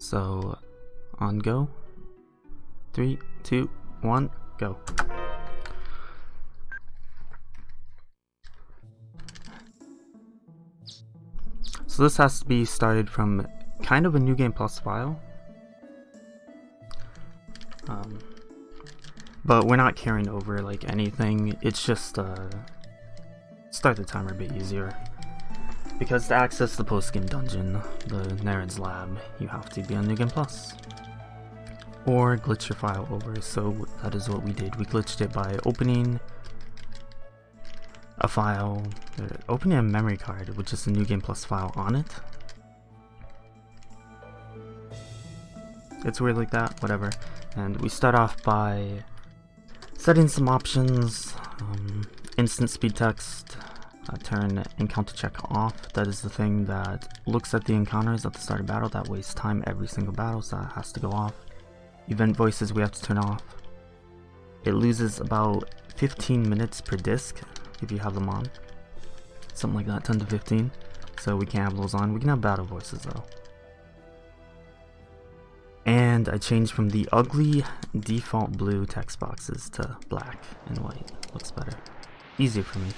So, on go. 3, 2, 1, go. So this has to be started from kind of a New Game Plus file. But we're not carrying over like anything, it's just start the timer a bit easier. Because to access the post-game dungeon, the Nered's Lab, you have to be on New Game Plus. Or glitch your file over, so that is what we did. We glitched it by opening a file, opening a memory card with just a New Game Plus file on it. It's weird like that, whatever. And we start off by setting some options, instant speed text, turn encounter check off. That is the thing that looks at the encounters at the start of battle that wastes time every single battle, so that has to go off. Event voices we have to turn off. It loses about 15 minutes per disc if you have them on. Something like that, 10 to 15. So we can't have those on. We can have battle voices though. And I changed from the ugly default blue text boxes to black and white. Looks better. Easier for me.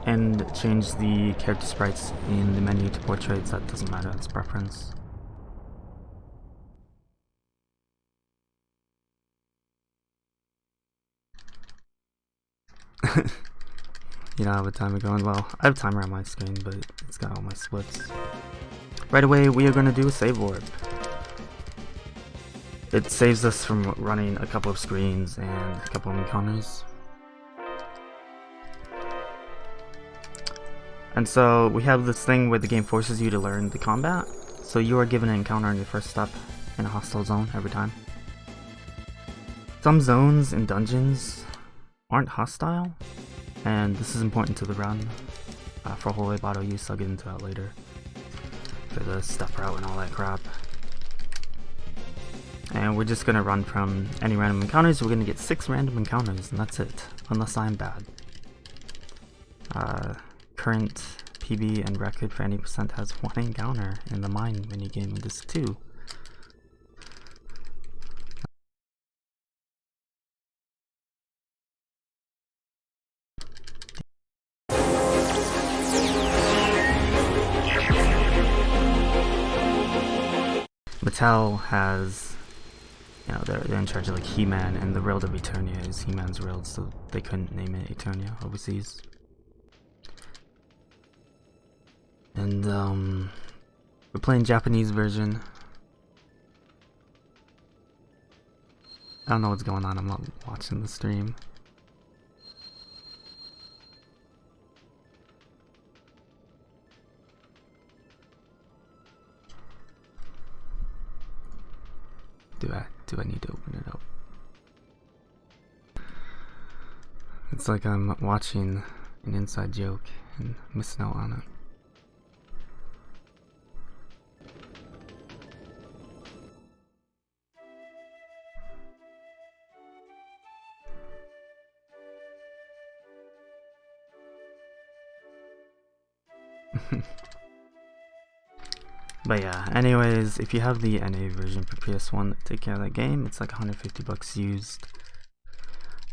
And changed the character sprites in the menu to portraits. That doesn't matter, that's preference. You don't have a timer going? Well, I have a timer on my screen, but it's got all my splits. Right away, we are going to do a save warp. It saves us from running a couple of screens and a couple of encounters. And so we have this thing where the game forces you to learn the combat. So you are given an encounter on your first step in a hostile zone every time. Some zones and dungeons aren't hostile, and this is important to the run for whole wave auto use. I'll get into that later for the step route and all that crap. And we're just gonna run from any random encounters. We're gonna get 6 random encounters, and that's it, unless I'm bad. Current PB and record for any percent has 1 encounter in the mine minigame in Disc 2. Mattel has, you know, they're in charge of like He-Man, and the world of Eternia is He-Man's world, so they couldn't name it Eternia overseas. And we're playing Japanese version. I don't know what's going on, I'm not watching the stream. Do I need to open it up? It's like I'm watching an inside joke and missing out on it. But yeah, anyways, if you have the NA version for PS1, take care of that game. It's like 150 bucks used.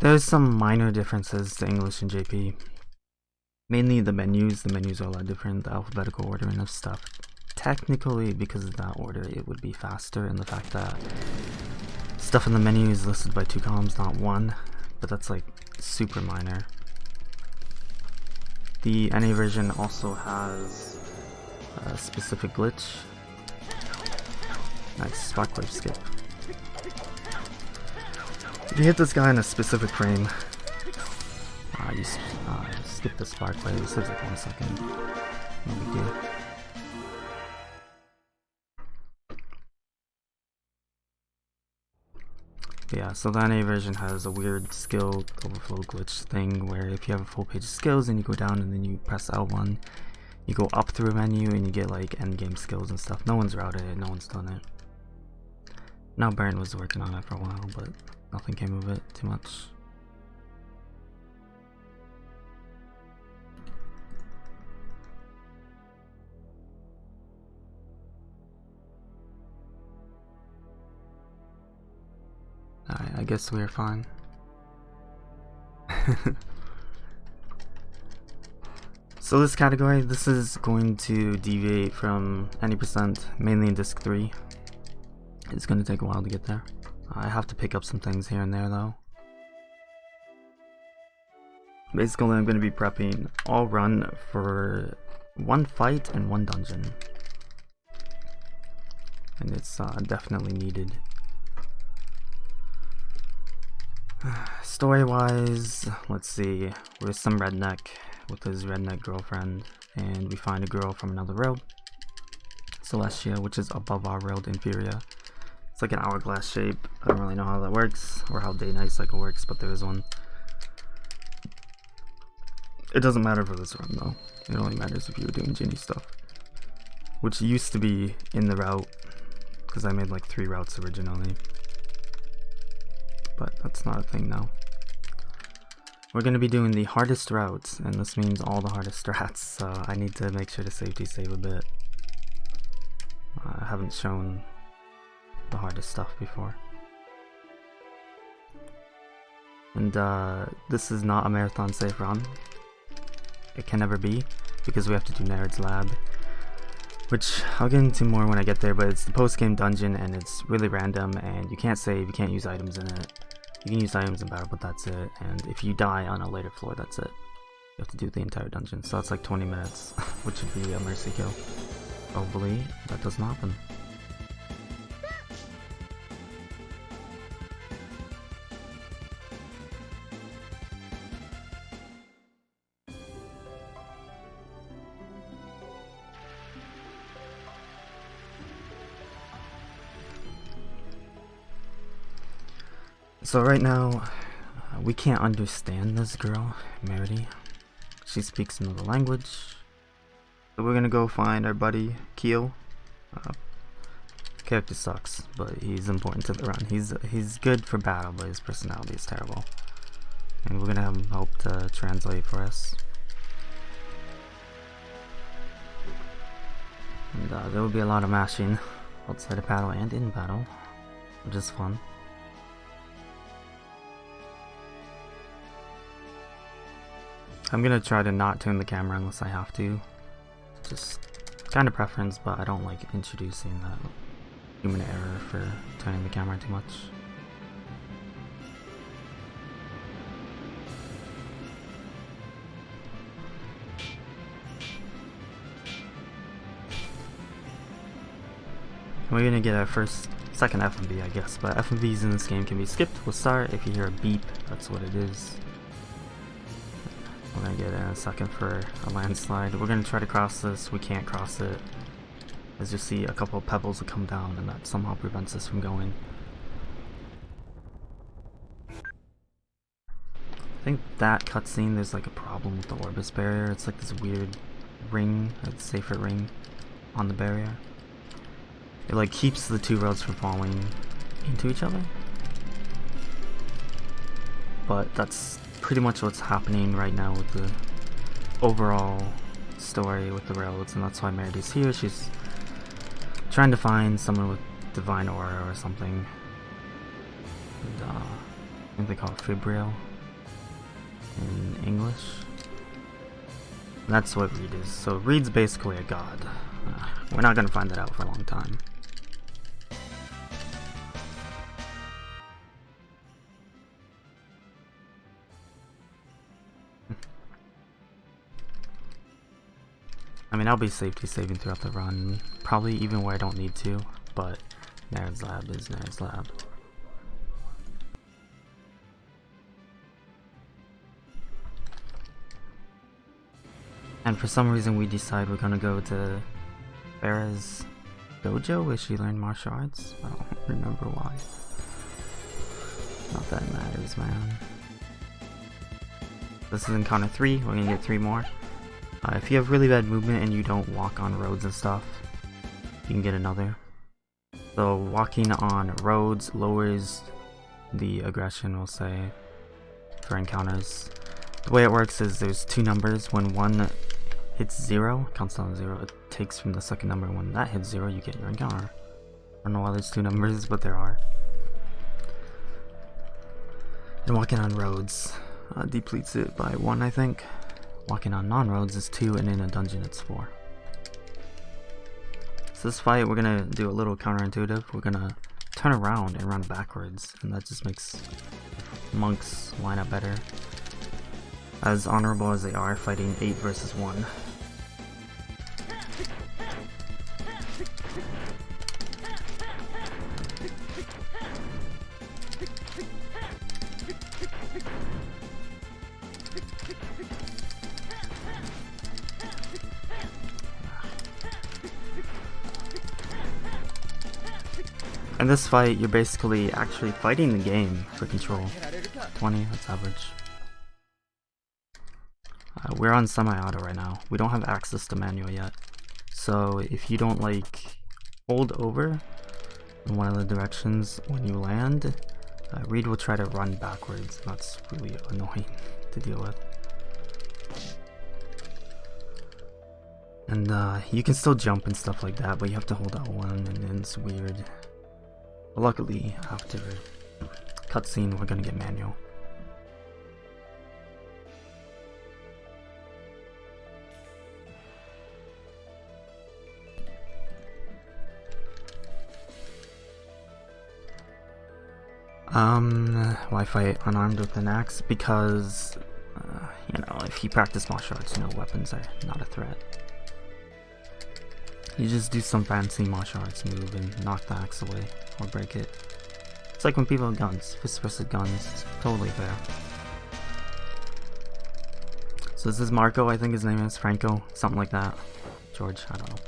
There's some minor differences to English and JP. Mainly the menus are a lot different, the alphabetical ordering of stuff. Technically, because of that order, it would be faster, and the fact that stuff in the menu is listed by 2 columns, not 1, but that's like super minor. The NA version also has a specific glitch. Nice, sparkwave skip. If you hit this guy in a specific frame, you skip the sparkwave. It saves like 1 second. No big deal. Yeah, so the NA version has a weird skill overflow glitch thing where if you have a full page of skills and you go down and then you press L1, you go up through a menu and you get like endgame skills and stuff. No one's routed it, no one's done it. Now Baron was working on it for a while, but nothing came of it too much. I guess we're fine. So this category, this is going to deviate from any percent, mainly in disc 3. It's going to take a while to get there. I have to pick up some things here and there though. Basically, I'm going to be prepping all run for 1 fight and 1 dungeon. And it's definitely needed. Story-wise, let's see. We're some redneck with his redneck girlfriend, and we find a girl from another world, Celestia, which is above our world, Inferior. It's like an hourglass shape. I don't really know how that works, or how day-night cycle works, but there is one. It doesn't matter for this run though. It only matters if you were doing Genie stuff, which used to be in the route, because I made like 3 routes originally. But that's not a thing now. We're going to be doing the hardest routes, and this means all the hardest strats, so I need to make sure to safety save a bit. I haven't shown the hardest stuff before. And this is not a marathon safe run. It can never be, because we have to do Naird's Lab, which I'll get into more when I get there, but it's the post-game dungeon, and it's really random, and you can't save, you can't use items in it. You can use items in battle, but that's it, and if you die on a later floor, that's it. You have to do the entire dungeon, so that's like 20 minutes, which would be a mercy kill. Hopefully, that doesn't happen. So right now, we can't understand this girl, Merity. She speaks another language. So we're gonna go find our buddy, Keel. Character sucks, but he's important to the run. He's good for battle, but his personality is terrible. And we're gonna have him help to translate for us. And there will be a lot of mashing outside of battle and in battle, which is fun. I'm gonna try to not turn the camera unless I have to. Just kind of preference, but I don't like introducing that human error for turning the camera too much. We're gonna get our second FMV, I guess, but FMVs in this game can be skipped. We'll start. If you hear a beep, that's what it is. We're gonna get in a second for a landslide. We're gonna try to cross this. We can't cross it. As you see, a couple of pebbles will come down, and that somehow prevents us from going. I think that cutscene, there's like a problem with the Orbis barrier. It's like this weird ring, like the safer ring on the barrier. It like keeps the 2 roads from falling into each other. But that's pretty much what's happening right now with the overall story with the roads, and that's why Merity's here. She's trying to find someone with divine aura or something. And, I think they call it Fibriel in English. And that's what Reed is. So Reed's basically a god. We're not gonna find that out for a long time. I mean, I'll be safety saving throughout the run, probably even where I don't need to, but Naird's Lab is Naird's Lab. And for some reason we decide we're gonna go to Farah's dojo where she learned martial arts. I don't remember why. Not that it matters, man. This is encounter 3, we're gonna get 3 more. If you have really bad movement and you don't walk on roads and stuff, you can get another. So walking on roads lowers the aggression, we'll say, for encounters. The way it works is there's 2 numbers. When one hits 0, counts down to 0, it takes from the second number. When that hits 0, you get your encounter. I don't know why there's 2 numbers, but there are. And walking on roads depletes it by 1, I think. Walking on non-roads is 2, and in a dungeon it's 4. So this fight, we're gonna do a little counterintuitive. We're gonna turn around and run backwards, and that just makes monks line up better. As honorable as they are, fighting 8 versus 1. In this fight, you're basically actually fighting the game for control. 20, that's average. We're on semi-auto right now. We don't have access to manual yet. So if you don't like hold over in one of the directions when you land, Reed will try to run backwards. That's really annoying to deal with. And you can still jump and stuff like that, but you have to hold L1 and then it's weird. But luckily, after cutscene, we're gonna get manual. Why fight unarmed with an axe? Because, you know, if you practice martial arts, you know weapons are not a threat. You just do some fancy martial arts move and knock the axe away, or break it. It's like when people have guns, fist versus guns, it's totally fair. So this is Marco, I think his name is, Franco, something like that. George, I don't know.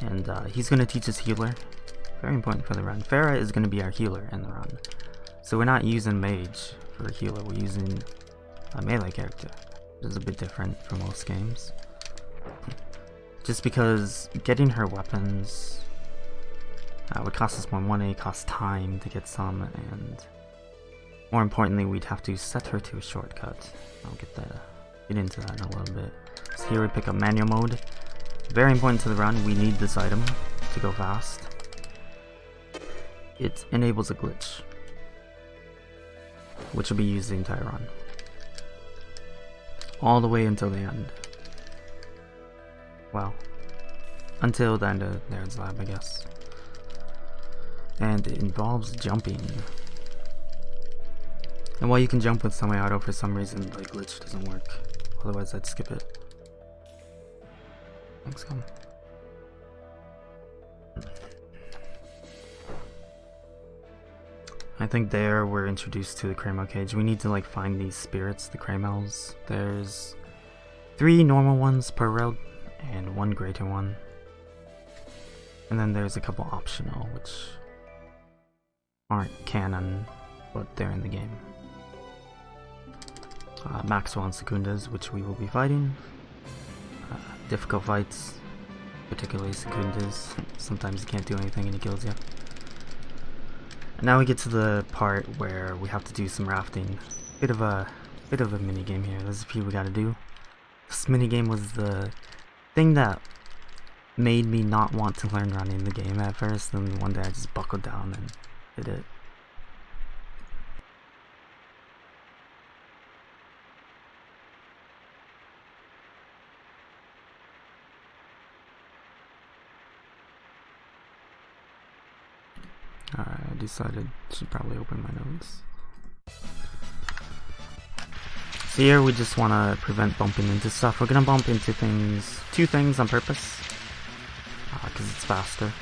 And he's gonna teach us healer. Very important for the run. Farah is gonna be our healer in the run. So we're not using mage for a healer, we're using a melee character. Which is a bit different from most games. Just because getting her weapons would cost us more money, cost time to get some, and more importantly, we'd have to set her to a shortcut. I'll get into that in a little bit. So here we pick up manual mode. Very important to the run, we need this item to go fast. It enables a glitch, which will be used the entire run. All the way until the end. Well, until the end of Darren's lab, I guess. And it involves jumping. And while you can jump with semi-auto, for some reason the glitch doesn't work. Otherwise I'd skip it. Thanks, come. I think there we're introduced to the Cramel Cage. We need to like find these spirits, the Cramels. There's 3 normal ones per road and 1 greater one. And then there's a couple optional, which aren't canon, but they're in the game. Maxwell and Secundas, which we will be fighting. Difficult fights, particularly Secundas. Sometimes you can't do anything and he kills you. And now we get to the part where we have to do some rafting. Bit of a mini game here. There's a few we gotta do. This mini game was the thing that made me not want to learn running the game at first, and one day I just buckled down and did it. Alright, I decided I should probably open my notes. So here we just want to prevent bumping into stuff. We're going to bump into things, 2 things on purpose, because it's faster.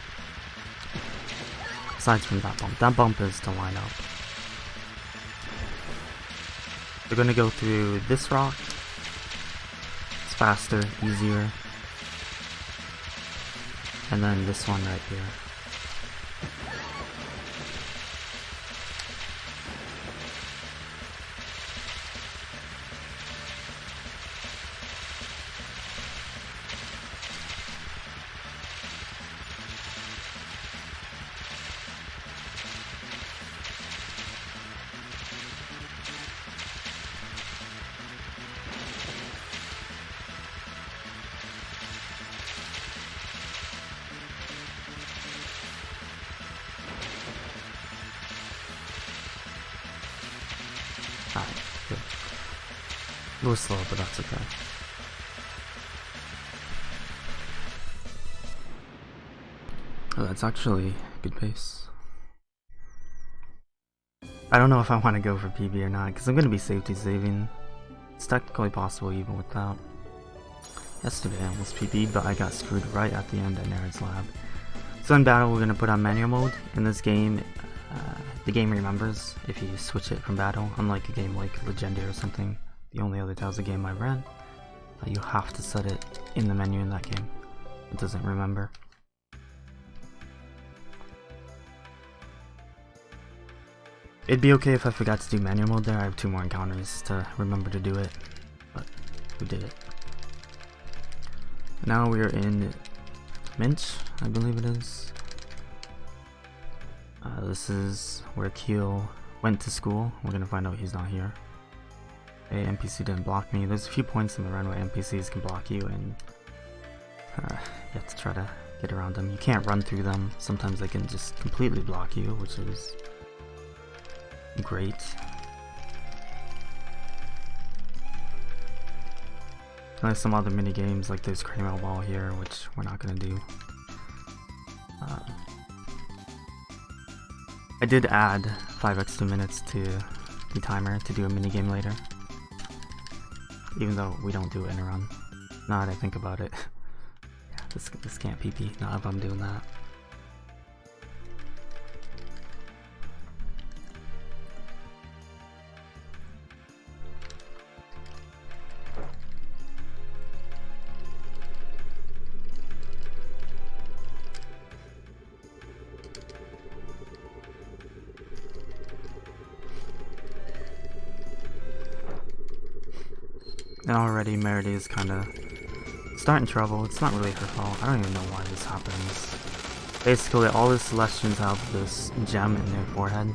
Aside from that bump is to line up. We're going to go through this rock. It's faster, easier. And then this one right here. Alright, good. A little slow, but that's okay. Oh, that's actually good pace. I don't know if I want to go for PB or not, because I'm going to be safety saving. It's technically possible even without. Yesterday I almost PB'd, but I got screwed right at the end at Nerd's Lab. So in battle we're going to put on manual mode. In this game, the game remembers if you switch it from battle, unlike a game like Legendary or something. The only other Tales of game I ran, you have to set it in the menu in that game. It doesn't remember. It'd be okay if I forgot to do manual mode there. I have 2 more encounters to remember to do it, but we did it. Now we are in Minch, I believe it is. This is where Keel went to school. We're gonna find out he's not here. A NPC didn't block me. There's a few points in the run where NPCs can block you, and you have to try to get around them. You can't run through them. Sometimes they can just completely block you, which is great. There's some other mini games like there's Crane Ball here, which we're not gonna do. I did add 5 extra minutes to the timer to do a mini game later, even though we don't do it in a run. Now that I think about it, yeah, this can't PP. Not if I'm doing that. And already Merity is kinda starting trouble. It's not really her fault. I don't even know why this happens. Basically, all the Celestians have this gem in their forehead,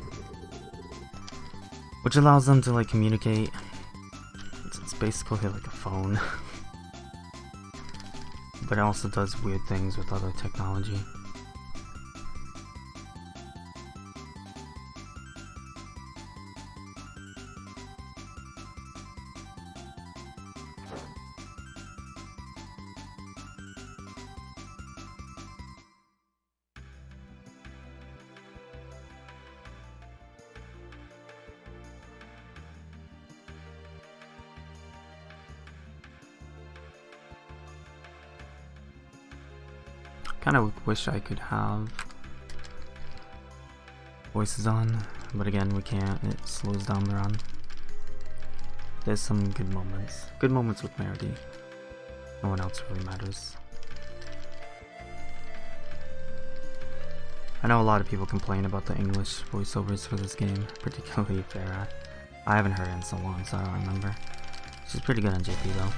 which allows them to like communicate. It's basically like a phone. But it also does weird things with other technology. Kind of wish I could have voices on, but again we can't. It slows down the run. There's some good moments. Good moments with Merity. No one else really matters. I know a lot of people complain about the English voiceovers for this game, particularly Farah. I haven't heard it in so long, so I don't remember. She's pretty good on JP though.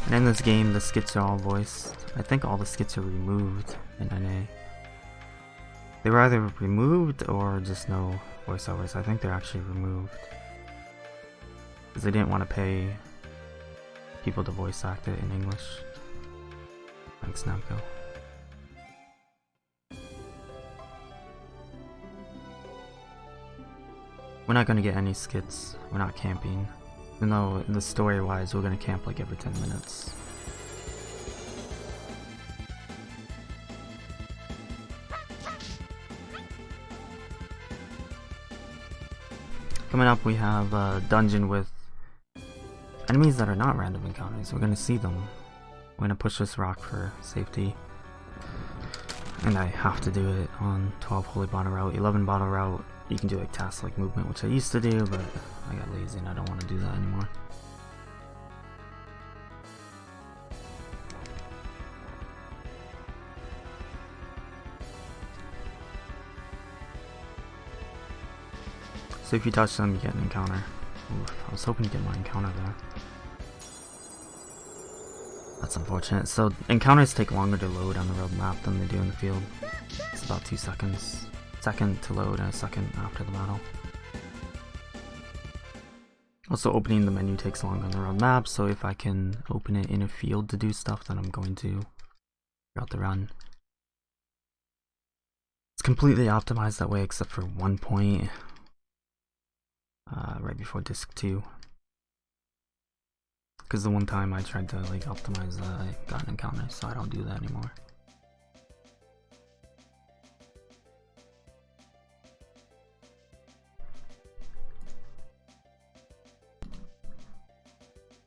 And in this game, the skits are all voiced. I think all the skits are removed in NA. They were either removed or just no voiceovers. I think they're actually removed, because they didn't want to pay people to voice act it in English. Thanks, Namco. We're not gonna get any skits. We're not camping. Even though in the story-wise, we're gonna camp like every 10 minutes. Coming up, we have a dungeon with enemies that are not random encounters. We're gonna see them. We're gonna push this rock for safety. And I have to do it on 12 Holy Bottle Route, 11 Bottle Route. You can do like task-like movement, which I used to do, but I got lazy and I don't want to do that anymore. So if you touch them, you get an encounter. Oof, I was hoping to get my encounter there. That's unfortunate. So encounters take longer to load on the road map than they do in the field. It's about 2 seconds. Second to load and a second after the battle. Also, opening the menu takes long on the road map, so if I can open it in a field to do stuff, then I'm going to throughout the run. It's completely optimized that way except for one point. right before disc 2. Because the one time I tried to like optimize that, I got an encounter, so I don't do that anymore.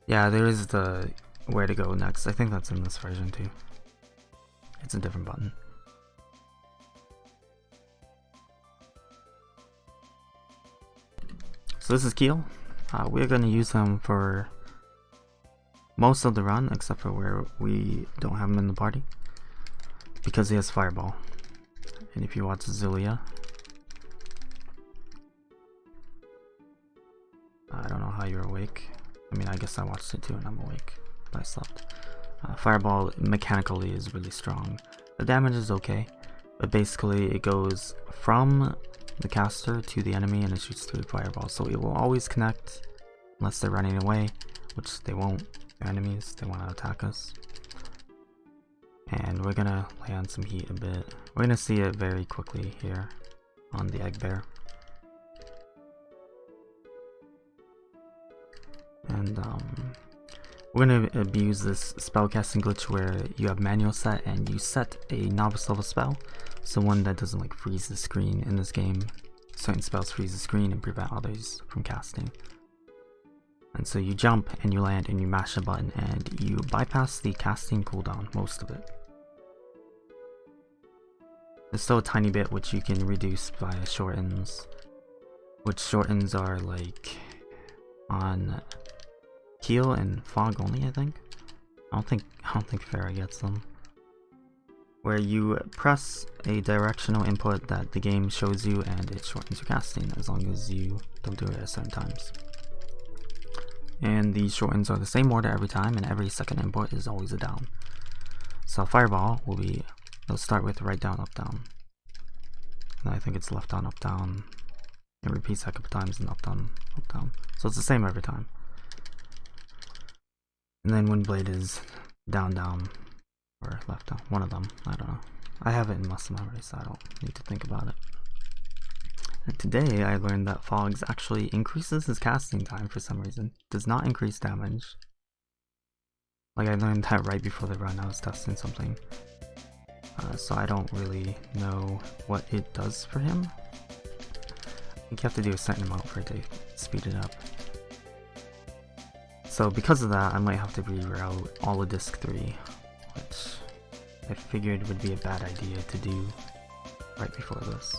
Yeah, there is the where to go next. I think that's in this version too. It's a different button. So this is Keel. We're going to use him for most of the run, except for where we don't have him in the party, because he has Fireball. And if you watch Zilia, I don't know how you're awake. I mean, I guess I watched it too and I'm awake, but I slept. Fireball mechanically is really strong. The damage is okay, but basically it goes from the caster to the enemy and it shoots through the fireball, so it will always connect unless they're running away, which they won't. They're enemies, they want to attack us. And we're gonna lay on some heat a bit. We're gonna see it very quickly here on the egg bear. And we're gonna abuse this spellcasting glitch where you have manual set and you set a novice level spell, so one that doesn't like freeze the screen. In this game, certain spells freeze the screen and prevent others from casting. And so you jump and you land and you mash a button and you bypass the casting cooldown, most of it. There's still a tiny bit which you can reduce via shortens, which shortens are like on Keel and Fog only, I think. I don't think Farah gets them. Where you press a directional input that the game shows you and it shortens your casting as long as you don't do it at certain times. And these shortens are the same order every time, and every second input is always a down. So Fireball will be, it'll start with right down, up down. And I think it's left down, up down. It repeats a couple times and up down, up down. So it's the same every time. And then Windblade is down, down, or left down. One of them, I don't know. I have it in muscle memory, so I don't need to think about it. And today I learned that Fogs actually increases his casting time for some reason. Does not increase damage. Like I learned that right before the run. I was testing something. So I don't really know what it does for him. I think you have to do a certain amount for it to speed it up. So because of that, I might have to reroute all of disc 3, which I figured would be a bad idea to do right before this.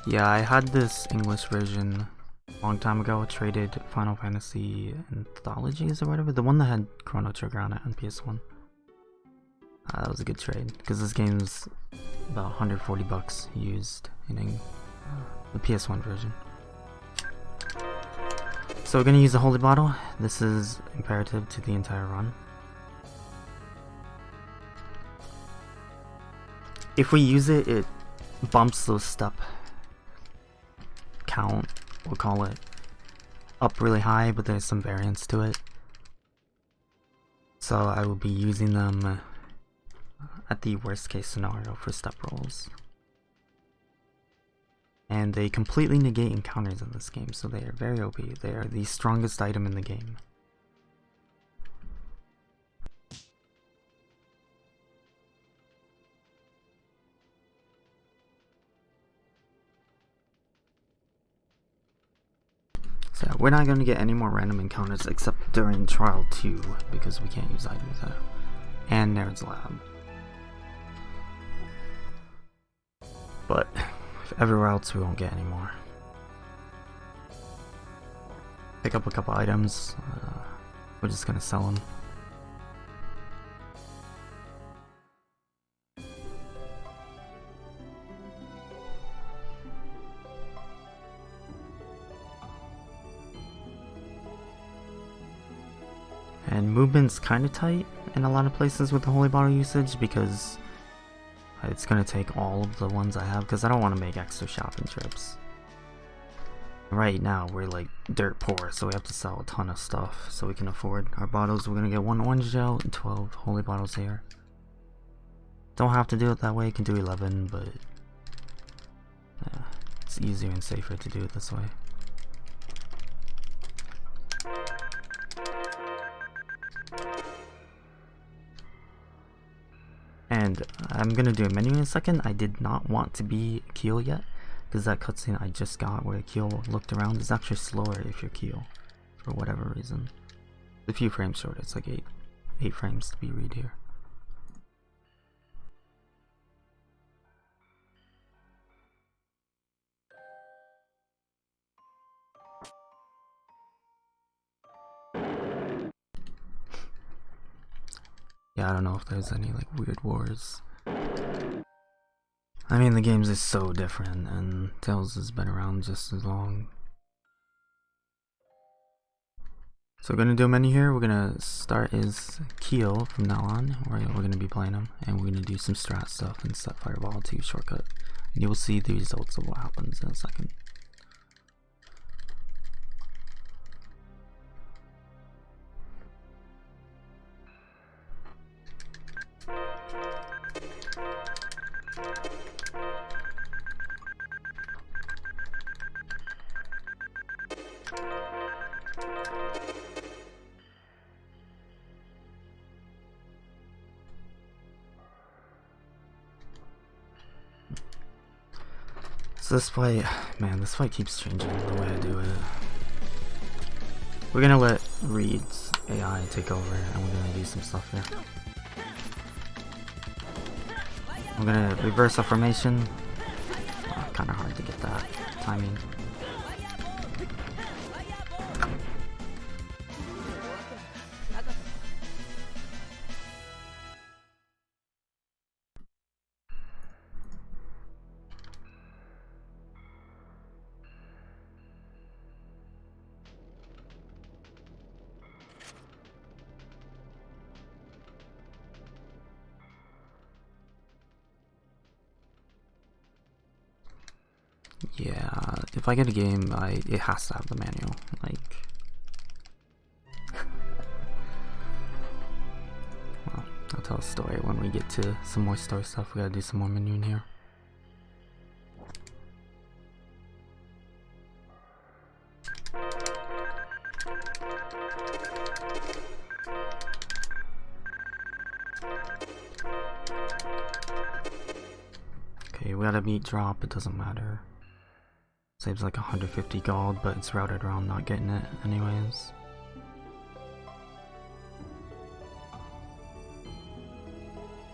Yeah, I had this English version a long time ago. Traded Final Fantasy Anthologies or whatever, the one that had Chrono Trigger on it on PS1. That was a good trade because this game's about 140 bucks used in the PS1 version. So we're gonna use the Holy Bottle. This is imperative to the entire run. If we use it, it bumps those step count, we'll call it, up really high, but there's some variance to it. So I will be using them at the worst case scenario for step rolls. And they completely negate encounters in this game, so they are very OP. They are the strongest item in the game. So we're not going to get any more random encounters except during Trial 2, because we can't use items there. And Nerd's Lab. But everywhere else we won't get any more. Pick up a couple items. We're just going to sell them. And movement's kind of tight in a lot of places with the Holy Bottle usage because it's going to take all of the ones I have because I don't want to make extra shopping trips. Right now we're like dirt poor, so we have to sell a ton of stuff so we can afford our bottles. We're gonna get 1 orange gel and 12 holy bottles here. Don't have to do it that way, you can do 11, but yeah, it's easier and safer to do it this way. And I'm gonna do a menu in a second. I did not want to be Keel yet, because that cutscene I just got where Keel looked around is actually slower if you're Keel, for whatever reason. It's a few frames short, it's like 8 frames to be read here. Yeah, I don't know if there's any like weird wars. I mean, the games is so different, and Tales has been around just as long. So we're gonna do a menu here. We're gonna start as Keel from now on. We're gonna be playing him, and we're gonna do some strat stuff and set Fireball to shortcut. And you will see the results of what happens in a second. So this fight, man, this fight keeps changing the way I do it. We're gonna let Reed's AI take over, and we're gonna do some stuff here. I'm gonna reverse a formation. Kinda hard to get that timing. Yeah, if I get a game, it has to have the manual. Like, well, I'll tell a story when we get to some more story stuff. We gotta do some more menu in here. Okay, we got a meat drop, it doesn't matter. Saves like 150 gold, but it's routed around not getting it anyways.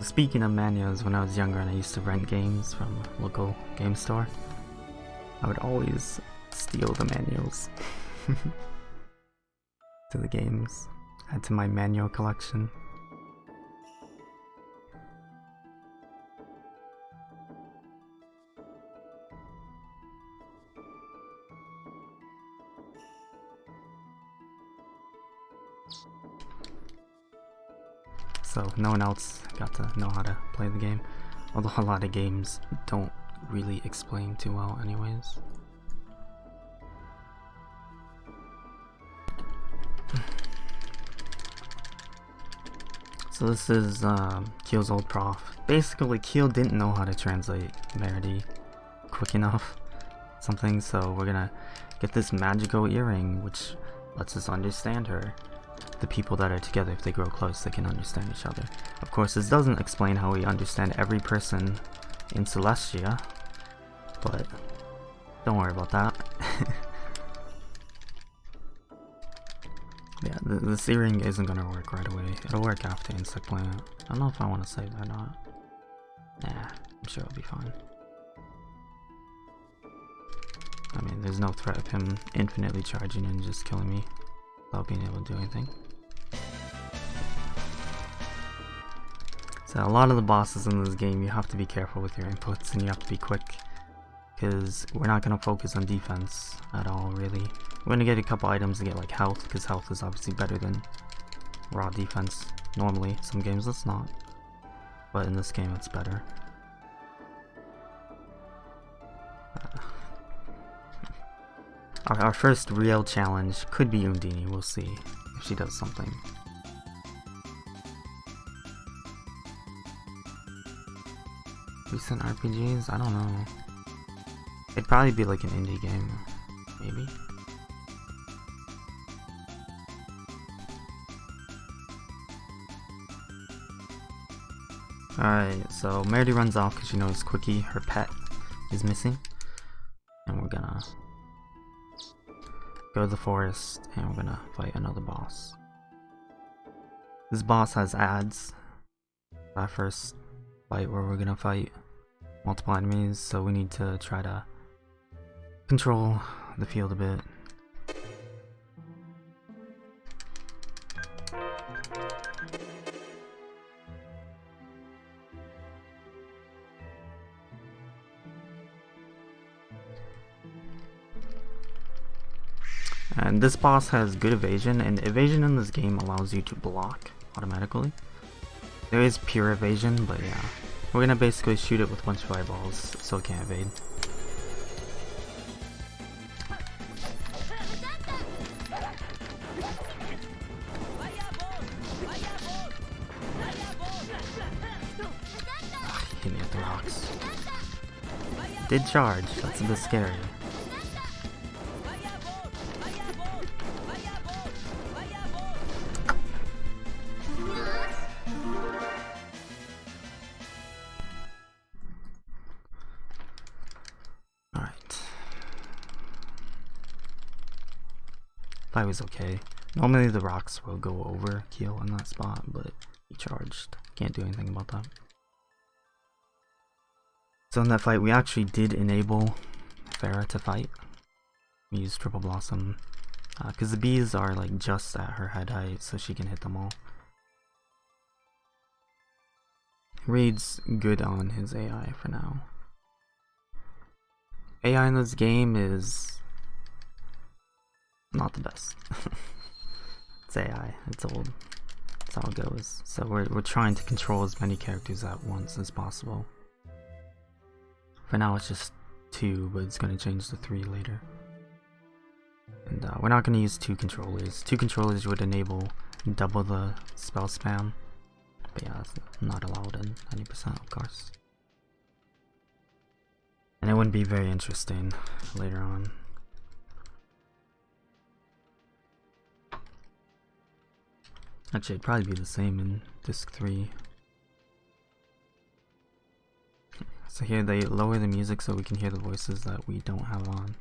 Speaking of manuals, when I was younger and I used to rent games from a local game store, I would always steal the manuals to the games, add to my manual collection. So no one else got to know how to play the game, although a lot of games don't really explain too well anyways. So this is Keel's old prof. Basically, Keel didn't know how to translate Verity quick enough, something, so we're gonna get this magical earring which lets us understand her. The people that are together, if they grow close, they can understand each other. Of course, this doesn't explain how we understand every person in Celestia, but don't worry about that. Yeah, this earring isn't gonna work right away. It'll work after Insect Planet. I don't know if I want to save that or not. Nah, I'm sure it'll be fine. I mean, there's no threat of him infinitely charging and just killing me without being able to do anything. So a lot of the bosses in this game, you have to be careful with your inputs and you have to be quick, because we're not going to focus on defense at all, really. We're going to get a couple items to get like health, because health is obviously better than raw defense. Normally, some games it's not, but in this game it's better. Our first real challenge could be Undini. We'll see if she does something. Recent RPGs? I don't know. It'd probably be like an indie game, maybe. Alright, so Meredy runs off because she knows Quickie, her pet, is missing. And we're gonna go to the forest and we're gonna fight another boss. This boss has ads. Our first fight where we're gonna fight multiple enemies, so we need to try to control the field a bit. And this boss has good evasion, and evasion in this game allows you to block automatically. There is pure evasion, but yeah. We're gonna basically shoot it with a bunch of eyeballs so it can't evade. Hit me with the rocks. Did charge, that's a bit scary. Fight was okay. Normally the rocks will go over Keel in that spot, but he charged. Can't do anything about that. So in that fight, we actually did enable Farah to fight. We used Triple Blossom, because the bees are like just at her head height, so she can hit them all. Raid's good on his AI for now. AI in this game is not the best. It's AI, it's old. That's how it goes. So we're trying to control as many characters at once as possible. For now it's just 2, but it's going to change to 3 later. And we're not going to use 2 controllers. 2 controllers would enable double the spell spam. But yeah, it's not allowed in 90% of course. And it wouldn't be very interesting later on. Actually, it'd probably be the same in disc 3. So here they lower the music so we can hear the voices that we don't have on.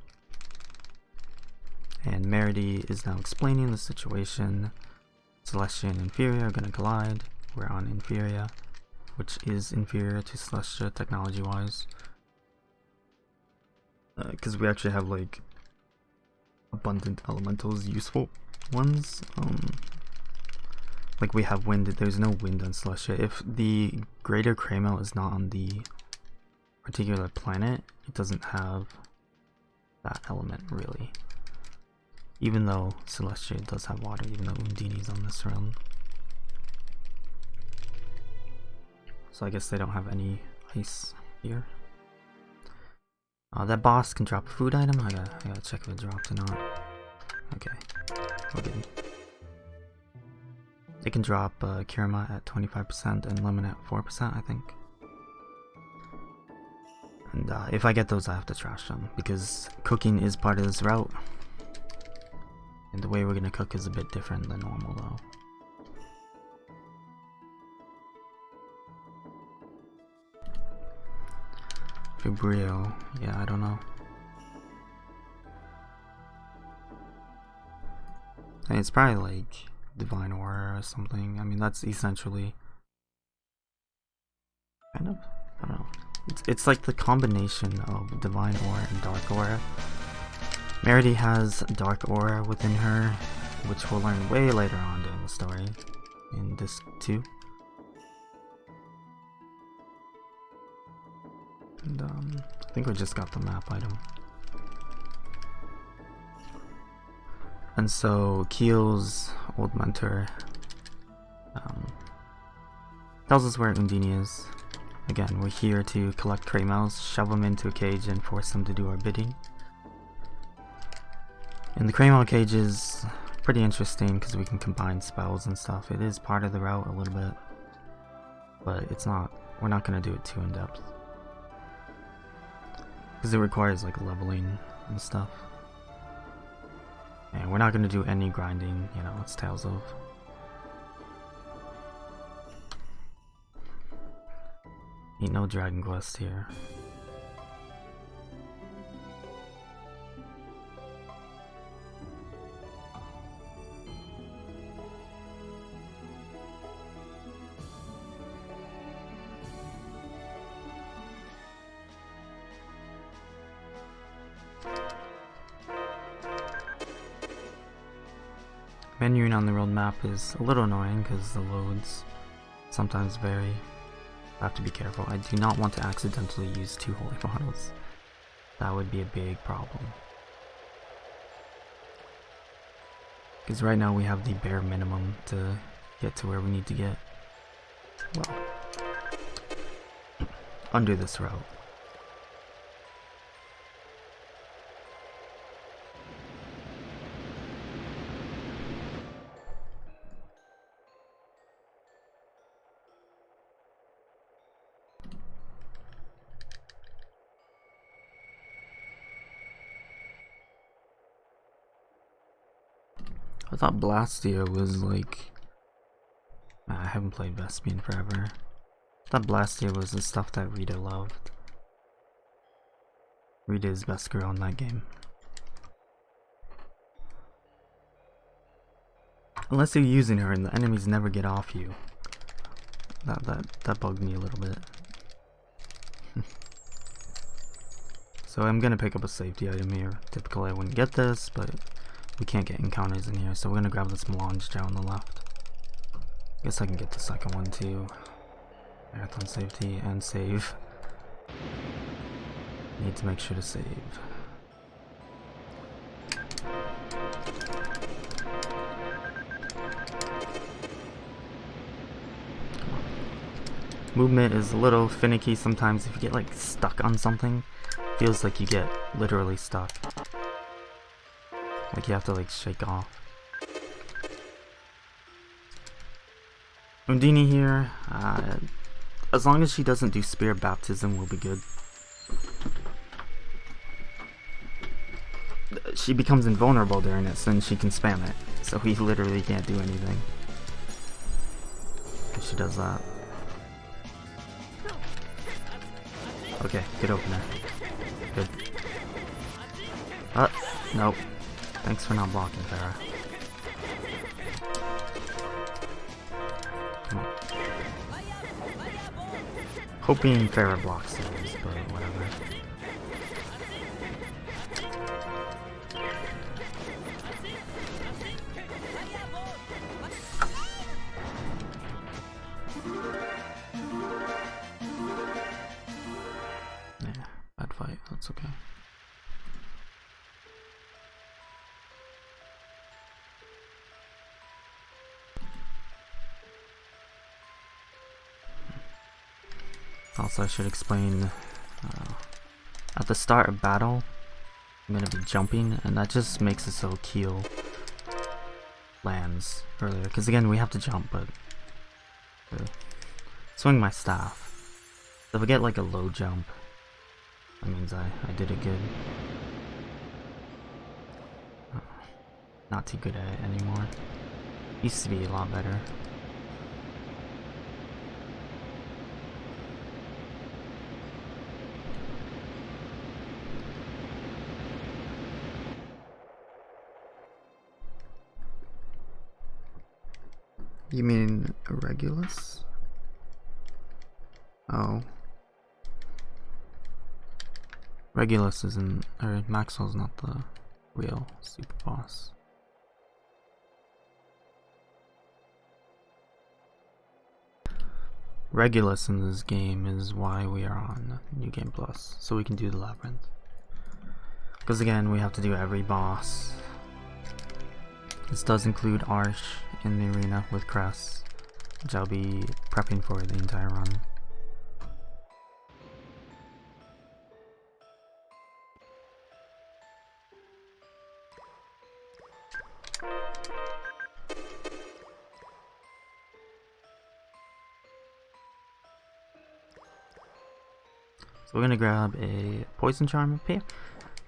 And Meredy is now explaining the situation. Celestia and Inferior are going to collide. We're on Inferior, which is inferior to Celestia technology-wise. Because we actually have like abundant elementals, useful ones. Like we have wind, there's no wind on Celestia. If the greater Kramer is not on the particular planet, it doesn't have that element really. Even though Celestia does have water, even though Undini's on this realm. So I guess they don't have any ice here. That boss can drop a food item. I gotta check if it dropped or not. Okay, we're good. It can drop Kirima at 25% and Lemon at 4%, I think. And if I get those, I have to trash them because cooking is part of this route. And the way we're gonna cook is a bit different than normal, though. Fibrio, yeah, I don't know. And it's probably like Divine Aura or something. I mean, that's essentially kind of, I don't know. It's like the combination of Divine Aura and Dark Aura. Meredy has Dark Aura within her, which we'll learn way later on in the story, in Disc 2. And I think we just got the map item. And so Keel's old mentor tells us where Undini is. Again, we're here to collect Kraymels, shove them into a cage, and force them to do our bidding. And the Cramo cage is pretty interesting because we can combine spells and stuff. It is part of the route a little bit, but it's not. We're not going to do it too in depth because it requires like leveling and stuff. And we're not going to do any grinding, you know, it's Tales of. Ain't no Dragon Quest here. Menuing on the road map is a little annoying because the loads sometimes vary. I have to be careful. I do not want to accidentally use 2 holy bottles. That would be a big problem. Because right now we have the bare minimum to get to where we need to get. Well, under this route. I thought Blastia was like... I haven't played Vespi in forever. I thought Blastia was the stuff that Rita loved. Rita is best girl in that game. Unless you're using her and the enemies never get off you. That bugged me a little bit. So I'm gonna pick up a safety item here. Typically I wouldn't get this, but we can't get encounters in here, so we're gonna grab this melange gel on the left. Guess I can get the second one too. Marathon safety and save. Need to make sure to save. Movement is a little finicky sometimes. If you get like stuck on something, feels like you get literally stuck. Like you have to like shake off. Undine here, as long as she doesn't do spear baptism, we'll be good. She becomes invulnerable during it, so then she can spam it. So he literally can't do anything if she does that. Okay, good opener. Good. Nope. Thanks for not blocking, Farah. Come on. Hoping Farah blocks those, but whatever. Yeah, bad fight, that's okay. Also, I should explain, at the start of battle, I'm going to be jumping, and that just makes it so Keel lands earlier. Because again, we have to jump, but swing my staff. So if I get like a low jump, that means I did it good. Not too good at it anymore. Used to be a lot better. You mean Regulus? Oh. Regulus isn't, or Maxwell's not the real super boss. Regulus in this game is why we are on New Game Plus, so we can do the labyrinth. Because again, we have to do every boss. This does include Arsh in the arena with Cress, which I'll be prepping for the entire run. So we're gonna grab a poison charm up here.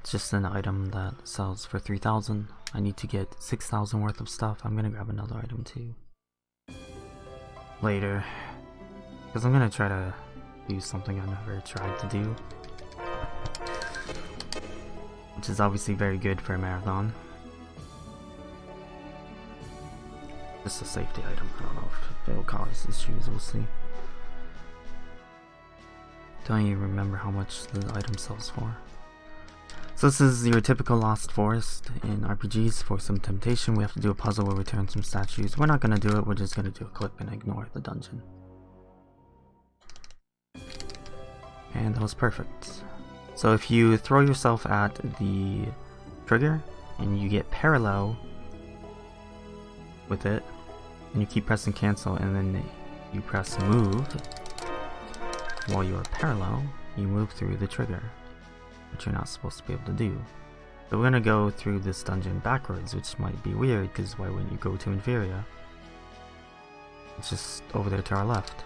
It's just an item that sells for 3,000. I need to get 6,000 worth of stuff. I'm gonna grab another item too later, because I'm gonna try to do something I never tried to do, which is obviously very good for a marathon. Just a safety item. I don't know if it'll cause issues. We'll see. Don't even remember how much the item sells for. So this is your typical Lost Forest in RPGs. For some temptation, we have to do a puzzle where we turn some statues. We're not going to do it, we're just going to do a clip and ignore the dungeon. And that was perfect. So if you throw yourself at the trigger and you get parallel with it, and you keep pressing cancel and then you press move, while you are parallel, you move through the trigger, which you're not supposed to be able to do. So we're gonna go through this dungeon backwards, which might be weird, because why wouldn't you go to Inferior? It's just over there to our left.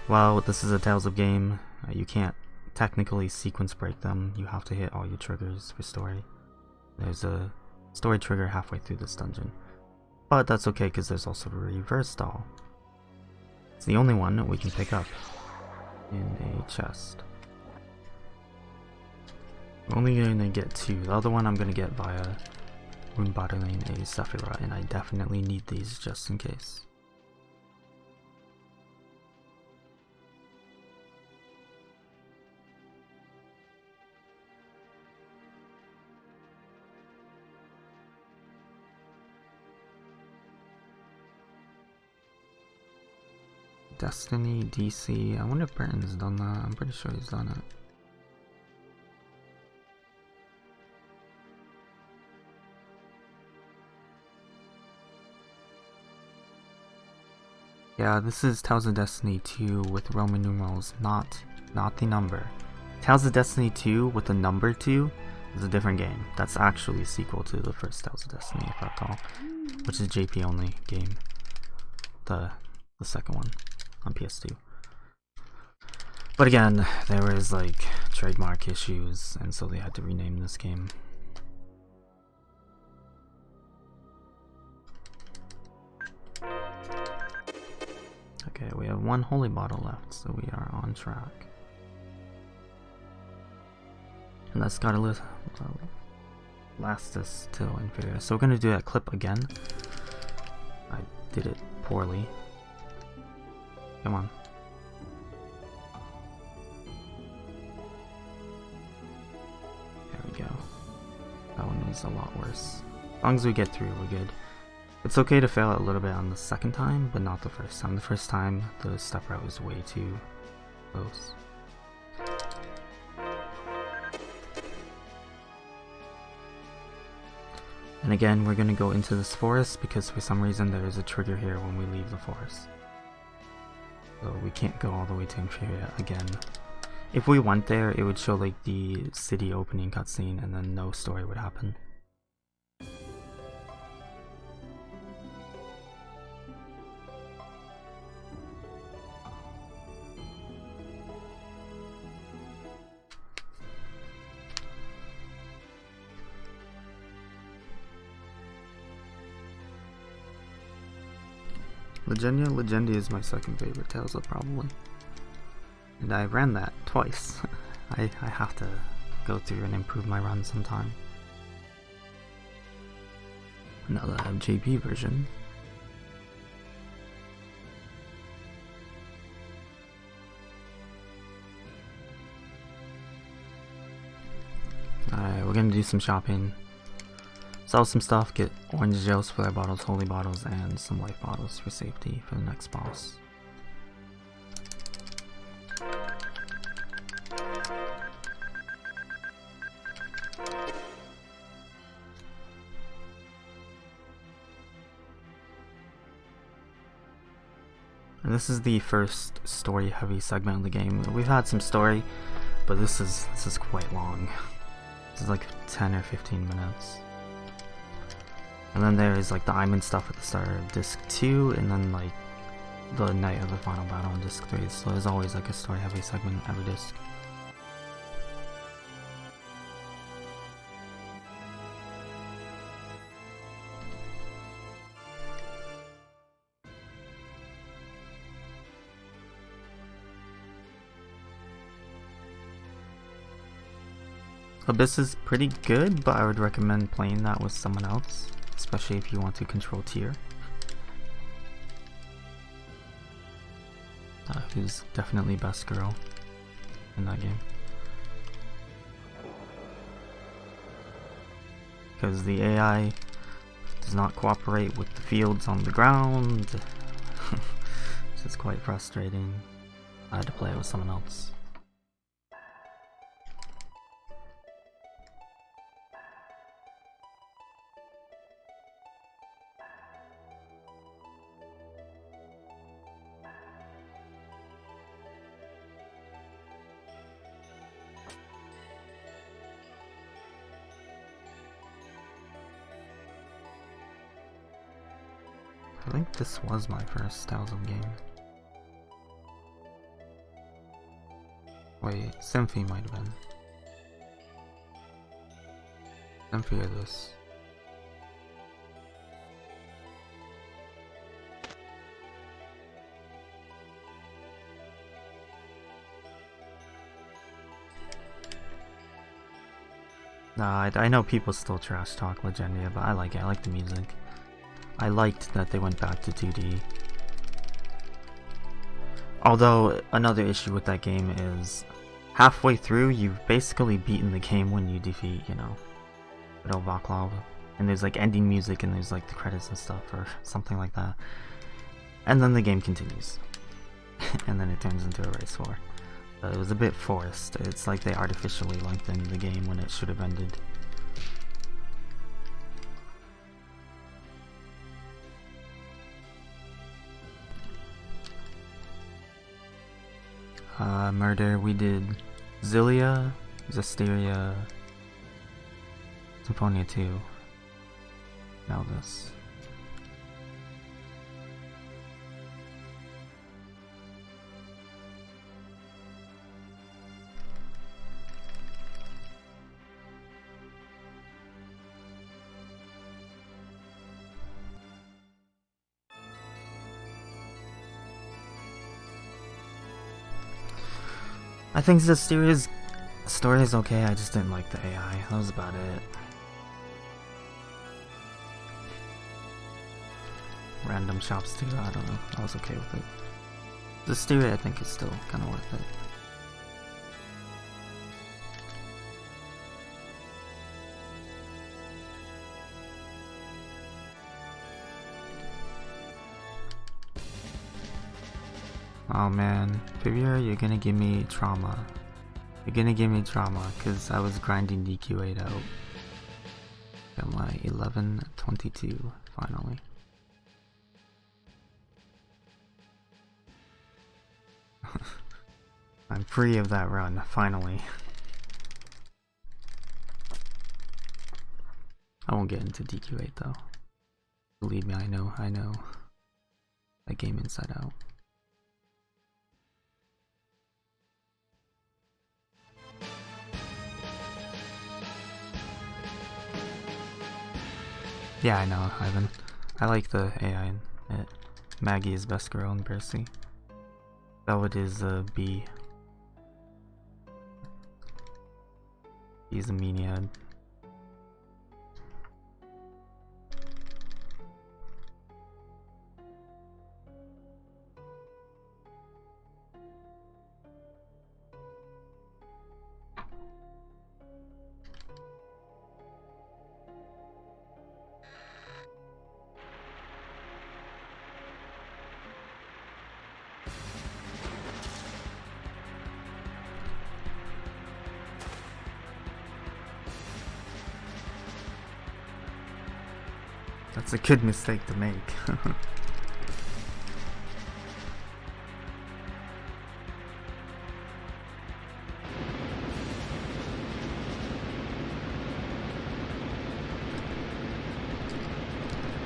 Well, this is a Tales of game. You can't technically sequence break them. You have to hit all your triggers for story. There's a story trigger halfway through this dungeon. But that's okay, because there's also a reverse doll. It's the only one that we can pick up in a chest. I'm only gonna get 2. The other one I'm gonna get via Rune Bottling a Sephira, and I definitely need these just in case. Destiny, DC. I wonder if Burton's done that. I'm pretty sure he's done it. Yeah, this is Tales of Destiny 2 with Roman numerals, not the number. Tales of Destiny 2 with the number 2 is a different game. That's actually a sequel to the first Tales of Destiny, if I recall, which is JP only game. The second one on PS2. But again, there was like trademark issues, and so they had to rename this game. Okay, we have 1 holy bottle left, so we are on track. And that's gotta last us till Inferior. So we're gonna do that clip again. I did it poorly. Come on. There we go. That one was a lot worse. As long as we get through, we're good. It's okay to fail a little bit on the second time, but not the first time. The first time, the step route was way too close. And again, we're gonna go into this forest because for some reason there is a trigger here when we leave the forest. So we can't go all the way to Inferior again. If we went there, it would show like the city opening cutscene and then no story would happen. Legendia is my second favorite Tales of, probably. And I ran that twice. I have to go through and improve my run sometime. Now that I have JP version. Alright, we're gonna do some shopping. Sell some stuff, get orange gels for their bottles, holy bottles, and some life bottles for safety for the next boss. And this is the first story-heavy segment of the game. We've had some story, but this is quite long. This is like 10 or 15 minutes. And then there's like the Iman stuff at the start of disc 2, and then like the night of the final battle in disc 3. So there's always like a story heavy segment every disc. Abyss is pretty good, but I would recommend playing that with someone else, especially if you want to control tier. Who's definitely best girl in that game. Because the AI does not cooperate with the fields on the ground. It's just quite frustrating. I had to play it with someone else. I think this was my first Tales of game. Wait, Symphony might have been. Symphony or this. Nah, I know people still trash talk Legendia, but I like it. I like the music. I liked that they went back to 2D. Although, another issue with that game is halfway through, you've basically beaten the game when you defeat, you know, Little Vaclav. And there's like ending music and there's like the credits and stuff or something like that. And then the game continues. And then it turns into a race war. But it was a bit forced. It's like they artificially lengthened the game when it should have ended. Murder, we did Zilia, Zestiria, Symphonia 2, now this. I think the story is okay, I just didn't like the AI. That was about it. Random shops too, I don't know. I was okay with it. The story I think is still kind of worth it. Oh man, Fibula, you're gonna give me trauma. You're gonna give me trauma, cause I was grinding DQ8 out. Got my 1122, finally. I'm free of that run, finally. I won't get into DQ8 though. Believe me, I know that game inside out. Yeah, I know, Ivan. I like the AI in it. Maggie is best girl in Percy. Velvet is B. He's a meaniad. That's a good mistake to make.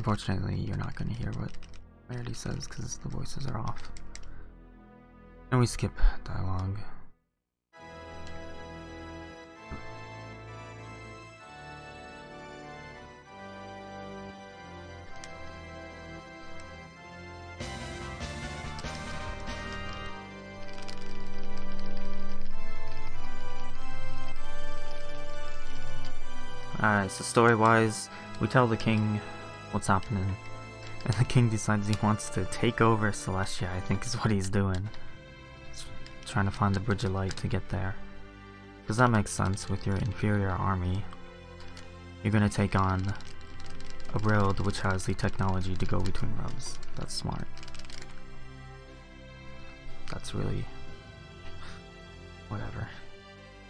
Unfortunately, you're not going to hear what Rarity says because the voices are off. And we skip dialogue. Alright, so story-wise, we tell the king what's happening, and the king decides he wants to take over Celestia, I think is what he's doing. He's trying to find the Bridge of Light to get there. Because that makes sense with your inferior army. You're gonna take on a road which has the technology to go between roads. That's smart. That's really... whatever.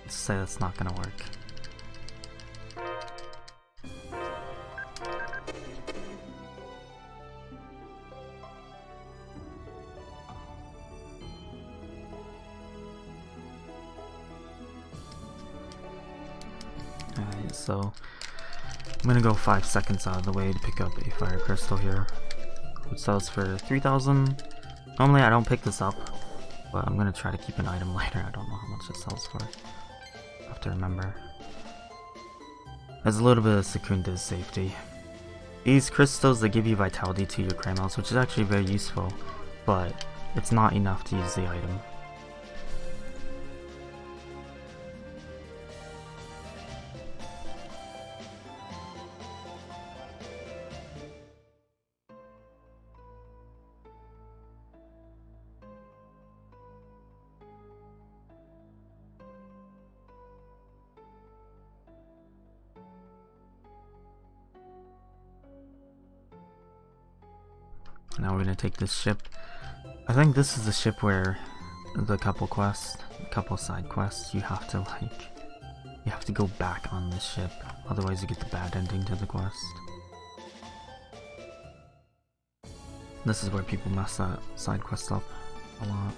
Let's say that's not gonna work. Alright, so I'm gonna go 5 seconds out of the way to pick up a fire crystal here, which sells for 3,000. Normally I don't pick this up, but I'm gonna try to keep an item later. I don't know how much it sells for. I have to remember. There's a little bit of Secunda's safety. These crystals, they give you vitality to your Kramos, which is actually very useful, but it's not enough to use the item. Now we're gonna take this ship. I think this is the ship where the couple side quests, you have to go back on this ship, otherwise you get the bad ending to the quest. This is where people mess that side quest up a lot.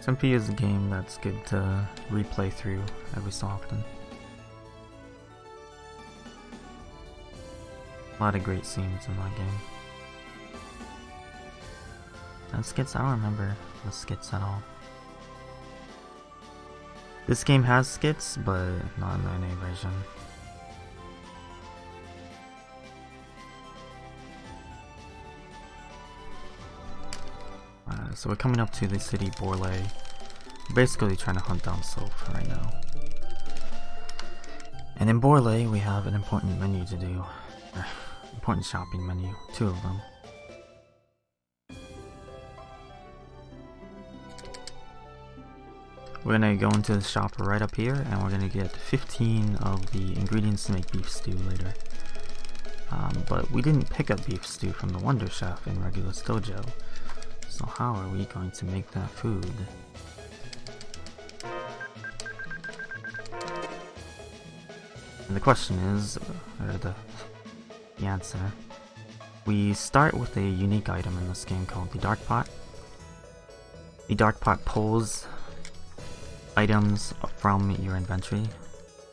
SMP is a game that's good to replay through every so often. A lot of great scenes in that game. And skits, I don't remember the skits at all. This game has skits, but not in the NA version. So we're coming up to the city Borley. We're basically trying to hunt down Soph right now. And in Borley we have an important menu to do. Important shopping menu. 2 of them. We're gonna go into the shop right up here and we're gonna get 15 of the ingredients to make beef stew later. But we didn't pick up beef stew from the Wonder Chef in Regulus Dojo. So how are we going to make that food? And the question is, or the answer, we start with a unique item in this game called the Dark Pot. The Dark Pot pulls items from your inventory,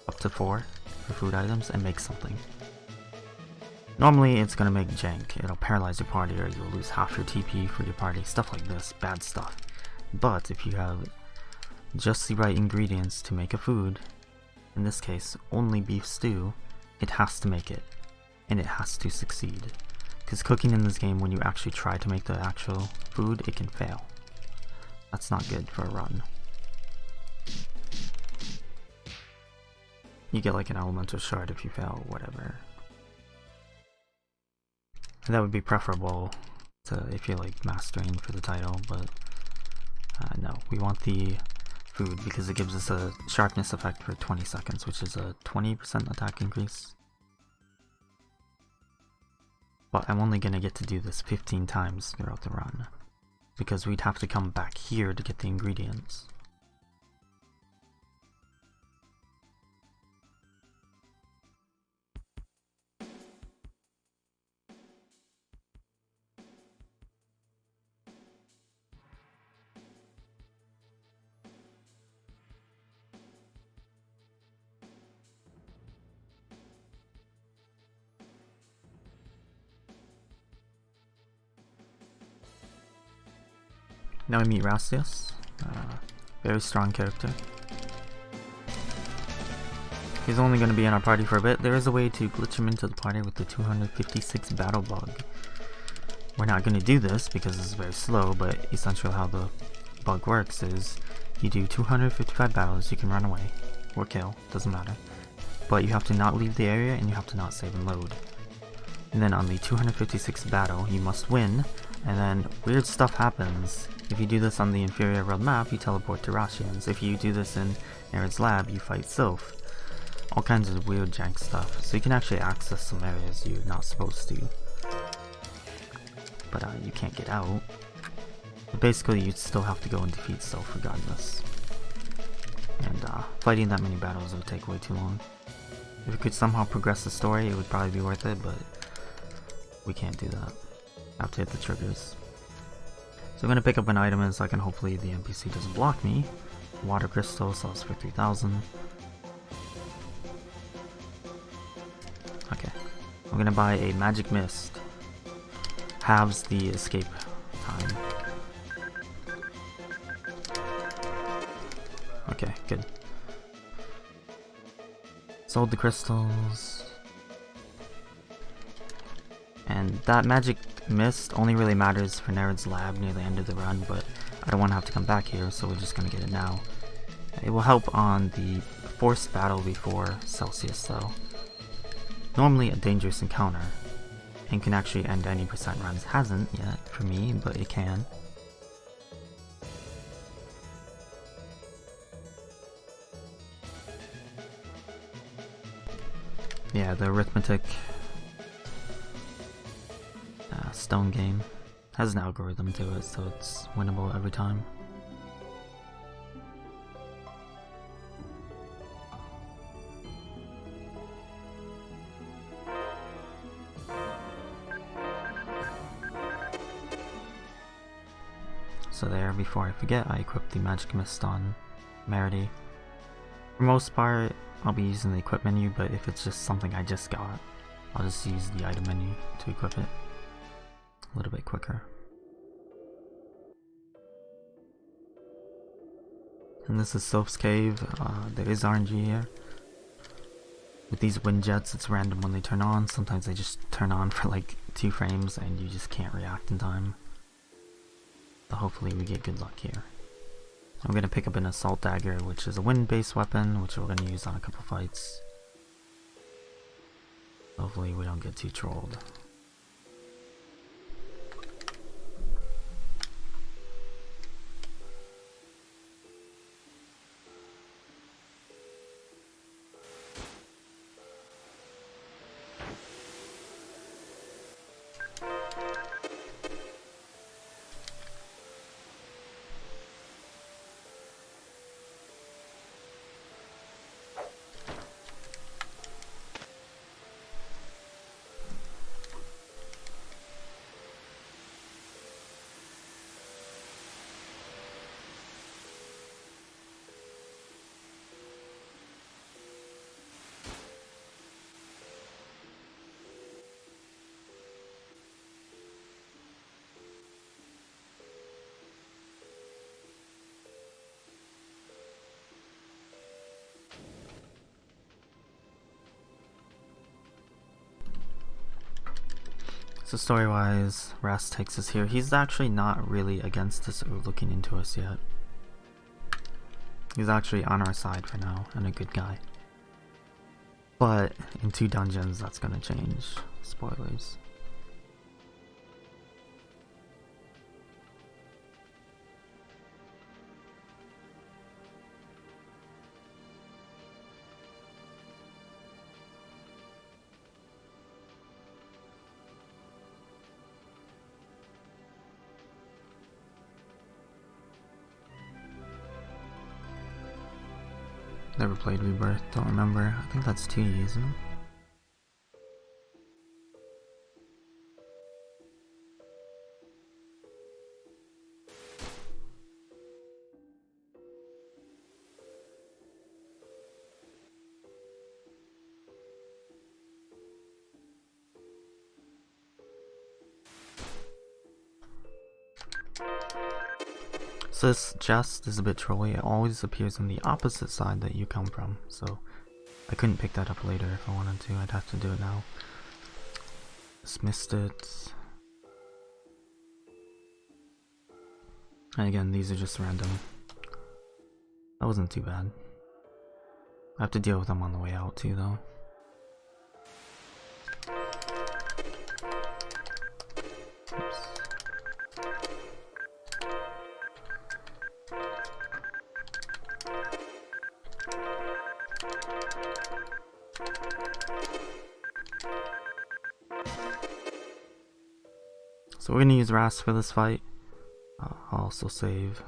up to 4 for food items, and makes something. Normally it's gonna make jank, it'll paralyze your party or you'll lose half your TP for your party, stuff like this, bad stuff. But if you have just the right ingredients to make a food, in this case only beef stew, it has to make it. And it has to succeed. Because cooking in this game, when you actually try to make the actual food, it can fail. That's not good for a run. You get like an elemental shard if you fail, whatever. And that would be preferable to if you're like mastering for the title, but no, we want the food because it gives us a sharpness effect for 20 seconds, which is a 20% attack increase. But I'm only gonna get to do this 15 times throughout the run, because we'd have to come back here to get the ingredients. Now we meet Rastius, very strong character. He's only going to be in our party for a bit. There is a way to glitch him into the party with the 256 battle bug. We're not going to do this because this is very slow, but essentially how the bug works is you do 255 battles, you can run away, or kill, doesn't matter. But you have to not leave the area and you have to not save and load. And then on the 256th battle, you must win, and then weird stuff happens. If you do this on the inferior world map, you teleport to Rashians. If you do this in Arid's lab, you fight Sylph. All kinds of weird jank stuff. So you can actually access some areas you're not supposed to. But you can't get out. But basically, you'd still have to go and defeat Sylph regardless. And fighting that many battles would take way too long. If it could somehow progress the story, it would probably be worth it, but we can't do that. I have to hit the triggers. So I'm going to pick up an item and so I can hopefully the NPC doesn't block me. Water crystal sells for 3,000. Okay. I'm going to buy a magic mist. Halves the escape time. Okay, good. Sold the crystals. And that magic mist only really matters for Nerid's lab near the end of the run, but I don't want to have to come back here, so we're just going to get it now. It will help on the forced battle before Celsius though. Normally a dangerous encounter, and can actually end any percent runs. Hasn't yet for me, but it can. Yeah, the arithmetic stone game has an algorithm to it, so it's winnable every time. So there, before I forget, I equipped the magic mist on Merity. For most part, I'll be using the equip menu, but if it's just something I just got, I'll just use the item menu to equip it. A little bit quicker. And this is Sylph's Cave. There is RNG here. With these wind jets, it's random when they turn on. Sometimes they just turn on for like 2 frames and you just can't react in time. But hopefully we get good luck here. I'm going to pick up an assault dagger, which is a wind-based weapon, which we're going to use on a couple fights. Hopefully we don't get too trolled. So story-wise, Rast takes us here. He's actually not really against us or looking into us yet. He's actually on our side for now, and a good guy. But in 2 dungeons, that's gonna change. Spoilers. Never played Rebirth, don't remember. I think that's 2 years, isn't it? So this chest is a bit trolly. It always appears on the opposite side that you come from, so I couldn't pick that up later if I wanted to. I'd have to do it now. Just missed it. And again, these are just random. That wasn't too bad. I have to deal with them on the way out too, though. Oops. So we're gonna use Ras for this fight. I'll also save.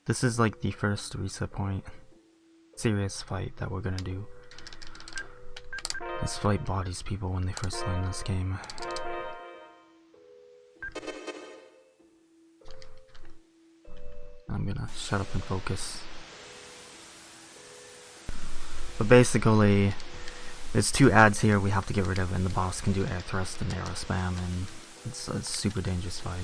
This is like the first reset point, serious fight that we're gonna do. This fight bodies people when they first learn this game. I'm gonna shut up and focus. But basically, there's 2 ads here we have to get rid of, and the boss can do air thrust and arrow spam, and it's a super dangerous fight.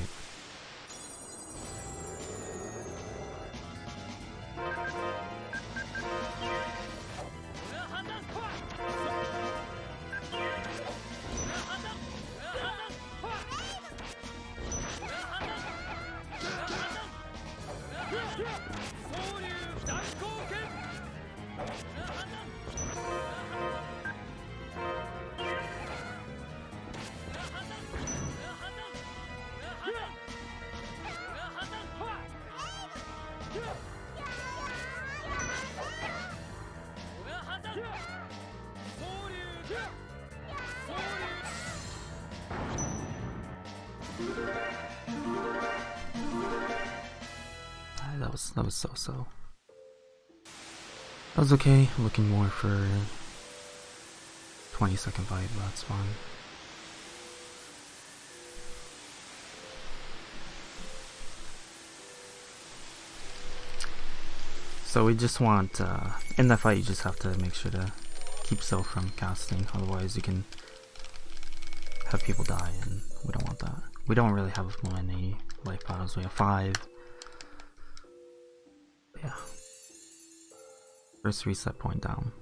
That was so-so. That was okay. Looking more for 20-second fight, but that's fine. So we just want, in that fight you just have to make sure to keep self from casting, otherwise you can have people die, and we don't want that. We don't really have many life bottles, we have 5. Yeah. First reset point down.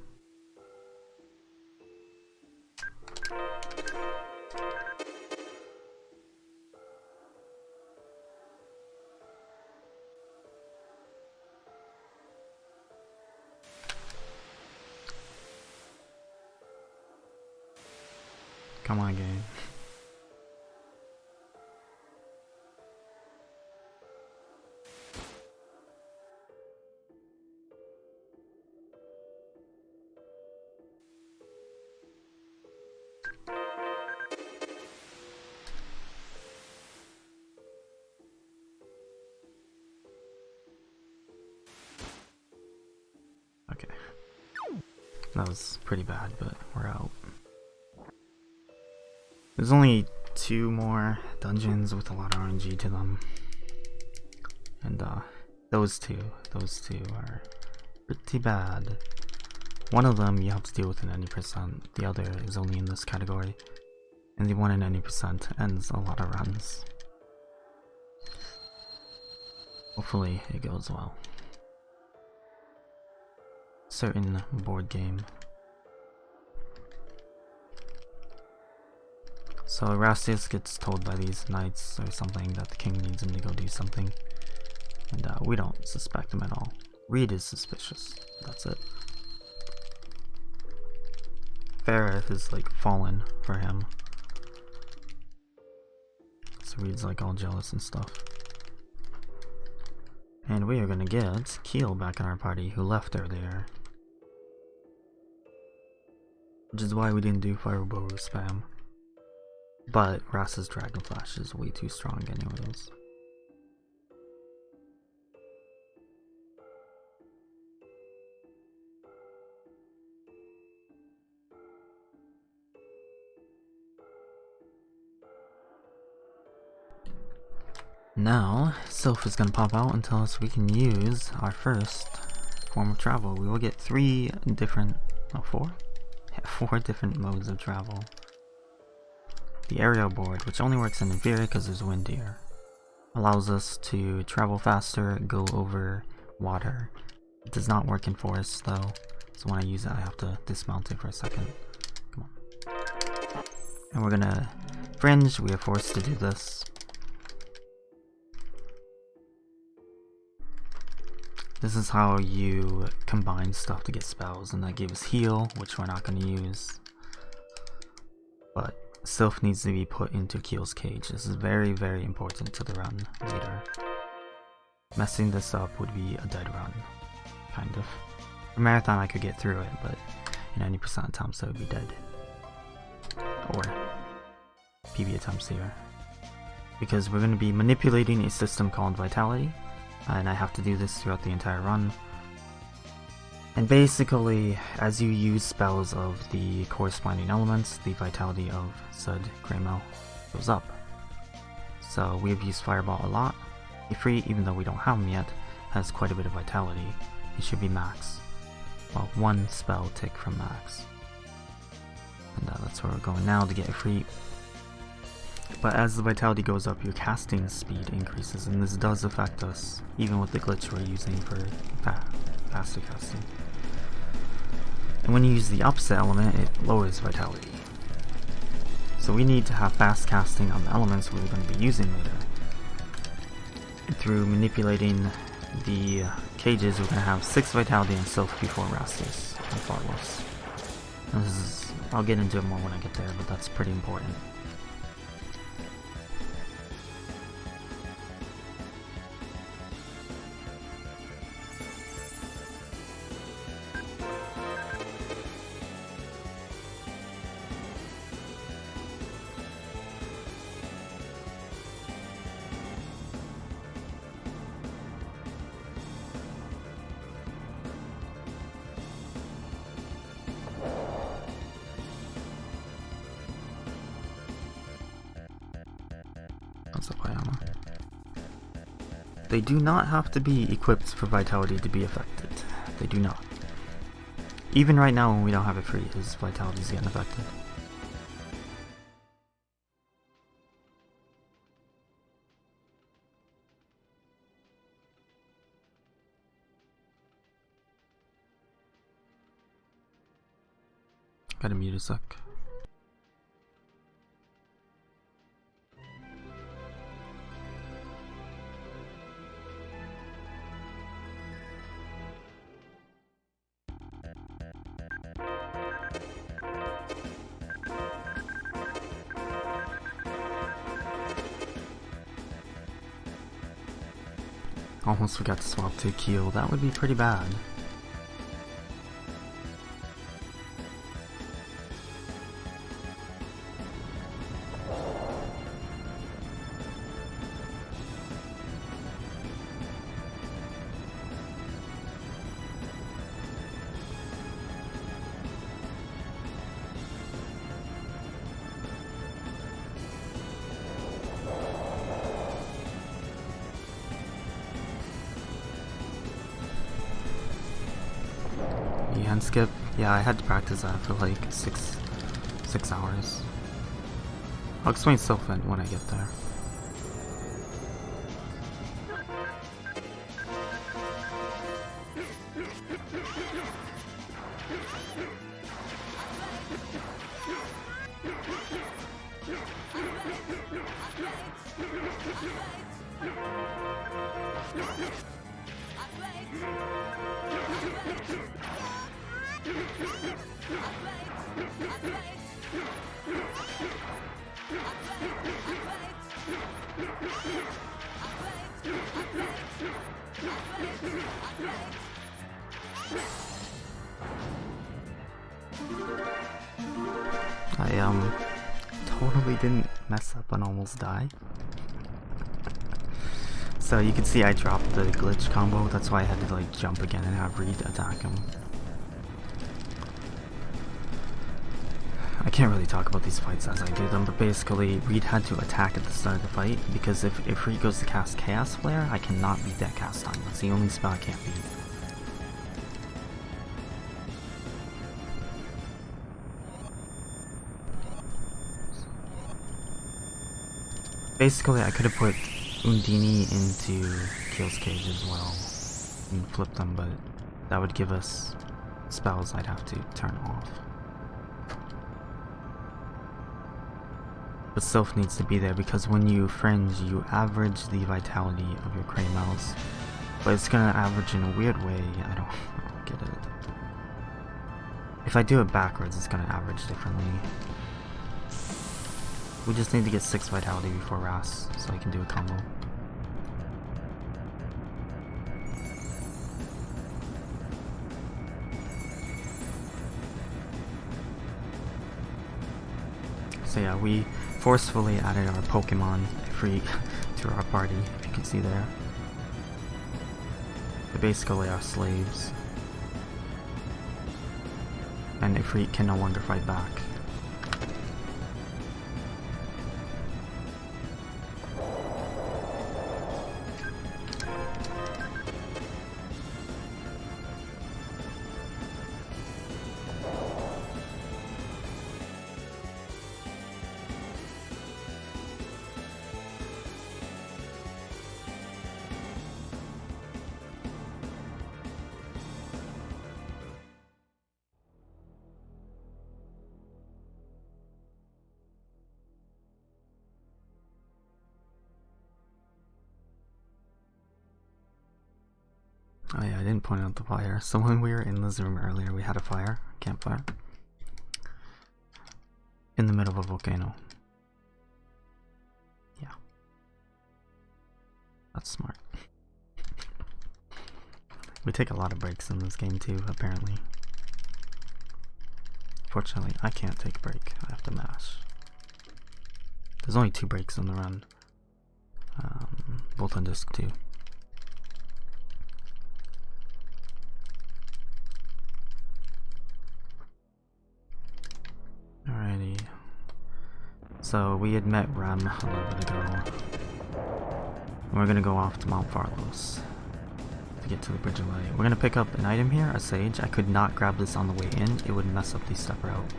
Come on, game. Okay. That was pretty bad, but we're out. There's only 2 more dungeons with a lot of RNG to them. And those two are pretty bad. One of them you have to deal with in any percent, the other is only in this category. And the one in any percent ends a lot of runs. Hopefully it goes well. Certain board game. So Erastus gets told by these knights or something that the king needs him to go do something. And we don't suspect him at all. Reed is suspicious. That's it. Farah has like fallen for him. So Reed's like all jealous and stuff. And we are gonna get Keel back in our party, who left earlier. Which is why we didn't do Firebow spam. But Rasa's Dragon Flash is way too strong anyways. Now, Sylph is gonna pop out and tell us we can use our first form of travel. We will get 4? Yeah, 4 different modes of travel. The aerial board, which only works in inferior because there's wind here, allows us to travel faster, go over water. It does not work in forests though, so when I use it I have to dismount it for a second. Come on. And we're gonna fringe, we are forced to do this. This is how you combine stuff to get spells, and that gives heal, which we're not going to use. But Sylph needs to be put into Keel's cage. This is very, very important to the run later. Messing this up would be a dead run, kind of. For marathon I could get through it, but in 90% of times I would be dead. Or PB attempts here. Because we're going to be manipulating a system called Vitality. And I have to do this throughout the entire run. And basically, as you use spells of the corresponding elements, the vitality of said Greymel goes up. So we have used Fireball a lot. Ifrit, even though we don't have him yet, has quite a bit of vitality. He should be max. Well, 1 spell tick from max. And that's where we're going now to get Ifrit. But as the vitality goes up, your casting speed increases, and this does affect us, even with the glitch we're using for faster casting. And when you use the opposite element, it lowers vitality. So we need to have fast casting on the elements we're going to be using later. And through manipulating the cages, we're going to have 6 vitality and Sylph before Rastus and Farlos. I'll get into it more when I get there, but that's pretty important. They do not have to be equipped for vitality to be affected. They do not. Even right now when we don't have it free, his vitality is getting affected. Gotta mute a sec. Almost forgot to swap to Keel. That would be pretty bad. Hand skip. Yeah, I had to practice that for like 6 hours. I'll explain Sylph when I get there. I totally didn't mess up and almost die. So you can see I dropped the glitch combo, that's why I had to like jump again and have Reed attack him. I can't really talk about these fights as I do them, but basically Reed had to attack at the start of the fight because if Reed goes to cast Chaos Flare, I cannot beat that cast time. That's the only spell I can't beat. Basically, I could have put Undini into Keel's Cage as well and flipped them, but that would give us spells I'd have to turn off. But Sylph needs to be there because when you fringe, you average the vitality of your Kraymels. But it's gonna average in a weird way. I don't get it. If I do it backwards, it's gonna average differently. We just need to get 6 vitality before Ras, so I can do a combo. So yeah, we forcefully added our Pokemon free to our party, if you can see there. They're basically our slaves. And Ifrit can no longer fight back. Oh yeah, I didn't point out the fire. So when we were in this room earlier, we had a fire, campfire, in the middle of a volcano. Yeah. That's smart. We take a lot of breaks in this game too, apparently. Fortunately, I can't take a break. I have to mash. There's only 2 breaks in the run. Both on disc 2. Alrighty. So we had met Rem a little bit ago. And we're gonna go off to Mount Farlos to get to the Bridge of Light. We're gonna pick up an item here, a Sage. I could not grab this on the way in. It would mess up the step route.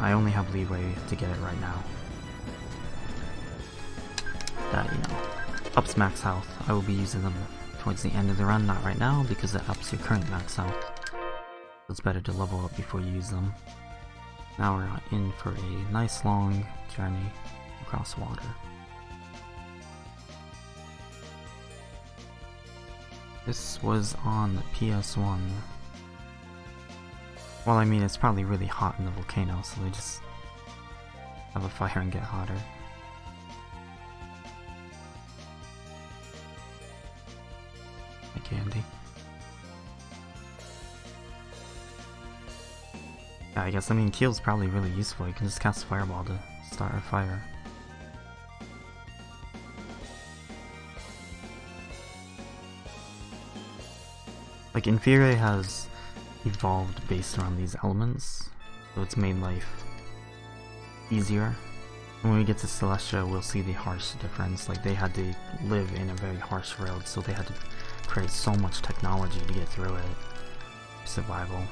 I only have leeway to get it right now. That, you know, ups max health. I will be using them towards the end of the run, not right now, because it ups your current max health. It's better to level up before you use them. Now we're in for a nice long journey across water. This was on the PS1. Well, I mean, it's probably really hot in the volcano, so they just have a fire and get hotter. Like Andy. Yeah, I guess, I mean, Keel's probably really useful. You can just cast Fireball to start a fire. Like, Inferior has evolved based around these elements, so it's made life easier. And when we get to Celestia, we'll see the harsh difference. Like, they had to live in a very harsh world, so they had to create so much technology to get through it. Survival.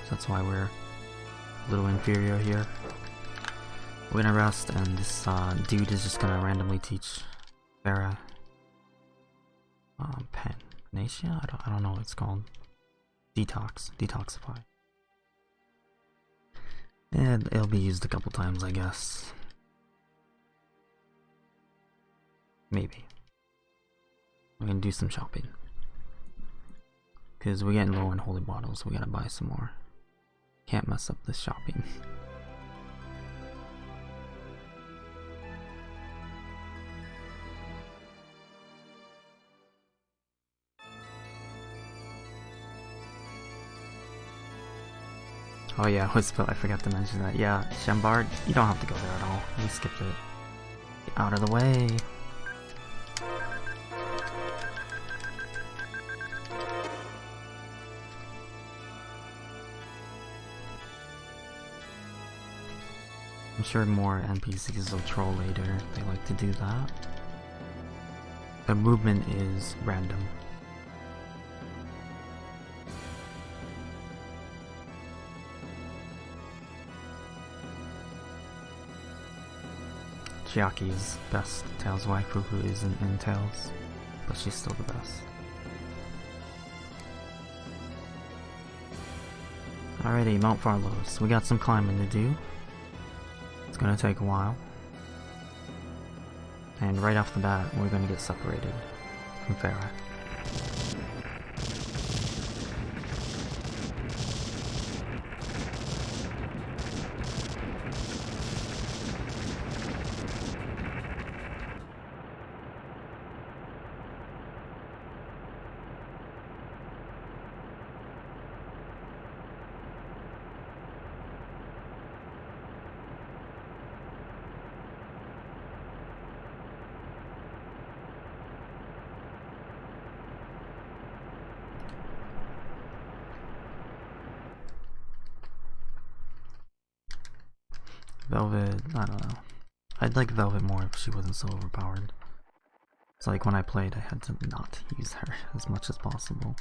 So that's why we're a little inferior here. We're gonna rest, and this dude is just gonna randomly teach Farah Panacia? I don't know what it's called. Detoxify. And it'll be used a couple times, I guess. Maybe. We're gonna do some shopping. Because we're getting low on holy bottles, so we gotta buy some more. Can't mess up this shopping. Oh yeah, I forgot to mention that. Yeah, Shambard, you don't have to go there at all. We skipped it. Get out of the way. I'm sure more NPCs will troll later. They like to do that. The movement is random. Chiaki is best Tails waifu who isn't in Tails, but she's still the best. Alrighty, Mount Farlos. We got some climbing to do. It's gonna take a while. And right off the bat, we're gonna get separated from Farah. Velvet, I don't know. I'd like Velvet more if she wasn't so overpowered. It's like when I played, I had to not use her as much as possible.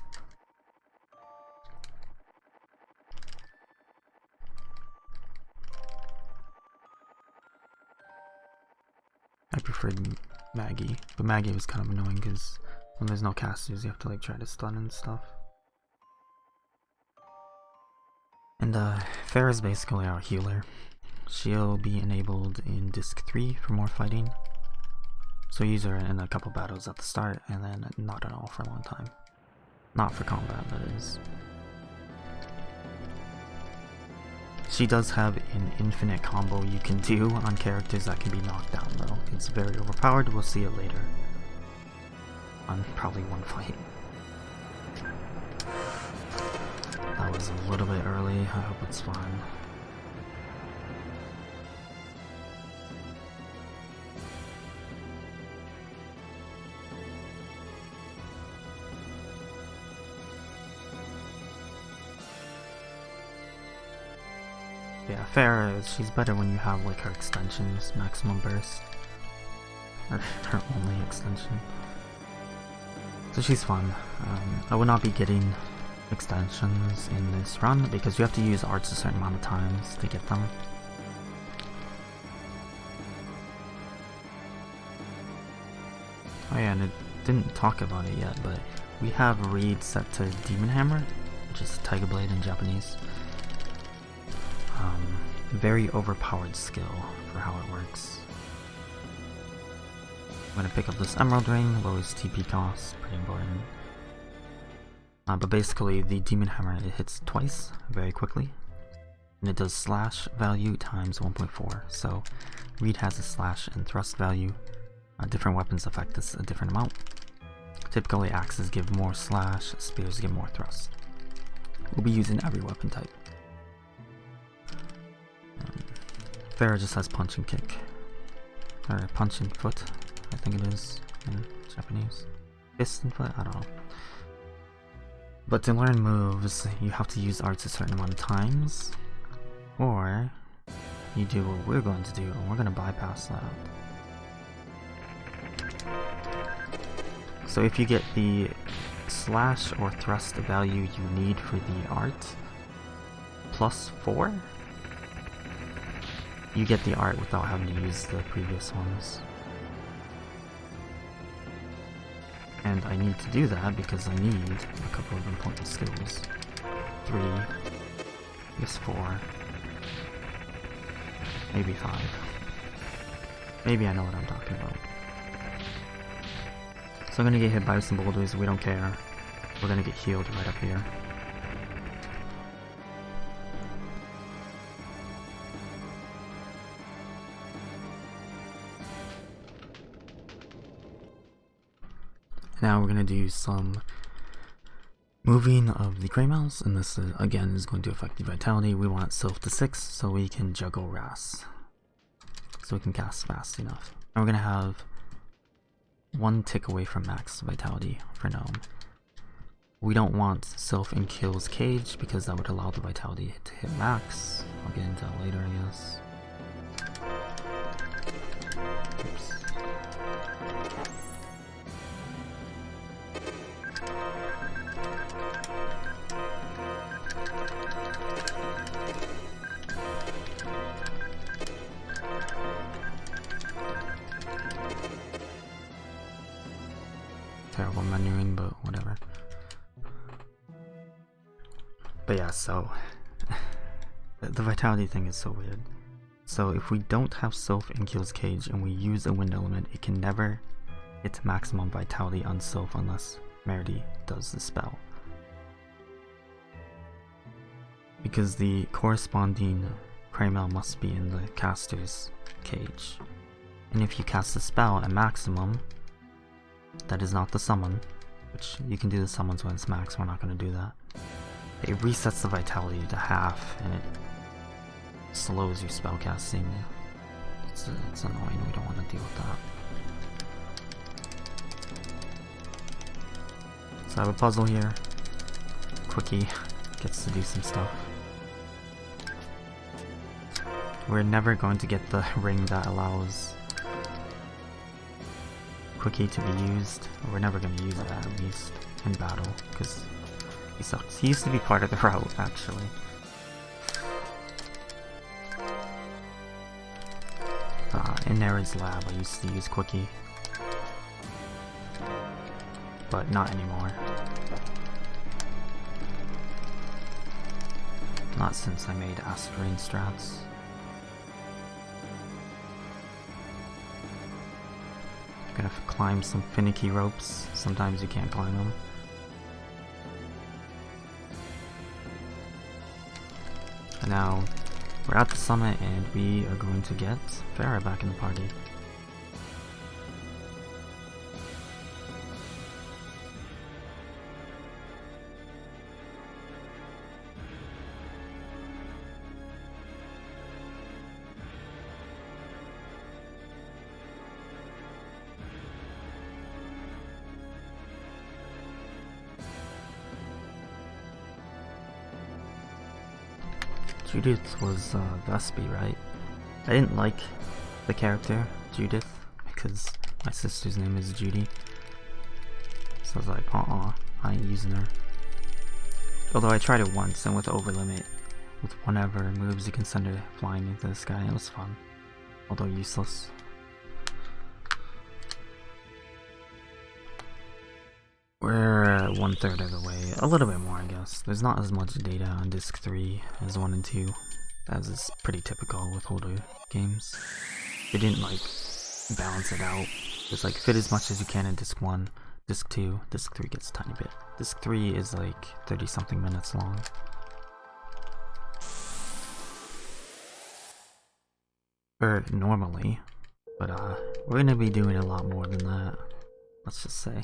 I preferred Maggie, but Maggie was kind of annoying because when there's no casters, you have to like try to stun and stuff. And Farah's basically our healer. She'll be enabled in Disc 3 for more fighting. So use her in a couple battles at the start, and then not at all for a long time. Not for combat, that is. She does have an infinite combo you can do on characters that can be knocked down though. It's very overpowered, we'll see it later. On probably one fight. That was a little bit early, I hope it's fine. Yeah, Farah, she's better when you have like her extensions, maximum burst. Or her only extension. So she's fun. I will not be getting extensions in this run because you have to use arts a certain amount of times to get them. Oh yeah, and it didn't talk about it yet, but we have Reed set to Demon Hammer, which is Tiger Blade in Japanese. Very overpowered skill for how it works. I'm gonna pick up this Emerald Ring, lowers TP cost, pretty important. But basically, the Demon Hammer, it hits twice, very quickly. And it does slash value times 1.4, so Reed has a slash and thrust value. Different weapons affect this a different amount. Typically, axes give more slash, spears give more thrust. We'll be using every weapon type. Farah just has punch and kick. Or punch and foot, I think it is in Japanese. Fist and foot? I don't know. But to learn moves, you have to use arts a certain amount of times. Or you do what we're going to do, and we're going to bypass that. So if you get the slash or thrust value you need for the art +4, you get the art without having to use the previous ones. And I need to do that because I need a couple of important skills. 3, I guess 4, maybe 5. Maybe I know what I'm talking about. So I'm gonna get hit by some boulders, we don't care. We're gonna get healed right up here. Now we're gonna do some moving of the Greymouse, and this again is going to affect the vitality. We want Sylph to 6 so we can juggle Ras. So we can cast fast enough. And we're gonna have 1 tick away from max vitality for Gnome. We don't want Sylph in Kill's cage because that would allow the vitality to hit max. I'll get into that later, I guess. Oops. Terrible menuing, but whatever. But yeah, so the vitality thing is so weird. So if we don't have Sylph in Keel's cage and we use a wind element, it can never hit maximum vitality on Sylph unless Merity does the spell. Because the corresponding Kraymel must be in the caster's cage. And if you cast the spell at maximum, that is not the summon, which you can do the summons when it's max, we're not going to do that. It resets the vitality to half and it slows your spellcasting. It's annoying, we don't want to deal with that. So I have a puzzle here. Quickie gets to do some stuff. We're never going to get the ring that allows Quickie to be used. We're never going to use it at least in battle, because he sucks. He used to be part of the route, actually. In Nerid's lab, I used to use Quickie. But not anymore. Not since I made Astrine strats. Gonna climb some finicky ropes. Sometimes you can't climb them. And now we're at the summit and we are going to get Farah back in the party. Judith was Vespi, right? I didn't like the character Judith because my sister's name is Judy. So I was like, I ain't using her. Although I tried it once, and with Overlimit, with whatever moves you can send her flying into the sky, it was fun. Although useless. We're 1/3 of the way, a little bit more I guess. There's not as much data on disc 3 as 1 and 2, as is pretty typical with older games. They didn't like balance it out. Just like fit as much as you can in disc 1, disc 2, disc 3 gets a tiny bit. Disc 3 is like 30 something minutes long. Or normally, but we're gonna be doing a lot more than that, let's just say.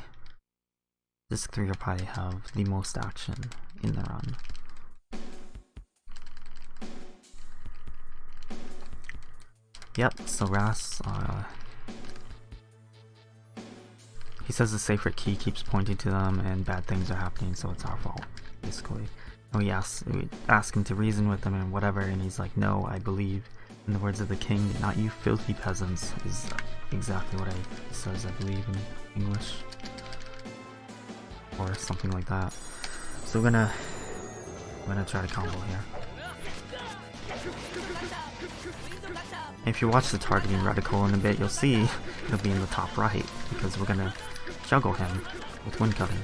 Disc 3 will probably have the most action in the run. Yep, so Ras, he says the sacred key keeps pointing to them and bad things are happening, so it's our fault, basically. And we ask him to reason with them and whatever, and he's like, no, I believe. In the words of the king, not you filthy peasants, is exactly what he says, I believe, in English. Or something like that. So we're gonna try to combo here. If you watch the targeting reticle in a bit, you'll see it'll be in the top right, because we're gonna juggle him with wind cutting.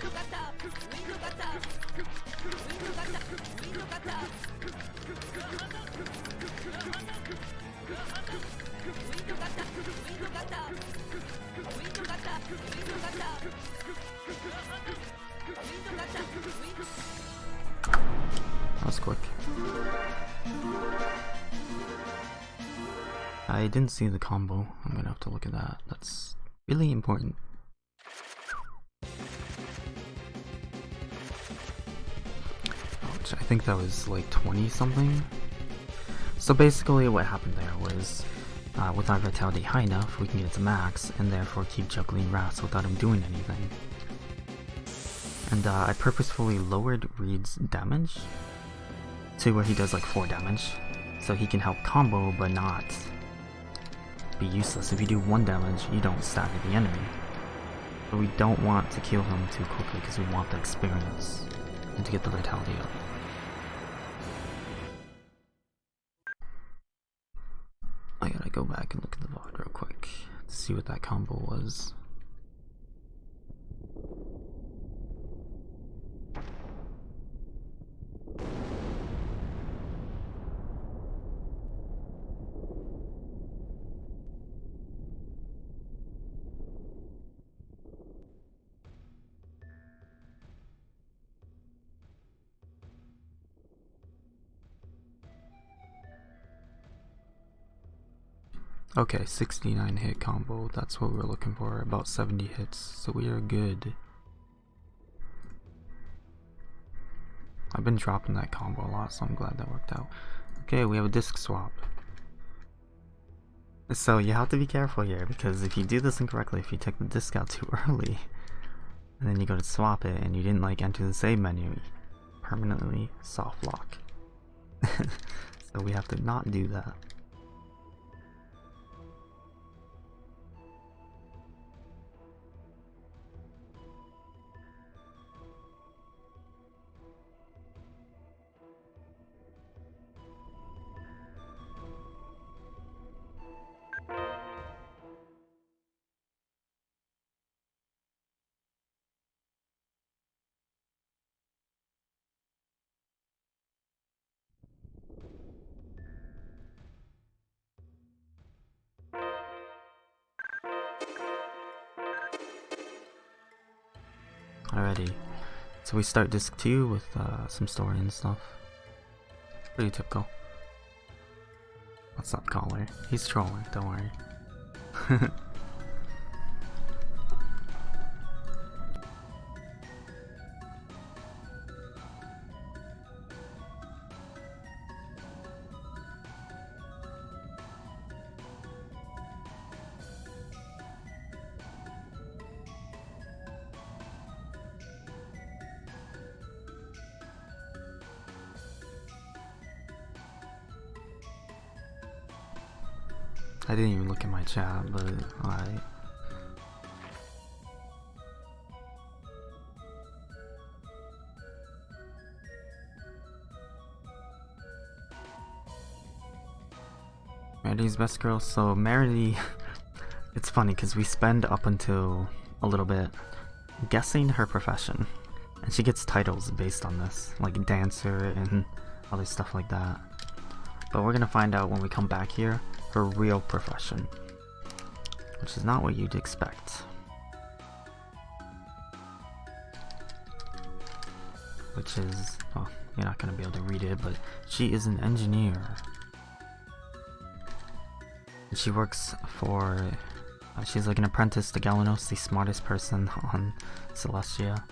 That was quick. I didn't see the combo. I'm gonna have to look at that. That's really important. Ouch, I think that was like 20 something. So basically what happened there was with our vitality high enough, we can get it to max and therefore keep juggling rats without him doing anything. And I purposefully lowered Reed's damage to where he does like 4 damage, so he can help combo but not be useless. If you do 1 damage, you don't stagger the enemy. But we don't want to kill him too quickly because we want the experience and to get the vitality up. I gotta go back and look at the VOD real quick to see what that combo was. Okay, 69 hit combo, that's what we're looking for, about 70 hits, so we are good. I've been dropping that combo a lot, so I'm glad that worked out. Okay, we have a disc swap. So you have to be careful here, because if you do this incorrectly, if you take the disc out too early, and then you go to swap it, and you didn't like enter the save menu, permanently soft lock. So we have to not do that. Alrighty, so we start disc 2 with some story and stuff. Pretty typical. Let's not call her. He's trolling, don't worry. I didn't even look at my chat, but Merity's best girl. So Merity, it's funny because we spend up until a little bit guessing her profession, and she gets titles based on this, like dancer and other stuff like that. But we're gonna find out when we come back here her real profession, which is not what you'd expect. Which is, well, you're not gonna be able to read it, but she is an engineer. And she works for, she's like an apprentice to Galanos, the smartest person on Celestia.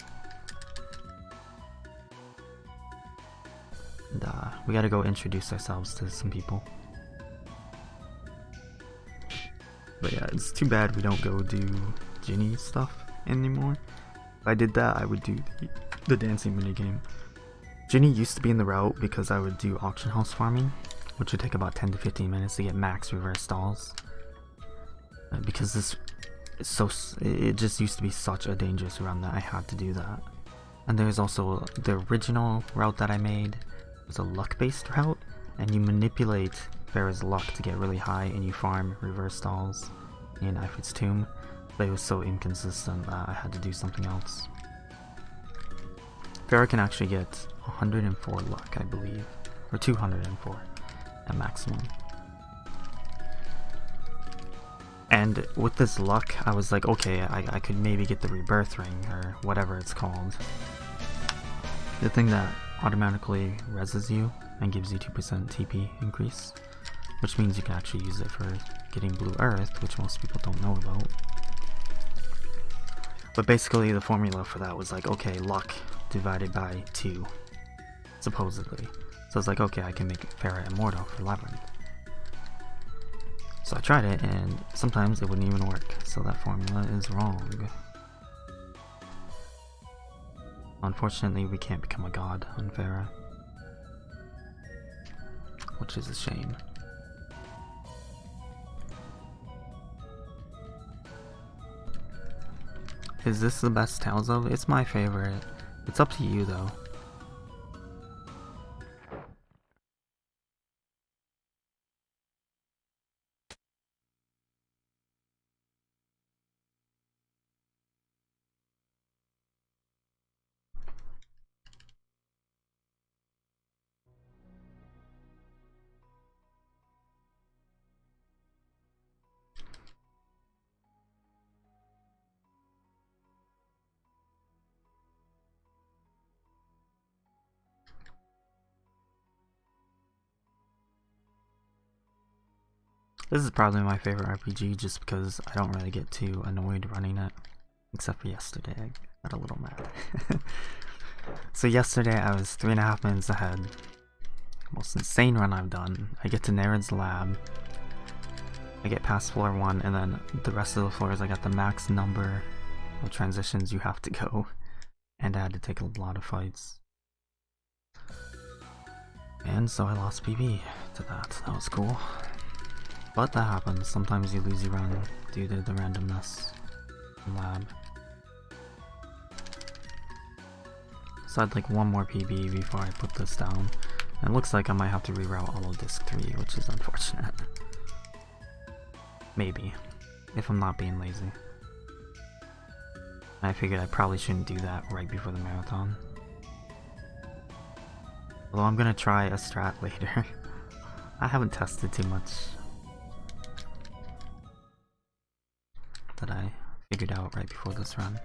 And we gotta go introduce ourselves to some people. But yeah, it's too bad we don't go do Ginny stuff anymore. If I did that, I would do the dancing minigame. Ginny used to be in the route because I would do auction house farming, which would take about 10 to 15 minutes to get max reverse stalls. Because this is so, it just used to be such a dangerous run that I had to do that. And there's also the original route that I made. It was a luck-based route, and you manipulate Farah's luck to get really high, and you farm reverse stalls in Ifrit's Tomb, but it was so inconsistent that I had to do something else. Farah can actually get 104 luck, I believe, or 204 at maximum. And with this luck, I was like, okay, I could maybe get the rebirth ring, or whatever it's called. The thing that automatically reses you and gives you 2% TP increase, which means you can actually use it for getting blue earth, which most people don't know about. But basically the formula for that was like, okay, luck divided by 2, supposedly. So it's like, okay, I can make Farah immortal for Labyrinth. So I tried it, and sometimes it wouldn't even work, so that formula is wrong. Unfortunately, we can't become a god on Farah, which is a shame. Is this the best Tales of? It's my favorite. It's up to you though. This is probably my favorite RPG just because I don't really get too annoyed running it. Except for yesterday, I got a little mad. So yesterday I was 3.5 minutes ahead. Most insane run I've done. I get to Nared's lab. I get past floor 1 and then the rest of the floors I got the max number of transitions you have to go. And I had to take a lot of fights. And so I lost PB to that. That was cool. But that happens. Sometimes you lose your run due to the randomness in lab. So I'd like one more PB before I put this down. And it looks like I might have to reroute all of disc 3, which is unfortunate. Maybe. If I'm not being lazy. I figured I probably shouldn't do that right before the marathon. Although I'm gonna try a strat later. I haven't tested too much that I figured out right before this run.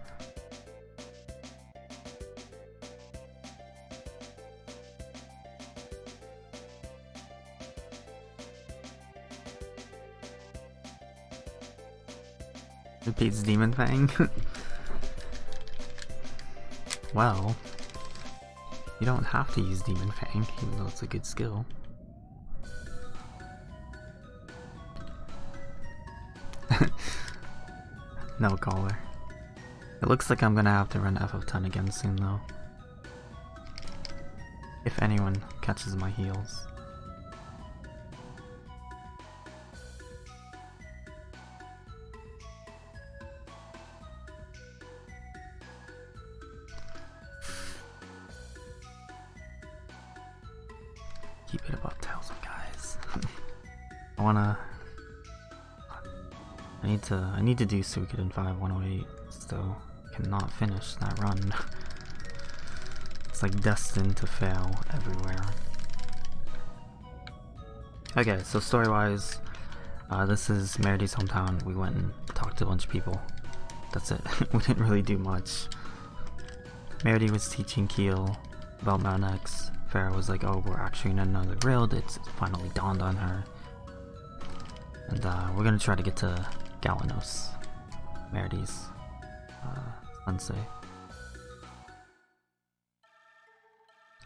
It beats Demon Fang? Well, you don't have to use Demon Fang, even though it's a good skill. No caller. It looks like I'm gonna have to run FF10 again soon though. If anyone catches my heels. Keep it about Tales of, guys. I need to do Suikoden 5 108, still cannot finish that run. It's like destined to fail everywhere. Okay, so story-wise, this is Meridy's hometown. We went and talked to a bunch of people. That's it. We didn't really do much. Meredy was teaching Keel about Mount X. Farah was like, oh, we're actually in another guild. It's finally dawned on her. And we're gonna try to get to Galanos, Meridy's sensei.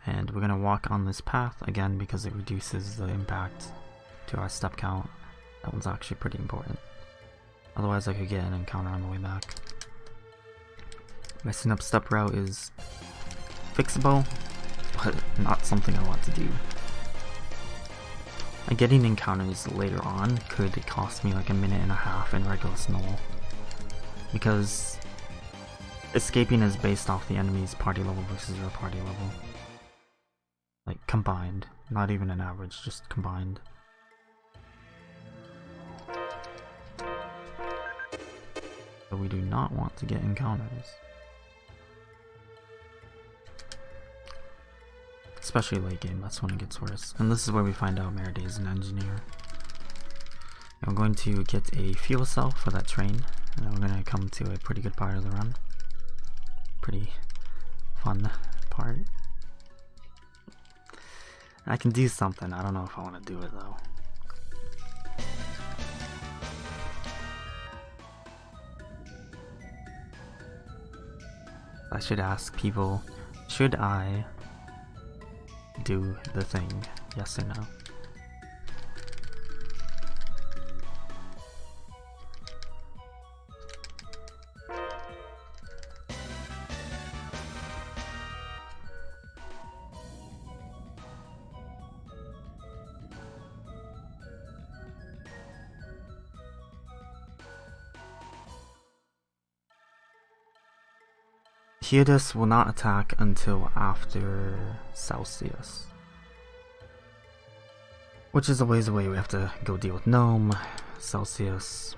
And we're gonna walk on this path again because it reduces the impact to our step count. That one's actually pretty important. Otherwise I could get an encounter on the way back. Messing up step route is fixable, but not something I want to do. And getting encounters later on could cost me like 1.5 minutes in regular snow. Because escaping is based off the enemy's party level versus your party level. Like combined, not even an average, just combined. So we do not want to get encounters. Especially late game, that's when it gets worse. And this is where we find out Meredy is an engineer. I'm going to get a fuel cell for that train, and then we're going to come to a pretty good part of the run. Pretty fun part. I can do something, I don't know if I want to do it though. I should ask people, should I do the thing, yes or no? Hyades will not attack until after Celsius. Which is a ways away. We have to go deal with Gnome, Celsius.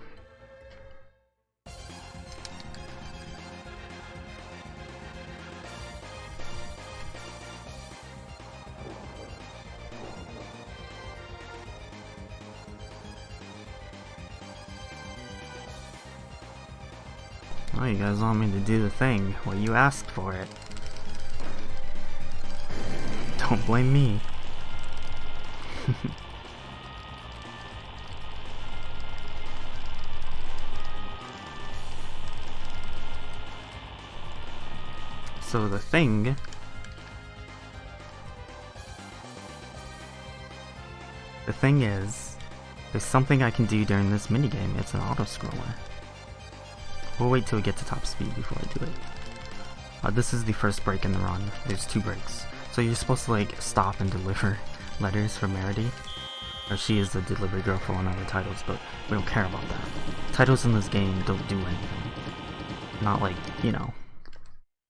Oh, you guys want me to do the thing? Well, you asked for it. Don't blame me. So the thing is, there's something I can do during this minigame. It's an auto-scroller. We'll wait till we get to top speed before I do it. This is the first break in the run. There's 2 breaks. So you're supposed to like stop and deliver letters for Merity. Or she is the delivery girl for one of the titles, but we don't care about that. Titles in this game don't do anything. Not like, you know,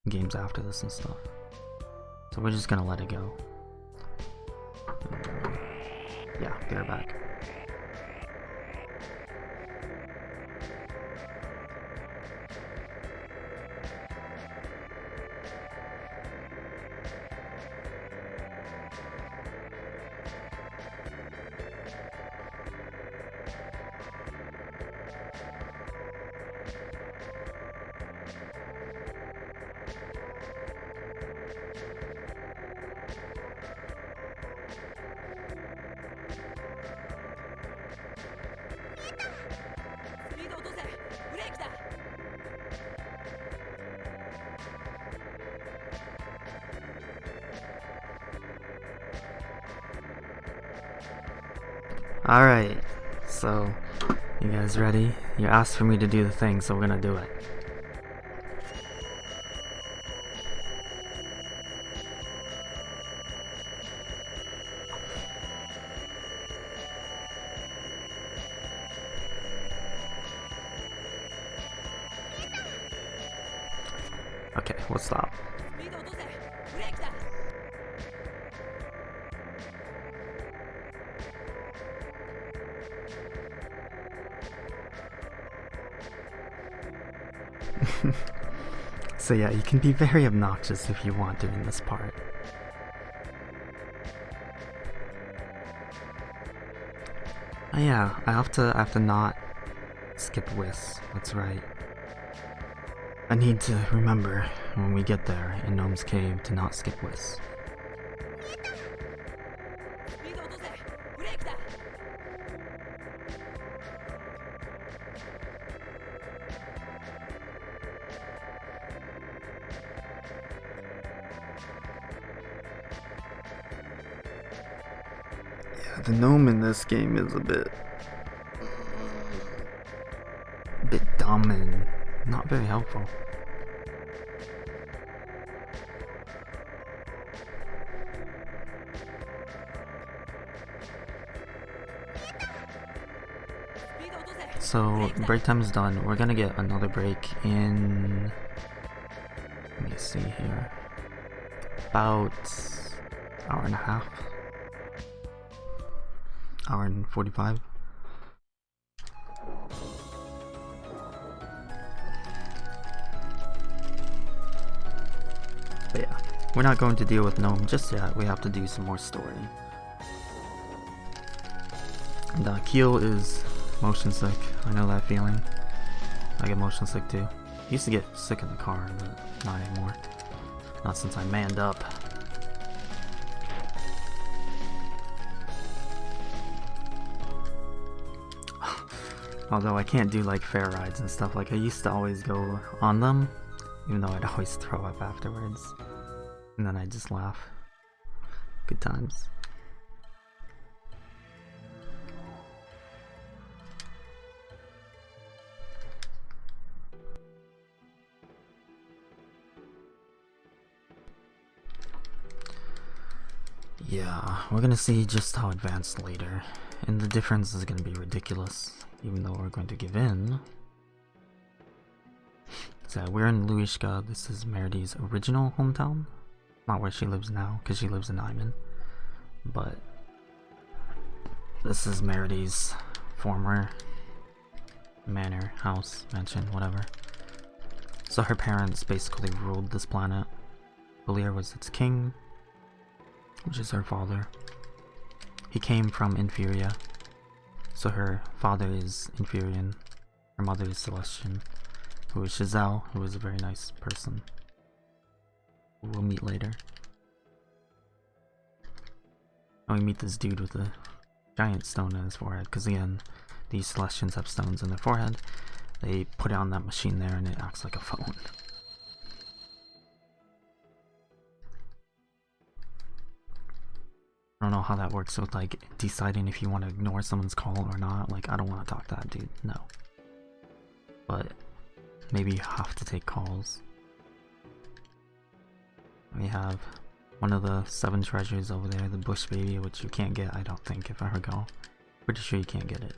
games after this and stuff. So we're just gonna let it go. Yeah, get her back. Alright, so you guys ready? You asked for me to do the thing, so we're gonna do it. Okay, we'll stop. So yeah, you can be very obnoxious if you want during this part. Yeah, I have to not skip Whis. That's right. I need to remember when we get there in Gnome's Cave to not skip Whis. The gnome in this game is a bit dumb and not very helpful. So break time is done. We're gonna get another break in, let me see here, about hour and a half. Hour and 45. But yeah, we're not going to deal with Gnome just yet. We have to do some more story. And Keel is motion sick. I know that feeling. I get motion sick too. I used to get sick in the car, but not anymore. Not since I manned up. Although I can't do like fair rides and stuff, like I used to always go on them, even though I'd always throw up afterwards. And then I'd just laugh. Good times. Yeah, we're gonna see just how advanced later, and the difference is gonna be ridiculous. Even though we're going to give in. So we're in Luishka. This is Meridy's original hometown. Not where she lives now, because she lives in Iman. But this is Meridy's former manor, house, mansion, whatever. So her parents basically ruled this planet. Valir was its king, which is her father. He came from Inferior. So her father is Inferian, her mother is Celestian, who is Chazelle, who is a very nice person. We'll meet later. And we meet this dude with a giant stone in his forehead, because again, these Celestians have stones in their forehead. They put it on that machine there and it acts like a phone. I don't know how that works with like deciding if you want to ignore someone's call or not. Like, I don't want to talk to that dude, no. But maybe you have to take calls. We have one of the 7 treasures over there, the bush baby, which you can't get, I don't think, if I recall. Pretty sure you can't get it.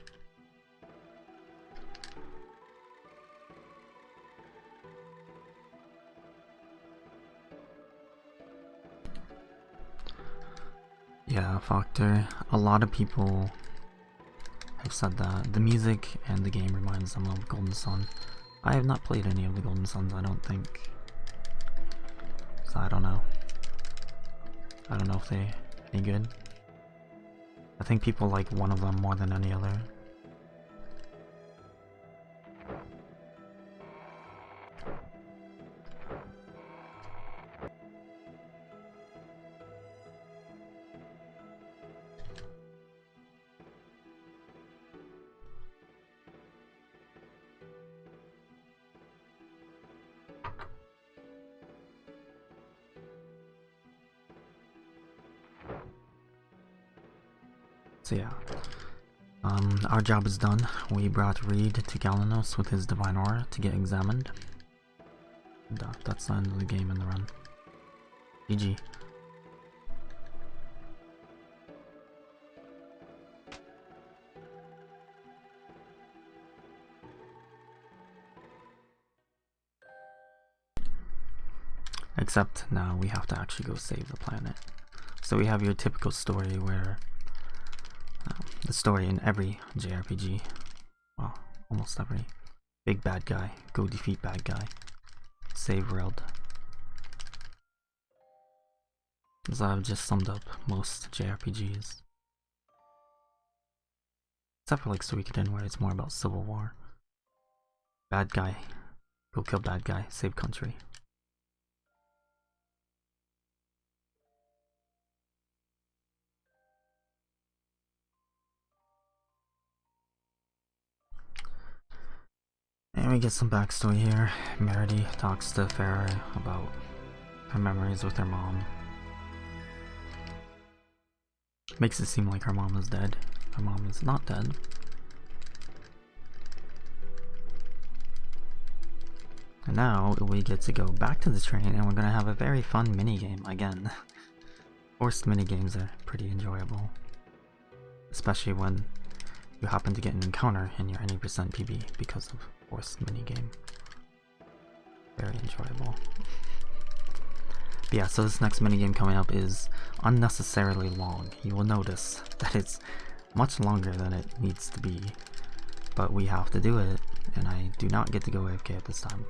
Yeah, Factor. A lot of people have said that the music and the game reminds them of Golden Sun. I have not played any of the Golden Suns, I don't think. So I don't know. I don't know if they're any good. I think people like one of them more than any other. So yeah, our job is done. We brought Reed to Galanos with his divine aura to get examined. And that's the end of the game in the run. GG. Except now we have to actually go save the planet. So we have your typical story where the story in every JRPG, well, almost every, big bad guy, go defeat bad guy, save world. As I've just summed up most JRPGs. Except for like Suikoden, where it's more about civil war. Bad guy, go kill bad guy, save country. And we get some backstory here. Meridy talks to Farah about her memories with her mom. Makes it seem like her mom is dead. Her mom is not dead. And now we get to go back to the train and we're gonna have a very fun minigame again. Forced minigames are pretty enjoyable. Especially when you happen to get an encounter in your any percent PB because of forced minigame. Very enjoyable. But yeah, so this next minigame coming up is unnecessarily long. You will notice that it's much longer than it needs to be. But we have to do it, and I do not get to go AFK at this time.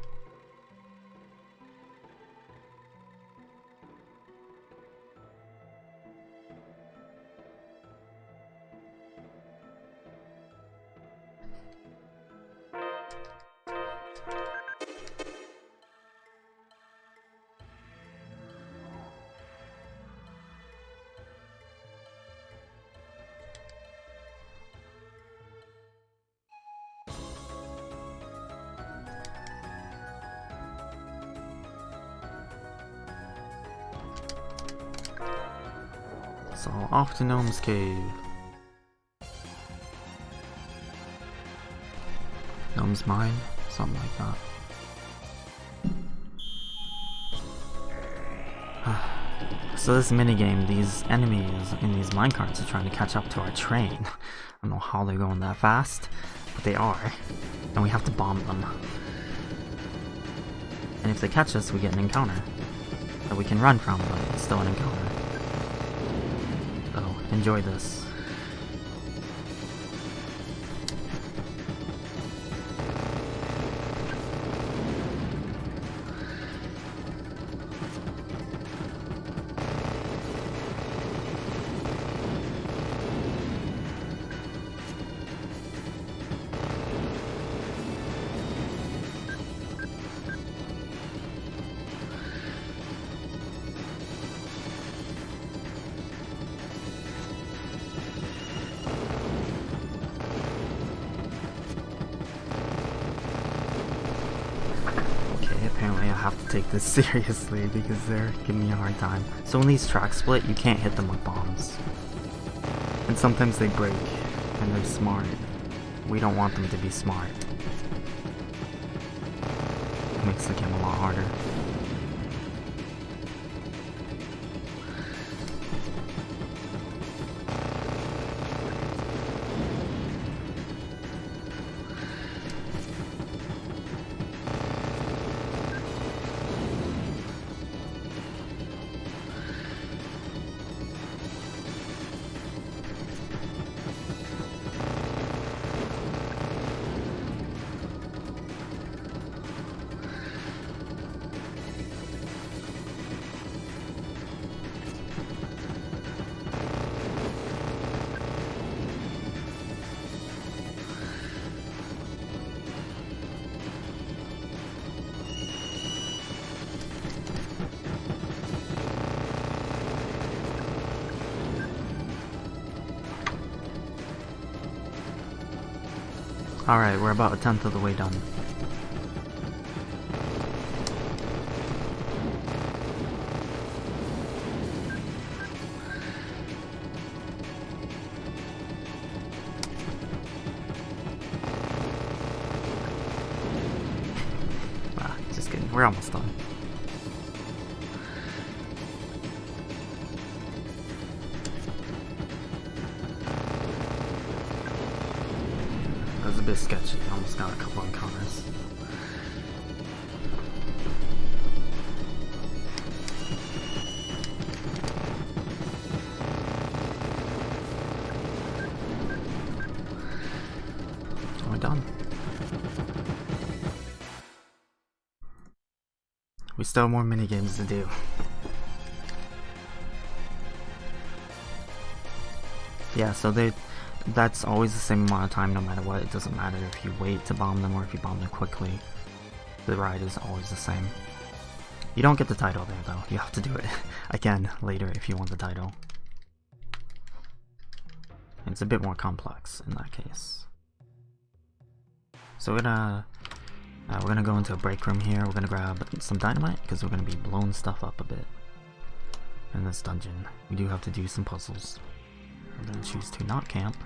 So, off to Gnome's Cave. Gnome's Mine? Something like that. So this minigame, these enemies in these minecarts are trying to catch up to our train. I don't know how they're going that fast, but they are. And we have to bomb them. And if they catch us, we get an encounter that we can run from, but it's still an encounter. So, enjoy this. Apparently I have to take this seriously because they're giving me a hard time. So when these tracks split, you can't hit them with bombs. And sometimes they break, and they're smart. We don't want them to be smart. It makes the game a lot harder. Alright, we're about a tenth of the way done. Just kidding, we're almost done. That was a bit sketchy, almost got a couple encounters. We're done. We still have more minigames to do. Yeah, so that's always the same amount of time no matter what. It doesn't matter if you wait to bomb them or if you bomb them quickly. The ride is always the same. You don't get the title there though. You have to do it again later if you want the title. It's a bit more complex in that case. So we're gonna go into a break room here. We're gonna grab some dynamite because we're gonna be blowing stuff up a bit in this dungeon. We do have to do some puzzles. I'm gonna choose to not camp.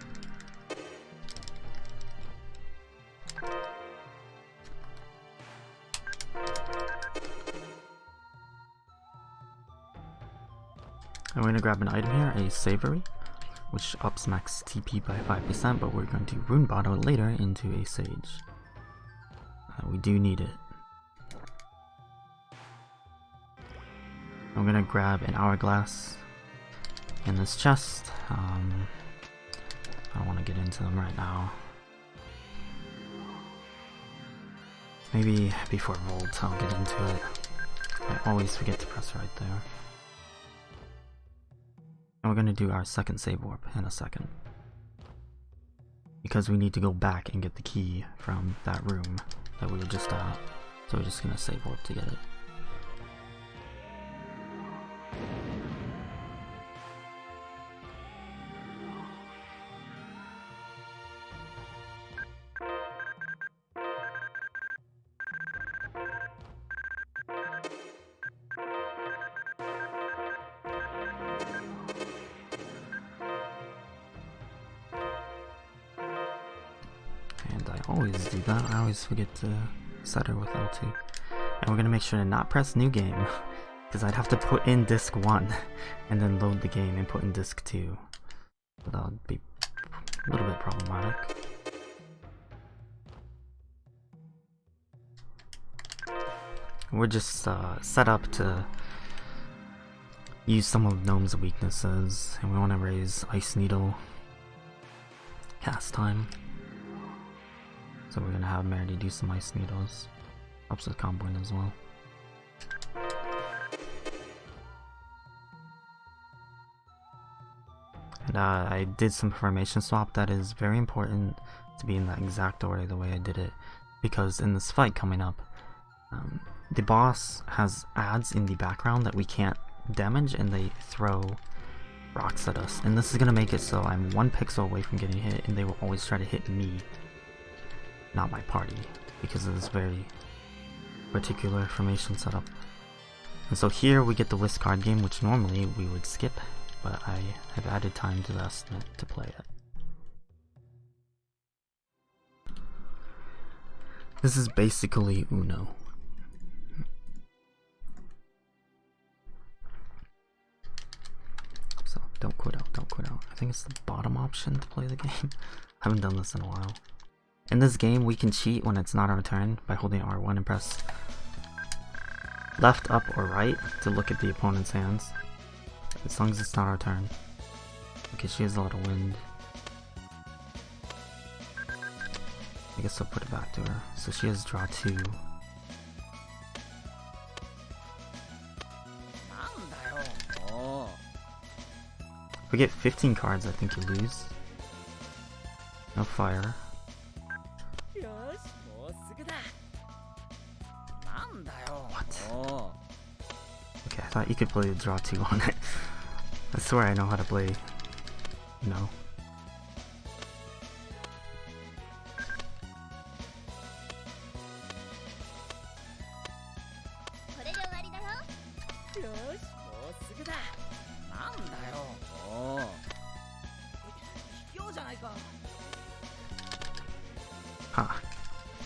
And we're gonna grab an item here, a savory, which ups max TP by 5%, but we're going to rune bottle it later into a sage. We do need it. I'm gonna grab an hourglass in this chest. I don't want to get into them right now. Maybe before Volt I'll get into it. I always forget to press right there. And we're gonna do our second save warp in a second. Because we need to go back and get the key from that room that we were just at. So we're just gonna save warp to get it. I always do that. I always forget to set her with L2. And we're gonna make sure to not press new game, because I'd have to put in disc 1 and then load the game and put in disc 2. So that would be a little bit problematic. We're just set up to use some of Gnome's weaknesses, and we want to raise Ice Needle cast time. So we're gonna have Merity do some Ice Needles. Helps with comboing as well. And I did some formation swap. That is very important to be in that exact order the way I did it, because in this fight coming up, the boss has ads in the background that we can't damage, and they throw rocks at us. And this is gonna make it so I'm 1 pixel away from getting hit, and they will always try to hit me, not my party, because of this very particular formation setup. And so here we get the Whisk card game, which normally we would skip, but I have added time to the estimate to play it. This is basically Uno. So don't quit out, don't quit out. I think it's the bottom option to play the game. I haven't done this in a while. In this game, we can cheat when it's not our turn by holding R1 and press left, up, or right to look at the opponent's hands, as long as it's not our turn. Okay, she has a lot of wind. I guess I'll put it back to her. So she has draw 2. If we get 15 cards, I think you lose. No fire. What? Okay, I thought you could play the draw 2 on it. I swear I know how to play. No. Ha.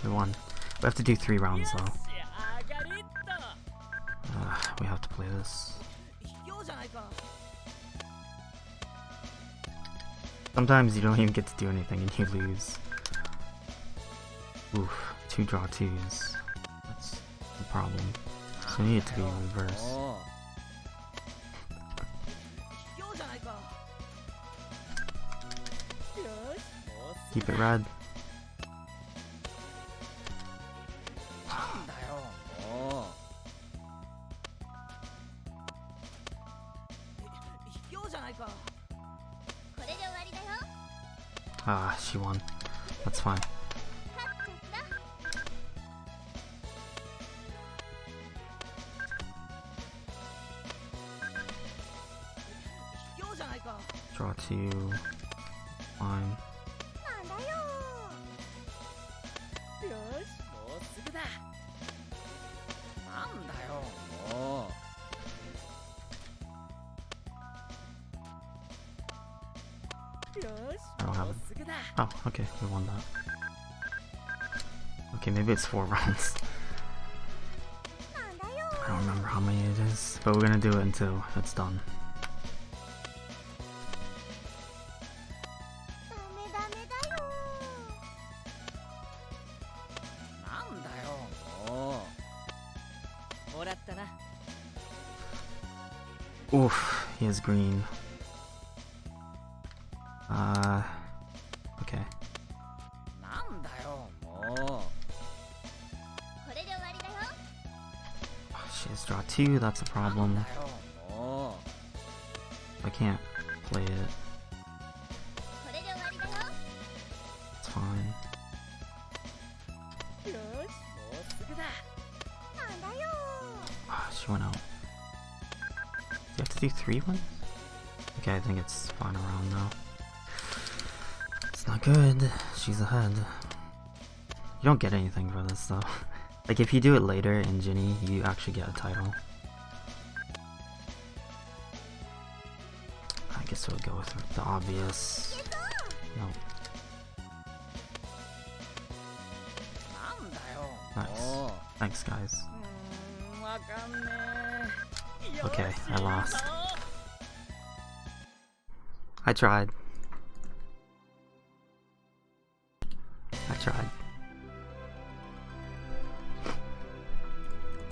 We won. We have to do 3 rounds though. We have to play this. Sometimes you don't even get to do anything and you lose. Oof, 2 draw 2s. That's the problem. So we need it to be in reverse. Keep it red. Ah, she won. That's fine. Draw 2. Fine. I don't have it. Oh, okay, we won that. Okay, maybe it's 4 rounds. I don't remember how many it is, but we're gonna do it until it's done. Oof, he has green. Okay. She has draw 2, that's a problem. I can't play it. It's fine. She went out. You have to do 3 ones? Okay, I think it's fine around now. It's not good. She's ahead. You don't get anything for this though. Like if you do it later in Ginny, you actually get a title. I guess we'll go with the obvious. No. Nice. Thanks guys. Okay, I lost. I tried.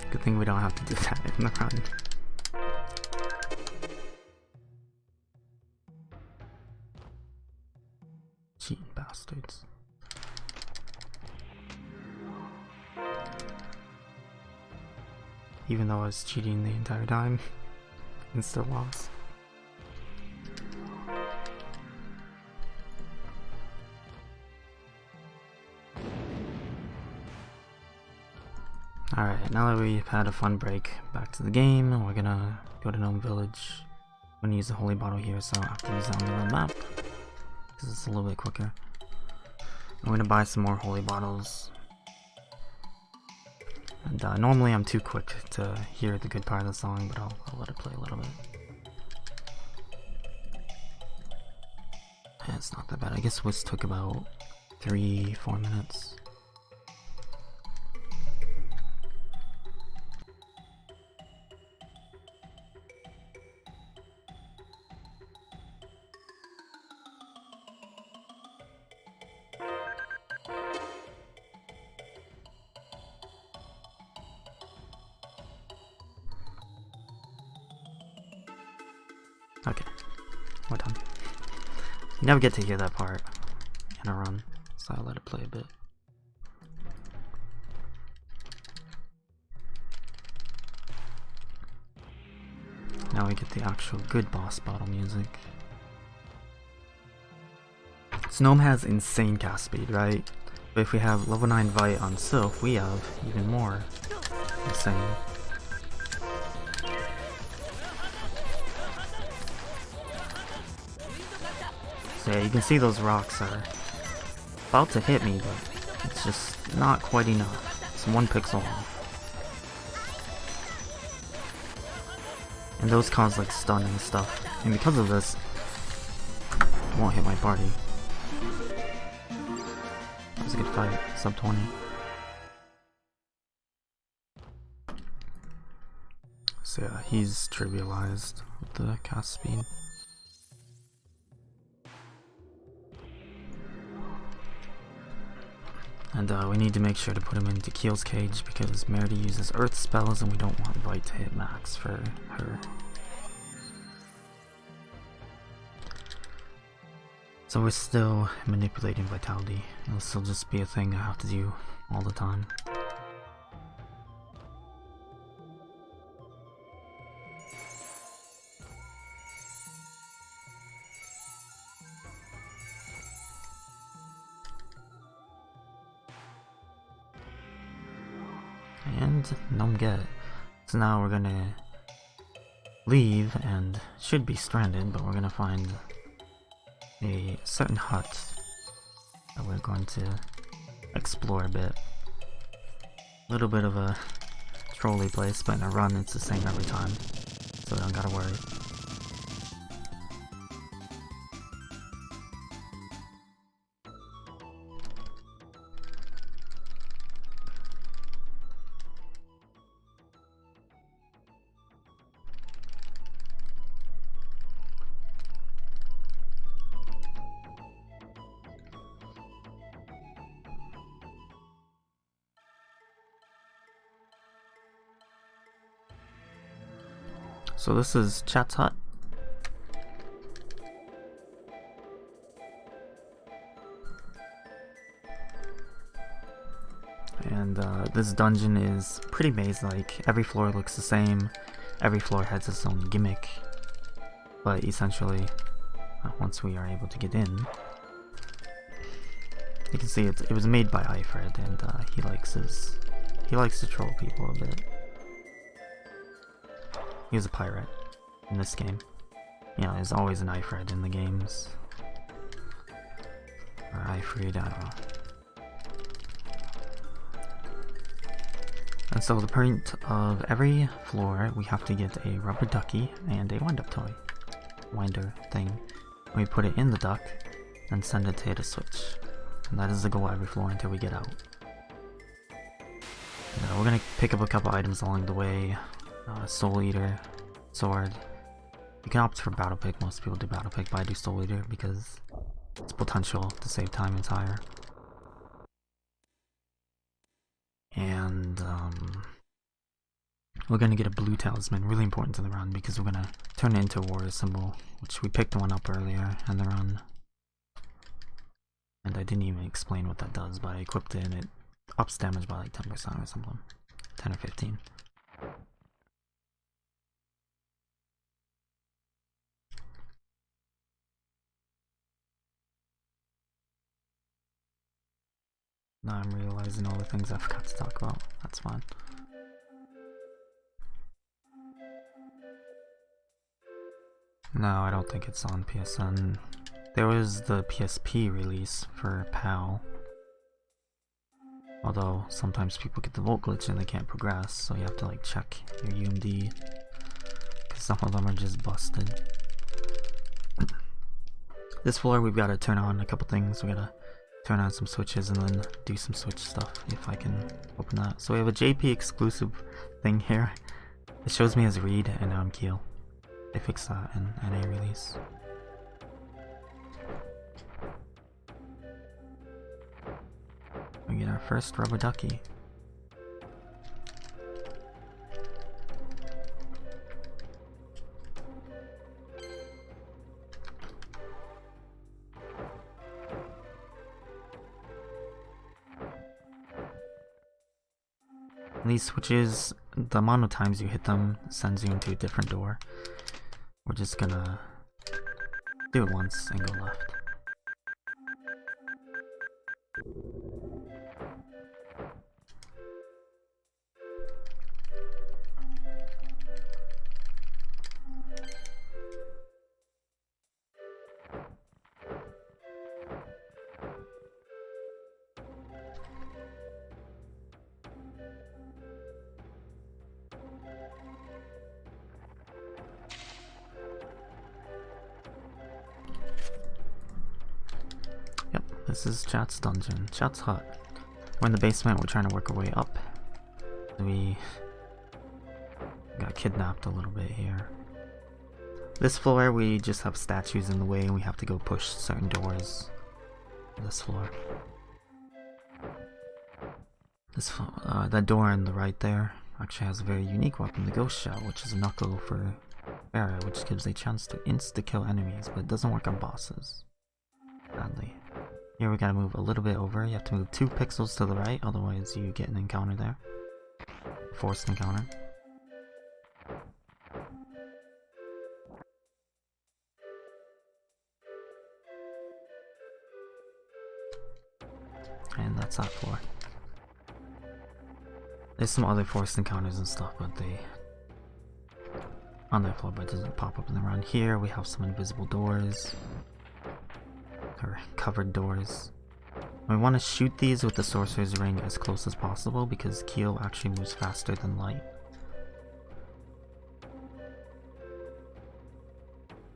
Good Good thing we don't have to do that in the run. Cheating bastards. Even though I was cheating the entire time, and still lost. Alright, now that we've had a fun break, back to the game. We're gonna go to Gnome Village. I'm gonna use the holy bottle here, so I'll have to use it on the road map, because it's a little bit quicker. I'm gonna buy some more holy bottles. And normally I'm too quick to hear the good part of the song, but I'll let it play a little bit. Yeah, it's not that bad. I guess this took about 3-4 minutes. Okay, we're done. You never get to hear that part in a run, so I'll let it play a bit. Now we get the actual good boss battle music. So Gnome has insane cast speed, right? But if we have level 9 Vite on Sylph, we have even more insane. So yeah, you can see those rocks are about to hit me, but it's just not quite enough. It's 1 pixel off. And those cause like stun and stuff. And because of this, it won't hit my party. That was a good fight, sub 20. So yeah, he's trivialized with the cast speed. And we need to make sure to put him into Keel's cage because Merida uses earth spells and we don't want Vite to hit max for her. So we're still manipulating vitality. It'll still just be a thing I have to do all the time. And don't get it. So now we're gonna leave and should be stranded, but we're gonna find a certain hut that we're going to explore a bit. A little bit of a trolley place, but in a run it's the same every time, so we don't gotta worry. So this is Chat's hut. And this dungeon is pretty maze-like. Every floor looks the same. Every floor has its own gimmick. But essentially, once we are able to get in, you can see it was made by Ifred, and he likes to troll people a bit. He was a pirate in this game. You know, there's always an Ifred in the games. Or Ifred, I don't know. And so the point of every floor, we have to get a rubber ducky and a wind-up toy. Winder thing. We put it in the duck, and send it to hit a switch. And that is the goal every floor until we get out. We're gonna pick up a couple items along the way. Soul Eater, sword. You can opt for Battle Pick. Most people do Battle Pick, but I do Soul Eater because its potential to save time is higher. And we're gonna get a blue talisman, really important to the run, because we're gonna turn it into a warrior symbol, which we picked one up earlier in the run. And I didn't even explain what that does, but I equipped it and it ups damage by like 10% or something. 10 or 15. Now I'm realizing all the things I forgot to talk about. That's fine. No, I don't think it's on PSN. There was the PSP release for PAL. Although sometimes people get the Volt glitch and they can't progress, so you have to like check your UMD. Because some of them are just busted. This floor we've got to turn on a couple things. We gotta turn on some switches and then do some switch stuff if I can open that. So we have a JP exclusive thing here. It shows me as read and now I'm Keel. They fixed that in NA release. We get our first rubber ducky. These switches, the amount of times you hit them sends you into a different door. We're just gonna do it once and go left. This is Chat's dungeon. Chat's hut. We're in the basement, we're trying to work our way up. We got kidnapped a little bit here. This floor, we just have statues in the way and we have to go push certain doors. This floor. That door on the right there actually has a very unique weapon, the Ghost Shell, which is a knuckle for area, which gives a chance to insta-kill enemies, but it doesn't work on bosses. Sadly. Here we gotta move a little bit over. You have to move 2 pixels to the right, otherwise you get an encounter there. Forced encounter. And that's that floor. There's some other forced encounters and stuff, but they on that floor, but it doesn't pop up in the run. Here we have some invisible doors. Or covered doors. We want to shoot these with the sorcerer's ring as close as possible because Keel actually moves faster than light.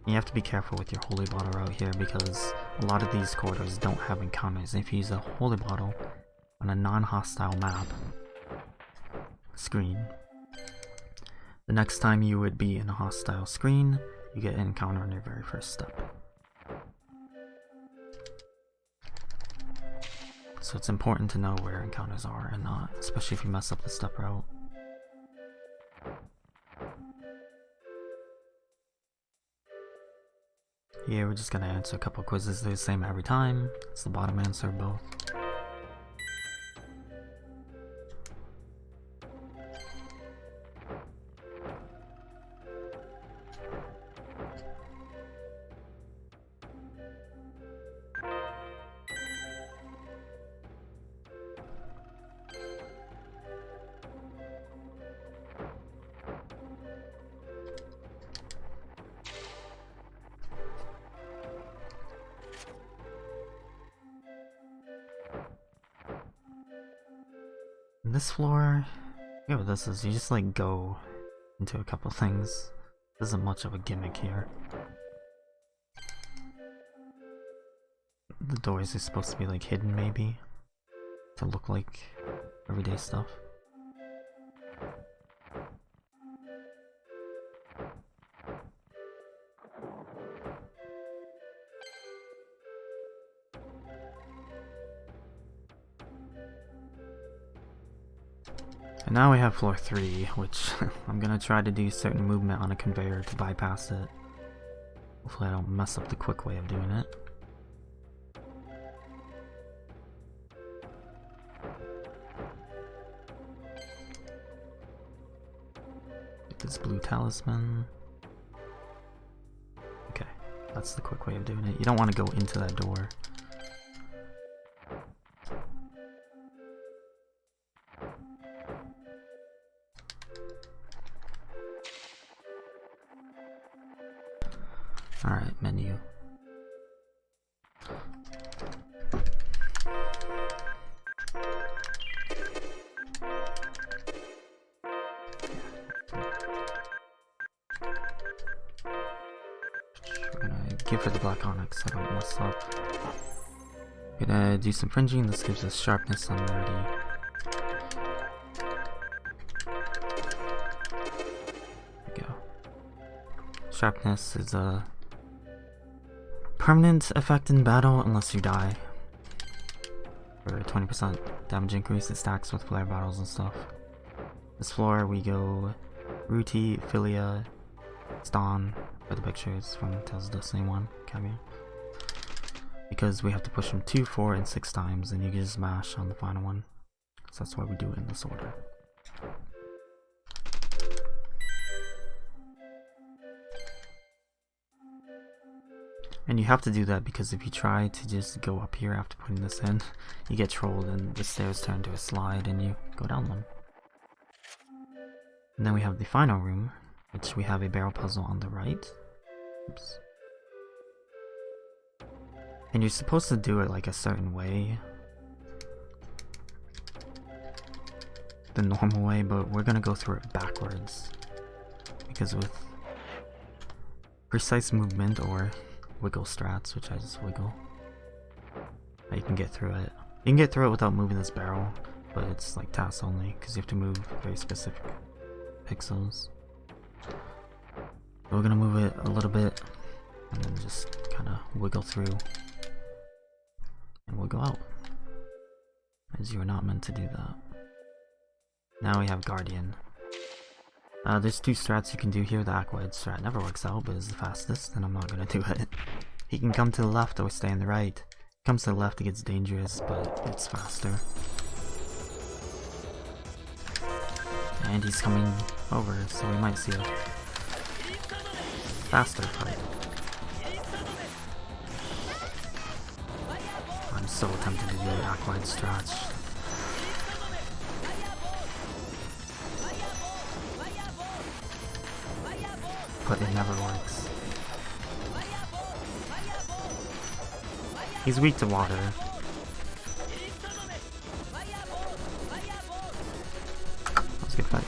You have to be careful with your holy bottle out here because a lot of these corridors don't have encounters. If you use a holy bottle on a non-hostile map screen, the next time you would be in a hostile screen, you get an encounter on your very first step. So it's important to know where encounters are and not, especially if you mess up the step route. Here we're just gonna answer a couple quizzes. They're the same every time. It's the bottom answer both. This floor, yeah, what this is, you just like go into a couple things. There isn't much of a gimmick here. The doors are supposed to be like hidden maybe, to look like everyday stuff. And now we have floor 3, which I'm gonna try to do certain movement on a conveyor to bypass it. Hopefully I don't mess up the quick way of doing it. Get this blue talisman. Okay, that's the quick way of doing it. You don't want to go into that door. Alright, menu. We're gonna give her the black onyx so I don't mess up. We're gonna do some fringing. This gives us sharpness on rarity. There we go. Sharpness is a permanent effect in battle unless you die. For 20% damage increase, it stacks with flare battles and stuff. This floor we go Ruti, Philia, Ston for the pictures from Tales of Destiny 1 cameo. Because we have to push them 2, 4, and 6 times, and you can just mash on the final one. So that's why we do it in this order. And you have to do that because if you try to just go up here after putting this in, you get trolled and the stairs turn to a slide and you go down them. And then we have the final room, which we have a barrel puzzle on the right. Oops. And you're supposed to do it like a certain way. The normal way, but we're gonna go through it backwards. Because with precise movement or wiggle strats, which I just wiggle, you can get through it. You can get through it without moving this barrel, but it's like tasks only, because you have to move very specific pixels. We're gonna move it a little bit, and then just kind of wiggle through, and wiggle out, as you are not meant to do that. Now we have Guardian. There's 2 strats you can do here. The Aquahead strat never works out, but is the fastest, and I'm not gonna do it. He can come to the left or stay on the right. Comes to the left, it gets dangerous, but it's faster. And he's coming over, so we might see a faster fight. I'm so tempted to do the Aquahead strat. But it never works. He's weak to water. That was a good fight.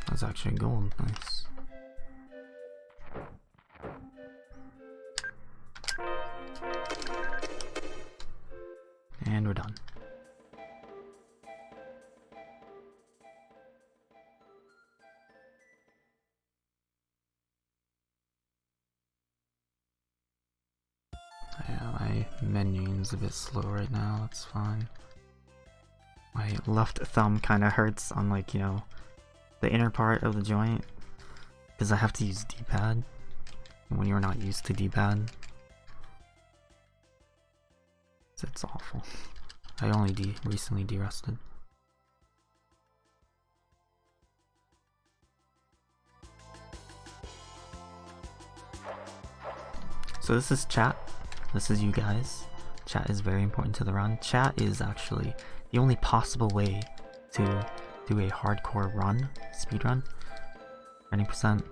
That's actually gold. Nice. And we're done. Yeah, my menu's a bit slow right now, that's fine. My left thumb kind of hurts on, like, you know, the inner part of the joint, because I have to use D-pad when you're not used to D-pad. It's awful. I only recently de-rested. So this is chat. This is you guys. Chat is very important to the run. Chat is actually the only possible way to do a hardcore run, speedrun, 20%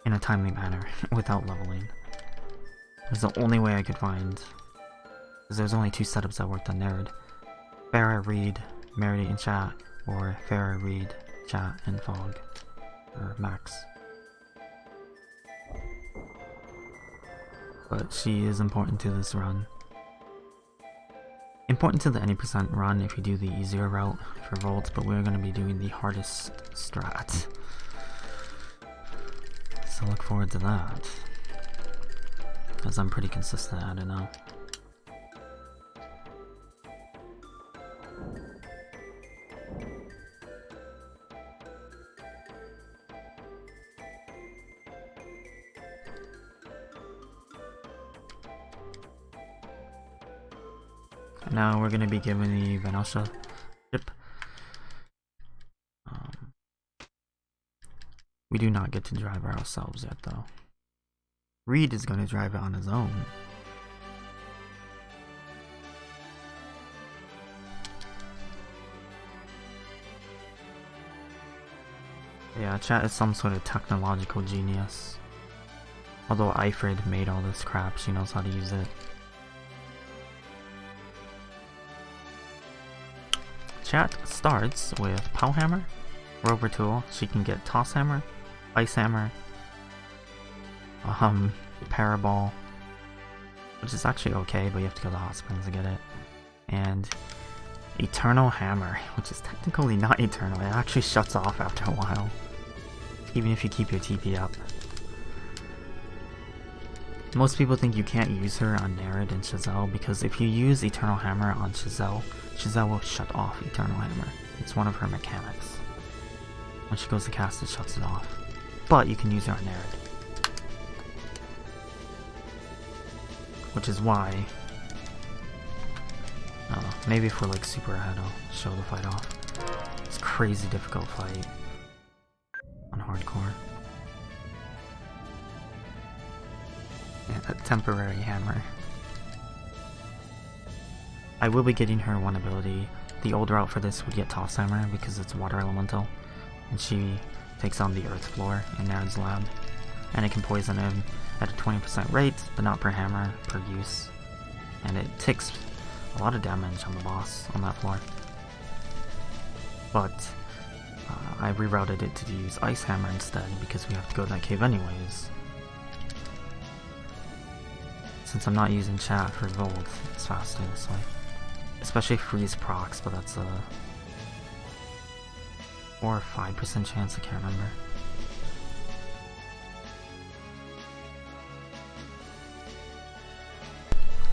in a timely manner without leveling. It's the only way I could find, because there's only 2 setups that worked on Nerd. Farah, Reed, Merity in chat, or Farah, Reed, chat, and Fog, or Max. But she is important to this run. Important to the any percent run if you do the easier route for Volt, but we're going to be doing the hardest strat. So look forward to that, as I'm pretty consistent at it now. Now we're gonna be given the Venosha ship. We do not get to drive it ourselves yet, though. Reed is gonna drive it on his own. Yeah, chat is some sort of technological genius. Although Eifrid made all this crap, she knows how to use it. Chat starts with Pow Hammer, Rover Tool. She can get Toss Hammer, Ice Hammer, Paraball, which is actually okay, but you have to go to the hot springs to get it. And Eternal Hammer, which is technically not eternal. It actually shuts off after a while, even if you keep your TP up. Most people think you can't use her on Nerid and Chazelle because if you use Eternal Hammer on Chazelle, Chazelle will shut off Eternal Hammer. It's one of her mechanics. When she goes to cast it, shuts it off. But you can use her on Nerid. Which is why... I don't know, maybe if we're like super ahead I'll show the fight off. It's a crazy difficult fight on hardcore. Yeah, a temporary hammer. I will be getting her one ability. The old route for this would get Toss Hammer because it's water elemental, and she takes on the earth floor in Nerid's lab, and it can poison him at a 20% rate, but not per hammer, per use, and it ticks a lot of damage on the boss on that floor. But I rerouted it to use Ice Hammer instead because we have to go to that cave anyways. Since I'm not using chat for Volt, it's faster this way. Especially freeze procs, but that's a 4 or 5% chance, I can't remember.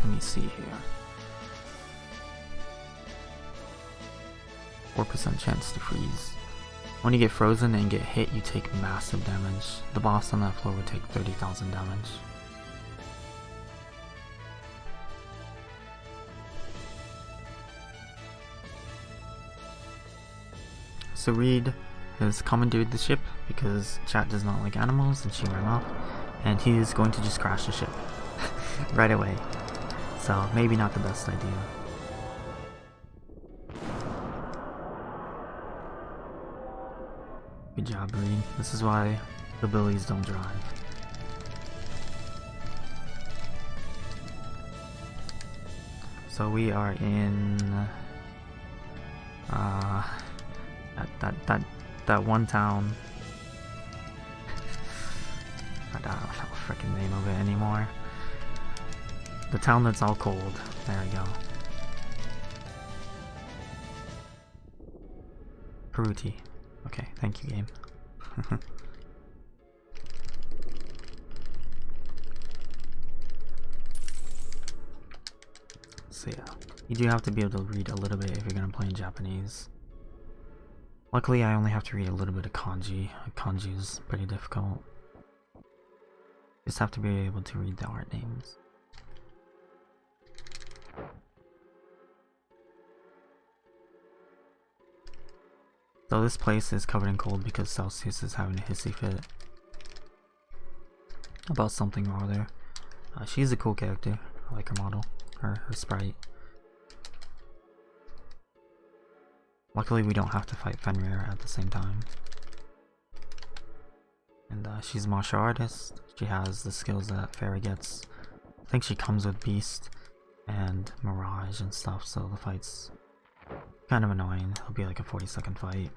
Let me see here. 4% chance to freeze. When you get frozen and get hit, you take massive damage. The boss on that floor would take 30,000 damage. So Reed has commandeered the ship because chat does not like animals and she ran off, and he is going to just crash the ship right away. So maybe not the best idea. Good job, Reed. This is why the Billies don't drive. So we are in that one town. I don't know the freaking name of it anymore. The town that's all cold. There we go. Peruti. Okay, thank you, game. So yeah, you do have to be able to read a little bit if you're gonna play in Japanese. Luckily, I only have to read a little bit of kanji. Kanji is pretty difficult. Just have to be able to read the art names. So this place is covered in cold because Celsius is having a hissy fit about something or other. She's a cool character. I like her model, her sprite. Luckily we don't have to fight Fenrir at the same time. And she's a martial artist. She has the skills that Fairy gets. I think she comes with Beast and Mirage and stuff, so the fight's kind of annoying. It'll be like a 40-second fight.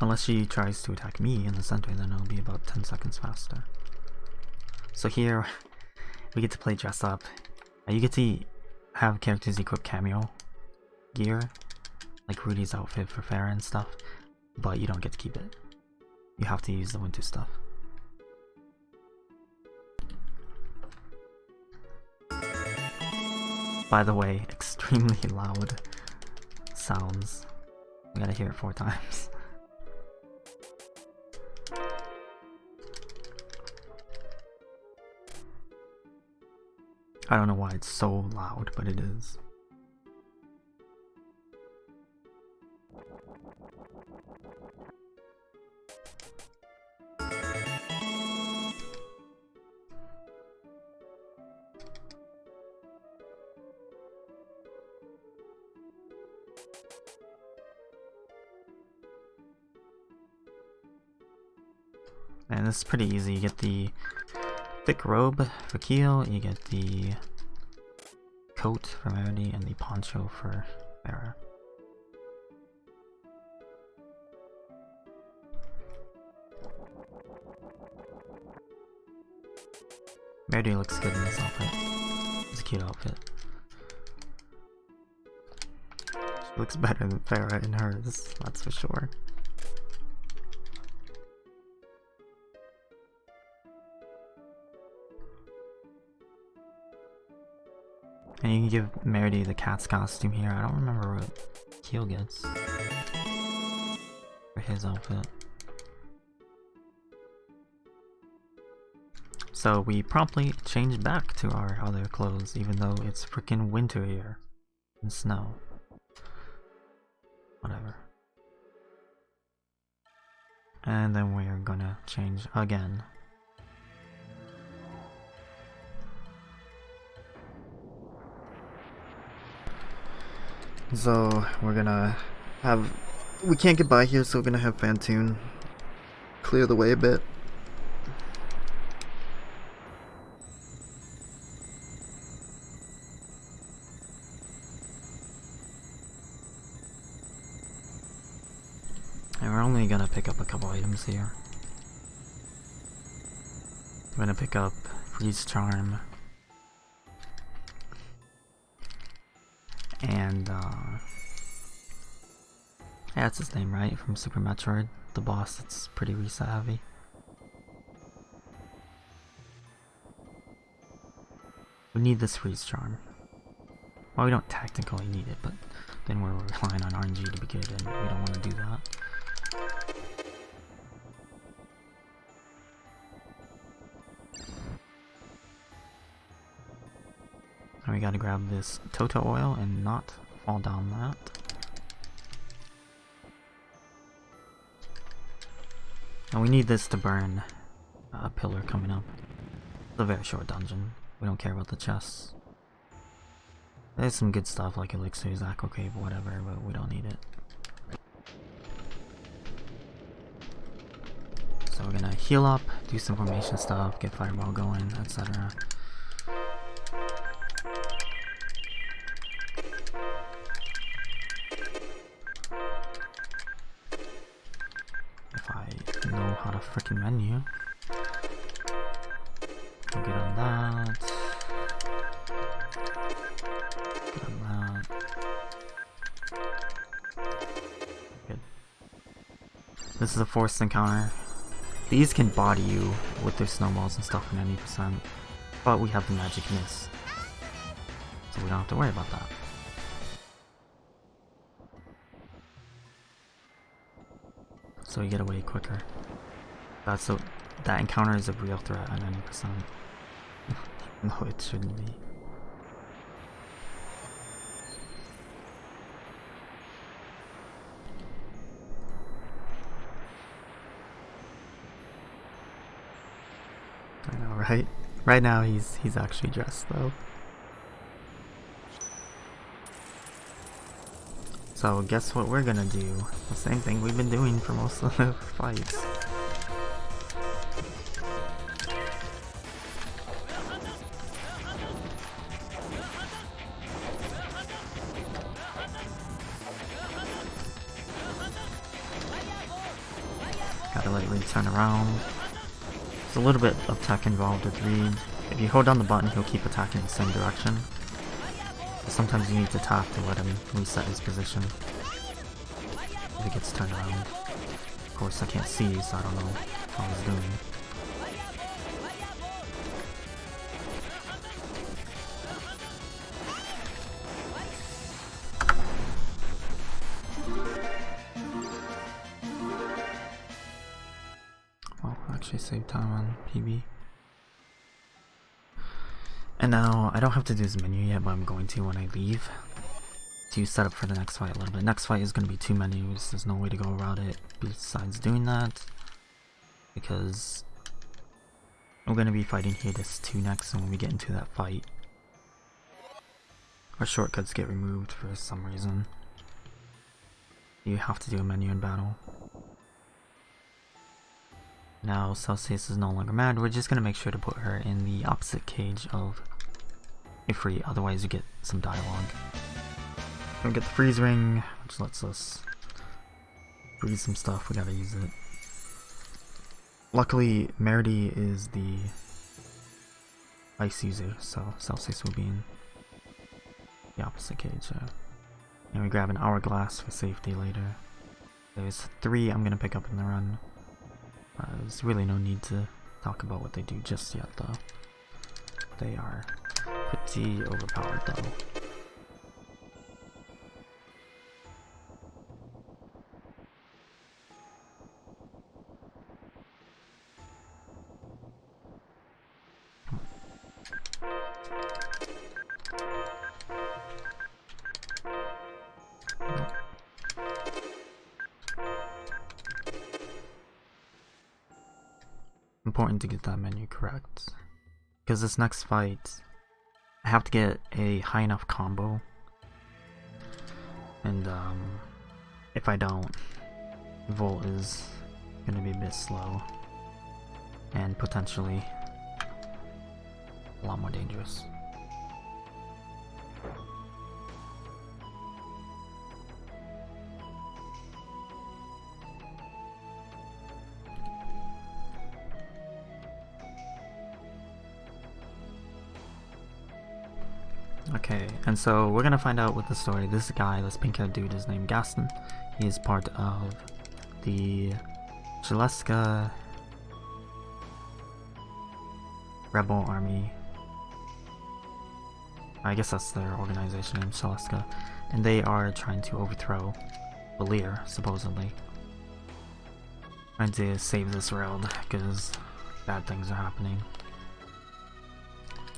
Unless she tries to attack me in the center, then it'll be about 10 seconds faster. So here, we get to play dress up. You get to have characters equip cameo gear, like Rudy's outfit for Farah and stuff, but you don't get to keep it. You have to use the winter stuff. By the way, extremely loud sounds. We gotta hear it 4 times. I don't know why it's so loud, but it is. And this is pretty easy. You get the thick robe for Keel, you get the coat for Meredy, and the poncho for Farah. Meredy looks good in this outfit. It's a cute outfit. She looks better than Farah in hers, that's for sure. And you can give Meredy the cat's costume here. I don't remember what Keel gets for his outfit. So we promptly change back to our other clothes, even though it's freaking winter here and snow. Whatever. And then we're gonna change again. So we're gonna have, we can't get by here, so we're gonna have Fantoon clear the way a bit. And we're only gonna pick up a couple items here. We're gonna pick up Freeze Charm and yeah, that's his name, right? From Super Metroid, the boss that's pretty reset heavy. We need this Freeze Charm. Well, we don't technically need it, but then we're relying on RNG to be good, and we don't want to do that. And we gotta grab this Toto oil and not fall down that. And we need this to burn a pillar coming up. It's a very short dungeon. We don't care about the chests. There's some good stuff like elixirs, aqua cave, whatever, but we don't need it. So we're gonna heal up, do some formation stuff, get fireball going, etc. If I know how to freaking menu. We'll get on that. Get on that. Good. This is a forced encounter. These can body you with their snowballs and stuff in 90%, but we have the magic miss, so we don't have to worry about that. So you get away quicker. That encounter is a real threat at 90%. No, it shouldn't be. I know, right? Right now he's actually dressed though. So guess what we're gonna do? The same thing we've been doing for most of the fights. Gotta let Reed turn around. There's a little bit of tech involved with Reed. If you hold down the button, he'll keep attacking in the same direction. But sometimes you need to tap to let him reset his position if he gets turned around. Of course, I can't see, so I don't know how he's doing. Well, actually save time on PB. And now, I don't have to do this menu yet, but I'm going to when I leave. To set up for the next fight a little bit. Next fight is going to be 2 menus. There's no way to go around it besides doing that. Because we're going to be fighting Hades 2 next, and when we get into that fight, our shortcuts get removed for some reason. You have to do a menu in battle. Now, Celsius is no longer mad. We're just going to make sure to put her in the opposite cage of Ifrit, otherwise you get some dialogue. We get the freeze ring, which lets us freeze some stuff. We gotta use it. Luckily, Meredy is the ice user, so Celsius will be in the opposite cage. And we grab an hourglass for safety later. There's 3 I'm gonna pick up in the run. There's really no need to talk about what they do just yet, though. They are pretty overpowered, though. Important to get that menu correct, because this next fight I have to get a high enough combo, and if I don't, Volt is gonna be a bit slow and potentially a lot more dangerous. Okay, and so we're gonna find out with the story. This guy, this pink-haired dude, is named Gaston. He is part of the Chaleska Rebel Army. I guess that's their organization name, Chaleska. And they are trying to overthrow Valir, supposedly. Trying to save this world, because bad things are happening.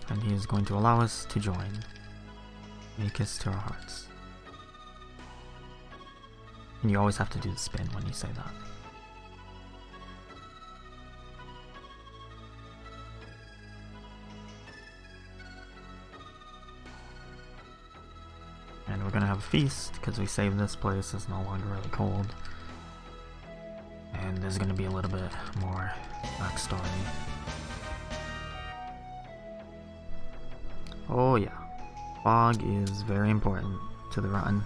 And he is going to allow us to join. Make us to our hearts. And you always have to do the spin when you say that. And we're gonna have a feast, because we saved this place. It's no longer really cold. And there's gonna be a little bit more backstory. Oh yeah. Fog is very important to the run.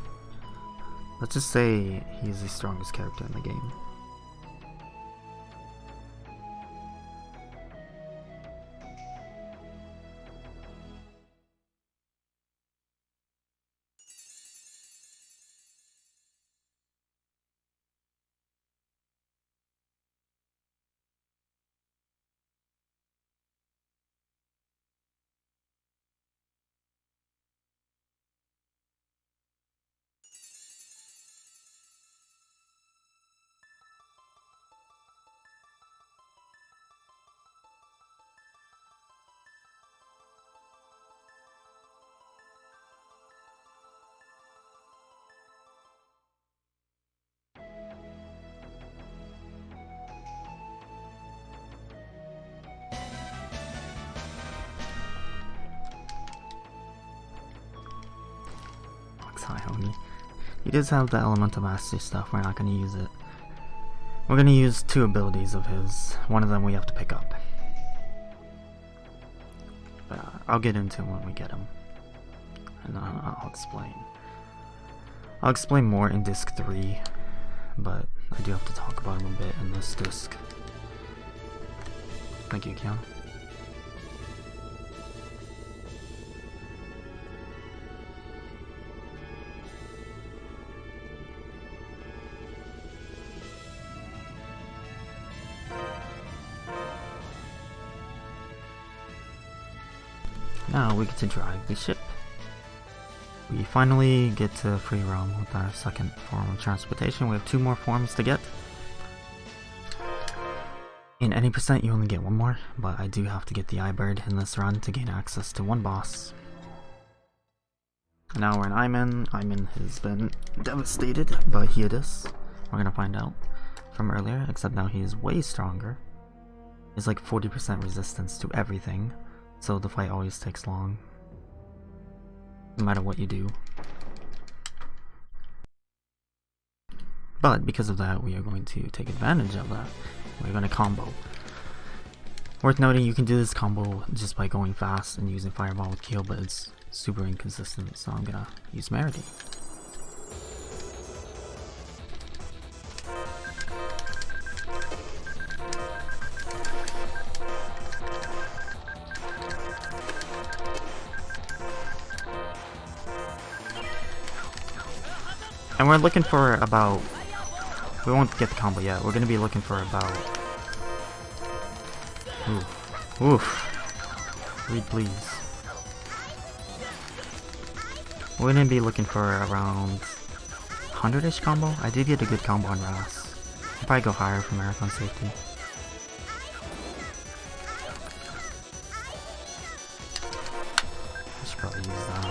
Let's just say he's the strongest character in the game. He does have the elemental mastery stuff. We're not going to use it. We're going to use 2 abilities of his. One of them we have to pick up. But I'll get into him when we get him. And I'll explain. I'll explain more in disc 3. But I do have to talk about him a bit in this disc. Thank you, Kian. Now we get to drive the ship. We finally get to free roam with our second form of transportation. We have 2 more forms to get. In any percent, you only get one more, but I do have to get the eye bird in this run to gain access to one boss. Now we're in Iman. Iman has been devastated by Hyades. We're gonna find out from earlier, except now he is way stronger. He's like 40% resistance to everything, so the fight always takes long, no matter what you do. But because of that, we are going to take advantage of that. We're going to combo. Worth noting, you can do this combo just by going fast and using Fireball with Keel, but it's super inconsistent, so I'm gonna use Merity. And we're looking for about... We won't get the combo yet. We're gonna be looking for about... Oof. Read please. We're gonna be looking for around 100-ish combo. I did get a good combo on Ras. I'll probably go higher for marathon safety. I should probably use that.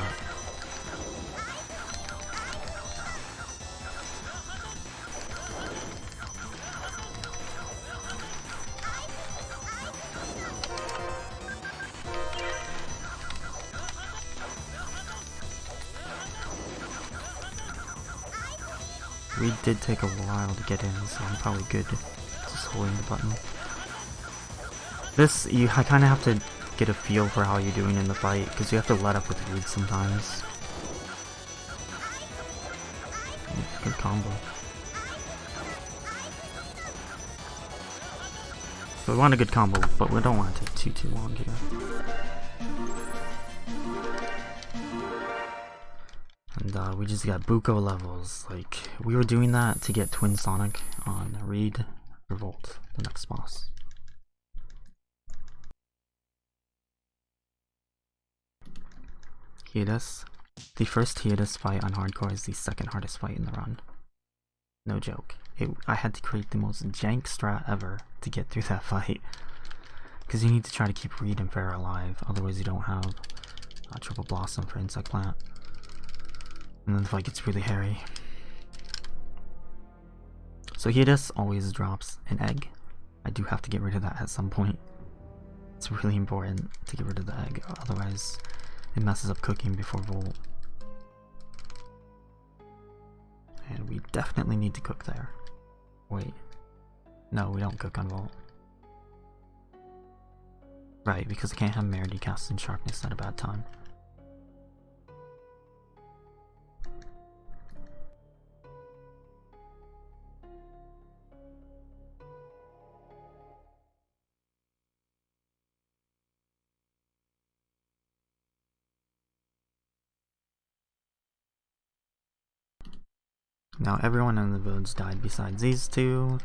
We did take a while to get in, so I'm probably good just holding the button. This, I kind of have to get a feel for how you're doing in the fight, because you have to let up with reads sometimes. Good combo. So we want a good combo, but we don't want it to take too long here. And we just got Buko levels. Like, we were doing that to get Twin Sonic on Reed Revolt, the next boss. Hyades. The first Hyades fight on hardcore is the second hardest fight in the run. No joke. I had to create the most jank strat ever to get through that fight. Because you need to try to keep Reed and Farrah alive, otherwise you don't have a Triple Blossom for Insect Plant. And then the fight gets really hairy. So Hyades always drops an egg. I do have to get rid of that at some point. It's really important to get rid of the egg, otherwise it messes up cooking before Volt. And we definitely need to cook there. Wait. No, we don't cook on Volt. Right, because I can't have Merity cast in Sharpness at a bad time. Now everyone in the village died besides these two.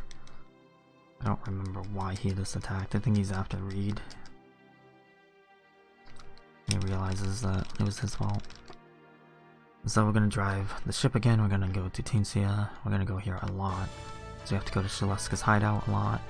I don't remember why he just attacked. I think he's after Reed. He realizes that it was his fault. So we're gonna drive the ship again. We're gonna go to Tinsia. We're gonna go here a lot. So we have to go to Shaleska's hideout a lot.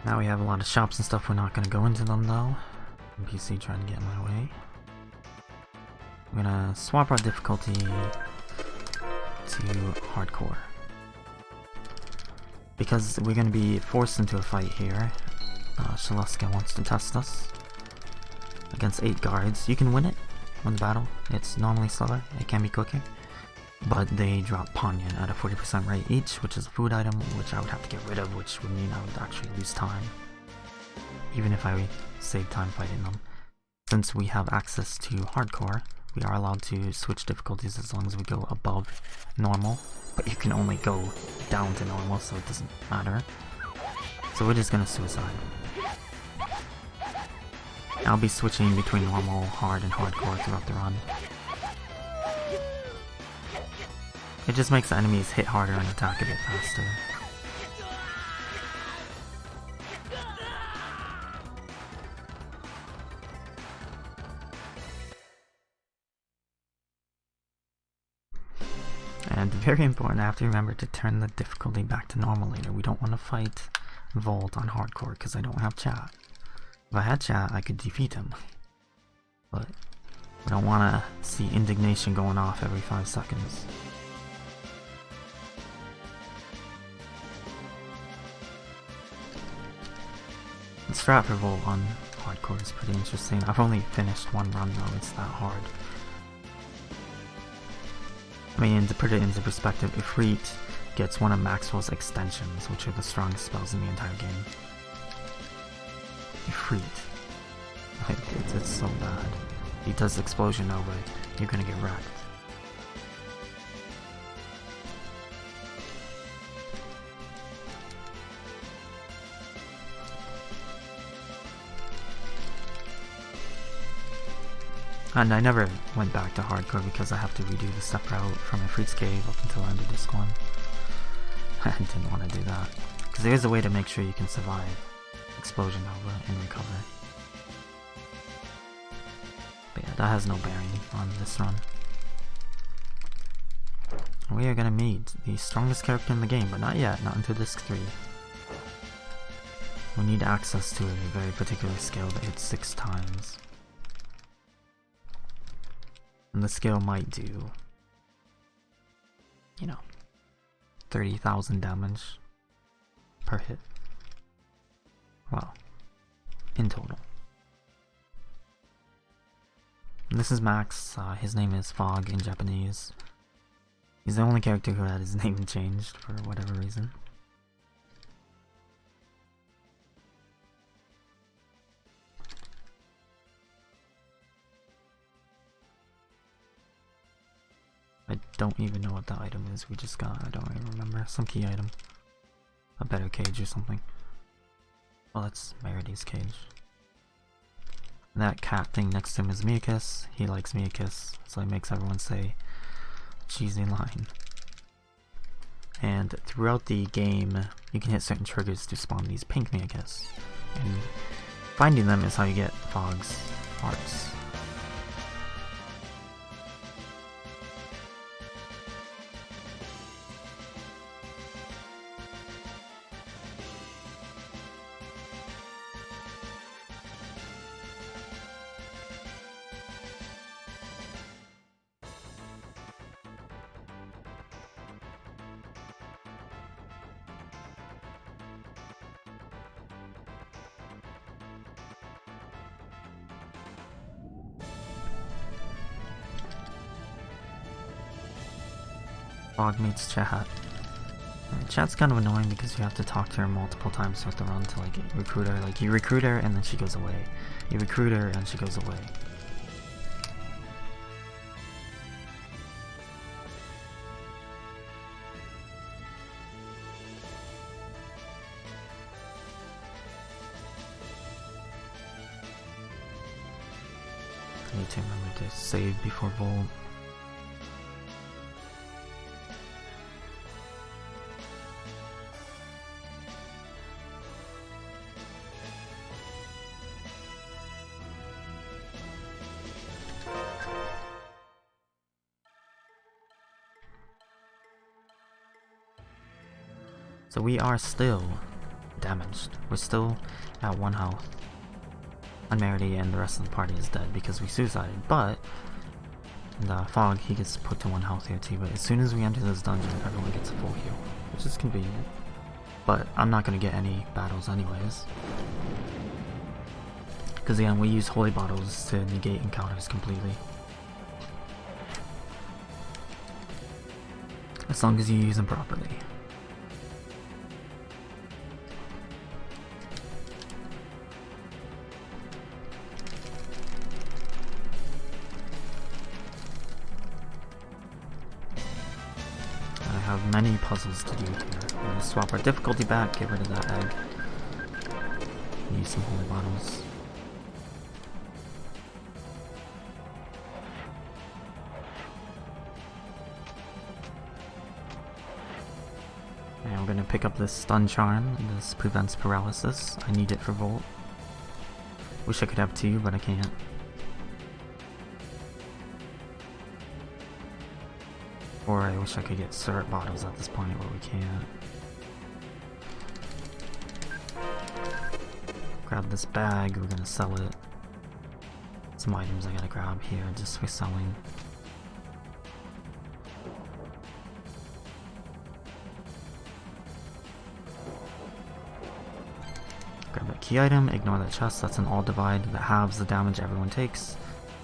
Now we have a lot of shops and stuff. We're not going to go into them though. NPC trying to get in my way. I'm going to swap our difficulty to hardcore. Because we're going to be forced into a fight here. Shaleska wants to test us. Against 8 guards. You can win it. Win the battle. It's normally slower. It can be cooking. But they drop Ponyan at a 40% rate each, which is a food item, which I would have to get rid of, which would mean I would actually lose time. Even if I save time fighting them. Since we have access to hardcore, we are allowed to switch difficulties as long as we go above normal. But you can only go down to normal, so it doesn't matter. So we're just gonna suicide. I'll be switching between normal, hard, and hardcore throughout the run. It just makes the enemies hit harder and attack a bit faster. And very important, I have to remember to turn the difficulty back to normal later. We don't want to fight Volt on hardcore because I don't have chat. If I had chat, I could defeat him. But I don't want to see indignation going off every 5 seconds. The strat for Volt on hardcore is pretty interesting. I've only finished one run though, it's that hard. I mean, to put it into perspective, Ifrit gets one of Maxwell's extensions, which are the strongest spells in the entire game. Ifrit. Like, it's so bad. He does Explosion Nova, you're gonna get wrecked. And I never went back to hardcore because I have to redo the step route from Ifrit's cave up until I ended disc 1. I didn't want to do that. Because there is a way to make sure you can survive Explosion Nova and recover. But yeah, that has no bearing on this run. We are gonna meet the strongest character in the game, but not yet, not until disc 3. We need access to a very particular skill that hits 6 times. And the skill might do, you know, 30,000 damage per hit. Well, in total. And this is Max. His name is Fog in Japanese. He's the only character who had his name changed for whatever reason. I don't even know what the item is we just got. I don't even remember. Some key item. A better cage or something. Well, that's Meridy's cage. And that cat thing next to him is Miakus. He likes Miakus, so he makes everyone say cheesy line. And throughout the game, you can hit certain triggers to spawn these pink Miakus. And finding them is how you get Fog's hearts. Fog meets chat. Chat's kind of annoying because you have to talk to her multiple times throughout the run to like recruit her. Like you recruit her and then she goes away. You recruit her and she goes away. I need to remember to save before Volt. So we are still damaged. We're still at 1 health. And Merity and the rest of the party is dead because we suicided. But the Fog, he gets put to 1 health here too. But as soon as we enter this dungeon, everyone gets a full heal, which is convenient. But I'm not going to get any battles anyways. Because again, we use holy bottles to negate encounters completely. As long as you use them properly. Many puzzles to do here. I'm gonna swap our difficulty back, get rid of that egg. Use some holy bottles. And we're gonna pick up this stun charm. This prevents paralysis. I need it for Volt. Wish I could have 2, but I can't. Or I wish I could get syrup bottles at this point, but we can't. Grab this bag, we're gonna sell it. Some items I gotta grab here just for selling. Grab that key item, ignore that chest, that's an all divide that halves the damage everyone takes.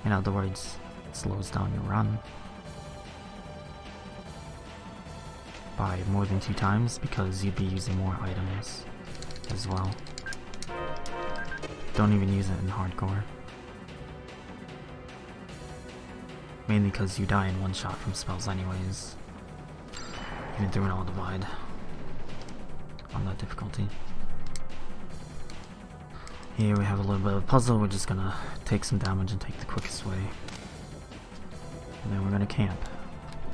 In other words, it slows down your run by more than 2 times because you'd be using more items as well. Don't even use it in hardcore. Mainly because you die in one shot from spells anyways. Even through an all divide on that difficulty. Here we have a little bit of a puzzle. We're just gonna take some damage and take the quickest way. And then we're gonna camp.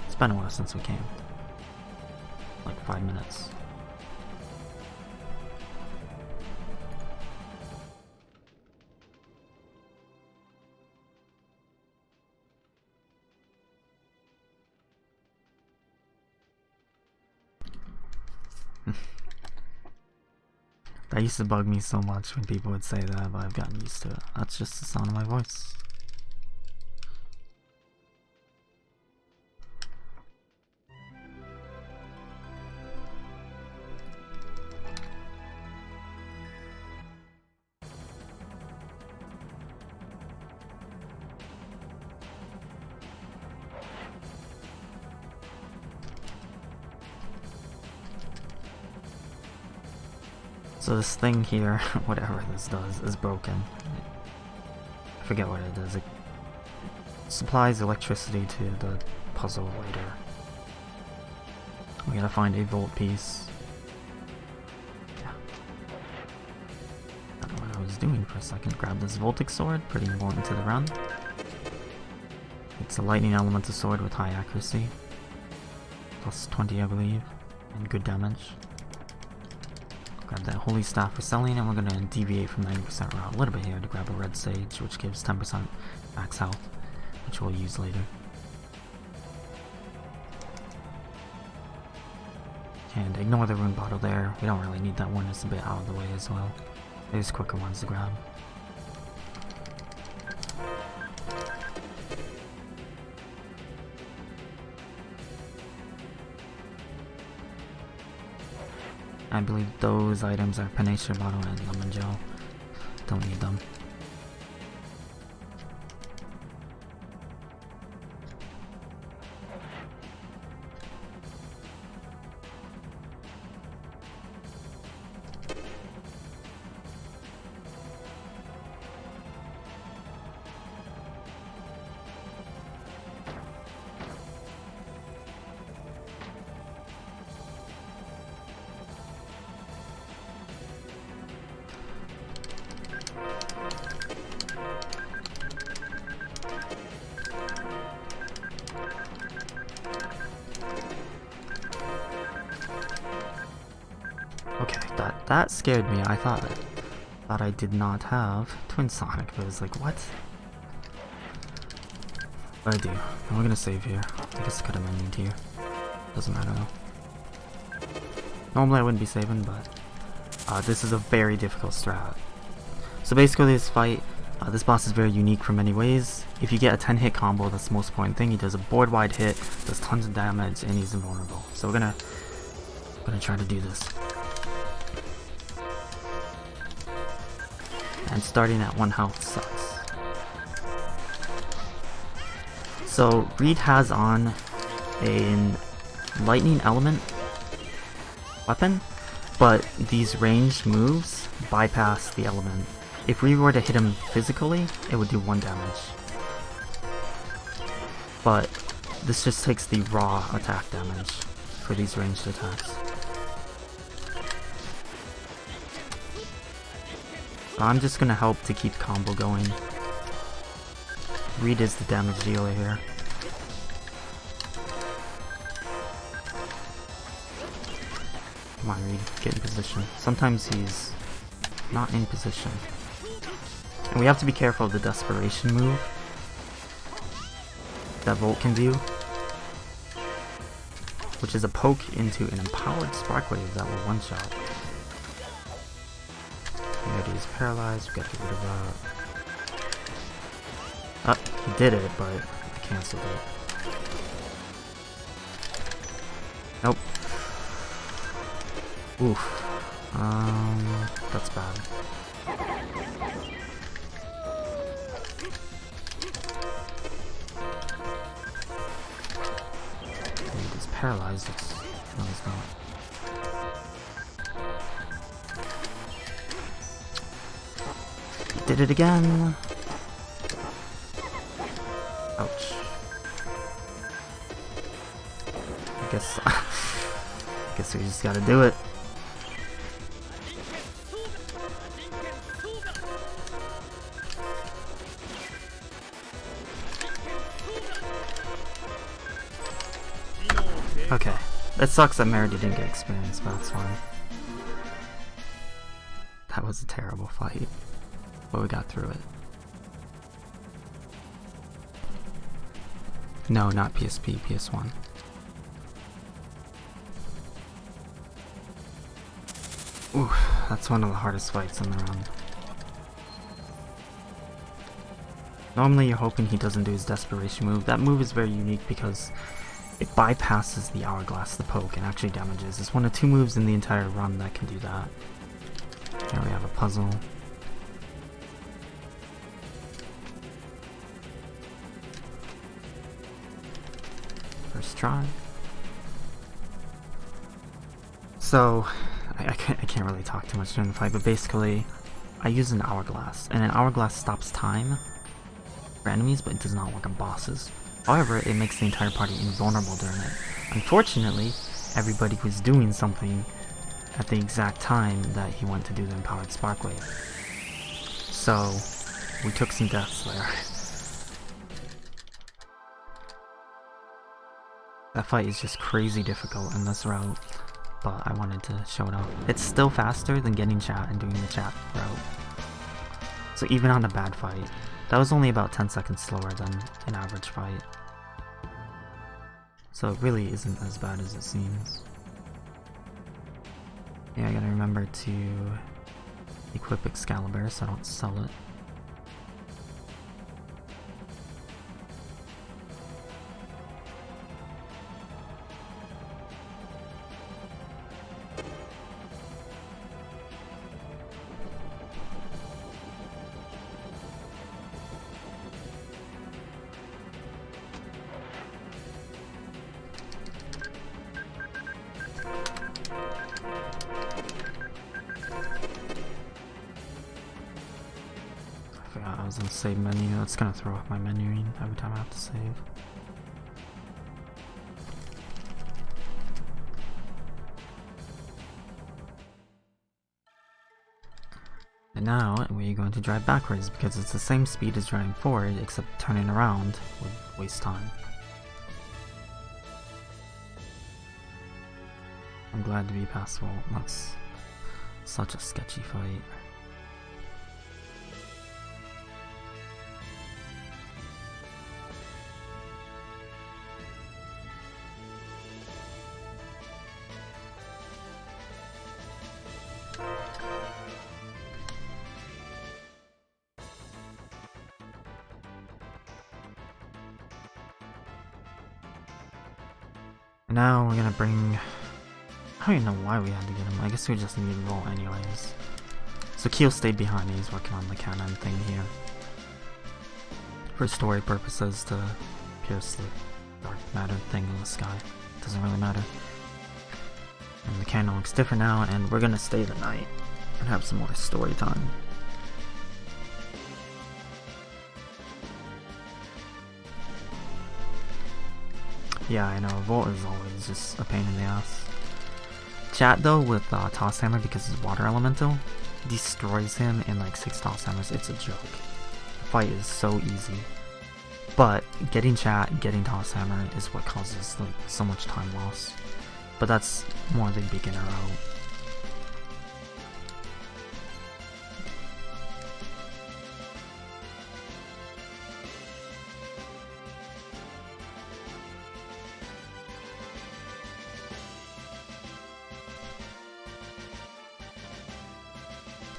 It's been a while since we camped. Like 5 minutes. That used to bug me so much when people would say that, but I've gotten used to it. That's just the sound of my voice. So this thing here, whatever this does, is broken. I forget what it does. It supplies electricity to the puzzle later. We gotta find a Volt piece. Yeah. I don't know what I was doing for a second. Grab this Voltic sword, pretty important to the run. It's a lightning elemental sword with high accuracy. Plus 20, I believe, and good damage. Grab that holy staff for selling, and we're gonna deviate from 90% route a little bit here to grab a red sage, which gives 10% max health, which we'll use later. And ignore the rune bottle there. We don't really need that one, it's a bit out of the way as well. There's quicker ones to grab. I believe those items are Panacea bottle and lemon gel. Don't need them. Okay, that scared me. I thought I did not have Twin Sonic, but I was like, what? But I do. And we're gonna save here. I guess I could have ended here. Doesn't matter though. Normally I wouldn't be saving, but this is a very difficult strat. So basically this fight, this boss is very unique from many ways. If you get a 10-hit combo, that's the most important thing. He does a board-wide hit, does tons of damage, and he's invulnerable. So we're gonna try to do this. And starting at 1 health sucks. So Reed has on a lightning element weapon, but these ranged moves bypass the element. If we were to hit him physically, it would do 1 damage. But this just takes the raw attack damage for these ranged attacks. I'm just gonna help to keep combo going. Reed is the damage dealer here. Come on, Reed, get in position. Sometimes he's not in position. And we have to be careful of the desperation move that Volt can do, which is a poke into an empowered Spark Wave that will one-shot. He's paralyzed, we gotta get rid of that. Oh, he did it, but I cancelled it. Nope. Oof. That's bad. He's paralyzed. No, he's not. Did it again. Ouch. I guess we just gotta do it. Okay. It sucks that Merida didn't get experience, but that's fine. That was a terrible fight. But we got through it. No, not PSP, PS1. Ooh, that's one of the hardest fights in the run. Normally you're hoping he doesn't do his desperation move. That move is very unique because it bypasses the hourglass, the poke, and actually damages. It's one of 2 moves in the entire run that can do that. Here we have a puzzle. First try. So, I can't really talk too much during the fight, but basically, I use an hourglass, and an hourglass stops time for enemies, but it does not work on bosses. However, it makes the entire party invulnerable during it. Unfortunately, everybody was doing something at the exact time that he went to do the empowered Spark Wave. So, we took some deaths there. That fight is just crazy difficult in this route, but I wanted to show it off. It's still faster than getting chat and doing the chat route. So even on a bad fight, that was only about 10 seconds slower than an average fight. So it really isn't as bad as it seems. Yeah, I gotta remember to equip Excalibur so I don't sell it. I was in the save menu. That's gonna throw off my menuing every time I have to save. And now we're going to drive backwards because it's the same speed as driving forward, except turning around would waste time. I'm glad to be past Volt. That's such a sketchy fight. Now we're gonna bring... I don't even know why we had to get him. I guess we just needed Volt anyways. So Keel stayed behind me. He's working on the cannon thing here. For story purposes, to pierce the dark matter thing in the sky. Doesn't really matter. And the cannon looks different now, and we're gonna stay the night and have some more story time. Yeah, I know, Volt is always just a pain in the ass. Chat though, with Toss Hammer, because his water elemental, destroys him in like 6 Toss Hammers. It's a joke. The fight is so easy. But getting chat, getting Toss Hammer is what causes like so much time loss. but that's more the beginner route.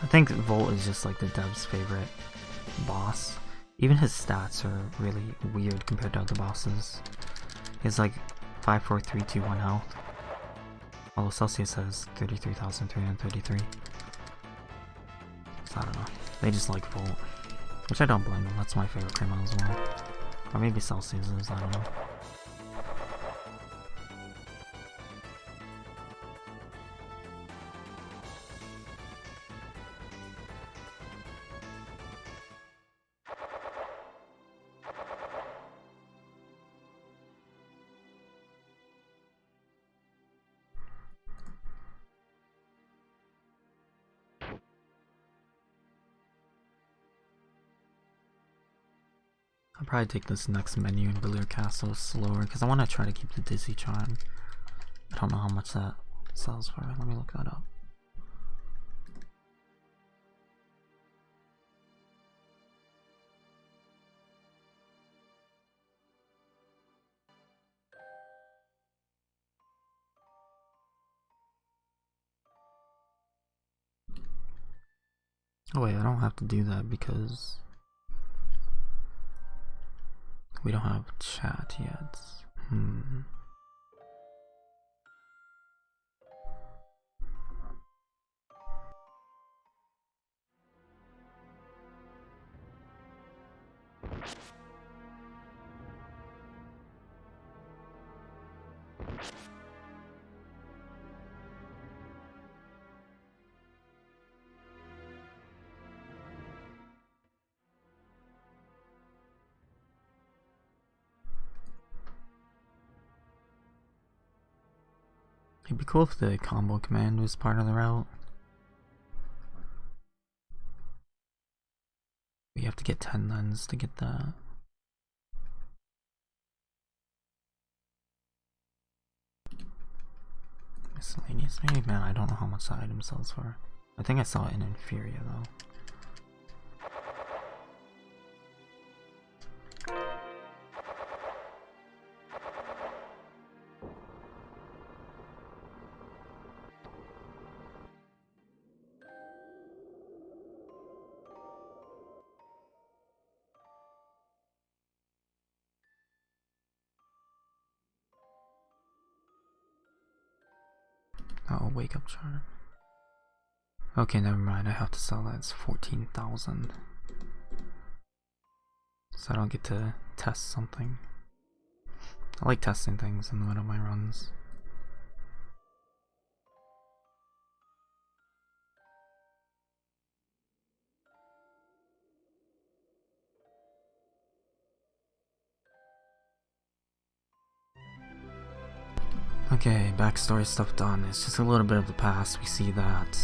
I think Volt is just like the dev's favorite boss. Even his stats are really weird compared to other bosses. He's like 5, 4, 3, 2, 1 health. Although Celsius has 33,333. So I don't know. They just like Volt. Which I don't blame them. That's my favorite Primo as well. Or maybe Celsius is, I don't know. I'll probably take this next menu in Balure Castle slower because I want to try to keep the Dizzy Charm. I don't know how much that sells for. Let me look that up. Oh wait, I don't have to do that because we don't have chat yet. It'd be cool if the combo command was part of the route. We have to get 10 lens to get that. Miscellaneous. Maybe, man, I don't know how much the item sells for. I think I saw it in Inferior though. Oh, wake up charm. Okay, never mind. I have to sell that. It's 14,000. So I don't get to test something. I like testing things in the middle of my runs. Okay, backstory stuff done. It's just a little bit of the past. We see that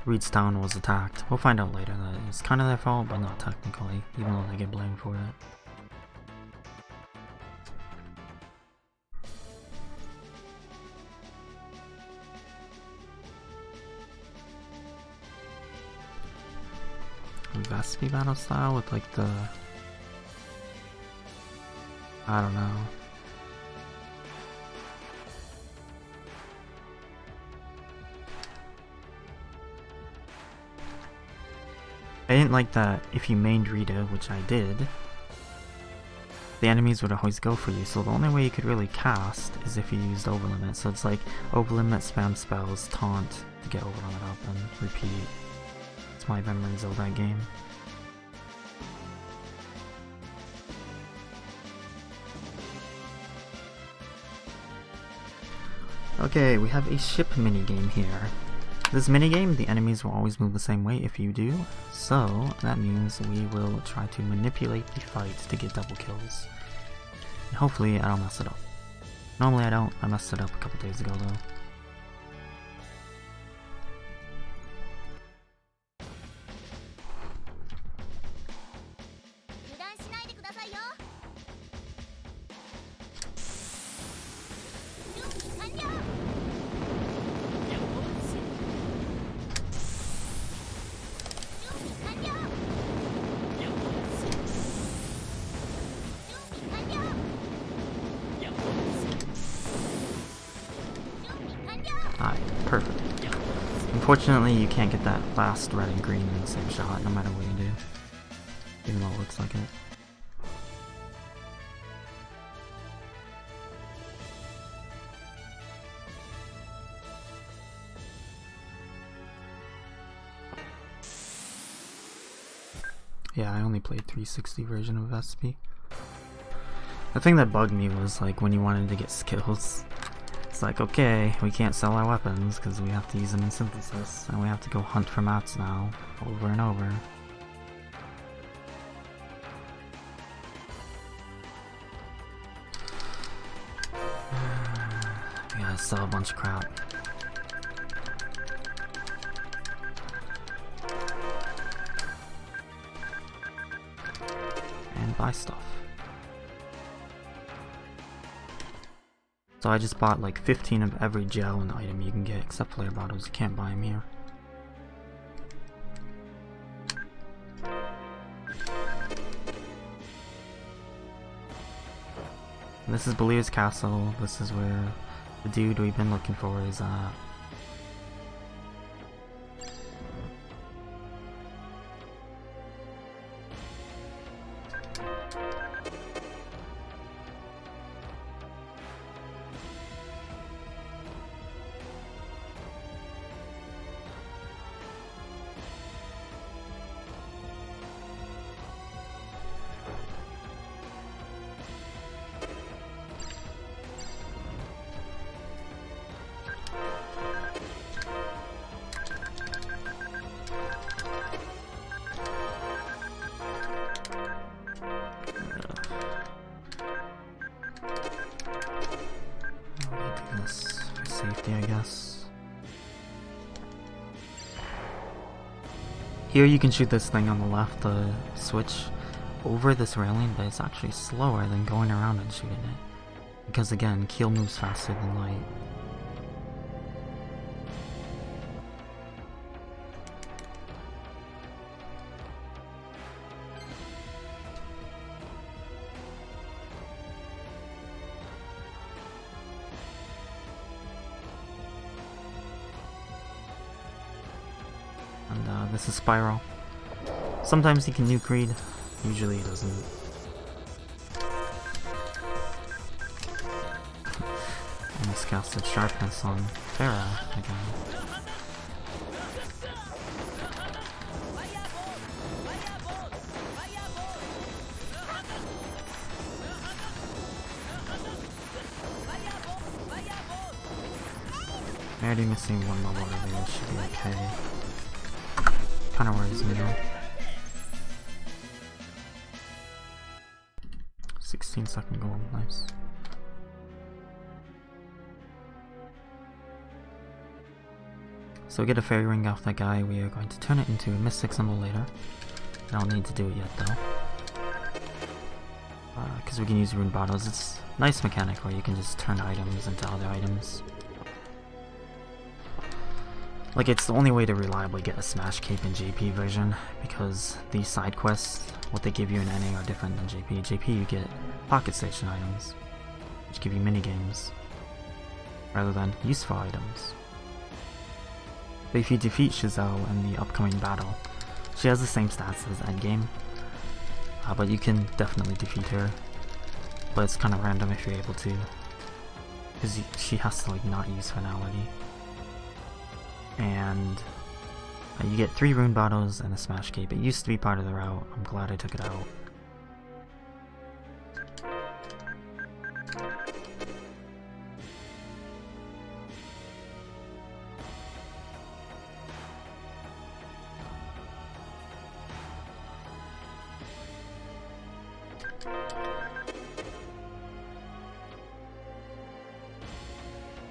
Reedstown was attacked. We'll find out later that it's kind of their fault, but not technically, even though they get blamed for it. Vespi battle style with like the... I don't know. I didn't like that if you mained Rita, which I did, the enemies would always go for you, so the only way you could really cast is if you used Overlimit. So it's like Overlimit, spam spells, taunt to get Overlimit up, and repeat. It's my memories of that game. Okay, we have a ship minigame here. This minigame, the enemies will always move the same way if you do, so that means we will try to manipulate the fight to get double kills. And hopefully I don't mess it up. Normally I don't, I messed it up a couple days ago though. Alright, perfect. Unfortunately, you can't get that last red and green in the same shot, no matter what you do. Even though it looks like it. Yeah, I only played 360 version of SP. The thing that bugged me was like when you wanted to get skills, it's like, okay, we can't sell our weapons because we have to use them in synthesis, and we have to go hunt for mats now, over and over. We gotta sell a bunch of crap. And buy stuff. So I just bought like 15 of every gel and item you can get, except flare bottles. You can't buy them here. And this is Belier's castle. This is where the dude we've been looking for is at. Safety, I guess. Here you can shoot this thing on the left, the switch over this railing, but it's actually slower than going around and shooting it. Because again, Keel moves faster than light. And this is Spiral. Sometimes he can nuke Reed, usually he doesn't. Almost casted Sharpness on Farah again. I'm already missing one level earlier, it should be okay. Kinda worries me though. 16-second gold, nice. So we get a fairy ring off that guy. We are going to turn it into a mystic symbol later. I don't need to do it yet though. Because we can use rune bottles. It's a nice mechanic where you can just turn items into other items. Like, it's the only way to reliably get a Smash Cape in JP version, because these side quests, what they give you in NA are different than JP. JP you get pocket station items, which give you minigames, rather than useful items. But if you defeat Chazelle in the upcoming battle, she has the same stats as endgame, but you can definitely defeat her, but it's kind of random if you're able to, because she has to like not use finality. And you get 3 rune bottles and a Smash Cape. It used to be part of the route. I'm glad I took it out.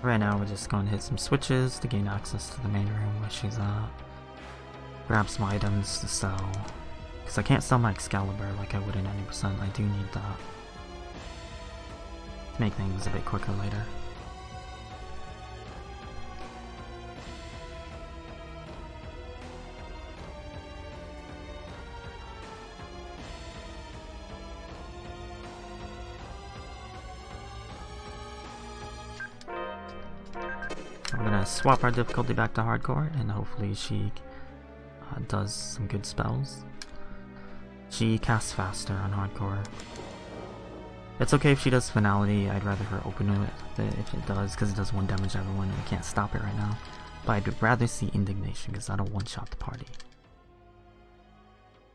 Right now we're just going to hit some switches to gain access to the main room where she's at. Grab some items to sell. Because I can't sell my Excalibur like I would in 90%, I do need that. To make things a bit quicker later. gonna swap our difficulty back to hardcore, and hopefully she does some good spells. She casts faster on hardcore. It's okay if she does finality. I'd rather her open it if it does, because it does 1 damage to everyone and we can't stop it right now. But I'd rather see indignation, because that'll one-shot the party.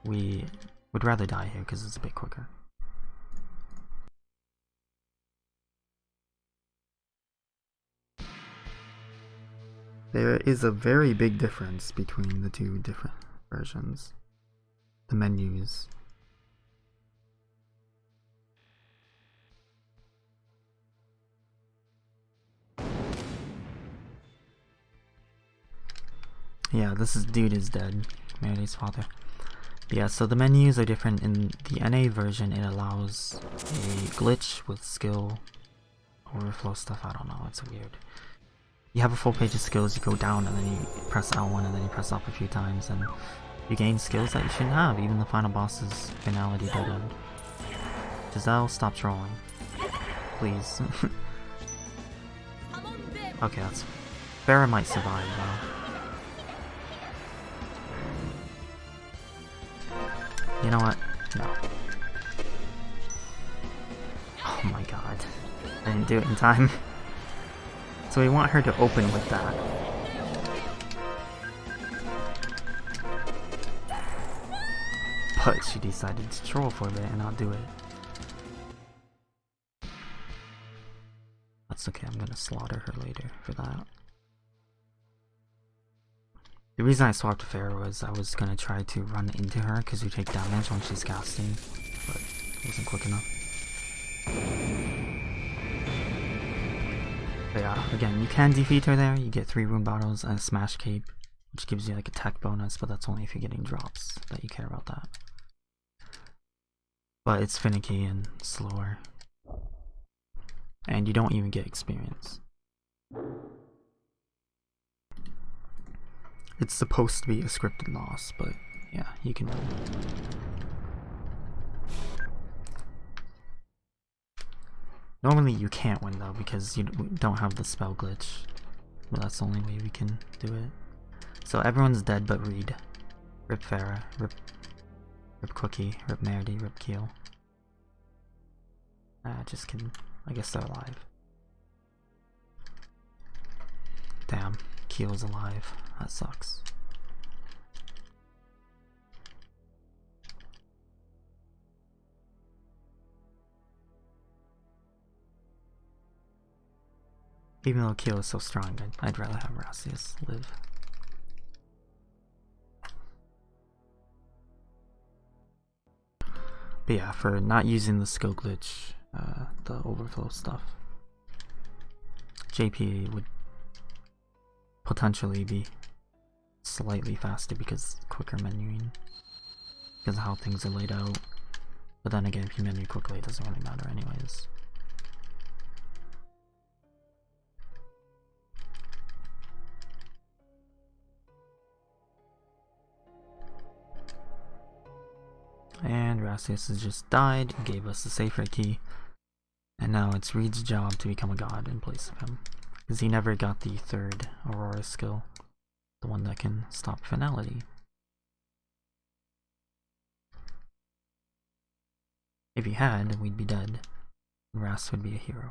We would rather die here because it's a bit quicker. There is a very big difference between the two different versions. The menus. Yeah, this dude is dead. Mary's father. Yeah, so the menus are different. In the NA version, it allows a glitch with skill overflow stuff. I don't know, it's weird. You have a full page of skills, you go down and then you press L1 and then you press up a few times and you gain skills that you shouldn't have. Even the final boss's finality dead end. Giselle, stop trolling. Please. Okay, that's... Farah might survive though. You know what? No. Oh my god. I didn't do it in time. So we want her to open with that. But she decided to troll for a bit and not do it. That's okay, I'm gonna slaughter her later for that. The reason I swapped to Farah was I was gonna try to run into her because you take damage when she's casting, but it wasn't quick enough. But yeah, again, you can defeat her there. You get 3 rune bottles and a smash cape, which gives you like a tech bonus, but that's only if you're getting drops that you care about that. But it's finicky and slower. And you don't even get experience. It's supposed to be a scripted loss, but yeah, you can win. Normally you can't win though, because you don't have the spell glitch. But that's the only way we can do it. So everyone's dead but Reed. Rip Farah, rip Cookie, rip Meredy, rip Keel. Just kidding. I guess they're alive. Damn, Keel's alive. That sucks. Even though Keel is so strong, I'd rather have Rassius live. But yeah, for not using the skill glitch, the overflow stuff, JP would potentially be slightly faster because quicker menuing, because of how things are laid out. But then again, if you menu quickly, it doesn't really matter anyways. And Rassius has just died and gave us the safe red key. And now it's Reed's job to become a god in place of him. Because he never got the 3rd Aurora skill. The one that can stop finality. If he had, we'd be dead. And Ras would be a hero.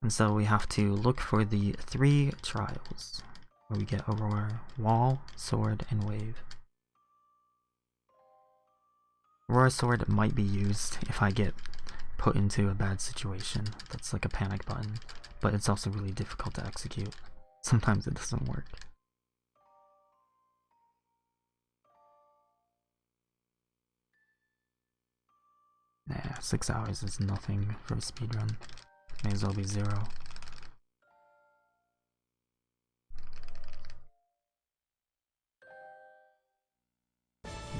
And so we have to look for the 3 trials. Where we get Aurora, Wall, Sword, and Wave. Aurora Sword might be used if I get put into a bad situation. That's like a panic button, but it's also really difficult to execute. Sometimes it doesn't work. Nah, 6 hours is nothing for a speedrun. May as well be 0.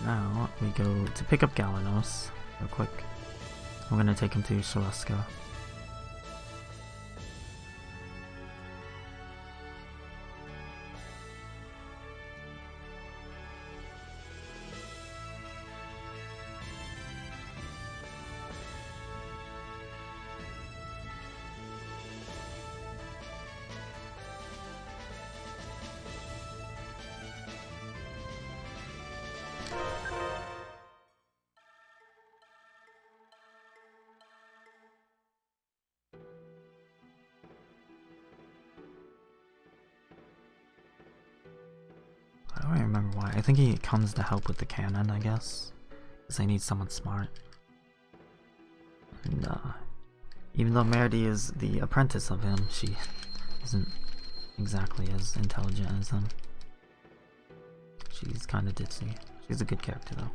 Now we go to pick up Galanos real quick. I'm gonna take him to Shaleska. don't even remember why. I think he comes to help with the cannon, I guess. Because they need someone smart. And even though Meredy is the apprentice of him, she isn't exactly as intelligent as him. She's kind of ditzy. She's a good character though.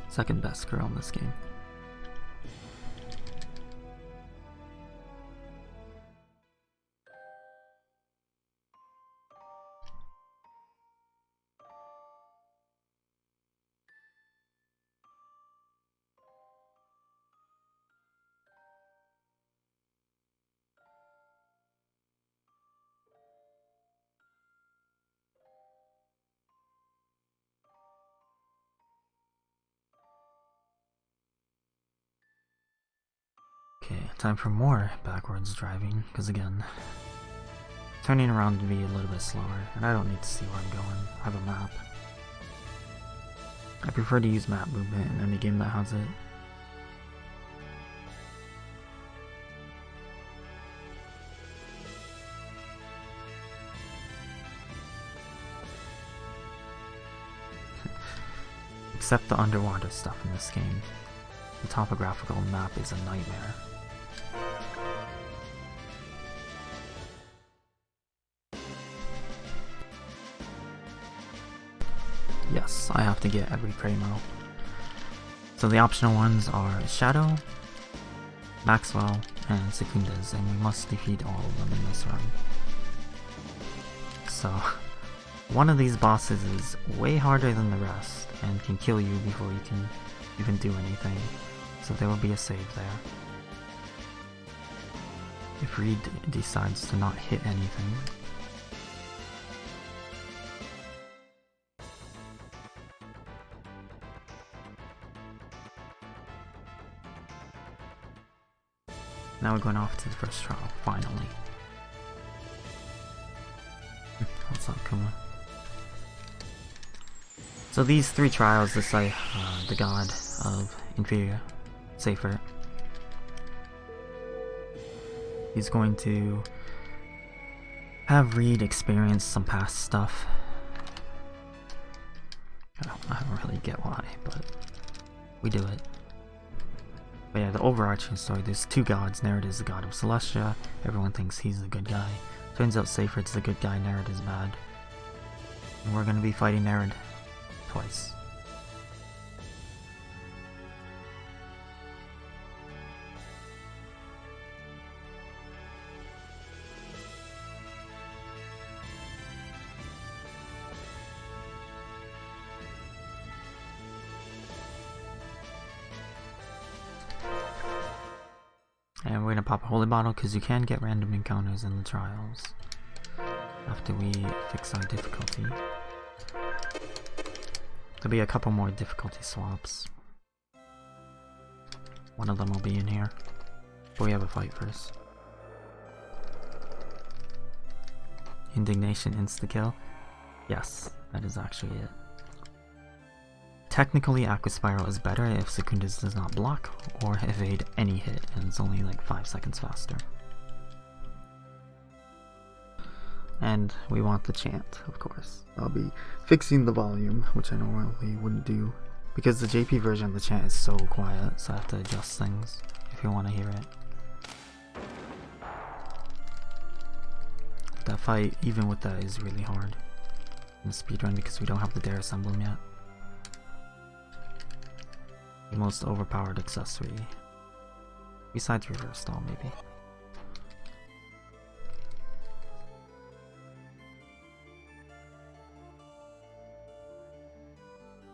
Second best girl in this game. Okay, time for more backwards driving, because again, turning around to be a little bit slower, and I don't need to see where I'm going. I have a map. I prefer to use map movement in any game that has it. Except the underwater stuff in this game. The topographical map is a nightmare. Yes, I have to get every Primo. So the optional ones are Shadow, Maxwell, and Secundas, and we must defeat all of them in this run. So, one of these bosses is way harder than the rest, and can kill you before you can even do anything. So there will be a save there. If Reed decides to not hit anything. Now we're going off to the first trial, finally. What's up, Kuma? So these 3 trials decide the god of Inferior, Safer. He's going to have Reed experience some past stuff. I don't really get why, but we do it. But yeah, the overarching story, there's 2 gods. Nerid is the god of Celestia. Everyone thinks he's the good guy. Turns out Seyfried's the good guy, Nerid is bad. And we're gonna be fighting Nerid twice. And we're gonna pop a holy bottle because you can get random encounters in the trials after we fix our difficulty. There'll be a couple more difficulty swaps. One of them will be in here, but we have a fight first. Indignation insta-kill? Yes, that is actually it. Technically, Aqua Spiral is better if Secundas does not block or evade any hit, and it's only like 5 seconds faster. And we want the chant, of course. I'll be fixing the volume, which I normally wouldn't do, because the JP version of the chant is so quiet, so I have to adjust things if you want to hear it. That fight, even with that, is really hard in the speedrun because we don't have the Darius emblem yet. The most overpowered accessory. Besides reverse stall, maybe.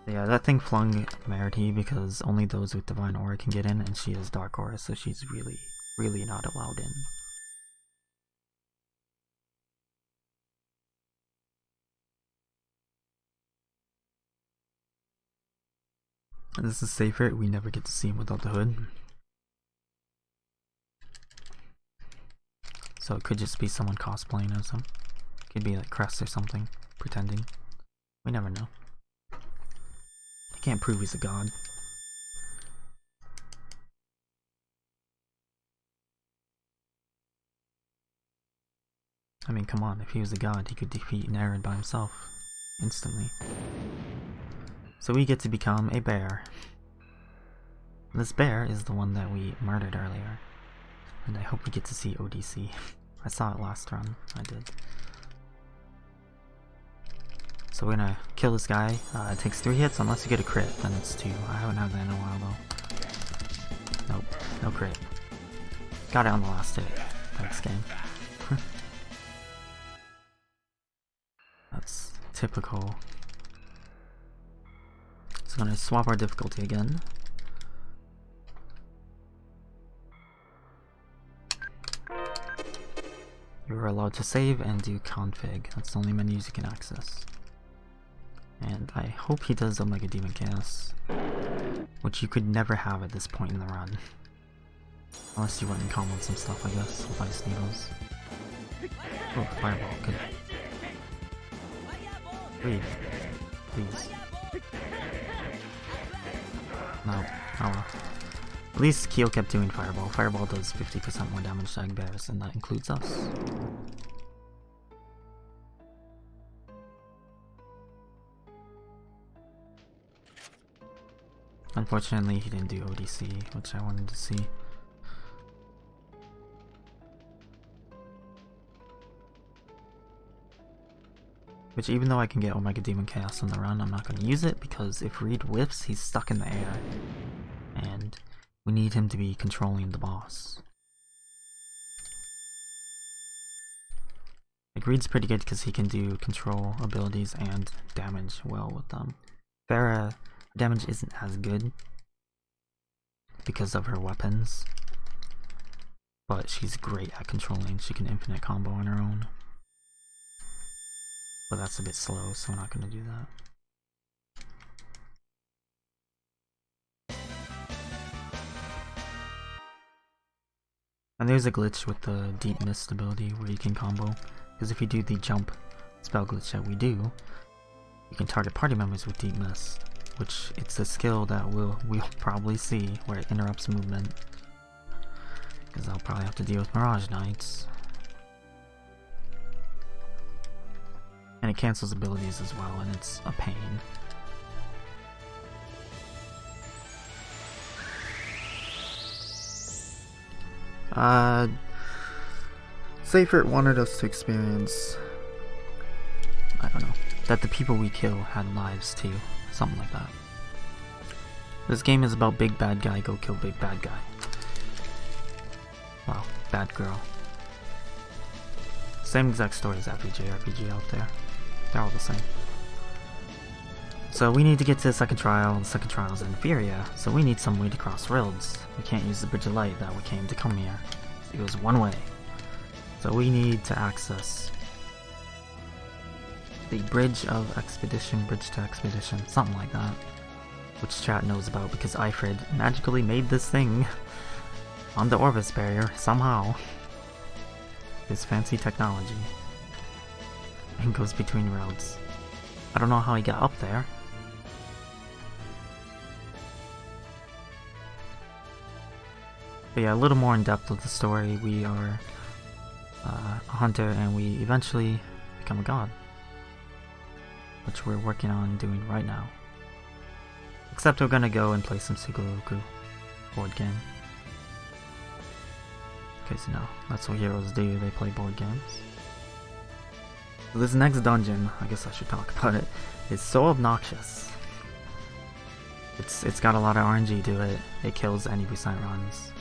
Yeah, that thing flung Meredy because only those with Divine Aura can get in, and she has Dark Aura, so she's really not allowed in. And this is safer, we never get to see him without the hood. So it could just be someone cosplaying as him. Could be like Crest or something, pretending. We never know. I can't prove he's a god. I mean, come on, if he was a god, he could defeat Naren by himself. Instantly. So we get to become a bear. This bear is the one that we murdered earlier. And I hope we get to see ODC. I saw it last run. I did. So we're gonna kill this guy. It takes 3 hits unless you get a crit, then it's 2. I haven't had that in a while though. Nope, no crit. Got it on the last hit. Thanks, game. That's typical. So I'm gonna swap our difficulty again. You're allowed to save and do config. That's the only menus you can access. And I hope he does Omega Demon Chaos, which you could never have at this point in the run. Unless you went and comboed some stuff, I guess, with Ice Needles. Oh, Fireball, good. Breathe. Please. No. Oh well. At least Keel kept doing Fireball. Fireball does 50% more damage to Egg Bears, and that includes us. Unfortunately, he didn't do ODC, which I wanted to see. Which, even though I can get Omega Demon Chaos on the run, I'm not going to use it because if Reed whiffs, he's stuck in the air. And we need him to be controlling the boss. Like, Reed's pretty good because he can do control abilities and damage well with them. Farah, damage isn't as good because of her weapons, but she's great at controlling. She can infinite combo on her own. But that's a bit slow, so we're not going to do that. And there's a glitch with the Deep Mist ability where you can combo, because if you do the jump spell glitch that we do, you can target party members with Deep Mist, which it's a skill that we'll probably see where it interrupts movement, because I'll probably have to deal with Mirage Knights. And it cancels abilities as well, and it's a pain. Seifert wanted us to experience, I don't know, that the people we kill had lives too. Something like that. This game is about big bad guy, go kill big bad guy. Well, bad girl. Same exact story as every JRPG out there. They're all the same. So we need to get to the second trial, and the second trial is in Inferior, so we need some way to cross roads. We can't use the Bridge of Light that we came to come here. It goes one way. So we need to access the Bridge of Expedition, Bridge to Expedition, something like that. Which chat knows about because Ifrid magically made this thing on the Orvis barrier, somehow. His fancy technology. And goes between roads. I don't know how he got up there. But yeah, a little more in depth with the story. We are a hunter and we eventually become a god. Which we're working on doing right now. Except we're gonna go and play some Sugoroku board game. Because, you know, that's what heroes do, they play board games. So this next dungeon, I guess I should talk about it, is so obnoxious. It's got a lot of RNG to it. It kills any percent runs.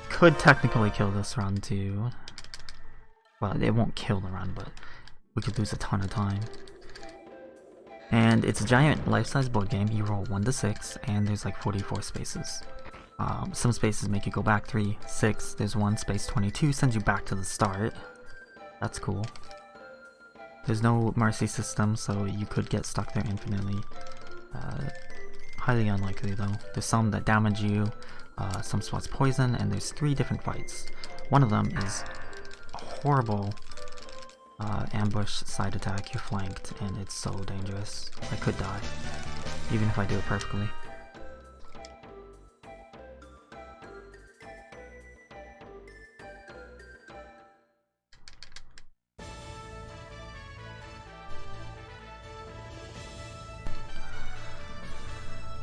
Could technically kill this run too. Well, it won't kill the run, but we could lose a ton of time. And it's a giant life-size board game. You roll 1 to 6, and there's like 44 spaces. Some spaces make you go back 3, 6. There's one space 22, sends you back to the start. That's cool. There's no mercy system, so you could get stuck there infinitely. Highly unlikely though. There's some that damage you, some spots poison, and there's 3 different fights. One of them is a horrible ambush side attack. You're flanked, and it's so dangerous. I could die, even if I do it perfectly.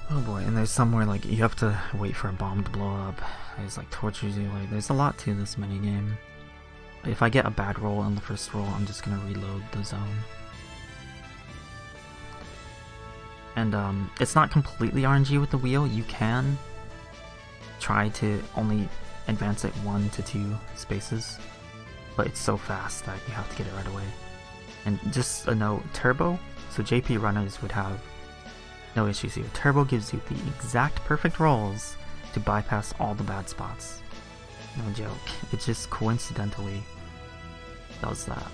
Oh boy, and there's somewhere like you have to wait for a bomb to blow up. There's like tortures you, like there's a lot to this minigame. If I get a bad roll on the first roll, I'm just gonna reload the zone. And it's not completely RNG with the wheel. You can try to only advance it 1 to 2 spaces, but it's so fast that you have to get it right away. And just a note, turbo, so JP runners would have no issues here. Turbo gives you the exact perfect rolls to bypass all the bad spots. No joke. It just coincidentally does that.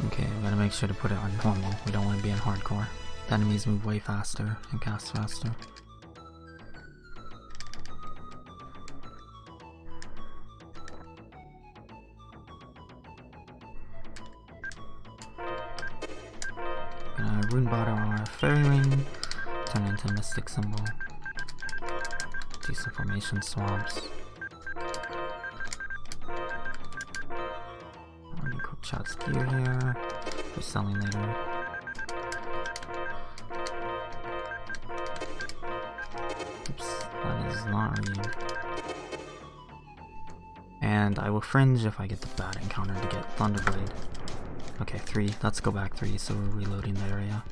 Okay, we gotta make sure to put it on normal. We don't want to be in hardcore. The enemies move way faster and cast faster. Rune bottle our fairy ring, turn into a mystic symbol, do some formation swaps. Quick chat's gear here for selling later. Oops, that is not read. And I will fringe if I get the bad encounter to get Thunderblade. Okay, 3. Let's go back 3, so we're reloading the area.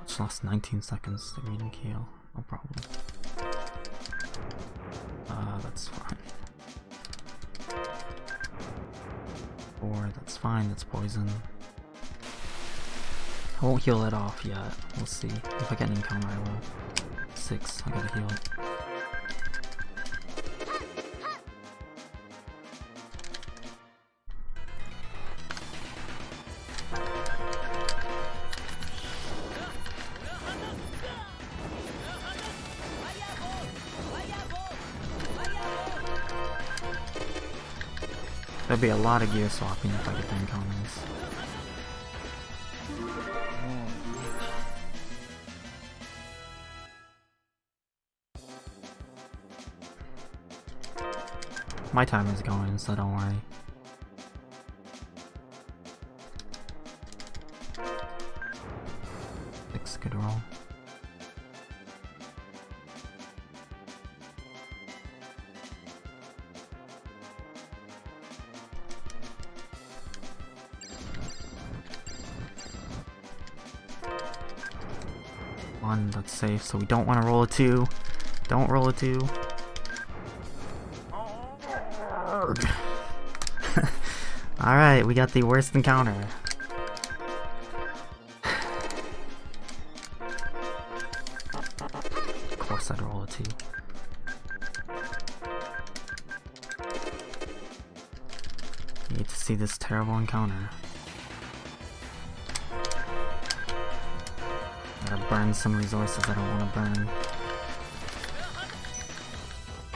Just lost 19 seconds to read and kill. No problem. That's fine. 4, that's fine, that's poison. I won't heal it off yet. We'll see. If I get an encounter, I will. 6, I gotta heal it. There'll be a lot of gear swapping if I get the encounters. My timer's going, so don't worry. Six, good roll. One, that's safe, so we don't want to roll a 2. Don't roll a 2. Alright, we got the worst encounter. Of course I'd roll a 2. You need to see this terrible encounter. Gotta burn some resources I don't want to burn.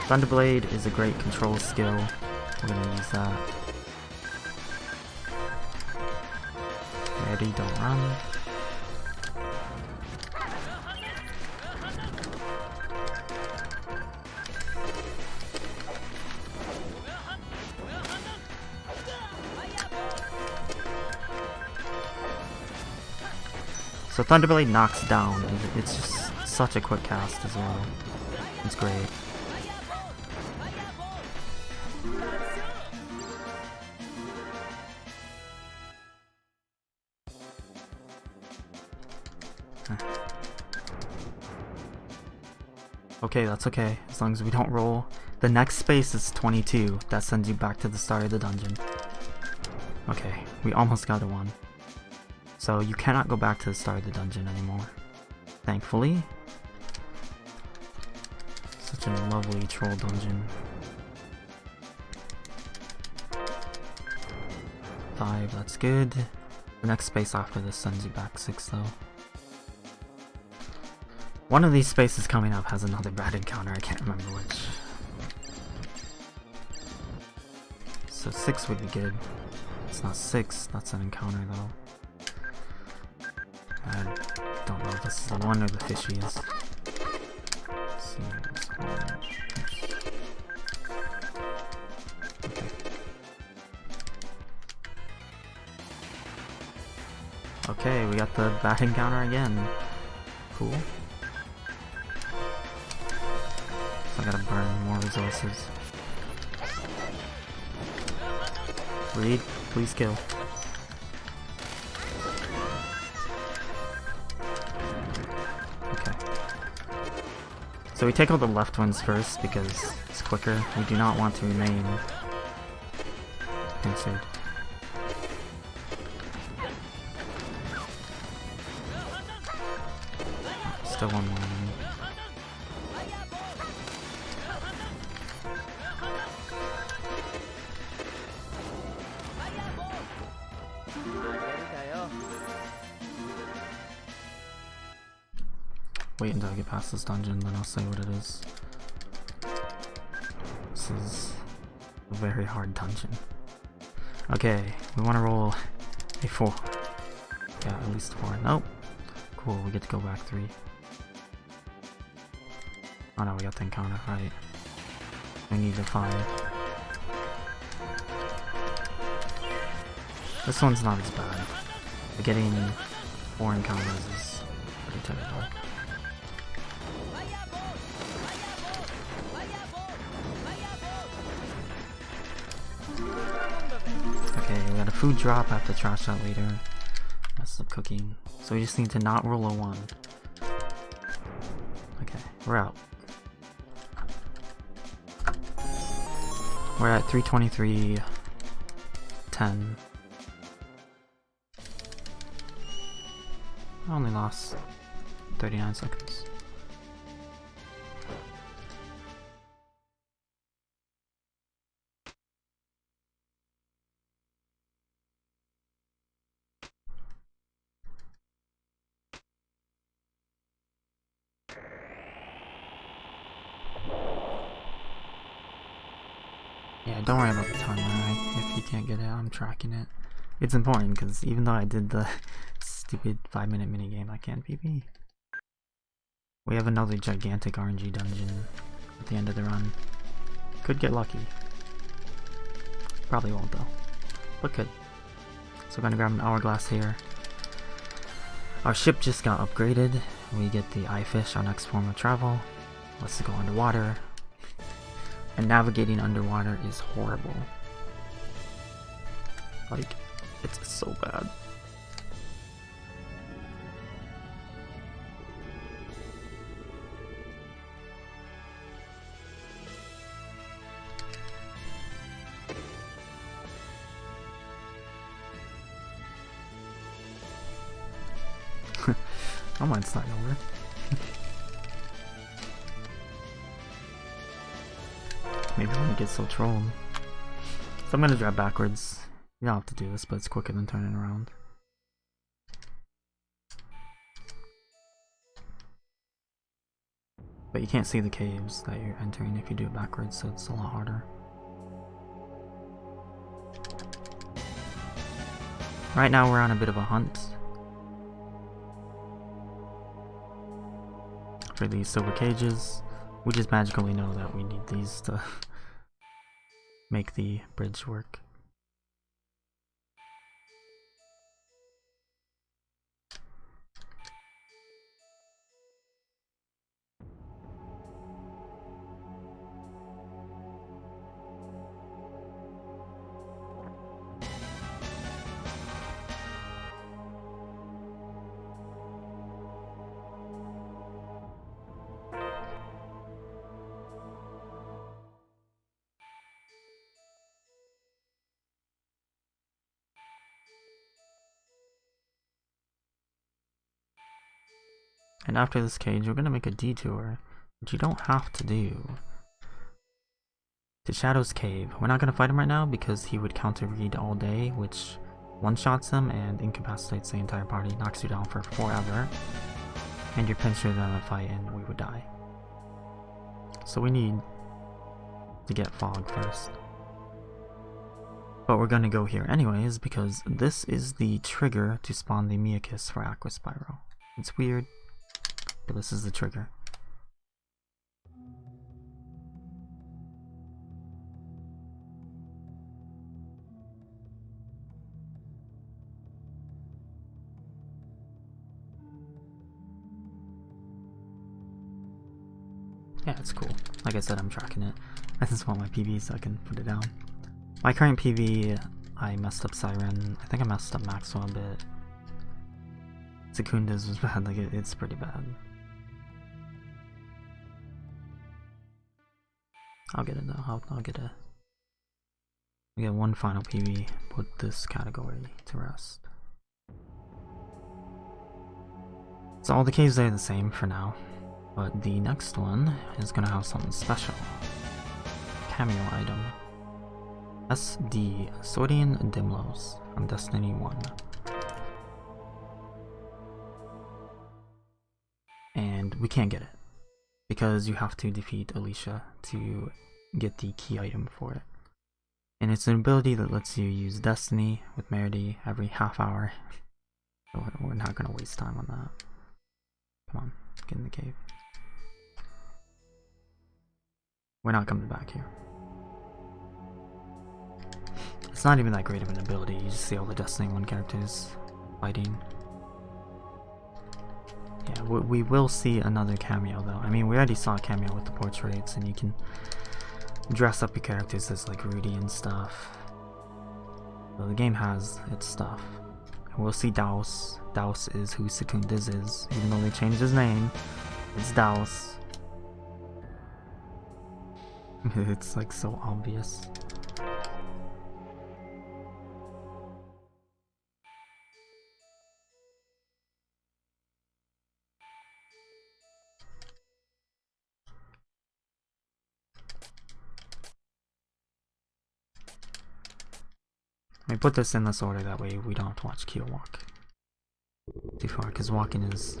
Thunderblade is a great control skill. We're gonna use that. Ready, don't run. So Thunderblade knocks down, and it's just such a quick cast as well. It's great. Okay, that's okay, as long as we don't roll. The next space is 22, that sends you back to the start of the dungeon. Okay, we almost got a 1. So you cannot go back to the start of the dungeon anymore. Thankfully. Such a lovely troll dungeon. 5, that's good. The next space after this sends you back 6 though. One of these spaces coming up has another bad encounter, I can't remember which. So 6 would be good. It's not 6, that's an encounter though. I don't know if this is the one or the fishies. Let's see, there's 1, Okay, we got the bat encounter again. Cool. So I gotta burn more resources. Reed, please kill. Okay. So we take all the left ones first because it's quicker. We do not want to remain pincered. Still one more enemy. Wait until I get past this dungeon, then I'll say what it is. This is a very hard dungeon. Okay, we want to roll a 4. Yeah, at least 4. Nope. Cool, we get to go back 3. Oh no, we got the encounter, right. We need the 5. This one's not as bad. But getting 4 encounters is pretty terrible. Okay, we got a food drop, I have to trash that later. Mess up cooking. So we just need to not roll a 1. Okay, we're out. We're at 323.10. I only lost 39 seconds. Yeah, don't worry about the timer, right? If you can't get it, I'm tracking it. It's important, because even though I did the stupid 5-minute minigame, I can't PB. We have another gigantic RNG dungeon at the end of the run. Could get lucky. Probably won't though, but could. So we're gonna grab an hourglass here. Our ship just got upgraded. We get the eye fish, our next form of travel. Let's go underwater. And navigating underwater is horrible. Like, it's so bad. I might start over. Maybe when it gets so trolled. So I'm gonna drive backwards. You don't have to do this, but it's quicker than turning around. But you can't see the caves that you're entering if you do it backwards, so it's a lot harder. Right now we're on a bit of a hunt for these silver cages. We just magically know that we need these to make the bridge work. And after this cage, we're gonna make a detour, which you don't have to do, to Shadow's Cave. We're not gonna fight him right now because he would counter Reed all day, which one-shots him and incapacitates the entire party, knocks you down for forever, and you're pincered in a fight and we would die. So we need to get Fog first. But we're gonna go here anyways because this is the trigger to spawn the Miakis for Aqua Spyro. It's weird, but this is the trigger. Yeah, it's cool. Like I said, I'm tracking it. I just want my PV so I can put it down. My current PV, I messed up Siren. I think I messed up Maxwell a bit. Secunda's was bad, like it's pretty bad. I'll get it though, I'll get a... We get one final PV, put this category to rest. So all the caves are the same for now, but the next one is gonna have something special. Cameo item. SD Sodian Dimlos from Destiny 1. And we can't get it, because you have to defeat Alicia to get the key item for it. And it's an ability that lets you use Destiny with Merity every half hour. So we're not gonna waste time on that. Come on, get in the cave. We're not coming back here. It's not even that great of an ability, you just see all the Destiny 1 characters fighting. Yeah, we will see another cameo though. I mean, we already saw a cameo with the portraits, and you can dress up your characters as like Rudy and stuff. So the game has its stuff. And we'll see Daus. Daus is who Secundus is, even though they changed his name. It's Daus. It's like so obvious. I put this in this order, that way we don't have to watch Kyo walk too far, because walking is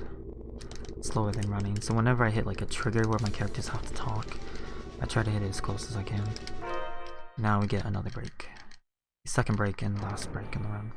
slower than running. So whenever I hit like a trigger where my characters have to talk, I try to hit it as close as I can. Now we get another break. Second break and last break in the run.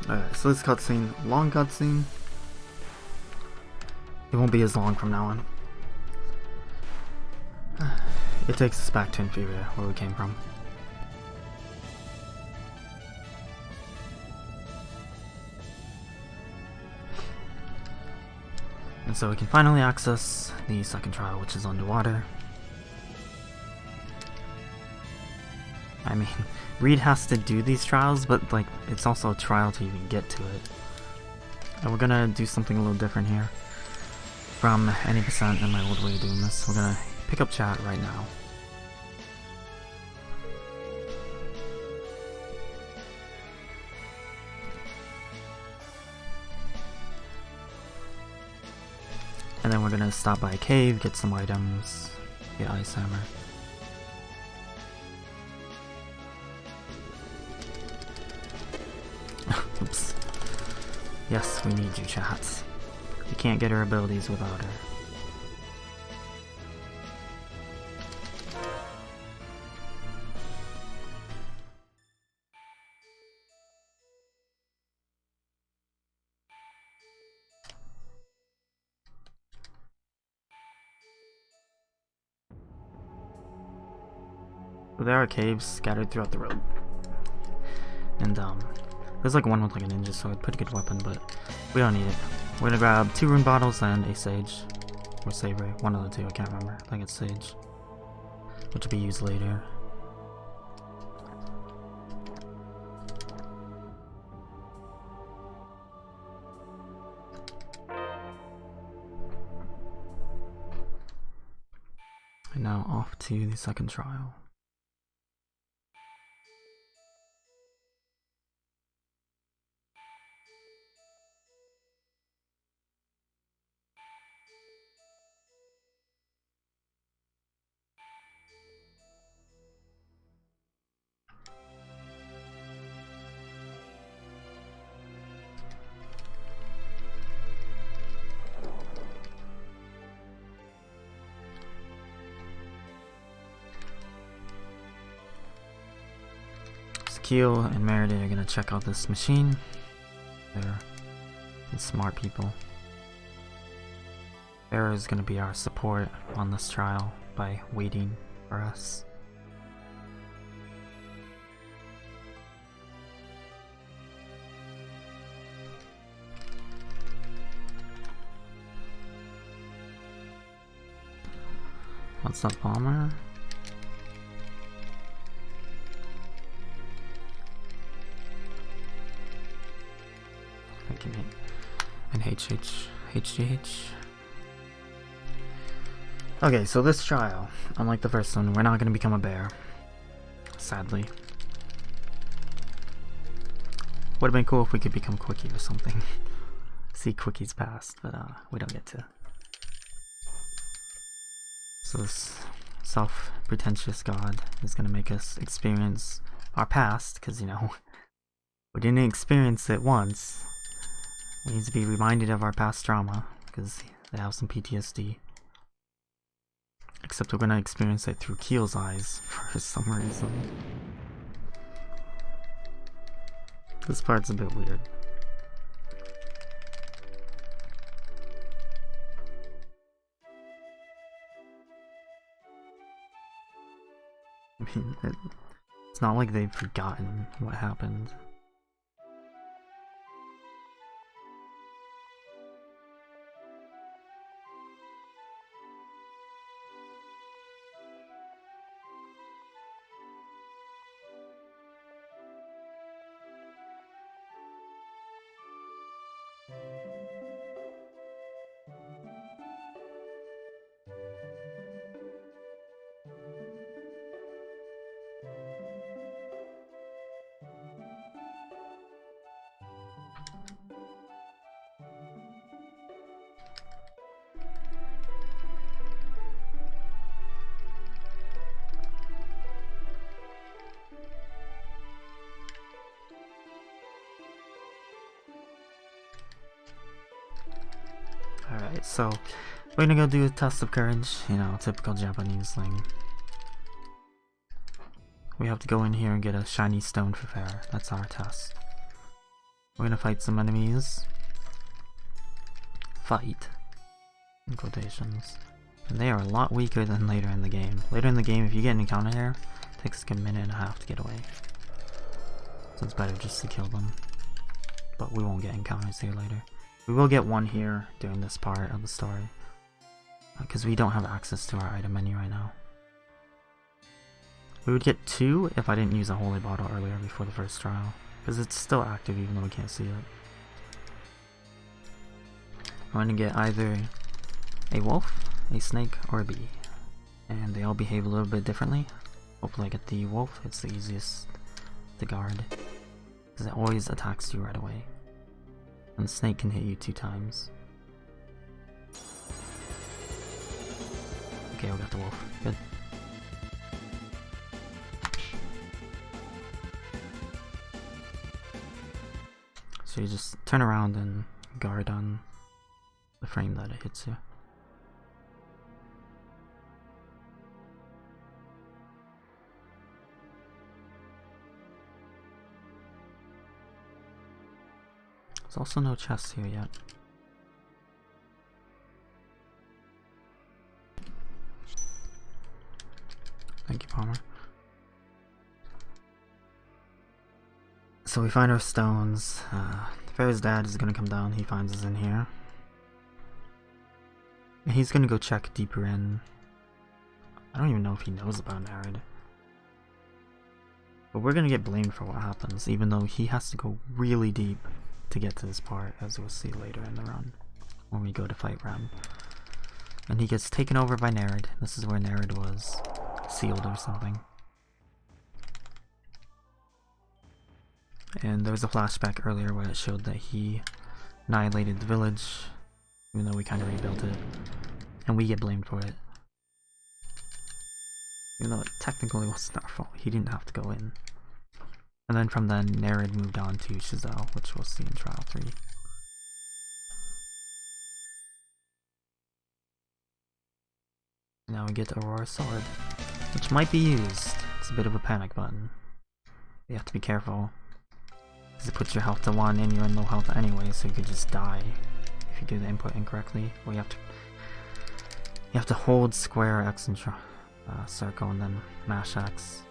Alright, so this cutscene, long cutscene. It won't be as long from now on. It takes us back to Inferior, where we came from. And so we can finally access the second trial, which is underwater. I mean, Reed has to do these trials, but like, it's also a trial to even get to it. And we're gonna do something a little different here from any percent in my old way of doing this. We're gonna pick up chat right now. And then we're gonna stop by a cave, get some items, get Ice Hammer. Oops. Yes, we need you, chat. We can't get her abilities without her. There are caves scattered throughout the road. And there's like one with like a ninja sword, pretty good weapon, but we don't need it. We're gonna grab 2 rune bottles and a sage. Or savory, one of the two, I can't remember. I think it's sage. Which will be used later. And now off to the second trial. Keel and Merida are gonna check out this machine. They're smart people. Farah is gonna be our support on this trial by waiting for us. What's up, Bomber? And HGH. Okay, so this trial, unlike the first one, we're not gonna become a bear. Sadly. Would've been cool if we could become Quickie or something. See Quickie's past, but we don't get to. So this self-pretentious god is gonna make us experience our past, because, you know, we didn't experience it once. We need to be reminded of our past trauma, because they have some PTSD. Except we're gonna experience it through Keel's eyes, for some reason. This part's a bit weird. I mean, it's not like they've forgotten what happened. Alright, so we're gonna go do a test of courage, you know, typical Japanese thing. We have to go in here and get a shiny stone for Farah. That's our test. We're gonna fight some enemies. Fight. In quotations. And they are a lot weaker than later in the game. Later in the game, if you get an encounter here, it takes like a minute and a half to get away. So it's better just to kill them. But we won't get encounters here later. We will get one here during this part of the story. Because we don't have access to our item menu right now. We would get 2 if I didn't use a holy bottle earlier before the first trial. Because it's still active even though we can't see it. I'm going to get either a wolf, a snake, or a bee. And they all behave a little bit differently. Hopefully I get the wolf, it's the easiest to guard. Because it always attacks you right away. And the snake can hit you 2 times. Okay, we got the wolf. Good. So you just turn around and guard on the frame that it hits you. There's also no chest here yet. Thank you, Palmer. So So we find our stones. Farrah's dad is gonna come down. He finds us in here. And he's gonna go check deeper in. I don't even know if he knows about Nerid. But we're gonna get blamed for what happens, even though he has to go really deep to get to this part, as we'll see later in the run, when we go to fight Rem. And he gets taken over by Nerid. This is where Nerid was sealed or something. And there was a flashback earlier where it showed that he annihilated the village, even though we kind of rebuilt it. And we get blamed for it. Even though it technically wasn't our fault, he didn't have to go in. And then from then, Nerid moved on to Chazelle, which we'll see in Trial 3. Now we get Aurora's sword, which might be used. It's a bit of a panic button. You have to be careful, because it puts your health to 1 and you're in low health anyway, so you could just die if you do the input incorrectly. Or you have to hold square X and circle and then mash X.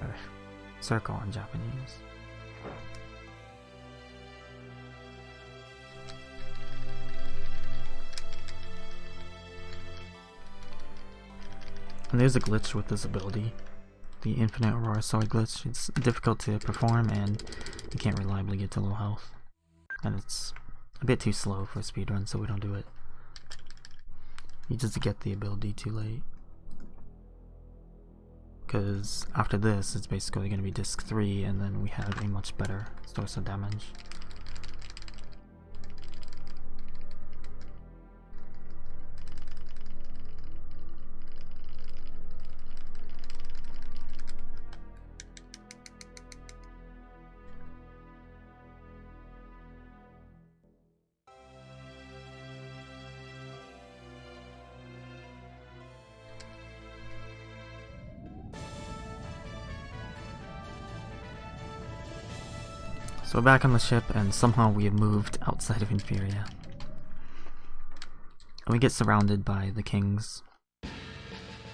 Or circle in Japanese. And there's a glitch with this ability. The infinite Aurora sword glitch. It's difficult to perform and you can't reliably get to low health. And it's a bit too slow for a speedrun, so we don't do it. You just get the ability too late. Because after this, it's basically going to be disc 3, and then we have a much better source of damage. So we're back on the ship, and somehow we have moved outside of Inferior. And we get surrounded by the King's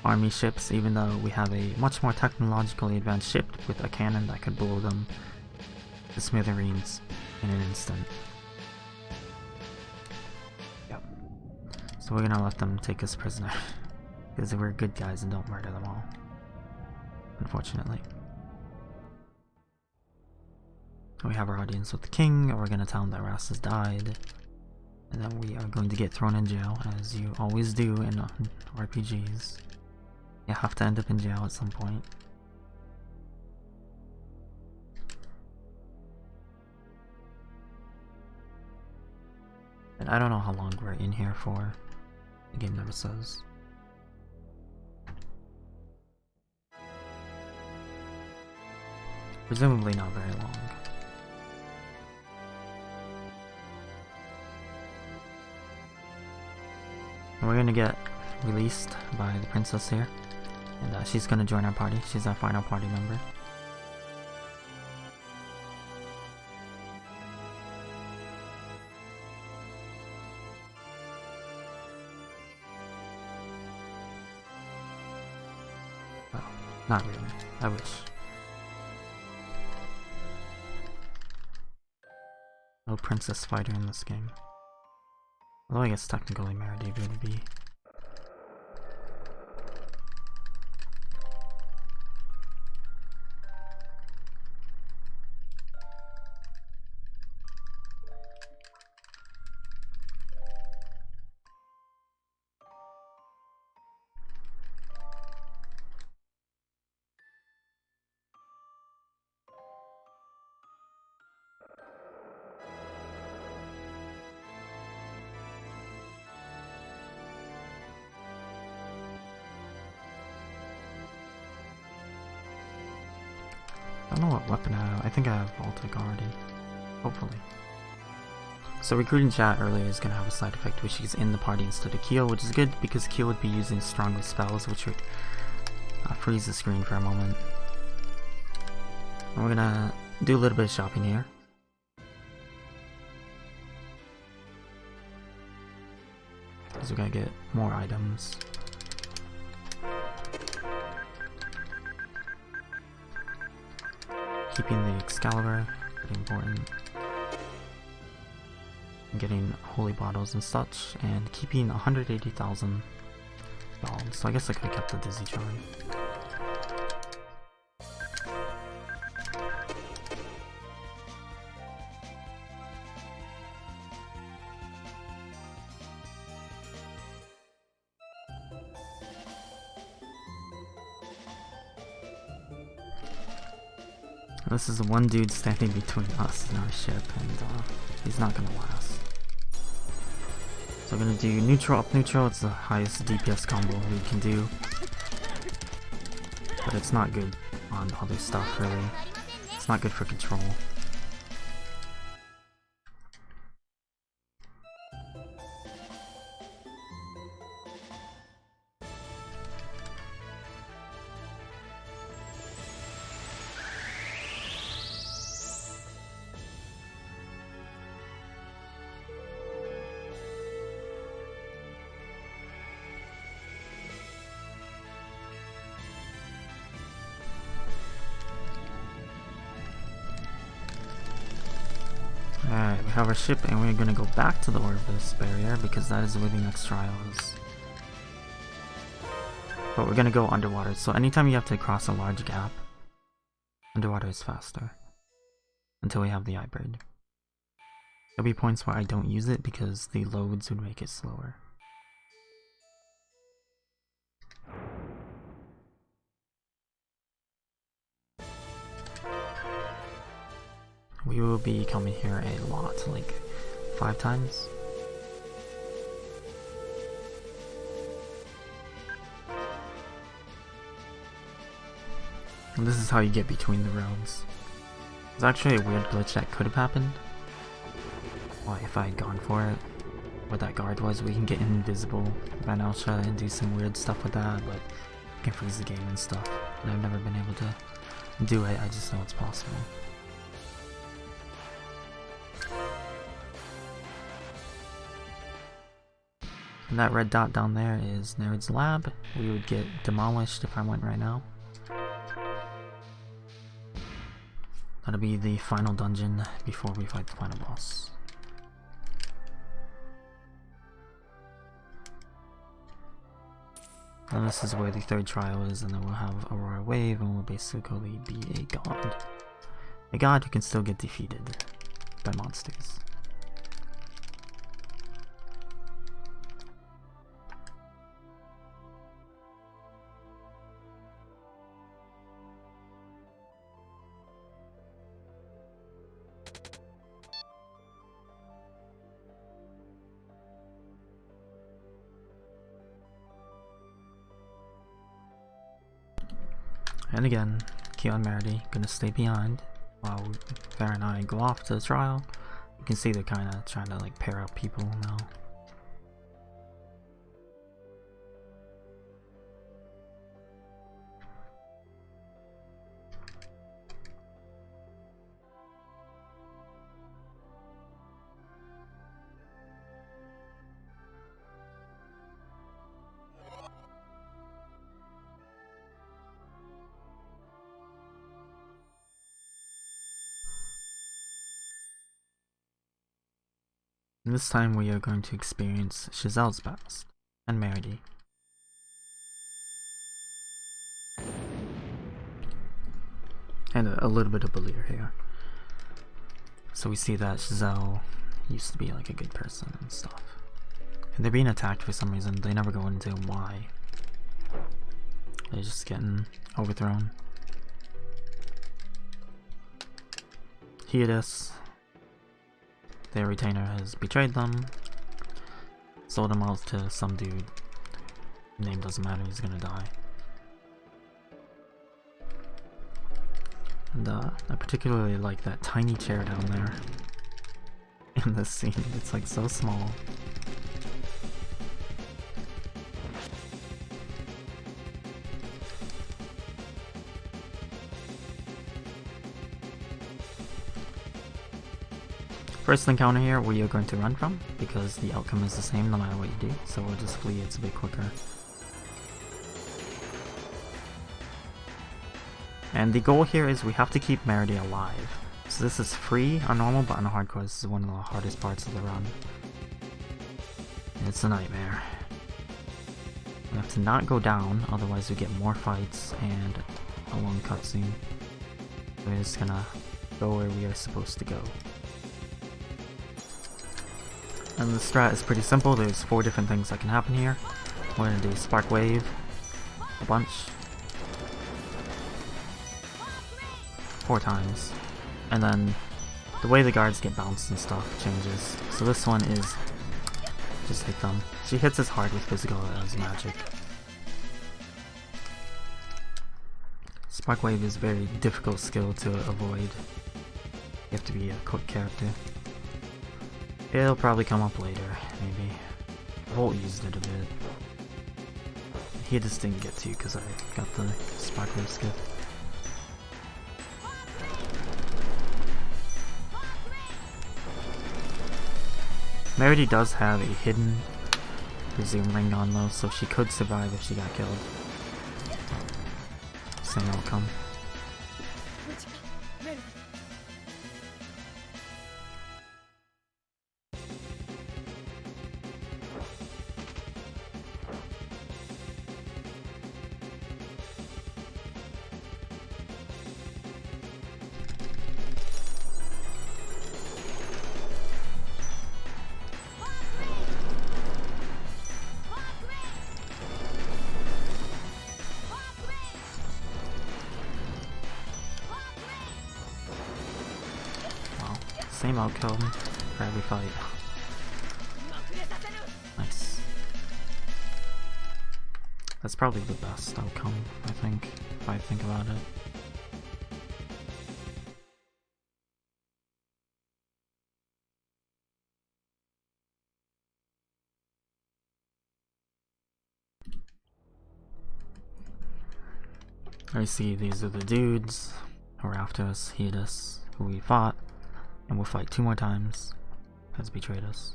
army ships, even though we have a much more technologically advanced ship with a cannon that could blow them to smithereens in an instant. Yep. So we're gonna let them take us prisoner, because we're good guys and don't murder them all, unfortunately. We have our audience with the king, and we're going to tell him that Ras has died, and then we are going to get thrown in jail, as you always do in RPGs. You have to end up in jail at some point. And I don't know how long we're in here for. The game never says. Presumably not very long. We're gonna get released by the princess here, and she's gonna join our party. She's our final party member. Well, not really. I wish. No princess fighter in this game. Although I guess technically Merida would be. I don't know what weapon I have. I think I have Voltic already. Hopefully. So recruiting chat earlier is going to have a side effect, which is in the party instead of Keel, which is good because Keel would be using stronger spells, which would freeze the screen for a moment. And we're going to do a little bit of shopping here. Because we're going to get more items. keeping the Excalibur, pretty important. Getting holy bottles and such, and keeping 180,000 gold. So I guess I could have kept the Dizzy Charm. This is one dude standing between us and our ship, and he's not gonna last. So I'm gonna do neutral up neutral. It's the highest DPS combo we can do, but it's not good on other stuff really. It's not good for control. Alright, we have our ship and we're gonna go back to the Orvis barrier because that is where the next trial is. But we're gonna go underwater, so anytime you have to cross a large gap, underwater is faster. Until we have the Hybrid. There'll be points where I don't use it because the loads would make it slower. We will be coming here a lot, like 5 times. And this is how you get between the realms. There's actually a weird glitch that could have happened. Why, if I had gone for it, where that guard was, we can get invisible. Van Elsha and do some weird stuff with that, but you can freeze the game and stuff. And I've never been able to do it, I just know it's possible. And that red dot down there is Nerd's lab. We would get demolished if I went right now. That'll be the final dungeon before we fight the final boss. And this is where the third trial is, and then we'll have Aurora Wave, and we'll basically be a god. A god who can still get defeated by monsters. And again, Keon Merity gonna stay behind while Farah and I go off to the trial. You can see they're kinda trying to like pair up people now. And this time we are going to experience Chazelle's past and Merity. And a little bit of Belir here. So we see that Chazelle used to be like a good person and stuff. And they're being attacked for some reason. They never go into why. They're just getting overthrown. Here it is. Their retainer has betrayed them, sold them out to some dude. Name doesn't matter, he's gonna die. And I particularly like that tiny chair down there in this scene. It's like so small. First encounter here we are going to run from, because the outcome is the same no matter what you do, so we'll just flee, it's a bit quicker. And the goal here is we have to keep Merity alive. So this is free on normal, but on hardcore this is one of the hardest parts of the run. It's a nightmare. We have to not go down, otherwise we get more fights and a long cutscene. We're just gonna go where we are supposed to go. And the strat is pretty simple. There's 4 different things that can happen here. We're gonna do Spark Wave, a bunch, 4 times. And then the way the guards get bounced and stuff changes. So this one is just hit them. She hits as hard with physical as magic. Spark Wave is a very difficult skill to avoid. You have to be a quick character. It'll probably come up later, maybe. Volt used it a bit. He just didn't get to because I got the Spark Wave skip. Merity does have a hidden resume ring on though, so she could survive if she got killed. Same outcome. Same outcome for every fight. Nice. That's probably the best outcome, I think, if I think about it. I see these are the dudes who are after us, hate us, who we fought. And we'll fight 2 more times, has betrayed us.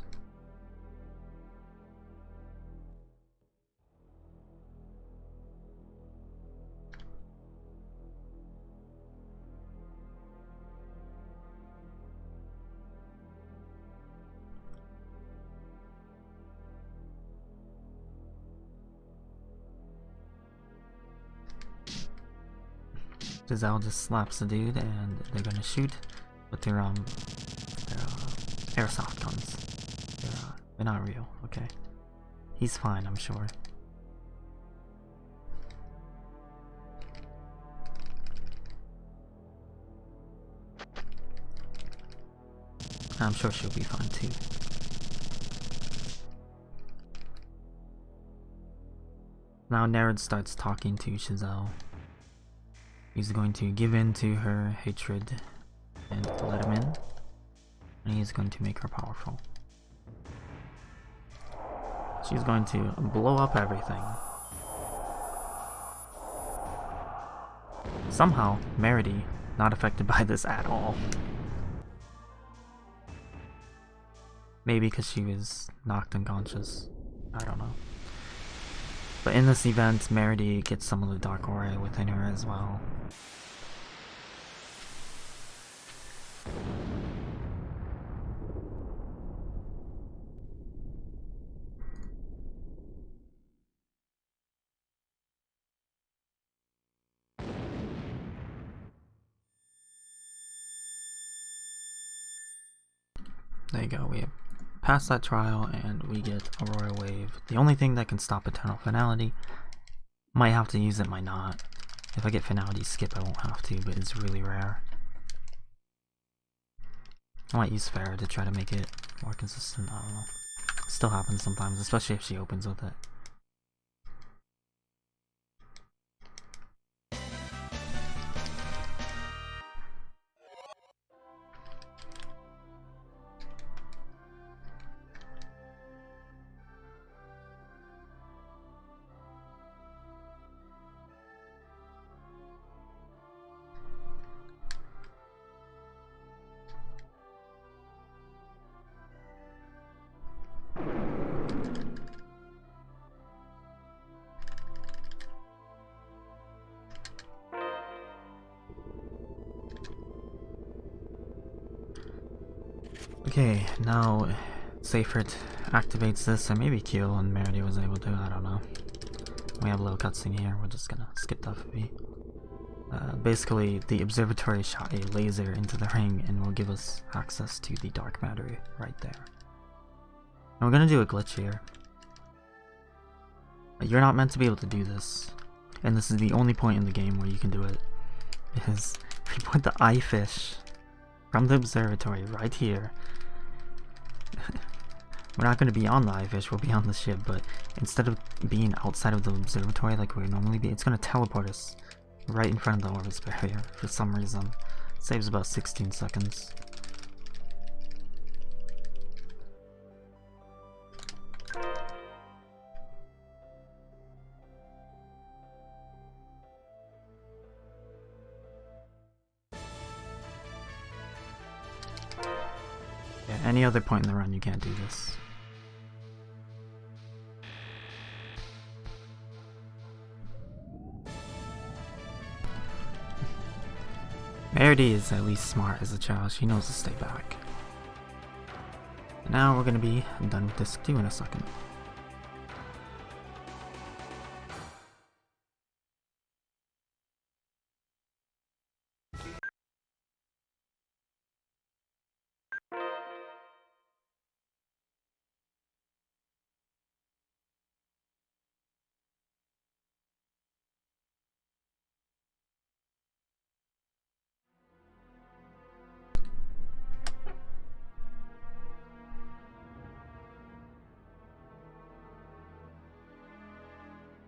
Giselle just slaps the dude and they're gonna shoot. But they're airsoft guns. They're not real. Okay, he's fine, I'm sure. I'm sure she'll be fine too. Now Nerid starts talking to Giselle. He's going to give in to her hatred and let him in, and he's going to make her powerful. She's going to blow up everything. Somehow, Merity not affected by this at all. Maybe because she was knocked unconscious. I don't know. But in this event, Merity gets some of the dark aura within her as well. There you go, we have passed that trial and we get Aurora Wave. The only thing that can stop Eternal Finality. Might have to use it, might not. If I get Finality skip I won't have to, but it's really rare. I might use Farah to try to make it more consistent, I don't know. Still happens sometimes, especially if she opens with it. Okay, now Seyfried activates this, or maybe Q and Merity was able to, I don't know. We have a little cutscene here, we're just gonna skip the FB. Basically, the observatory shot a laser into the ring and will give us access to the dark matter right there. And we're gonna do a glitch here. You're not meant to be able to do this, and this is the only point in the game where you can do it, is if you put the eye fish from the observatory right here. We're not going to be on the eye fish, we'll be on the ship, but instead of being outside of the observatory like we would normally be, it's going to teleport us right in front of the orbis barrier for some reason. It saves about 16 seconds. Yeah, any other point in the run you can't do this. Merity is at least smart as a child, she knows to stay back. Now we're gonna be done with disc 2 in a second.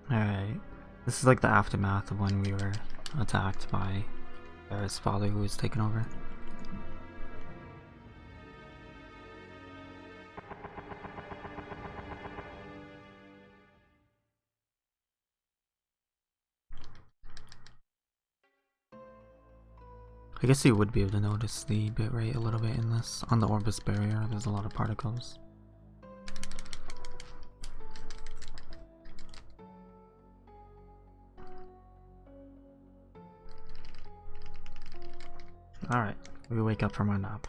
Alright, this is like the aftermath of when we were attacked by Barrett's father who was taken over. I guess you would be able to notice the bitrate a little bit in this. On the orbis barrier, there's a lot of particles. Alright, we wake up from our nap.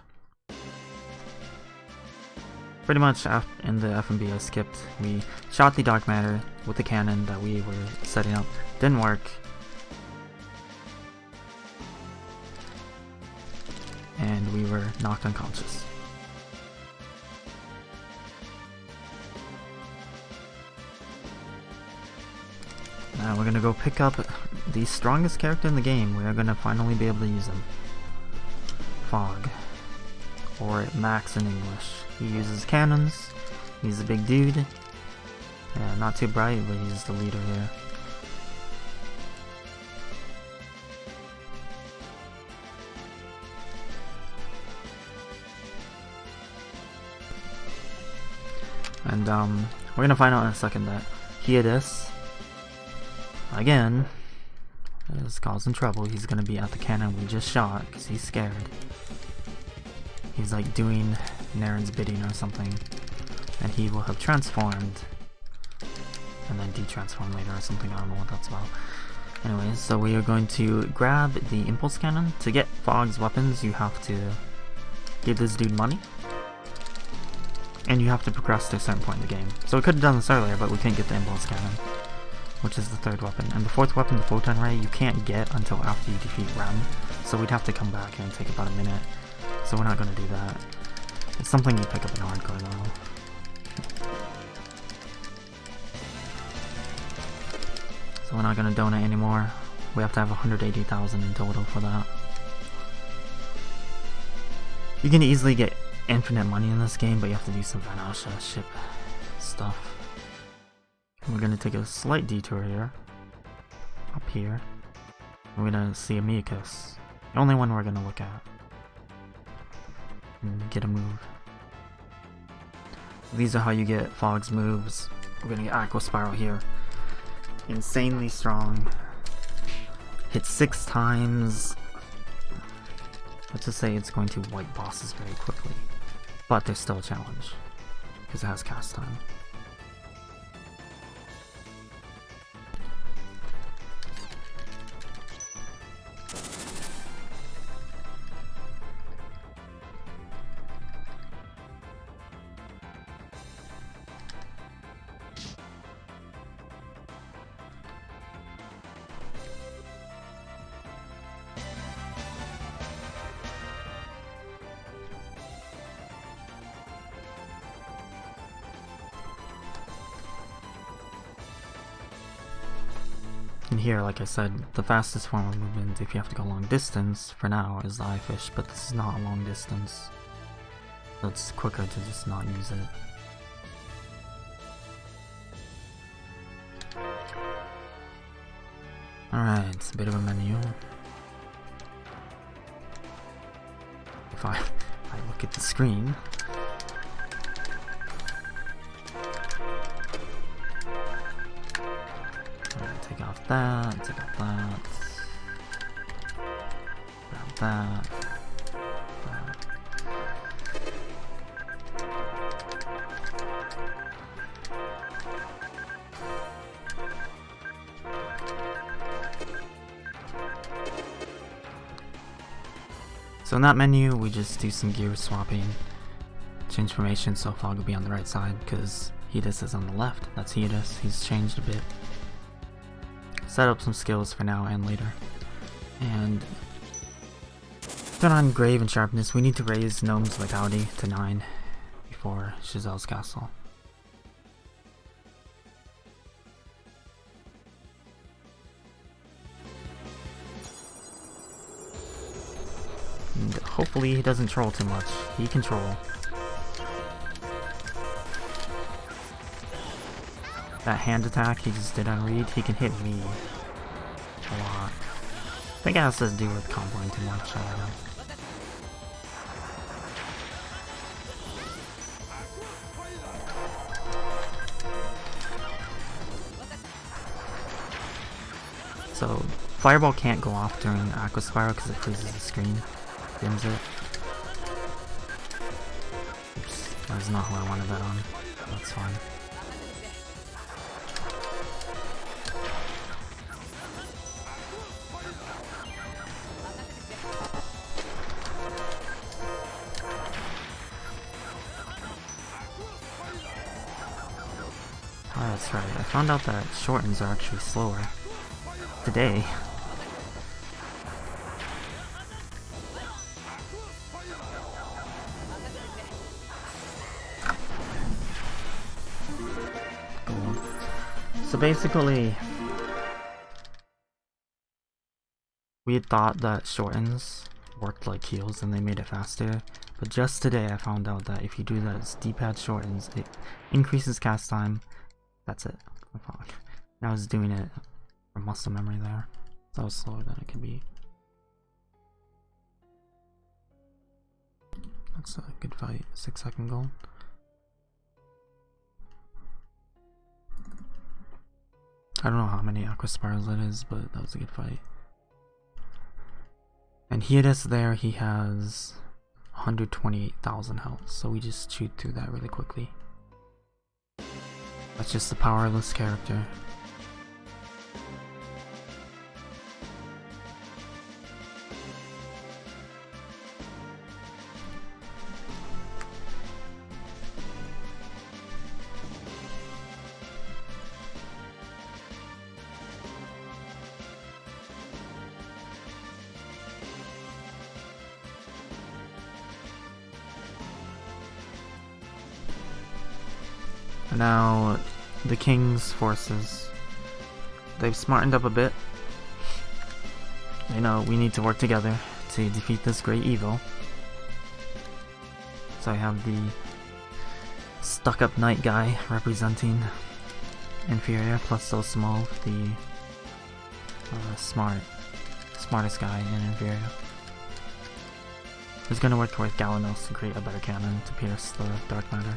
Pretty much in the FMB I skipped, we shot the dark matter with the cannon that we were setting up. Didn't work. And we were knocked unconscious. Now we're gonna go pick up the strongest character in the game. We are gonna finally be able to use him. Fog, or Max in English. He uses cannons, he's a big dude, not too bright, but he's the leader here. And we're gonna find out in a second that Hiadis, again, is causing trouble. He's gonna be at the cannon we just shot because he's scared. He's like doing Naren's bidding or something, and he will have transformed and then detransform later or something. I don't know what that's about. Anyways, so we are going to grab the impulse cannon. To get Fog's weapons, you have to give this dude money, and you have to progress to a certain point in the game. So we could have done this earlier, but we couldn't get the impulse cannon, which is the third weapon. And the fourth weapon, the photon ray, you can't get until after you defeat Rem. So we'd have to come back here and take about a minute. So we're not going to do that. It's something you pick up in hardcore though. So we're not going to donate anymore. We have to have 180,000 in total for that. You can easily get infinite money in this game, but you have to do some Vanasha ship stuff. We're gonna take a slight detour here. Up here. We're gonna see Amicus. The only one we're gonna look at. And get a move. These are how you get Fog's moves. We're gonna get Aqua Spiral here. Insanely strong. Hit 6 times. Let's just say it's going to wipe bosses very quickly. But there's still a challenge. Because it has cast time. And here, like I said, the fastest form of movement, if you have to go long distance, for now, is the eye fish, but this is not a long distance. So it's quicker to just not use it. Alright, it's a bit of a menu. If I look at the screen. Alright, take off that, take off that. Grab that. That. So in that menu, we just do some gear swapping, change formation so Fog will be on the right side, because Hedis is on the left. That's Hedis, he's changed a bit. Set up some skills for now and later. And turn on Grave and Sharpness. We need to raise Gnome's Vitality to 9 before Chazelle's Castle. And hopefully he doesn't troll too much. He can troll. That hand attack he just did on Reed, he can hit me a lot. I think it has to do with comboing too much, I don't know. So, Fireball can't go off during Aqua Spiral because it freezes the screen. Dims it. Oops, that's not who I wanted that on. That's fine. Oh, that's right. I found out that shortens are actually slower. Today. So basically, we had thought that shortens worked like heals and they made it faster, but just today I found out that if you do that as D-pad shortens, it increases cast time. That's it. Now it's doing it for muscle memory there. That was slower than it could be. That's a good fight. 6-second goal. I don't know how many Aqua Spirals it is, but that was a good fight. And Hedis there, he has 128,000 health, so we just shoot through that really quickly. That's just the powerless character. Now, the King's forces, they've smartened up a bit. They know we need to work together to defeat this great evil. So I have the stuck-up knight guy representing Inferior, plus Zosimov, the smartest guy in Inferior. He's gonna work with Galanos to create a better cannon to pierce the dark matter,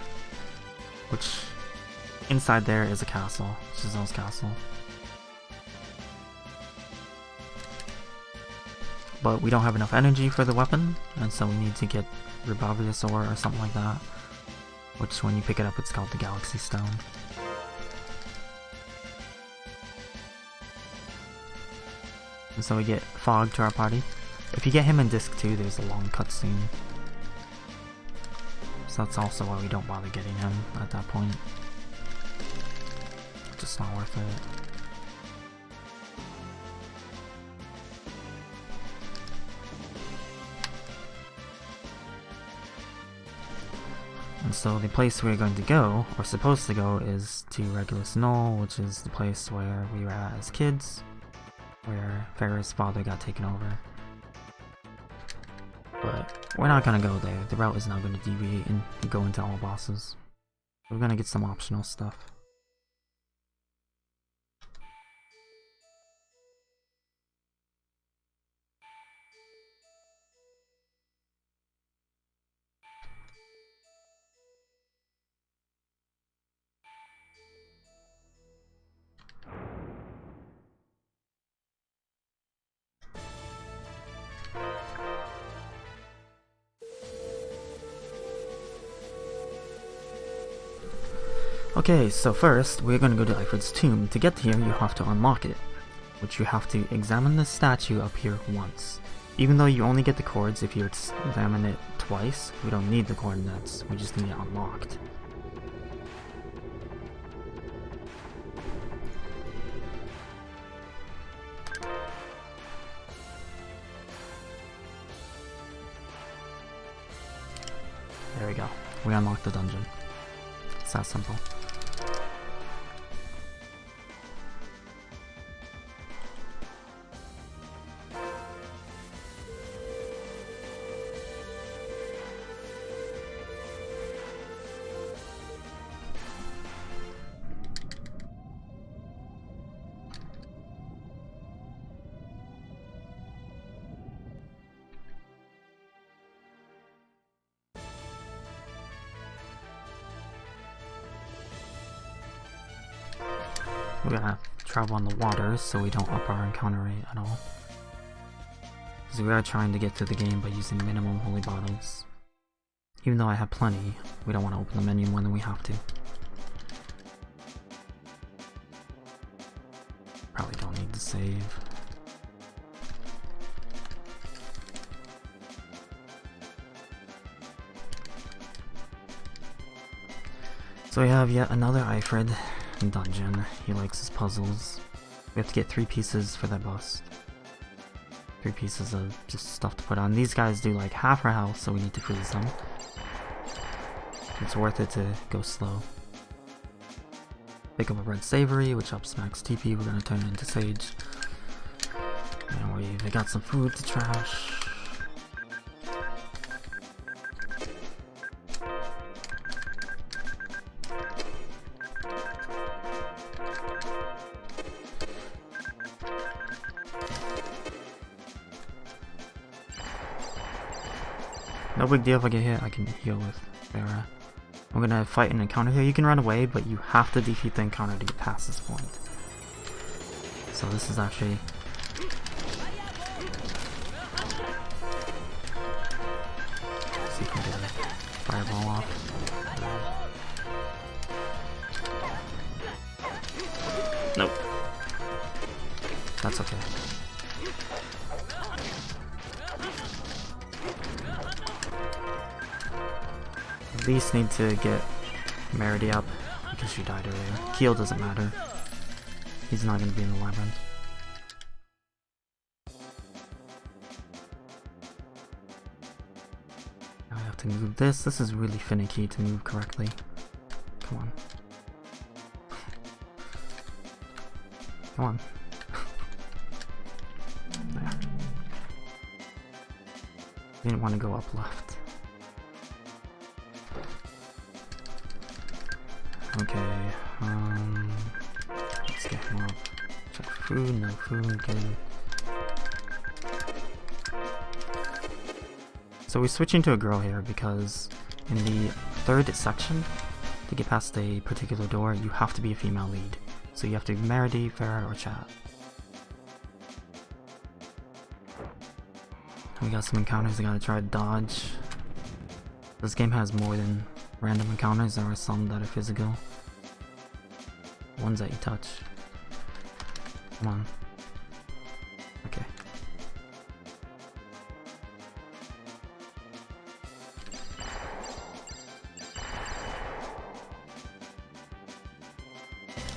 which inside there is a castle, Chazelle's castle. But we don't have enough energy for the weapon, and so we need to get Rubavius ore or something like that, which when you pick it up it's called the Galaxy Stone. And so we get Fog to our party. If you get him in Disc 2, there's a long cutscene. So that's also why we don't bother getting him at that point. Just not worth it. And so the place we're going to go, or supposed to go, is to Regulus Null, which is the place where we were at as kids. where Farrah's father got taken over. But we're not gonna go there. The route is not gonna deviate and go into all bosses. We're gonna get some optional stuff. Okay, so first, we're gonna go to Ifrit's tomb. To get here, you have to unlock it, which you have to examine the statue up here once. Even though you only get the chords if you examine it twice, we don't need the coordinates, we just need it unlocked. There we go, we unlocked the dungeon. It's that simple. We're gonna travel on the water so we don't up our encounter rate at all. Because we are trying to get through the game by using minimum holy bottles. Even though I have plenty, we don't want to open the menu more than we have to. Probably don't need to save. So we have yet another Ifrit dungeon. He likes his puzzles. We have to get 3 pieces for that bust. 3 pieces of just stuff to put on. These guys do like half our health, so we need to freeze them. It's worth it to go slow. Pick up a red savory, which ups max TP. We're gonna turn it into sage. And we got some food to trash. No big deal if I get hit, I can heal with Farrah. I'm gonna fight an encounter here. You can run away, but you have to defeat the encounter to get past this point. So this is actually... see if we can get a fireball off. Nope. That's okay. At least need to get Merity up because she died earlier. Keel doesn't matter. He's not going to be in the labyrinth. Now I have to move this. This is really finicky to move correctly. Come on. Come on. There. Didn't want to go up left. Okay, let's get him up. Check food, no food, good. So we switch into a girl here because in the 3rd section, to get past a particular door, you have to be a female lead. So you have to be Merity, Farrah, or Chat. We got some encounters I gotta try to dodge. This game has more than random encounters. There are some that are physical. Ones that you touch. Come on. Okay.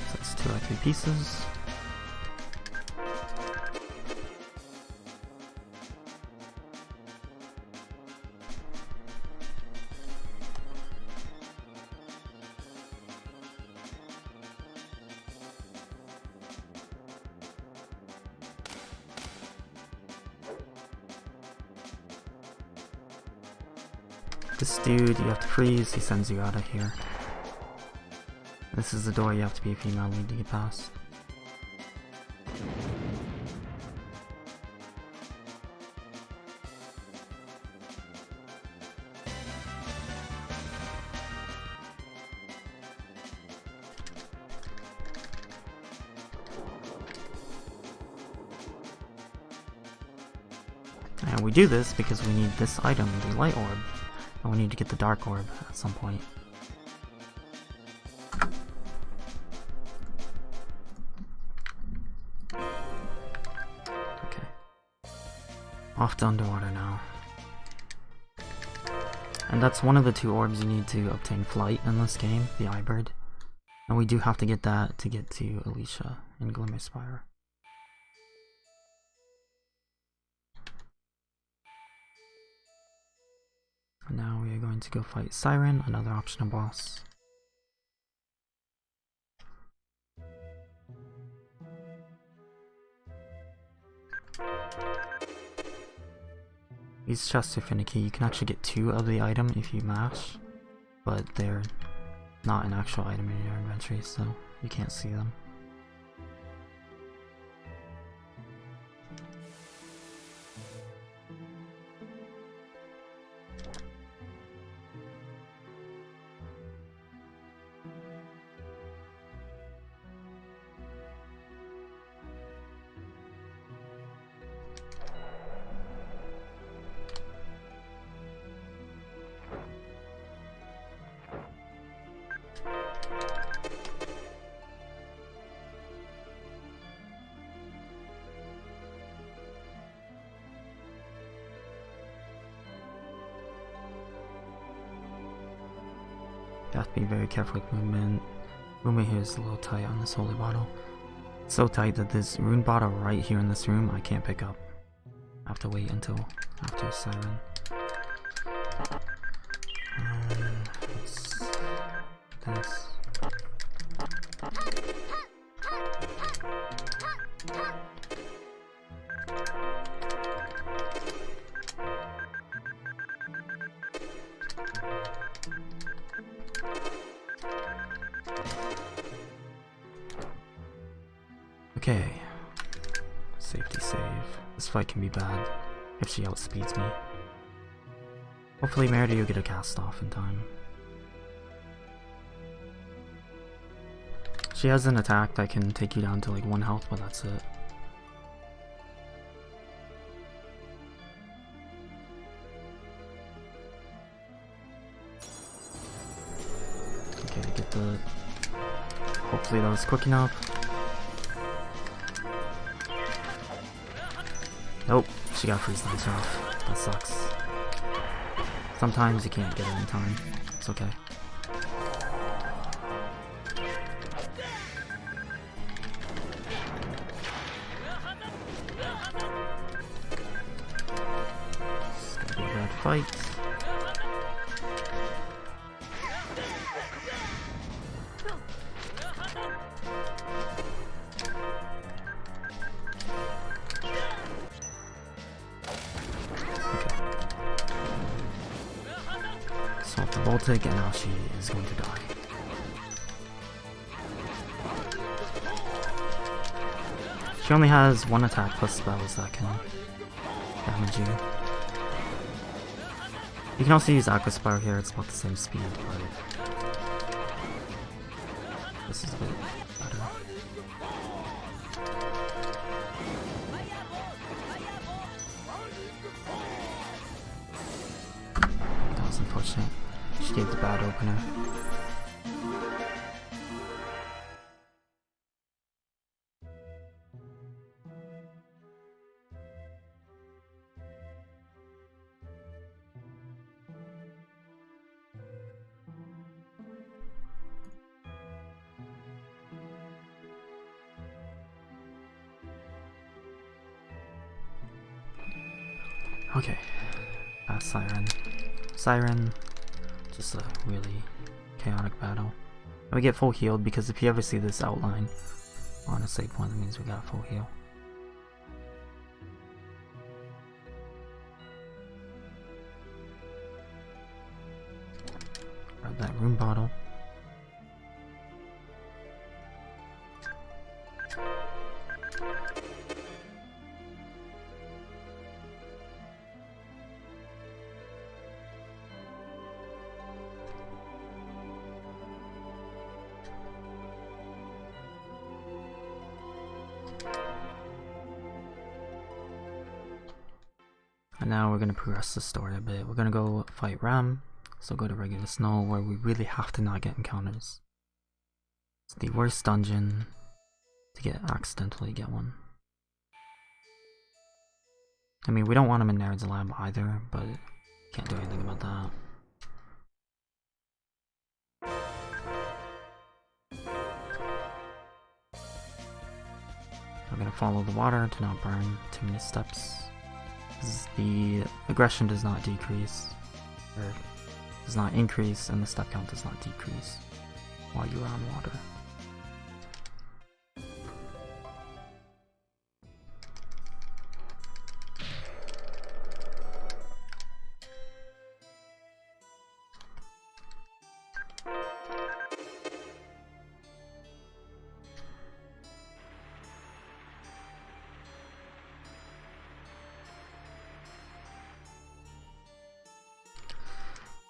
So that's 2 or 3 pieces. This dude, you have to freeze, he sends you out of here. This is the door you have to be a female lead to get past. And we do this because we need this item, the light orb, and we need to get the dark orb at some point. Okay. Off to underwater now. And that's one of the 2 orbs you need to obtain flight in this game, the eye bird. And we do have to get that to get to Alicia in Glimmerspire. Now we are going to go fight Siren, another optional boss. These chests are finicky. You can actually get 2 of the item if you mash, but they're not an actual item in your inventory, so you can't see them. You have to be very careful with movement. Movement here is a little tight on this holy bottle. It's so tight that this rune bottle right here in this room I can't pick up. I have to wait until after Siren. It's this. Okay, safety save. This fight can be bad if she outspeeds me. Hopefully Merida will get a cast off in time. She has an attack that can take you down to like 1 health, but that's it. Okay, get the... Hopefully that was quick enough. Nope, she got freeze lance off. That sucks. Sometimes you can't get it in time. It's okay. It's gonna be a bad fight. Baltic, and now she is going to die. She only has 1 attack plus spells that can damage you. You can also use Aquaspire here, it's about the same speed, but this is a bit better. That was unfortunate. She gave the bad opener. Okay, that's Siren. Siren. Just a really chaotic battle. And we get full healed because if you ever see this outline on a save point, that means we got full heal. grab that room bottle. And now we're gonna progress the story a bit. We're gonna go fight Ram, so go to regular snow where we really have to not get encounters. It's the worst dungeon to accidentally get one. I mean, we don't want him in Nerd's lab either, but can't do anything about that. We're gonna follow the water to not burn too many steps. The aggression does not decrease, or does not increase, and the step count does not decrease while you are on water.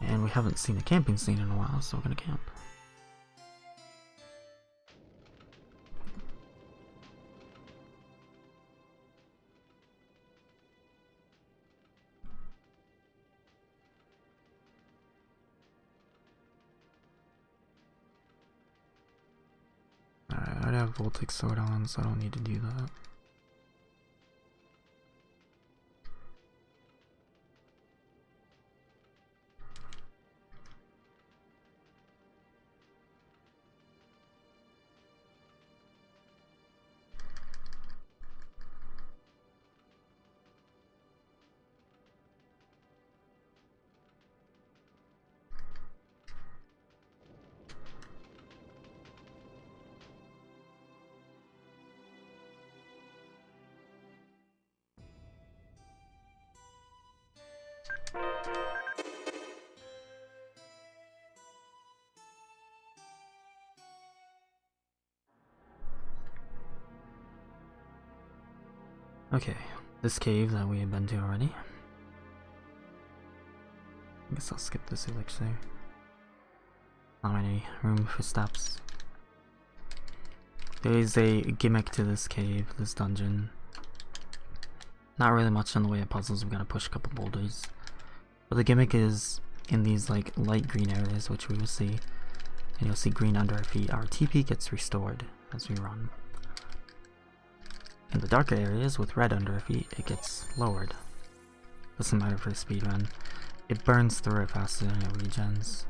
And we haven't seen a camping scene in a while, so we're gonna camp. Alright, I already have Voltic Sword on, so I don't need to do that. Okay, this cave that we have been to already. I guess I'll skip this elixir. Not any room for steps. There is a gimmick to this cave, this dungeon. Not really much in the way of puzzles, we gotta push a couple boulders. But the gimmick is in these like light green areas, which we will see. And you'll see green under our feet. Our TP gets restored as we run. In the darker areas with red under our feet, it gets lowered. Doesn't matter for a speedrun. It burns through it faster than it regens.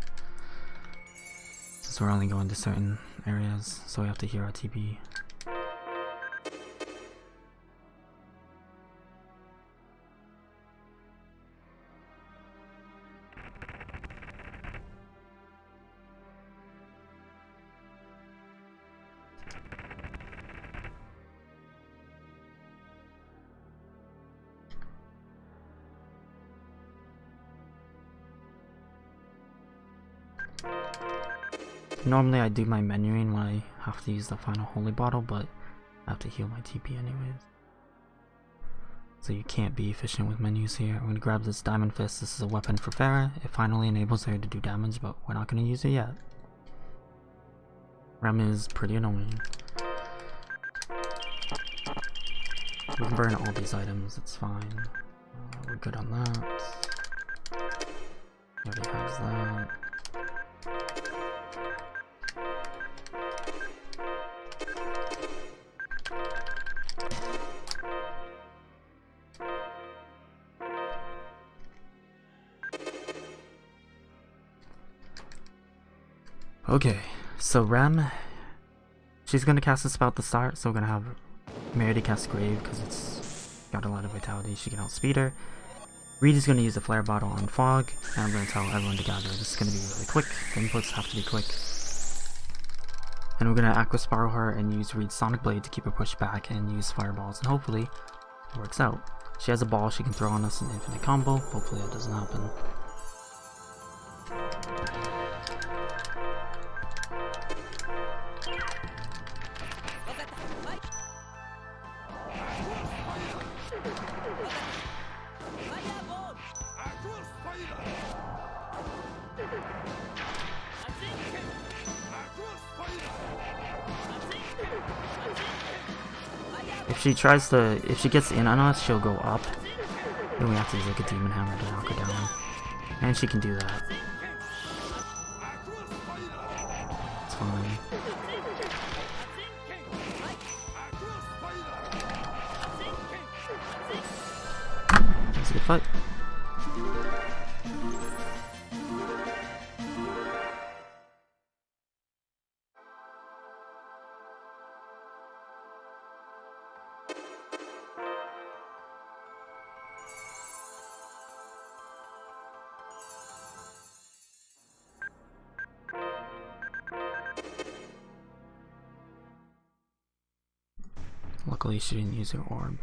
Since we're only going to certain areas, so we have to heal our TP. Normally I do my menuing when I have to use the final holy bottle, but I have to heal my TP anyways. So you can't be efficient with menus here. I'm going to grab this diamond fist. This is a weapon for Farah. It finally enables her to do damage, but we're not going to use it yet. Rem is pretty annoying. We can burn all these items, it's fine. We're good on that. He already has that. Okay, so Rem, she's gonna cast a spell at the start, so we're gonna have Merity cast Grave because it's got a lot of vitality. She can outspeed her. Reed is gonna use the flare bottle on Fog, and I'm gonna tell everyone to gather. This is gonna be really quick. The inputs have to be quick. And we're gonna Aqua Spiral her and use Reed's Sonic Blade to keep her pushed back and use fireballs, and hopefully it works out. She has a ball she can throw on us in infinite combo. Hopefully that doesn't happen. If she gets in on us, she'll go up. Then we have to use like a demon hammer to knock her down. And she can do that. It's fine. That's a good fight. Luckily she didn't use her orb.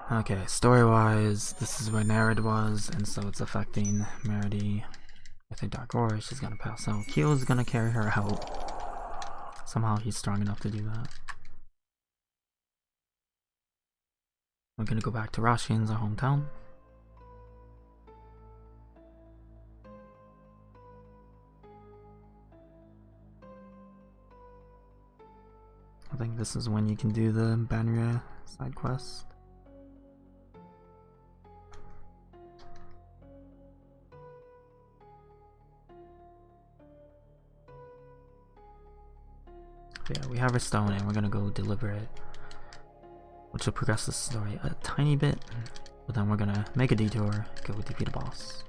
Okay, story-wise, this is where Nerid was, and so it's affecting Meredy. With a Dark Aura, she's gonna pass out. Keel's gonna carry her out. Somehow he's strong enough to do that. We're gonna go back to Rashian's, our hometown. I think this is when you can do the Banria side quest. Yeah, we have our stone and we're gonna go deliver it, which will progress the story a tiny bit, but then we're gonna make a detour, go defeat a boss.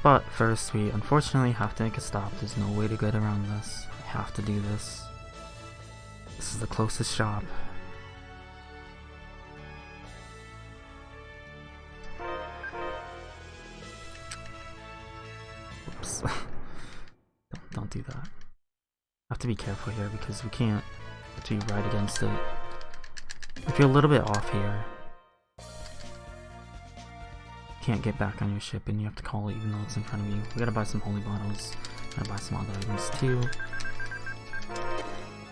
But first, we unfortunately have to make a stop. There's no way to get around this. We have to do this. This is the closest shop. Oops. Don't do that. I have to be careful here because we can't be right against it. If you're a little bit off here, can't get back on your ship and you have to call it even though it's in front of you. We gotta buy some holy bottles. Gotta buy some other items too.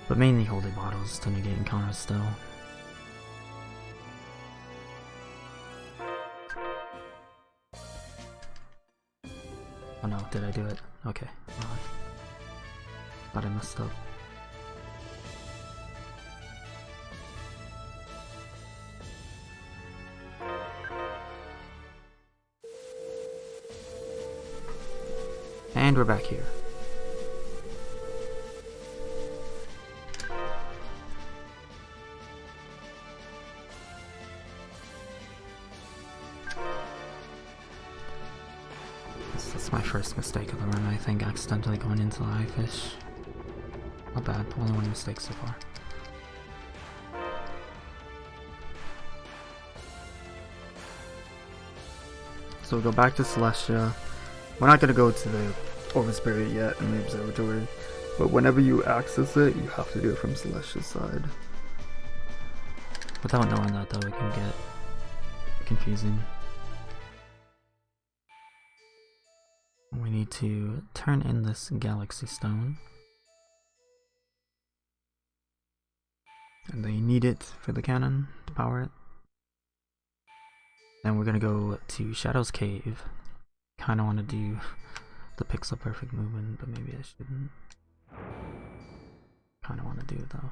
But mainly holy bottles to negate encounters still. Oh no, did I do it? Okay. Thought I messed up. And we're back here. That's my first mistake of the run, I think, accidentally going into the eye fish. Not bad, only one mistake so far. So we go back to Celestia. We're not gonna go to the Orphan Spirit yet in the observatory, but whenever you access it, you have to do it from Celestia's side. Without knowing that though, it can get confusing. We need to turn in this Galaxy Stone. And they need it for the cannon to power it. Then we're gonna go to Shadow's Cave. Kinda wanna do the pixel perfect movement, but maybe I shouldn't. Kinda wanna do it though.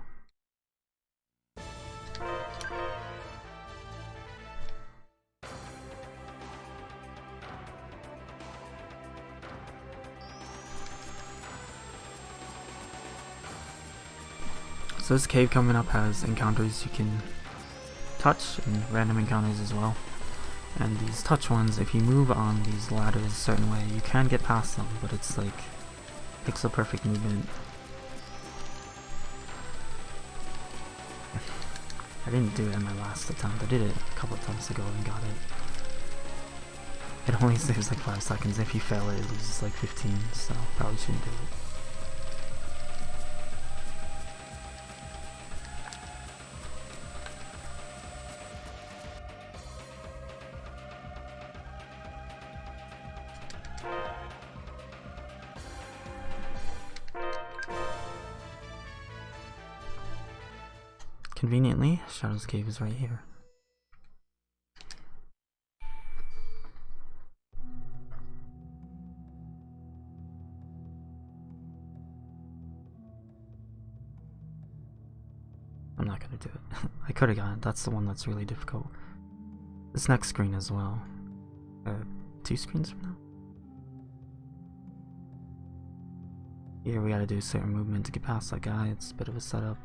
So this cave coming up has encounters you can touch and random encounters as well. And these touch ones, if you move on these ladders a certain way, you can get past them, but it's like pixel perfect movement. I didn't do it in my last attempt. I did it a couple of attempts ago and got it. It only saves like 5 seconds. If you fail it, it loses like 15, so probably shouldn't do it. Conveniently, Shadow's Cave is right here. I'm not gonna do it. I could've gotten it. That's the one that's really difficult. This next screen as well. 2 screens from now? Here we gotta do a certain movement to get past that guy. It's a bit of a setup.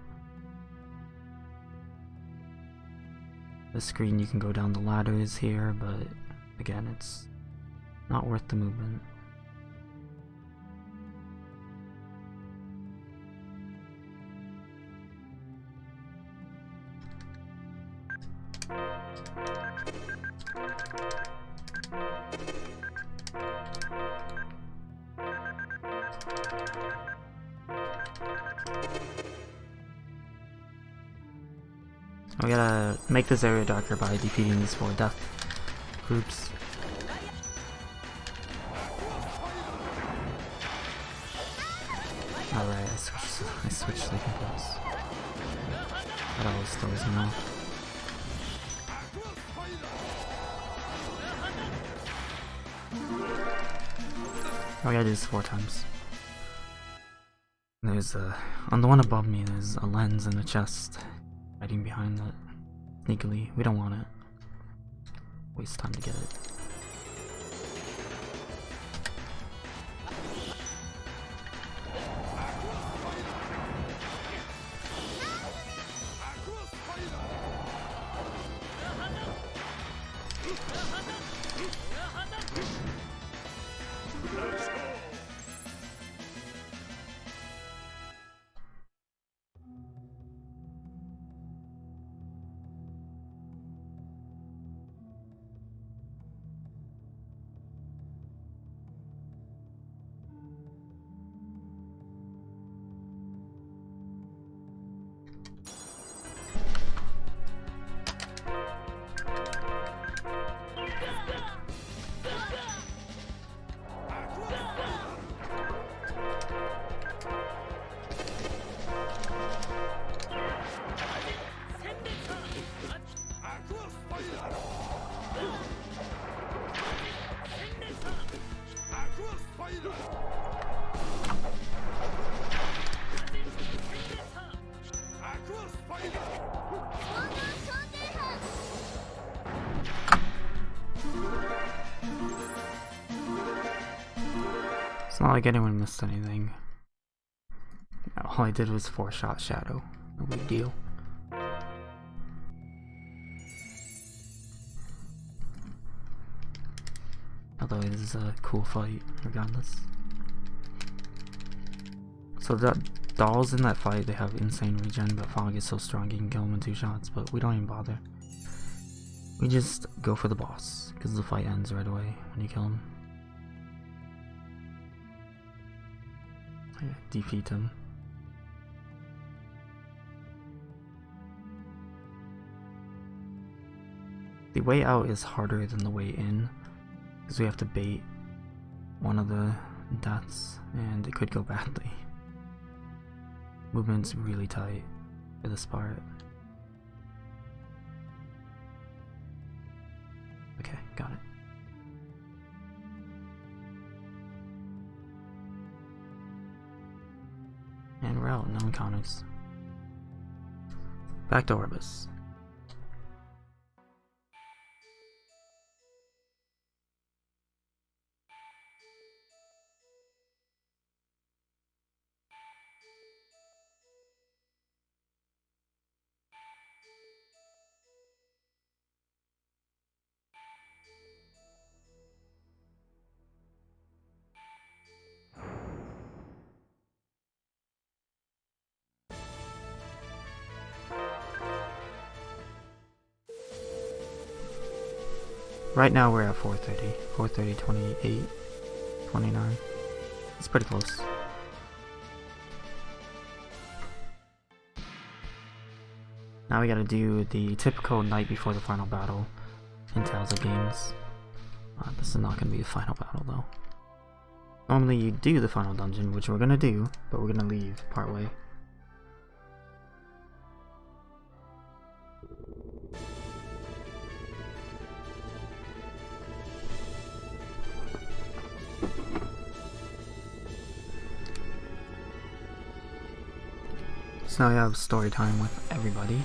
This screen you can go down the ladders here, but again, it's not worth the movement. We gotta make this area darker by defeating these 4 death groups. Alright, I switched the controls. That always throws me off. Oh, we gotta do this 4 times. There's on the one above me, there's a lens and a chest. Hiding behind that sneakily. We don't want it. Waste time to get it. It's not like anyone missed anything. All I did was 4-shot Shadow. No big deal. Although it is a cool fight, regardless. So the dolls in that fight, they have insane regen, but Fog is so strong you can kill him in 2 shots, but we don't even bother. We just go for the boss, because the fight ends right away when you kill him. Defeat him. The way out is harder than the way in, because we have to bait one of the deaths, and it could go badly. Movement's really tight for this part. Okay, got it. And we're out, no encounters. Back to Orbis. Right now we're at 430. 430, 28, 29. It's pretty close. Now we gotta do the typical night before the final battle in Tales of games. This is not gonna be the final battle though. Normally you do the final dungeon, which we're gonna do, but we're gonna leave partway. So now we have story time with everybody.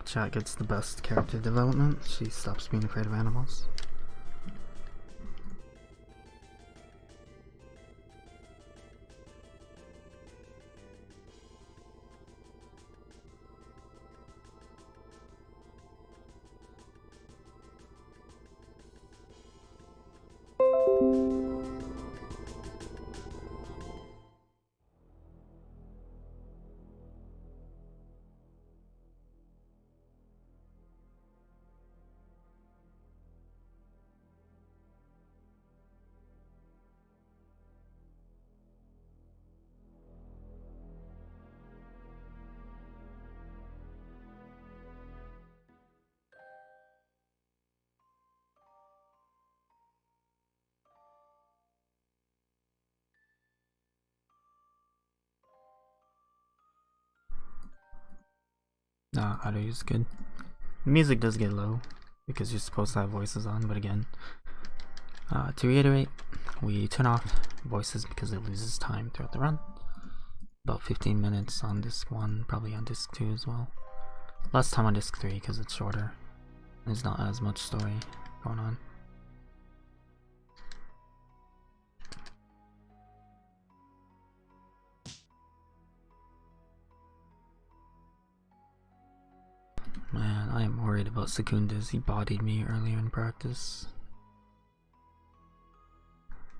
Chat gets the best character development. She stops being afraid of animals. Auto is good. The music does get low because you're supposed to have voices on, but again, to reiterate, we turn off voices because it loses time throughout the run. About 15 minutes on disc 1, probably on disc 2 as well. Less time on disc 3 because it's shorter. There's not as much story going on. Man, I am worried about Secundus. He bodied me earlier in practice.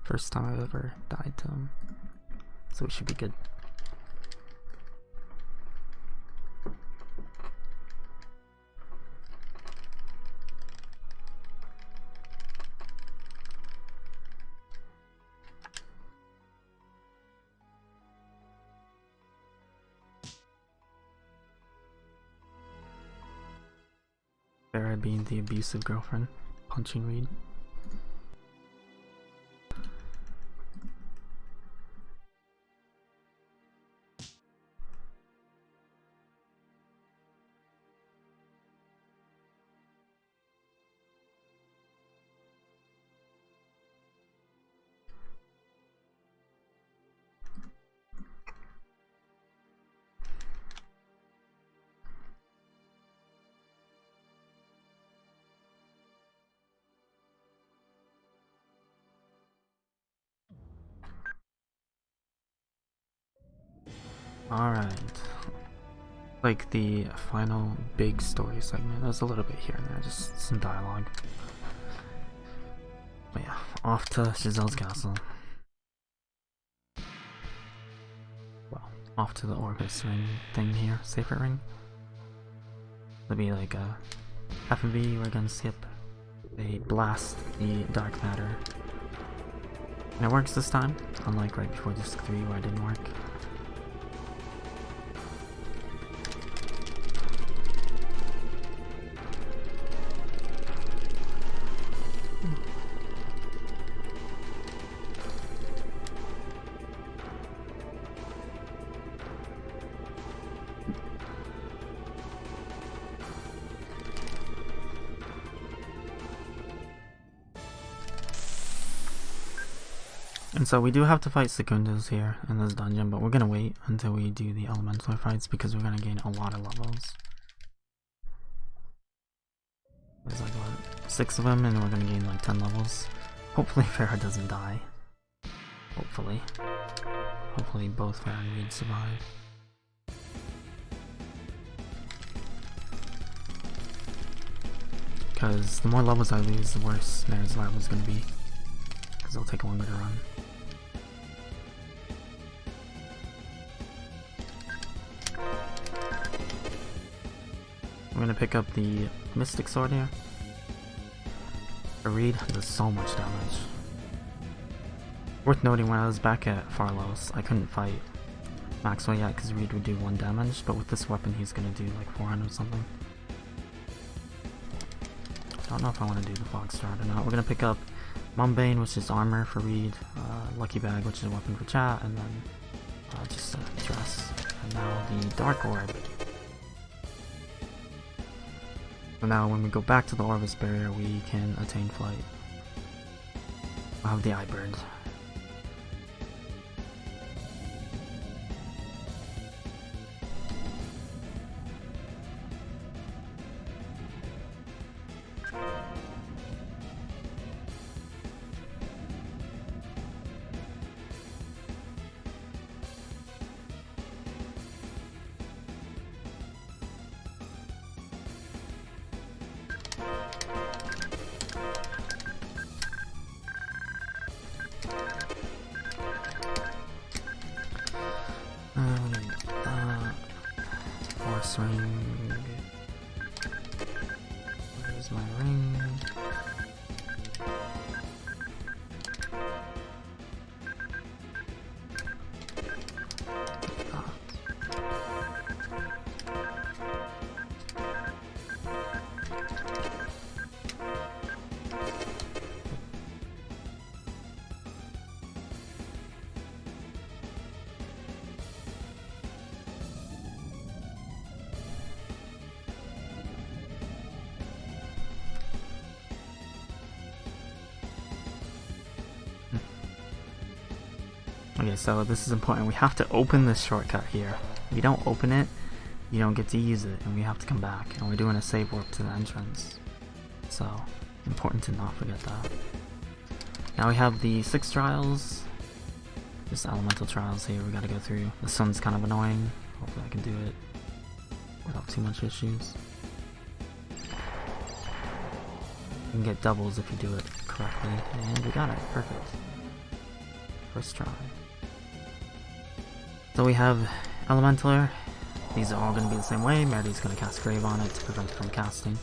First time I've ever died to him. So we should be good. Farah being the abusive girlfriend, punching Reed. Alright. Like the final big story segment. There's a little bit here and there, just some dialogue. But yeah, off to Giselle's castle. Well, off to the Orbis ring thing here, Sacred Ring. It'll be like a F&B, we're gonna skip. They blast the dark matter. And it works this time, unlike right before Disc 3 where it didn't work. And so we do have to fight Secundos here in this dungeon, but we're gonna wait until we do the elemental fights because we're gonna gain a lot of levels. There's like what, 6 of them, and we're gonna gain like 10 levels. Hopefully Farah doesn't die. Hopefully. Hopefully both Farah and Reed survive. Because the more levels I lose, the worse Mary's level is gonna be. Because it'll take longer to run. I'm gonna pick up the Mystic Sword here. The Reed does so much damage. Worth noting, when I was back at Farlos, I couldn't fight Maxwell yet because Reed would do 1 damage, but with this weapon he's gonna do like 400 or something. I don't know if I want to do the Foxtrot or not. We're gonna pick up Mumbane, which is armor for Reed, Lucky Bag, which is a weapon for chat, and then just a dress. And now the Dark Orb. So now when we go back to the Orbis Barrier, we can attain flight. I'll have the Eye Bird. Force ring. Where's my ring? Okay, so this is important. We have to open this shortcut here. If you don't open it, you don't get to use it, and we have to come back. And we're doing a save warp to the entrance. So, important to not forget that. Now we have the 6 trials. Just elemental trials here we gotta go through. This one's kind of annoying. Hopefully I can do it without too much issues. You can get doubles if you do it correctly. And we got it. Perfect. First try. So we have Elementaler. These are all going to be the same way. Meridy's going to cast Grave on it to prevent it from casting.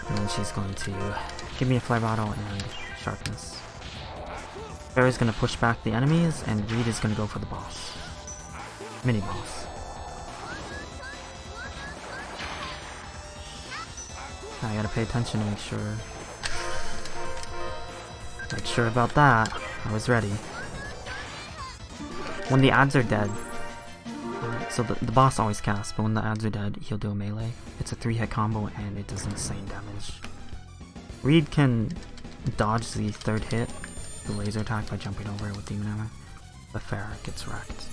And then she's going to give me a Flare Bottle and Sharpness. Barry's going to push back the enemies, and Reed is going to go for the boss. Mini boss. I gotta pay attention to make sure about that. I was ready. When the ads are dead, so the boss always casts, but when the ads are dead, he'll do a melee. It's a 3-hit combo and it does insane damage. Reed can dodge the 3rd hit, the laser attack, by jumping over it with Demon Hammer. The Farah gets wrecked.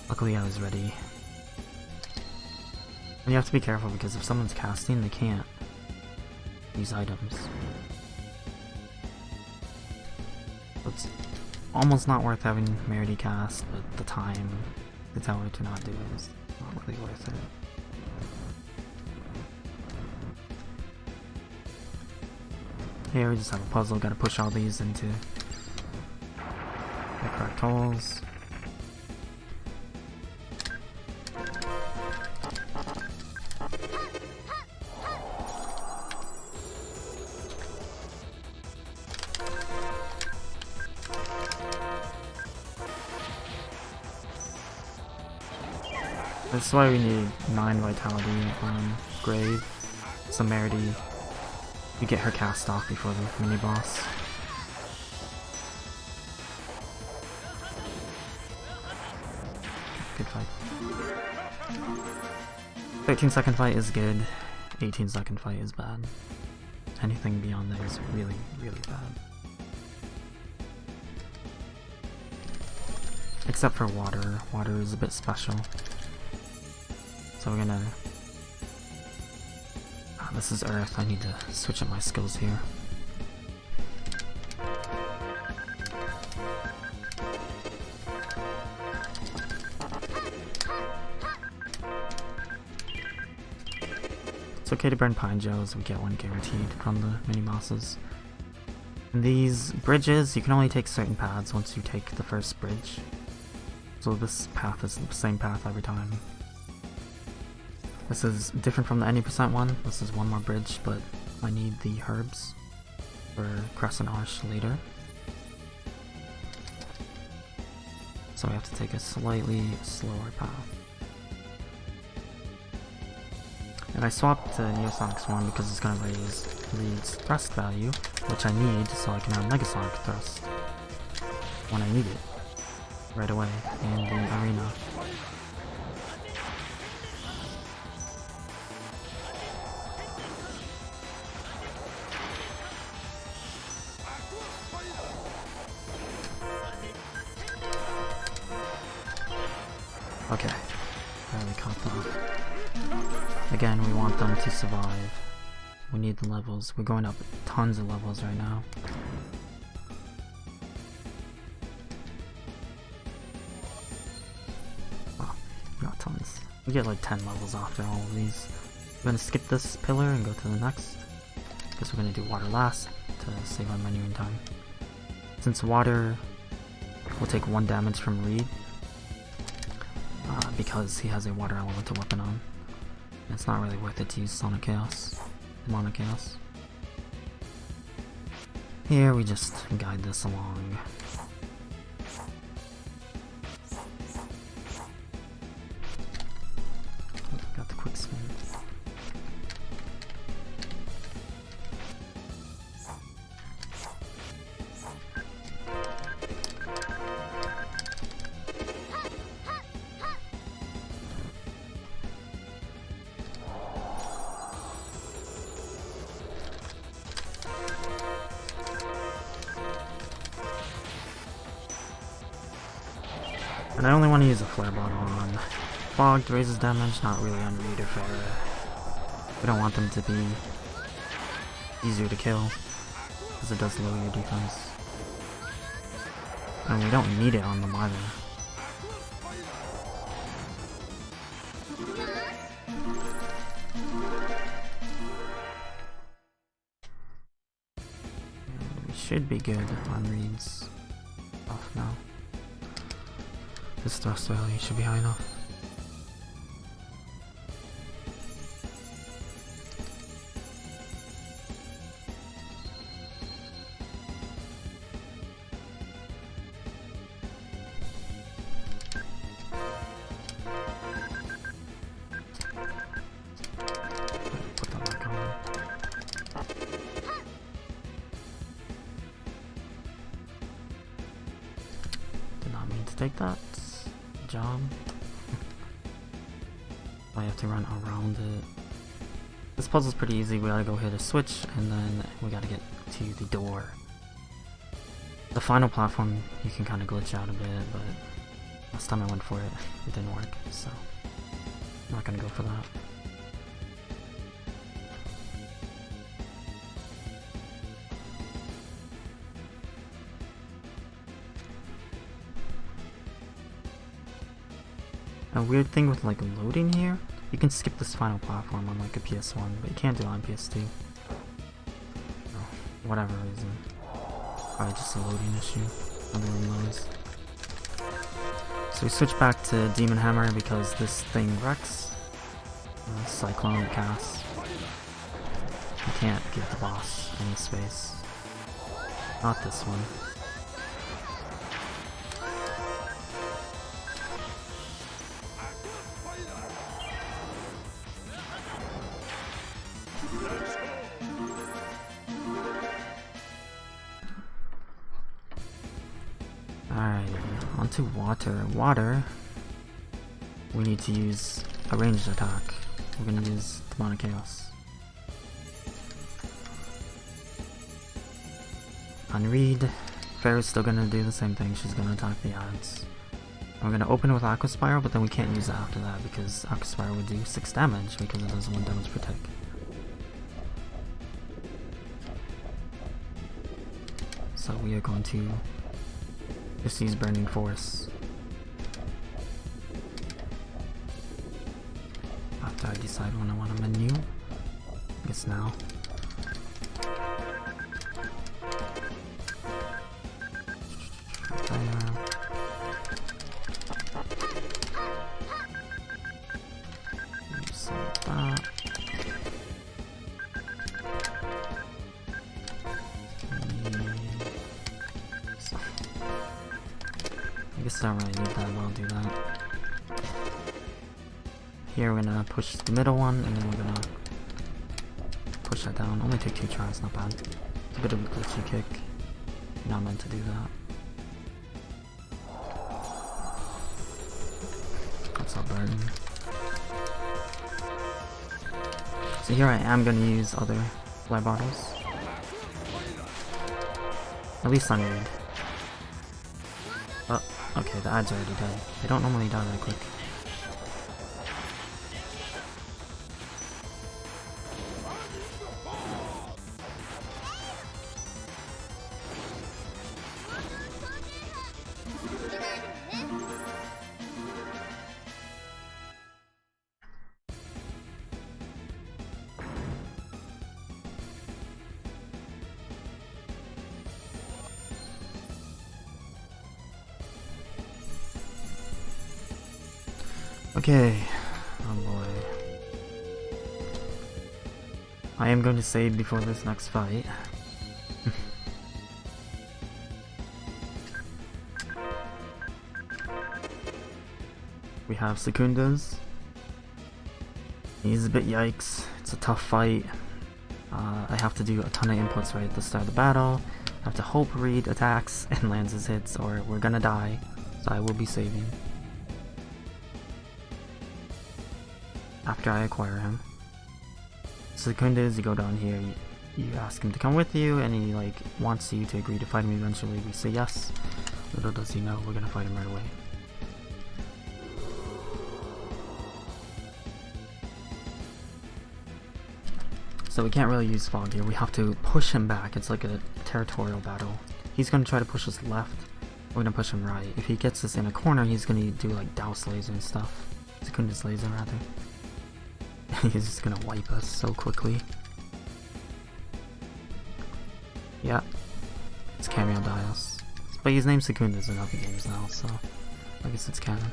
Luckily I was ready. And you have to be careful because if someone's casting, they can't use items. It's almost not worth having Merity cast, but the time to tell her to not do it is not really worth it. Here we just have a puzzle, gotta push all these into the correct holes. That's why we need 9 vitality on Grave. Celerity. You get her cast off before the mini boss. Good fight. 13-second fight is good. 18-second fight is bad. Anything beyond that is really, really bad. Except for water. Water is a bit special. So we're gonna... this is Earth. I need to switch up my skills here. It's okay to burn pine gels. We get one guaranteed from the mini bosses. And these bridges, you can only take certain paths once you take the first bridge. So this path is the same path every time. This is different from the any % one. This is one more bridge, but I need the herbs for Crescent Arch later. So I have to take a slightly slower path. And I swapped to Neosonic's one because it's going to raise Reed's thrust value, which I need so I can have Megasonic thrust when I need it right away in the arena. Okay, barely caught that. Again, we want them to survive. We need the levels. We're going up tons of levels right now. Oh, not tons. We get like 10 levels after all of these. We're gonna skip this pillar and go to the next. Because we're gonna do water last to save our menu in time. Since water will take 1 damage from Reed, because he has a water elemental weapon on. It's not really worth it to use Sonic Chaos, Mono Chaos. Here we just guide this along. Got the quick spin. And I only want to use a flare bottle on Fogged, raises damage, not really on Reed or Farah. We don't want them to be easier to kill, because it does lower your defense. And we don't need it on them either. And we should be good on Reed's off now. This thrust value should be high enough. Put that back on. Did not mean to take that. Job. I have to run around it. This puzzle's pretty easy. We gotta go hit a switch and then we gotta get to the door. The final platform you can kind of glitch out a bit, but last time I went for it, it didn't work, so I'm not gonna go for that. A weird thing with like loading here, you can skip this final platform on like a PS1, but you can't do it on PS2. Oh, whatever reason. Probably just a loading issue. Nobody knows. So we switch back to Demon Hammer because this thing wrecks. Cyclone cast. You can't give the boss any space. Not this one. onto water. Water, we need to use a ranged attack. We're gonna use Demonic Chaos. Unread. Fair's still gonna do the same thing, she's gonna attack the ads. We're gonna open with Aqua Spiral, but then we can't use it after that because Aqua Spiral would do 6 damage because it does 1 damage per tick. So we are going to just use Burning Force. After I decide when I want to menu. I guess now. I guess I don't really need that, but I'll do that. Here we're gonna push the middle one, and then we're gonna push that down. Only take 2 tries, not bad. It's a bit of a glitchy kick. Not meant to do that. That's all burden. So here I am gonna use other light bottles. At least on read. Oh, okay, the ad's already dead. They don't normally die that quick. Okay, oh boy. I am going to save before this next fight. We have Secundas. He's a bit yikes. It's a tough fight. I have to do a ton of inputs right at the start of the battle. I have to hope Reed attacks and lands his hits or we're gonna die. So I will be saving. After I acquire him. Secundas, you go down here, you ask him to come with you, and he like wants you to agree to fight him eventually. We say yes. Little does he know we're gonna fight him right away. So we can't really use Fog here, we have to push him back. It's like a territorial battle. He's gonna try to push us left, we're gonna push him right. If he gets us in a corner, he's gonna do like Douse Laser and stuff. Secundas Laser rather. He's just gonna wipe us so quickly. Yeah, it's Cameo Dios. But his name's Secundas in other games now, so I guess it's canon.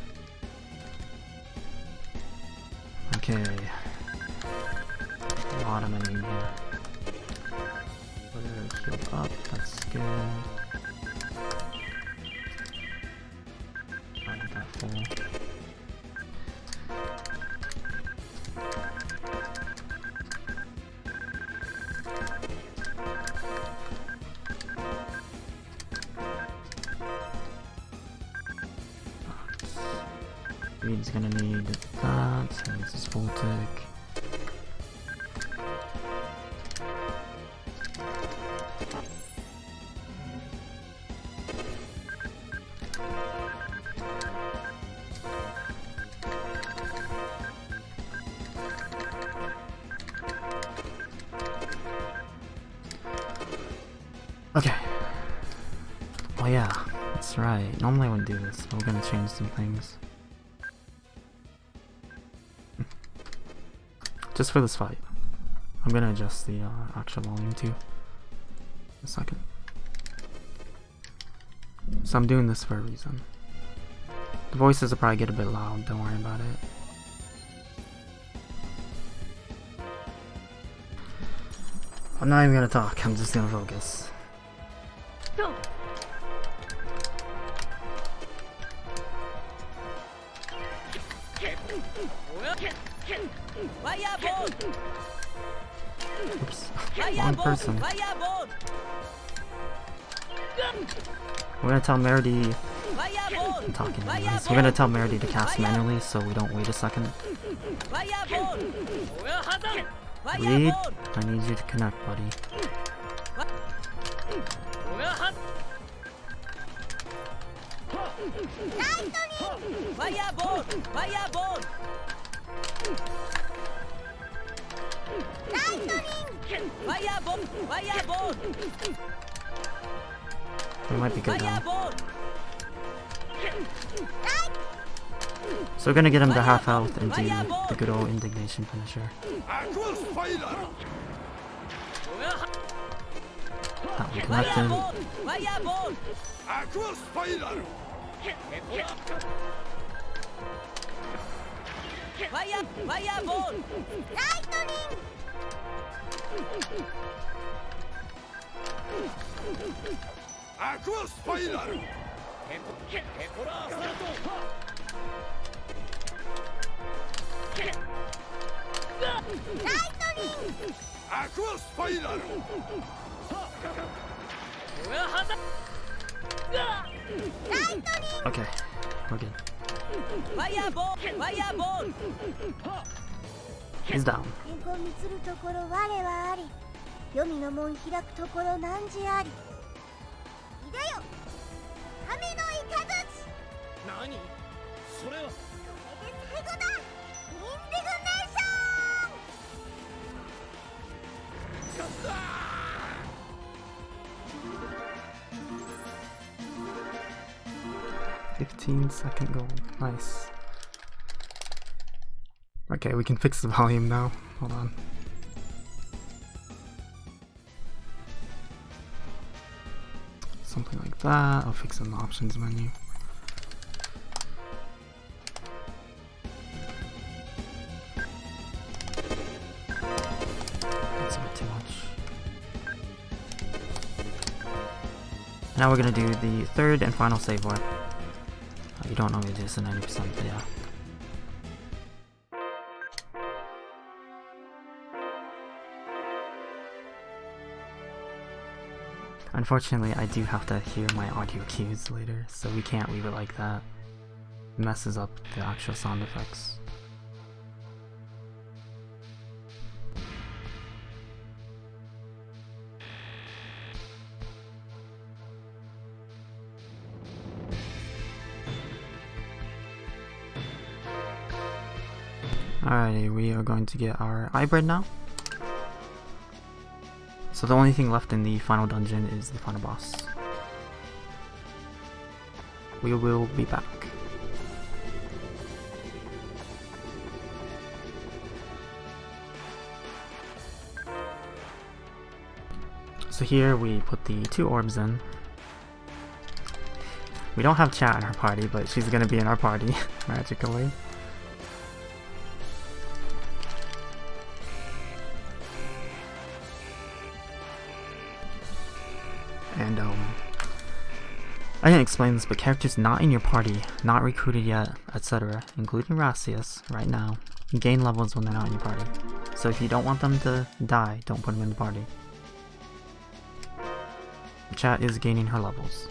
Okay. A lot of money in here. We're healed up, that's good. I want that full. Reed's gonna need that, so he needs his full tick. Okay. Oh yeah, that's right. Normally I wouldn't do this, but we're gonna change some things. Just for this fight. I'm gonna adjust the actual volume too. A second. So I'm doing this for a reason. The voices will probably get a bit loud, don't worry about it. I'm not even gonna talk, I'm just gonna focus. Oops, wrong person. We're gonna tell Meredy I'm talking anyways. We're gonna tell Merity to cast manually so we don't wait a second. Reed, I need you to connect, buddy. We might be good now. So we're gonna get him to half health and do the good old indignation finisher. That we connect him. Okay, we're good. He's down. Second goal. Nice. Okay, we can fix the volume now. Hold on. Something like that. I'll fix it in the options menu. That's a bit too much. Now we're gonna do the third and final save wipe. You don't know me this in 90%, but yeah. Unfortunately, I do have to hear my audio cues later, so we can't leave it like that. It messes up the actual sound effects. Alrighty, we are going to get our eye bread now. So the only thing left in the final dungeon is the final boss. We will be back. So here we put the 2 orbs in. We don't have chat in our party, but she's gonna be in our party magically. And I didn't explain this, but characters not in your party, not recruited yet, etc., including Rassius, right now, gain levels when they're not in your party. So if you don't want them to die, don't put them in the party. Chat is gaining her levels.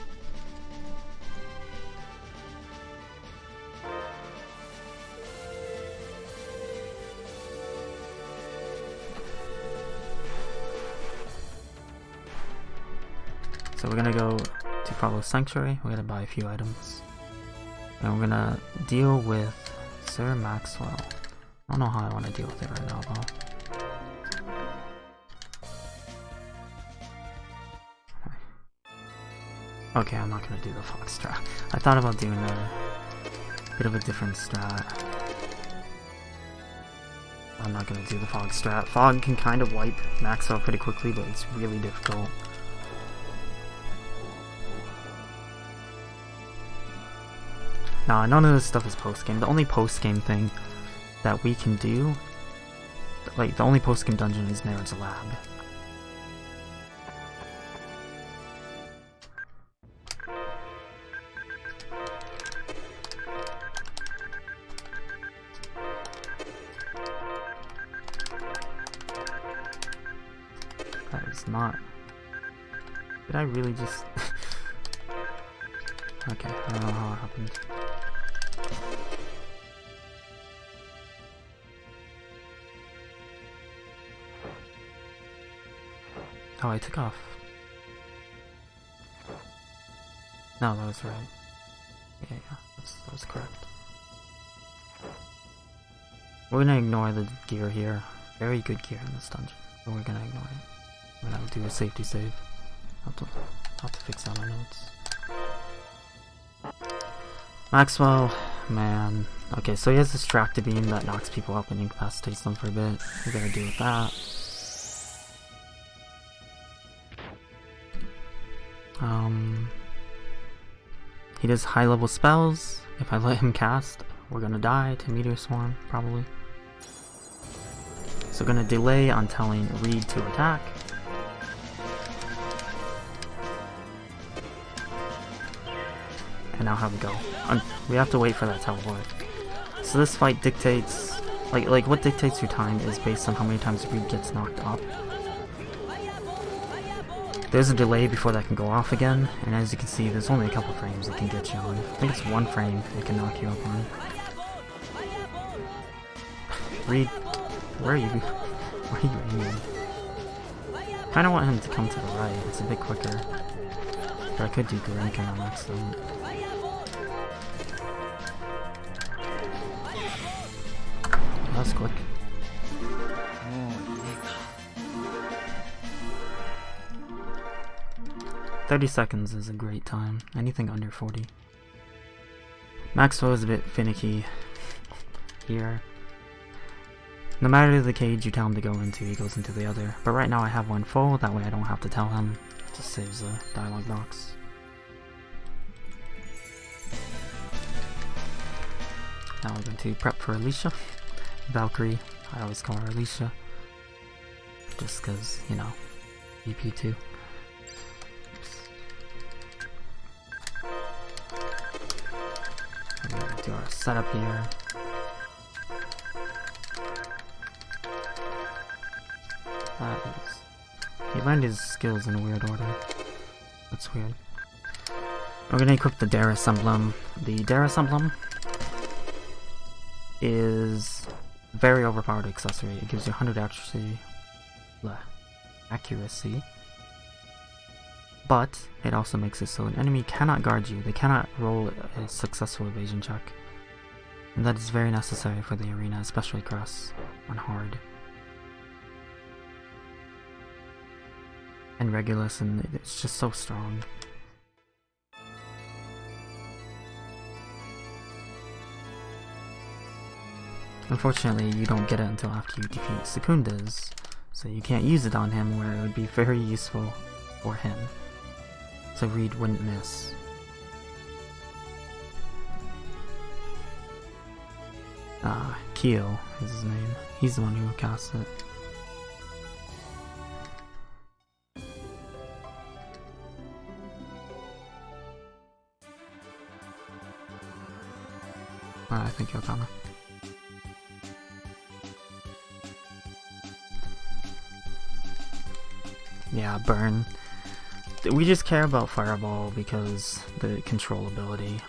So we're gonna go to follow Sanctuary, we're gonna buy a few items. And we're gonna deal with Sir Maxwell. I don't know how I want to deal with it right now though. Okay, I'm not gonna do the Fox strat. I thought about doing a bit of a different strat. I'm not gonna do the Fog strat. Fog can kind of wipe Maxwell pretty quickly, but it's really difficult. Nah, none of this stuff is post-game. The only post-game thing that we can do, like, the only post-game dungeon is Marriage Lab. That is not... Did I really just... Okay, I don't know how it happened. Oh, I took off. No, that was right. Yeah, that was correct. We're gonna ignore the gear here. Very good gear in this dungeon. But we're gonna ignore it. We're gonna do a safety save. Have to fix out my notes. Maxwell, man. Okay, so he has this tractor beam that knocks people up and incapacitates them for a bit. We're gonna deal with that. He does high level spells. If I let him cast, we're gonna die to Meteor Swarm, probably. So gonna delay on telling Reed to attack. And now have a go. We have to wait for that teleport. So this fight dictates, like what dictates your time is based on how many times Reed gets knocked up. There's a delay before that can go off again, and as you can see, there's only a couple frames it can get you on. I think it's 1 frame it can knock you up on. Reed, where are you? Where are you aiming? Kinda want him to come to the right, it's a bit quicker. But I could do Grenkin on accident. That was quick. 30 seconds is a great time. Anything under 40. Maxwell is a bit finicky here. No matter the cage you tell him to go into, he goes into the other. But right now I have one full, that way I don't have to tell him. It just saves a dialogue box. Now we're going to prep for Alicia. Valkyrie, I always call her Alicia. Just cause, you know, EP2. We're gonna do our setup here. That is... He learned his skills in a weird order. That's weird. We're gonna equip the Darius emblem. The Darius emblem is a very overpowered accessory. It gives you 100 accuracy. But it also makes it so an enemy cannot guard you. They cannot roll a successful evasion check. And that is very necessary for the arena, especially cross on hard. And Regulus, and it's just so strong. Unfortunately, you don't get it until after you defeat Secundas, so you can't use it on him where it would be very useful for him. So Reed wouldn't miss. Keel is his name. He's the one who cast it. I think he'll come. Yeah, burn. We just care about Fireball because the controllability.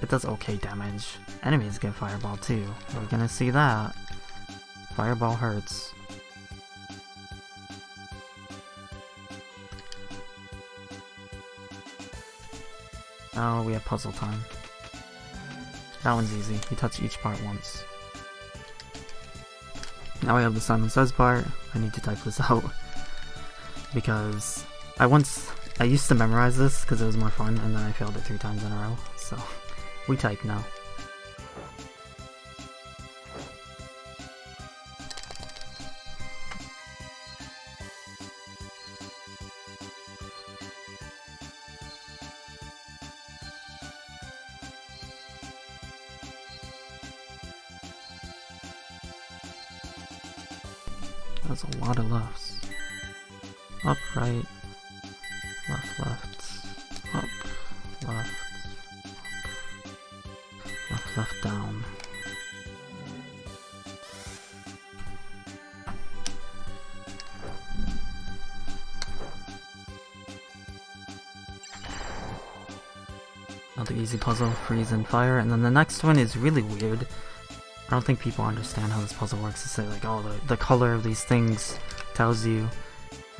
It does okay damage. Enemies get Fireball too. We're gonna see that. Fireball hurts. Oh, we have puzzle time. That one's easy. You touch each part once. Now we have the Simon Says part. I need to type this out. Because I used to memorize this because it was more fun, and then I failed it 3 times in a row, so we type now. That's a lot of lefts. Up, right, left, left, up, left, left, left, down. Another easy puzzle, freeze and fire. And then the next one is really weird. I don't think people understand how this puzzle works. It's like, oh, the color of these things tells you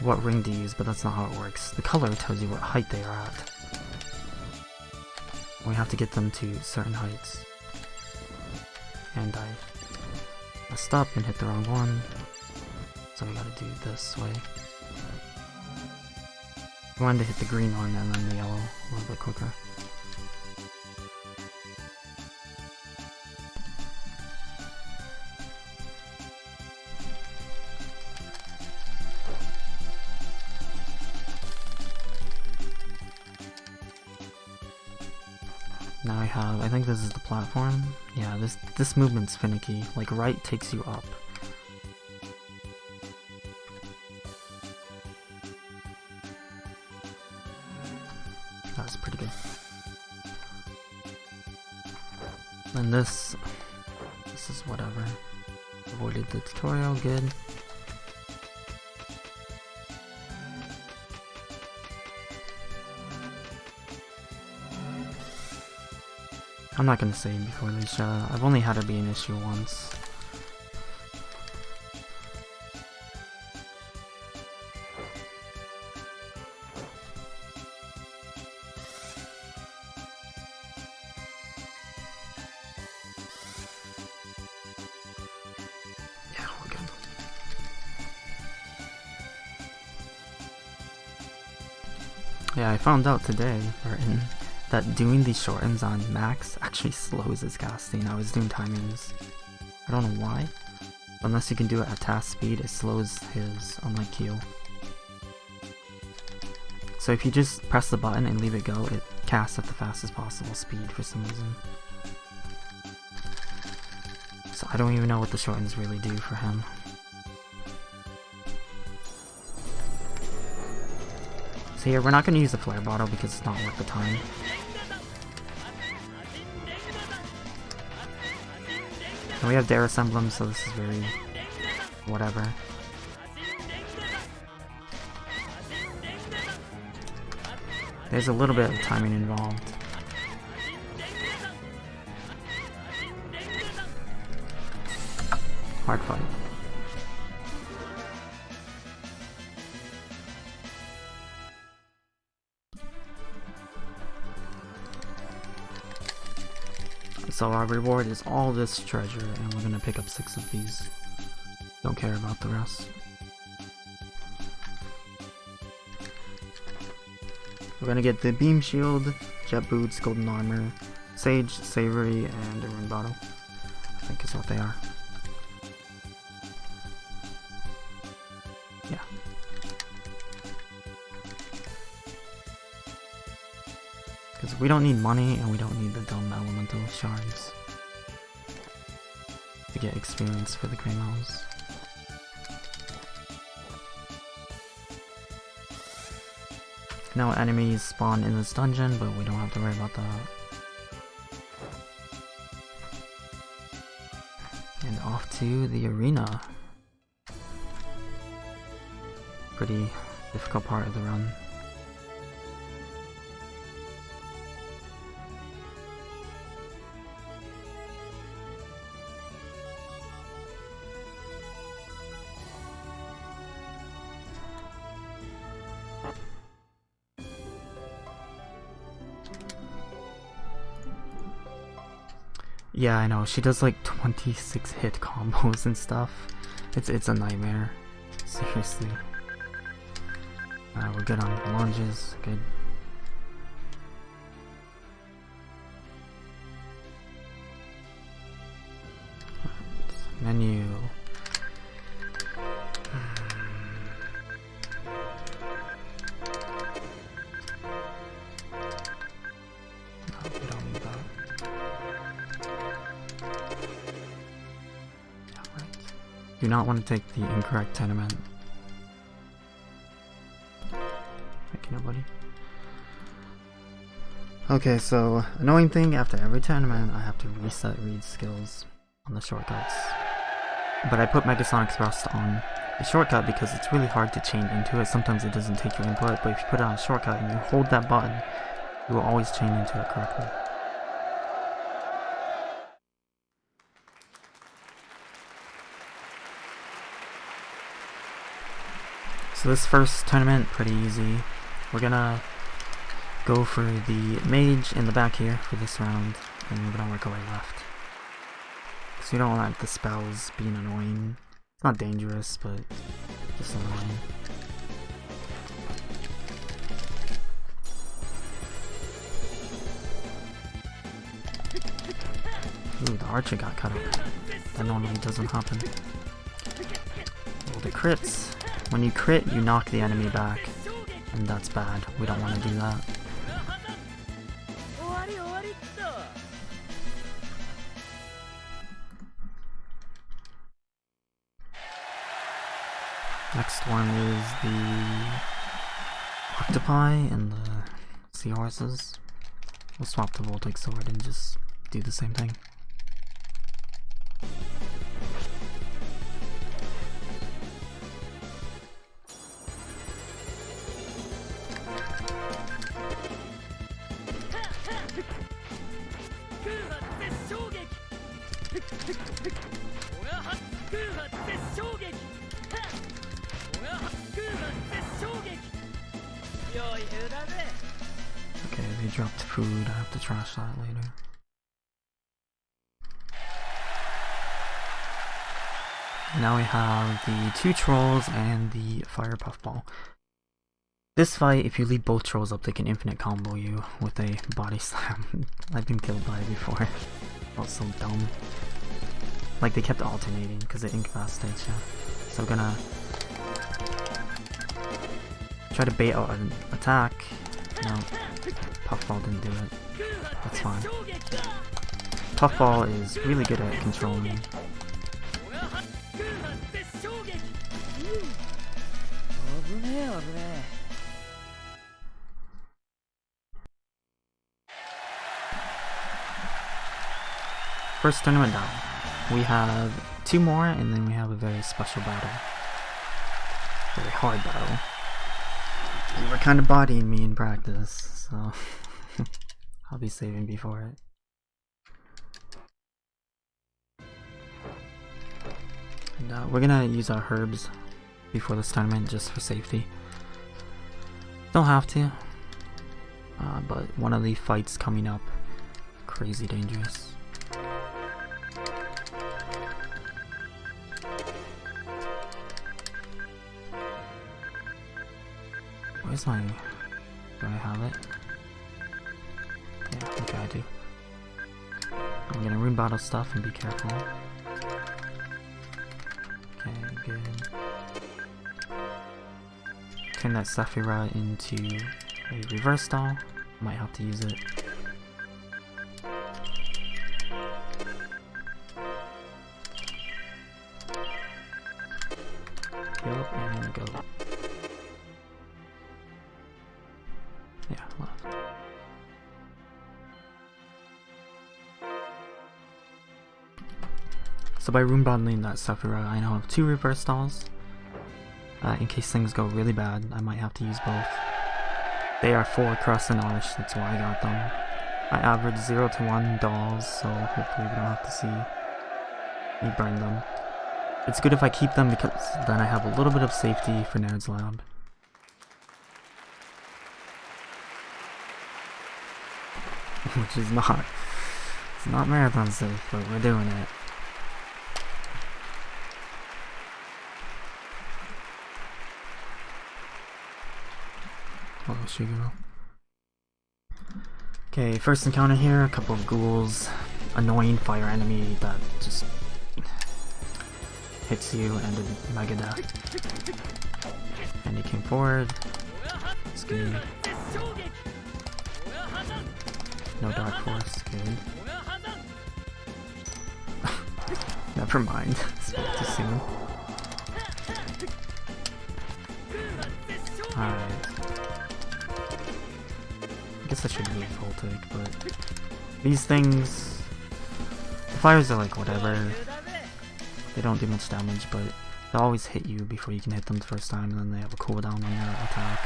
what ring to use, but that's not how it works. The color tells you what height they are at. We have to get them to certain heights. And I messed up and hit the wrong one. So we gotta do this way. I wanted to hit the green one and then the yellow a little bit quicker. Now I have, I think this is the platform. Yeah, this movement's finicky. Like right takes you up. That was pretty good. And this is whatever. Avoided the tutorial, good. I'm not gonna save before this, I've only had it be an issue once. Yeah, we're good. Yeah, I found out today, Burton, that doing these shortens on max actually slows his casting. I was doing timings. I don't know why. Unless you can do it at task speed, it slows his, unlike Q. So if you just press the button and leave it go, it casts at the fastest possible speed for some reason. So I don't even know what the shortens really do for him. So here, we're not going to use the flare bottle because it's not worth the time. And we have Darius Emblem, so this is very whatever. There's a little bit of timing involved. Hard fight. So our reward is all this treasure, and we're gonna pick up 6 of these. Don't care about the rest. We're gonna get the beam shield, jet boots, golden armor, sage, savory, and a rune bottle. I think is what they are. Yeah. Because we don't need money and we don't need the dumb elemental shards to get experience for the Cremos. Now enemies spawn in this dungeon, but we don't have to worry about that. And off to the arena. Pretty difficult part of the run. Yeah, I know, she does like 26 hit combos and stuff. It's a nightmare. Seriously. We're good on lunges, good. Menu. Do not want to take the incorrect tenement. Thank you, nobody. Okay, so annoying thing, after every tournament I have to reset Reed's skills on the shortcuts. But I put Megasonic Thrust on the shortcut because it's really hard to chain into it. Sometimes it doesn't take your input, but if you put it on a shortcut and you hold that button, You will always chain into it correctly. So this first tournament, pretty easy. We're gonna go for the mage in the back here for this round, and we're gonna work our way left. So you don't want the spells being annoying. It's not dangerous, but just annoying. Ooh, the archer got cut up. That normally doesn't happen. Oh, the crits. When you crit, you knock the enemy back, and that's bad. We don't want to do that. Next one is the octopi and the seahorses. We'll swap the voltaic sword and just do the same thing. Okay, they dropped food. I have to trash that later. Now we have the 2 trolls and the fire puffball. This fight, if you leave both trolls up, they can infinite combo you with a body slam. I've been killed by it before. That was so dumb. Like, they kept alternating because it incapacitates you. So I'm gonna try to bait out an attack. No, puffball didn't do it. That's fine. Puffball is really good at controlling. First tournament down. We have 2 more, and then we have a very special battle. Very hard battle. They were kind of bodying me in practice, so I'll be saving B for it. And we're gonna use our herbs before this tournament just for safety. Don't have to, but one of the fights coming up, crazy dangerous. Where's my... do I have it? Yeah, okay I do. I'm gonna rune bottle stuff and be careful. Okay, good. Turn that Saphira into a reverse doll. Might have to use it. Heal up and go. Yeah, left. So by rune bottling that Saphira, I now have 2 reverse dolls. In case things go really bad, I might have to use both. They are 4 cross and arch, that's why I got them. I average 0 to 1 dolls, so hopefully we don't have to see me burn them. It's good if I keep them because then I have a little bit of safety for Nerd's Lab. Which is not, it's not marathon safe, but we're doing it. Oh, Shiguro. Okay, first encounter here, a couple of ghouls, annoying fire enemy that just hits you and a mega death. And he came forward. It's good. No dark force, good. Never mind, spoke too soon. Alright. I guess I should use voltaic, but these things, the fires are like whatever. They don't do much damage, but they'll always hit you before you can hit them the first time, and then they have a cooldown on their attack.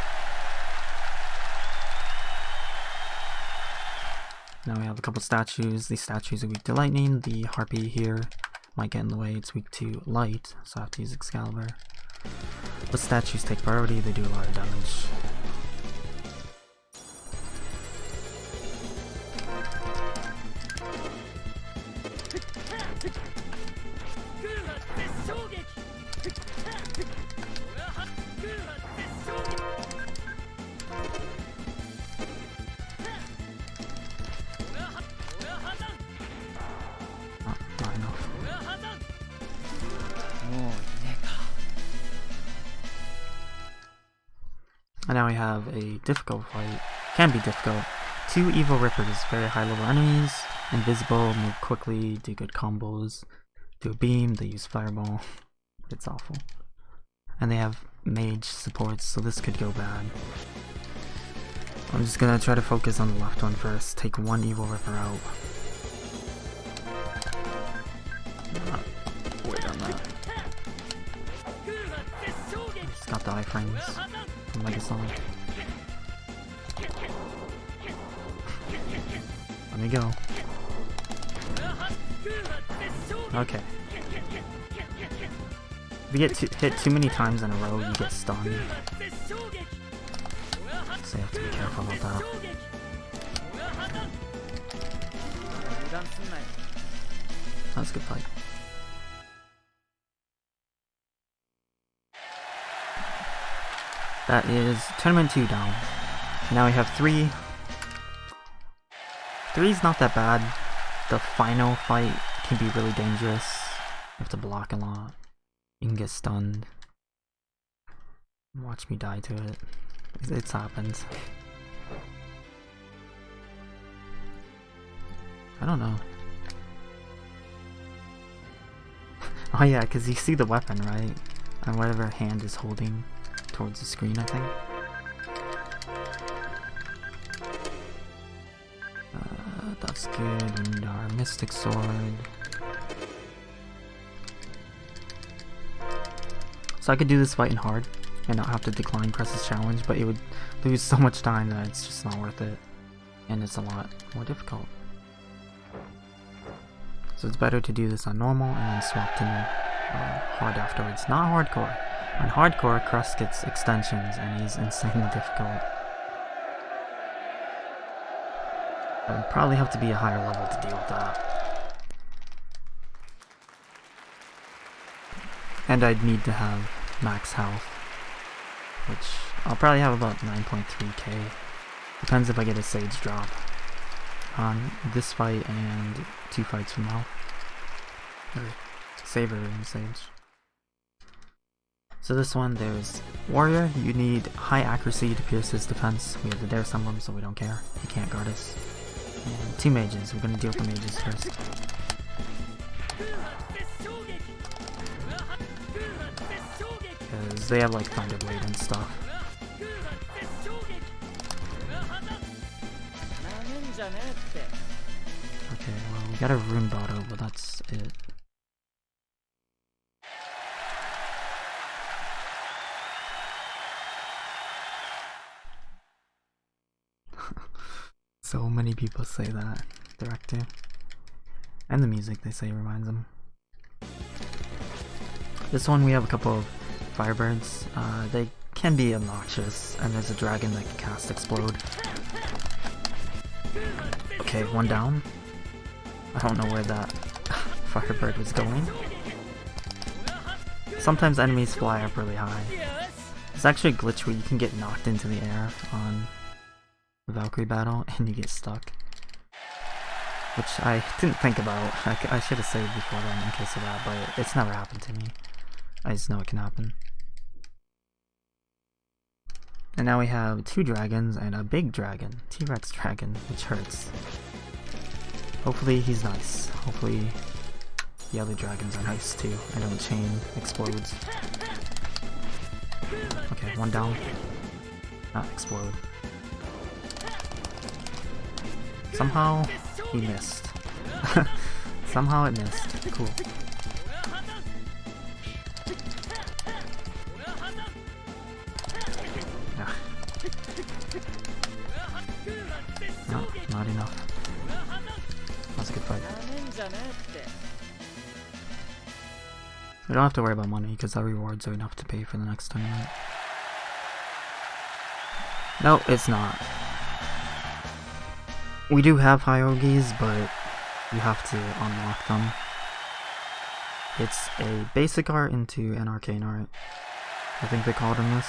Now we have a couple statues. These statues are weak to lightning. The harpy here might get in the way. It's weak to light, so I have to use Excalibur. But statues take priority. They do a lot of damage. Not enough. And now we have a difficult fight. Can be difficult. 2 Evil Rippers, very high level enemies, invisible, move quickly, do good combos, do a beam, they use fireball. It's awful. And they have mage supports, so this could go bad. I'm just gonna try to focus on the left one first, take 1 Evil Ripper out. Wait on that. Just got the iframes from Megasonic. Let me go. Okay. If you get hit too many times in a row, you get stunned. So you have to be careful about that. That's a good fight. That is Tournament 2 down. Now we have 3. 3's not that bad. The final fight can be really dangerous. You have to block a lot. You can get stunned. Watch me die to it. It's happened. I don't know. Oh yeah, because you see the weapon, right? And whatever hand is holding towards the screen, I think. That's good. And our Mystic Sword. So I could do this fight in hard and not have to decline Press's challenge, but it would lose so much time that it's just not worth it. And it's a lot more difficult. So it's better to do this on normal and then swap to hard afterwards. Not hardcore. On hardcore, Crust gets extensions and he's insanely difficult. I would probably have to be a higher level to deal with that. And I'd need to have max health, which I'll probably have about 9.3k. Depends if I get a Sage drop on this fight and 2 fights from now. Or Saber and Sage. So this one, there's Warrior. You need high accuracy to pierce his defense. We have the Dare Emblem, so we don't care. He can't guard us. And 2 mages. We're gonna deal with the mages first. Because they have like Thunderblade and stuff. Okay, well we got a Rune Botto, but that's it. So many people say that, director. And the music they say reminds them. This one we have a couple of Firebirds. They can be obnoxious, and there's a dragon that can cast Explode. Okay, 1 down. I don't know where that Firebird was going. Sometimes enemies fly up really high. There's actually a glitch where you can get knocked into the air on the Valkyrie battle and you get stuck, which I didn't think about. I should have saved before then in case of that, but it's never happened to me. I just know it can happen. And now we have 2 dragons and a big dragon, T-Rex dragon, which hurts. Hopefully he's nice. Hopefully the other dragons are nice too. I don't chain explodes. Okay, 1 down. Not explode. Somehow he missed. Somehow it missed. Cool. No, not enough. We don't have to worry about money because our rewards are enough to pay for the next tournament. No, it's not. We do have hierarchies, but you have to unlock them. It's a basic art into an arcane art. I think they called in this.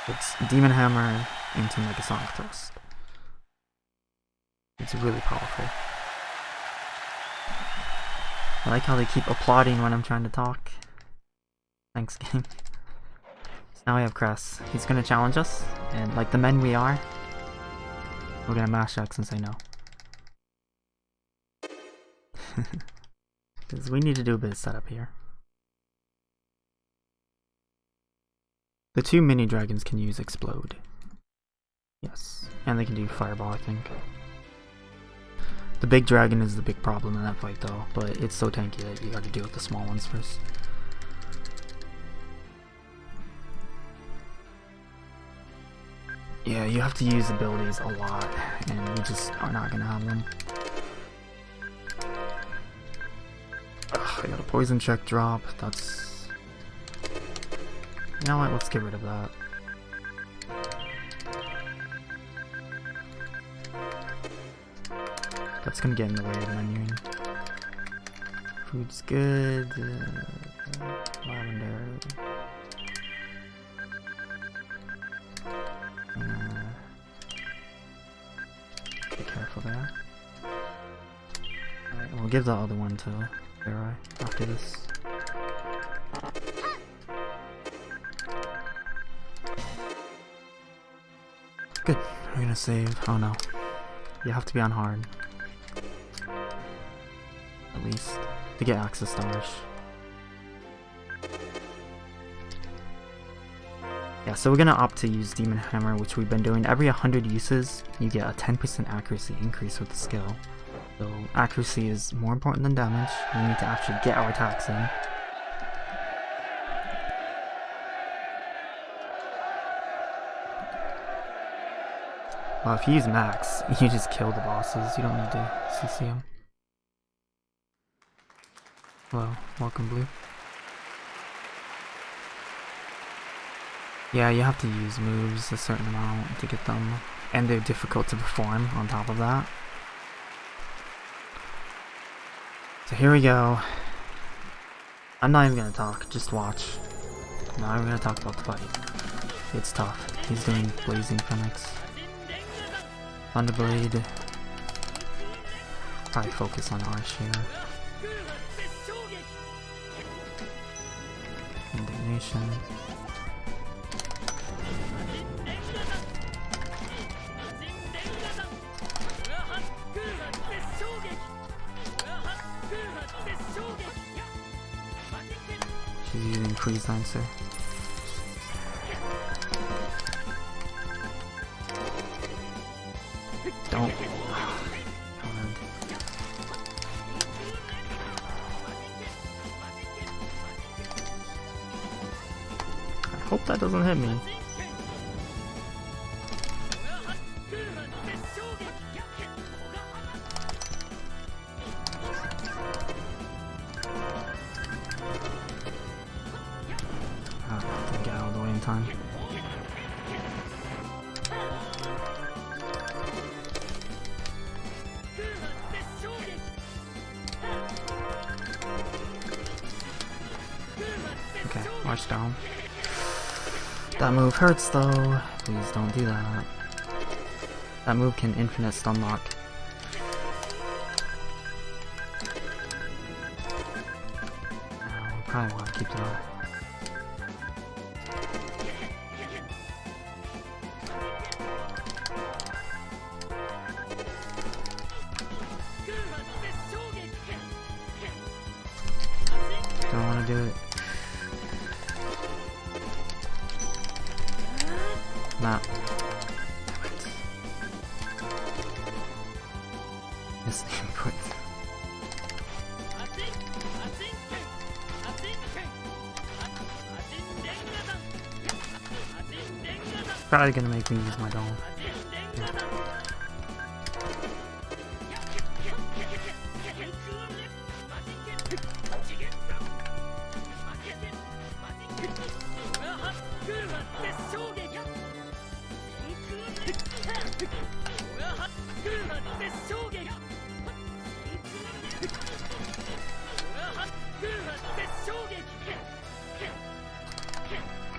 It's Demon Hammer into Megasonic Thrust. It's really powerful. I like how they keep applauding when I'm trying to talk. Thanks, game. So now we have Cress. He's gonna challenge us, and like the men we are, we're gonna mash X and say no. Because we need to do a bit of setup here. The two mini dragons can use Explode. Yes. And they can do Fireball, I think. The big dragon is the big problem in that fight though, but it's so tanky that you gotta deal with the small ones first. Yeah, you have to use abilities a lot, and we just are not gonna have them. Ugh, I got a poison check drop, that's... You know what, let's get rid of that. That's gonna get in the way of menuing. Food's good. Lavender. Be careful there. Alright, we'll give the other one to Sarai after this. Good. We're gonna save. Oh no. You have to be on hard. At least to get access to Arsh. Yeah, so we're gonna opt to use Demon Hammer, which we've been doing. Every 100 uses, you get a 10% accuracy increase with the skill. So accuracy is more important than damage. We need to actually get our attacks in. Well, if you use max, you just kill the bosses. You don't need to CC them. Hello, welcome Blue. Yeah, you have to use moves a certain amount to get them, and they're difficult to perform on top of that. So here we go. I'm not even gonna talk, just watch. I'm not even gonna talk about the fight. It's tough. He's doing Blazing Phoenix. Thunderblade. Probably focus on Arsh here. Indignation. She's using Freeze Lancer. Don't. I hope that doesn't hit me. Didn't get out of the way in time. Okay, watch down. That move hurts though. Please don't do that. That move can infinite stun lock. We probably want to keep that. Don't want to do it. Nah. This input. Probably gonna make me use my dome. Yeah.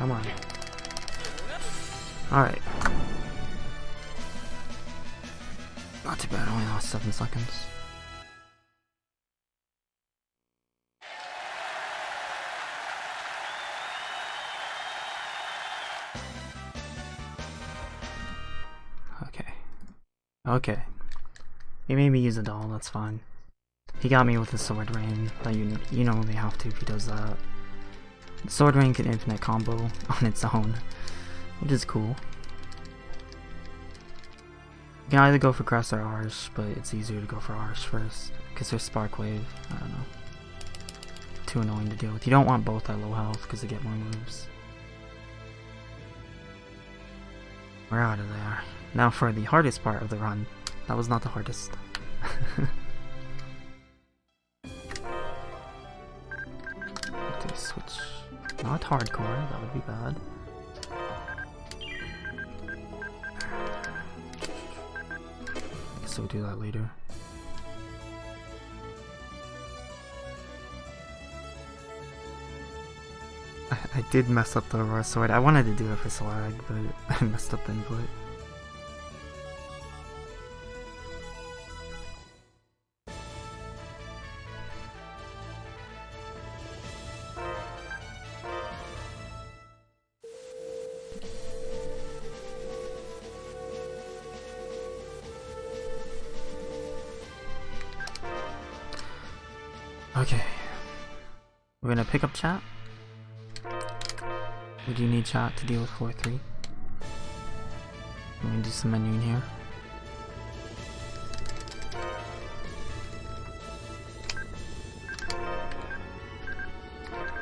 Come on. Alright. Not too bad, only lost 7 seconds. Okay. He made me use a doll, that's fine. He got me with the sword rain, but you know they have to if he does that. The sword rain can infinite combo on its own, which is cool. You can either go for Crest or Arsh, but it's easier to go for Arsh first, because there's Spark Wave, I don't know. Too annoying to deal with. You don't want both at low health, because they get more moves. We're out of there. Now for the hardest part of the run. That was not the hardest. Okay, switch. Not hardcore, that would be bad. Guess we'll do that later. I did mess up the Aurora Sword. I wanted to do it for Slag, but I messed up the input. Okay, we're gonna pick up chat. We do need chat to deal with 4-3. I'm gonna do some menuing here.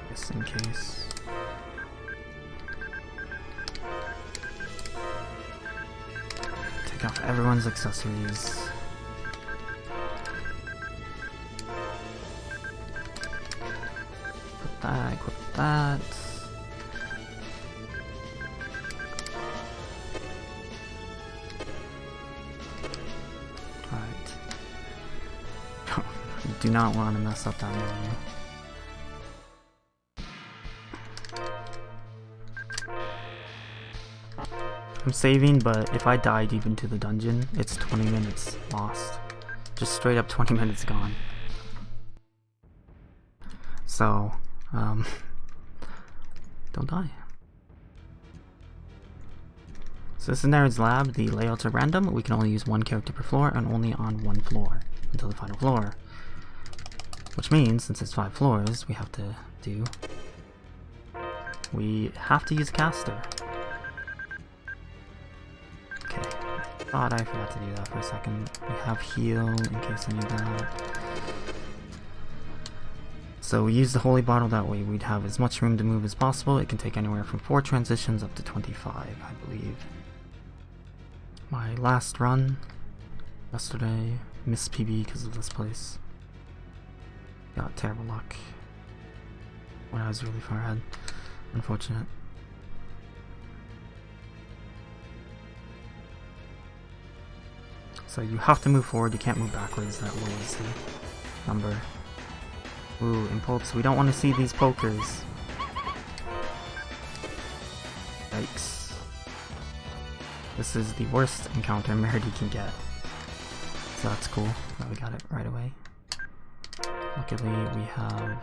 Just in case. Take off everyone's accessories. Equip that. Alright. You do not want to mess up that menu. I'm saving, but if I die deep into the dungeon, it's 20 minutes lost. Just straight up 20 minutes gone. So, don't die. So this is Nerd's Lab. The layouts are random. We can only use one character per floor and only on one floor until the final floor. Which means, since it's 5 floors, we have to use caster. Okay, thought I forgot to do that for a second. We have heal in case I need that. So we use the Holy Bottle, that way we'd have as much room to move as possible. It can take anywhere from 4 transitions up to 25, I believe. My last run, yesterday, missed PB because of this place. Got terrible luck when I was really far ahead. Unfortunate. So you have to move forward, you can't move backwards, that lowers the number. Ooh, impulse. We don't want to see these pokers. Yikes. This is the worst encounter Meredy can get. So that's cool that we got it right away. Luckily we have...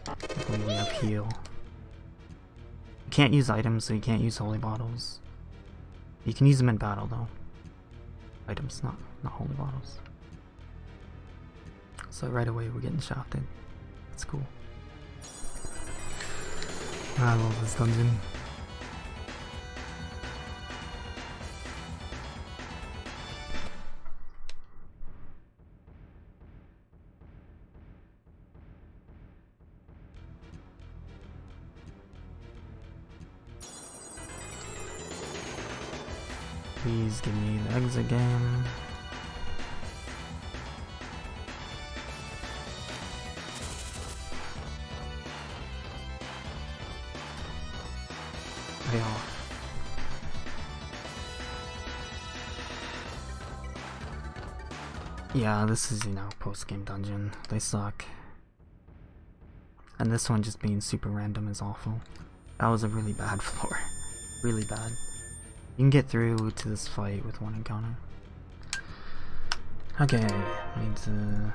Luckily we have heal. You can't use items, so you can't use holy bottles. You can use them in battle though. Items, not holy bottles. So right away we're getting shafted. That's cool. I love this dungeon. Please give me the exit game. Pay off. Yeah, this is, post-game dungeon. They suck. And this one just being super random is awful. That was a really bad floor. Really bad. You can get through to this fight with one encounter. Okay, I need to...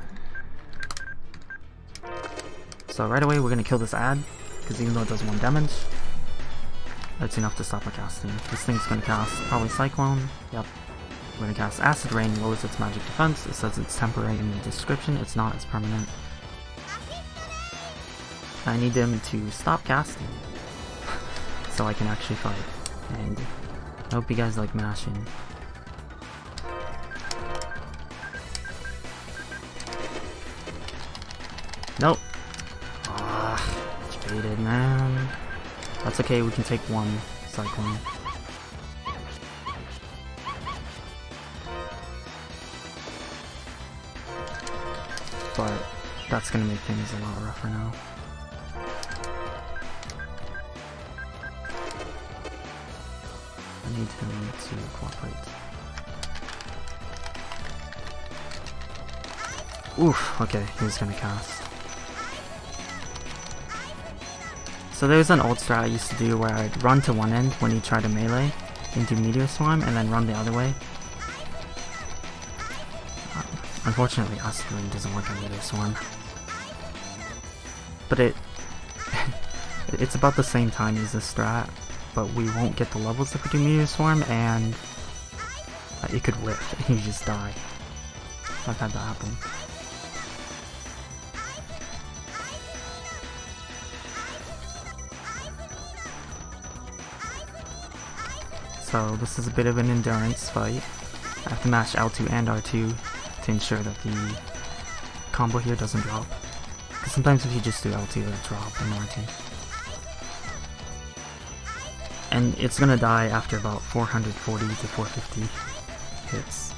So right away we're gonna kill this ad, because even though it does 1 damage, that's enough to stop our casting. This thing's gonna cast probably Cyclone. Yep. We're gonna cast Acid Rain, lowers its magic defense. It says it's temporary in the description. It's not, it's permanent. I need them to stop casting so I can actually fight. And I hope you guys like mashing. Nope. Ah, baited, man. That's okay, we can take 1 Cyclone. But that's gonna make things a lot rougher now. I need him to cooperate. Oof, okay, he's gonna cast. So there's an old strat I used to do where I'd run to one end when he tried to melee into Meteor Swarm and then run the other way. Unfortunately, Acid Rain doesn't work on Meteor Swarm. But it's about the same time as this strat, but we won't get the levels if we do Meteor Swarm, and it could whiff and you just die. I've had that happen. So this is a bit of an endurance fight. I have to mash L2 and R2 to ensure that the combo here doesn't drop. Because sometimes if you just do L2 it'll drop and R2. And it's gonna die after about 440 to 450 hits.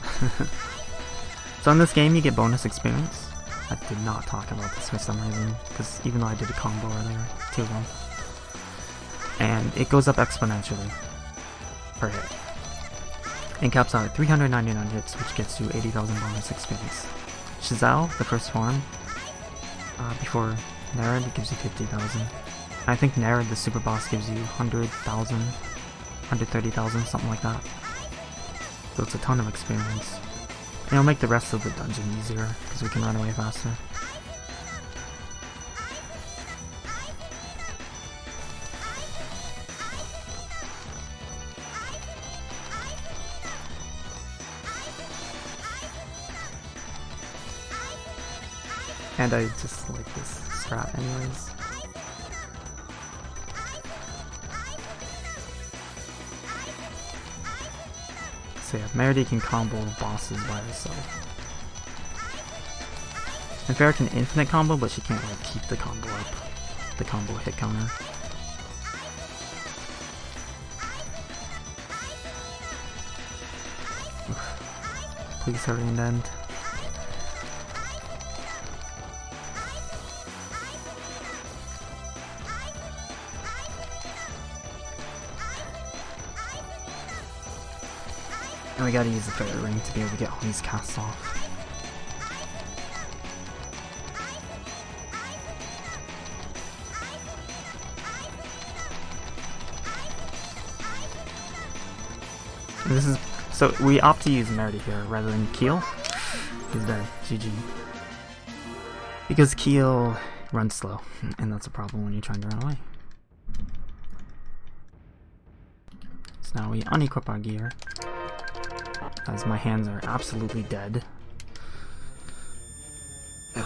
So in this game you get bonus experience. I did not talk about this for some reason, because even though I did a combo earlier, 2 of them. And it goes up exponentially per hit. And caps out at 399 hits, which gets you 80,000 bonus experience. Chazelle, the first form, before Nerad, it gives you 50,000. I think Nerad, the super boss, gives you 100,000, 130,000, something like that. So it's a ton of experience. And it'll make the rest of the dungeon easier, because we can run away faster. And I just like this strat anyways. So yeah, Meredy can combo bosses by herself. And Farrah can infinite combo, but she can't like keep the combo up. The combo hit counter. Oof. Please hurry and end. And we gotta use the fairy ring to be able to get all these casts off. And this is so we opt to use Meredy here rather than Keel. He's dead. GG. Because Keel runs slow, and that's a problem when you're trying to run away. So now we unequip our gear, as my hands are absolutely dead. Ugh.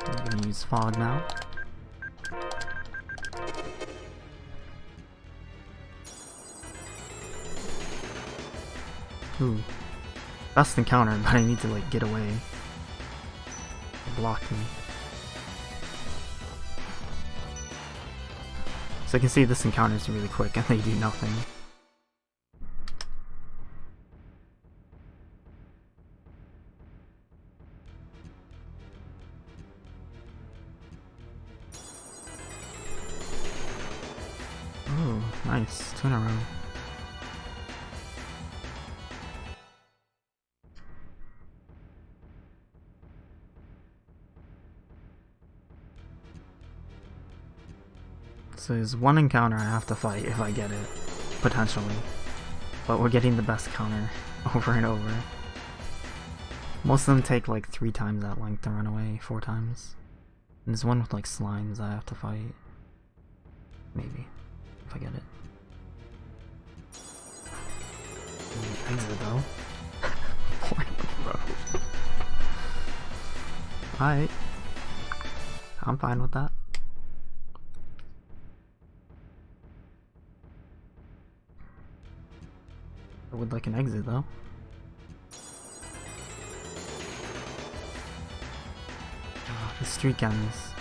I'm gonna use Fog now. Ooh. Best encounter, but I need to like get away. Block me. So I can see this encounter is really quick and they do nothing. Oh, nice. 2 in a row. So there's one encounter I have to fight if I get it, potentially. But we're getting the best counter over and over. Most of them take like 3 times that length to run away, 4 times. And there's one with like slimes I have to fight. Maybe, if I get it. Exit though. Bro. Alright. I'm fine with that. I would like an exit though. Oh, the streak ends.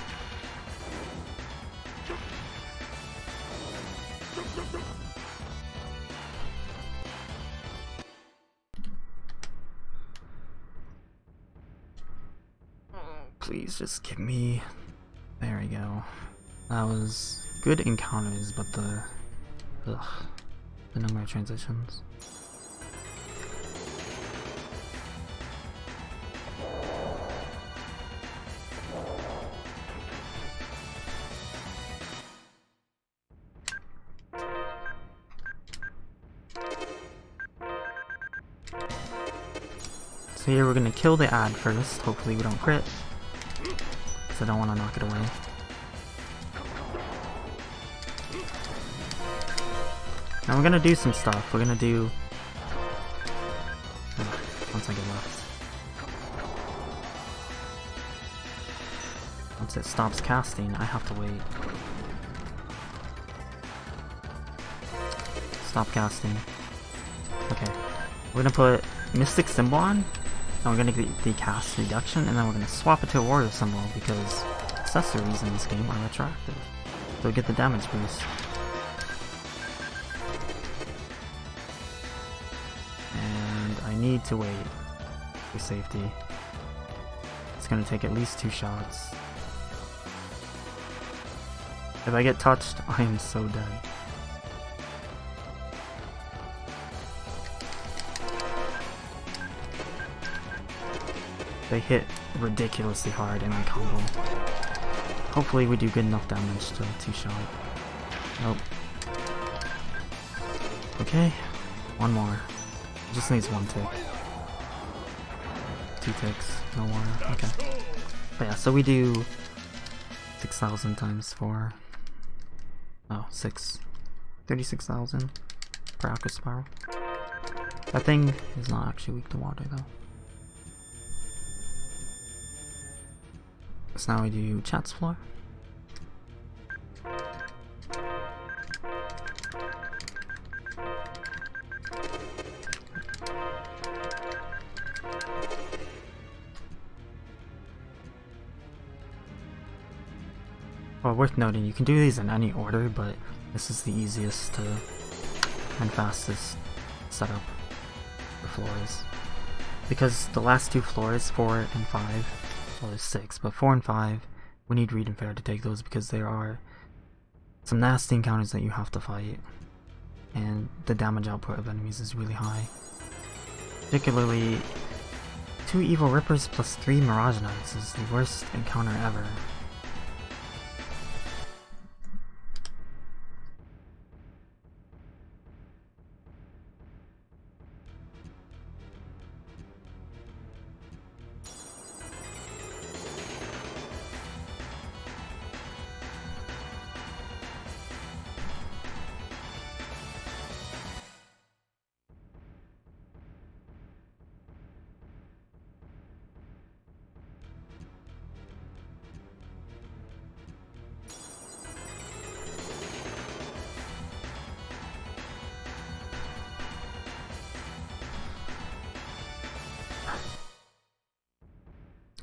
Please just give me... There we go. That was good encounters, but the number of transitions. So here we're gonna kill the ad first. Hopefully we don't crit. I don't want to knock it away. Now we're gonna do some stuff. We're gonna do... once I get left. Once it stops casting, I have to wait. Stop casting. Okay. We're gonna put Mystic Symbol on. And we're gonna get the cast reduction, and then we're gonna swap it to a warrior symbol because accessories in this game are retroactive. So we get the damage boost. And I need to wait for safety. It's gonna take at least 2 shots. If I get touched, I am so dead. They hit ridiculously hard in my combo. Hopefully we do good enough damage to 2-shot. Nope. Okay, one more. Just needs 1 tick. 2 ticks, no more. Okay. But yeah, so we do 6,000 times 4. Oh, 6. 36,000 per Aqua Spiral. That thing is not actually weak to water though. So now we do Chat's Floor. Well, worth noting, you can do these in any order, but this is the easiest to and fastest setup for floors. Because the last 2 floors, 4 and 5, well, there's 6, but 4 and 5, we need Read and Fair to take those because there are some nasty encounters that you have to fight, and the damage output of enemies is really high. Particularly, 2 Evil Rippers plus 3 Mirage Knights is the worst encounter ever.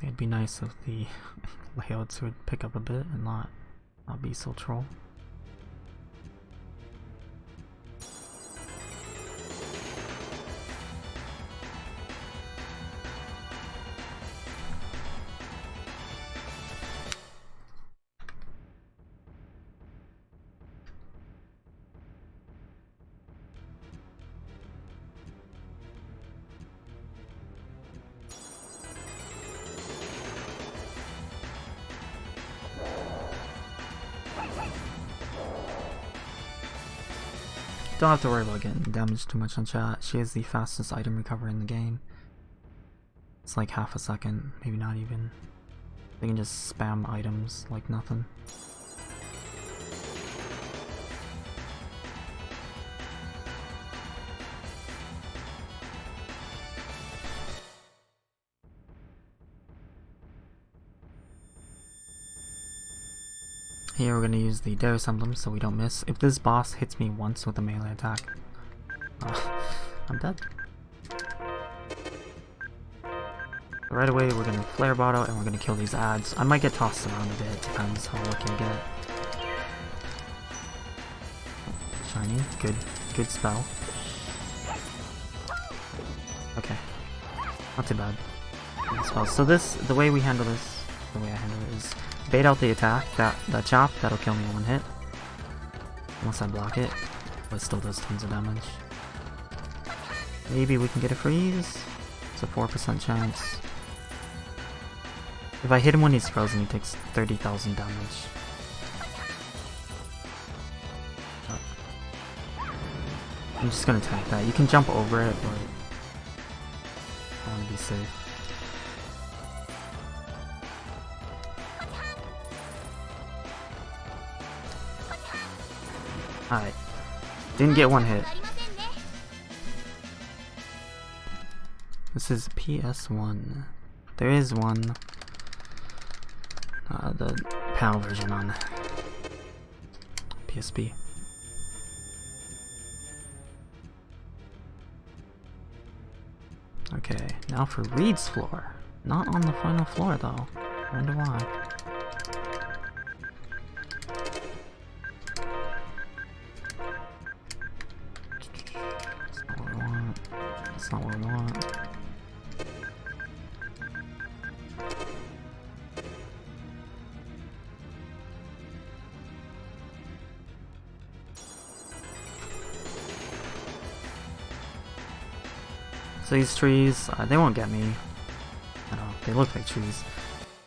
It'd be nice if the layouts would pick up a bit and not be so troll. Don't have to worry about getting damaged too much on chat. She is the fastest item recovery in the game. It's like half a second, maybe not even. They can just spam items like nothing. Here we're going to use the Darius emblem so we don't miss. If this boss hits me once with a melee attack, I'm dead. Right away we're going to flare bottle and we're going to kill these ads. I might get tossed around a bit, depends how lucky I get. Shiny, good spell. Okay, not too bad. Good spell. So the way we handle this, the way I handle it is bait out the attack, that chop, that'll kill me in one hit. Unless I block it, but it still does tons of damage. Maybe we can get a freeze. It's a 4% chance. If I hit him when he's frozen, he takes 30,000 damage. I'm just gonna tank that. You can jump over it, but I wanna be safe. Alright. Didn't get one hit. This is PS1. There is one. The PAL version on PSP. Okay, now for Reed's floor. Not on the final floor though. I wonder why. That's not what we want. So these trees, they won't get me. I don't know, they look like trees.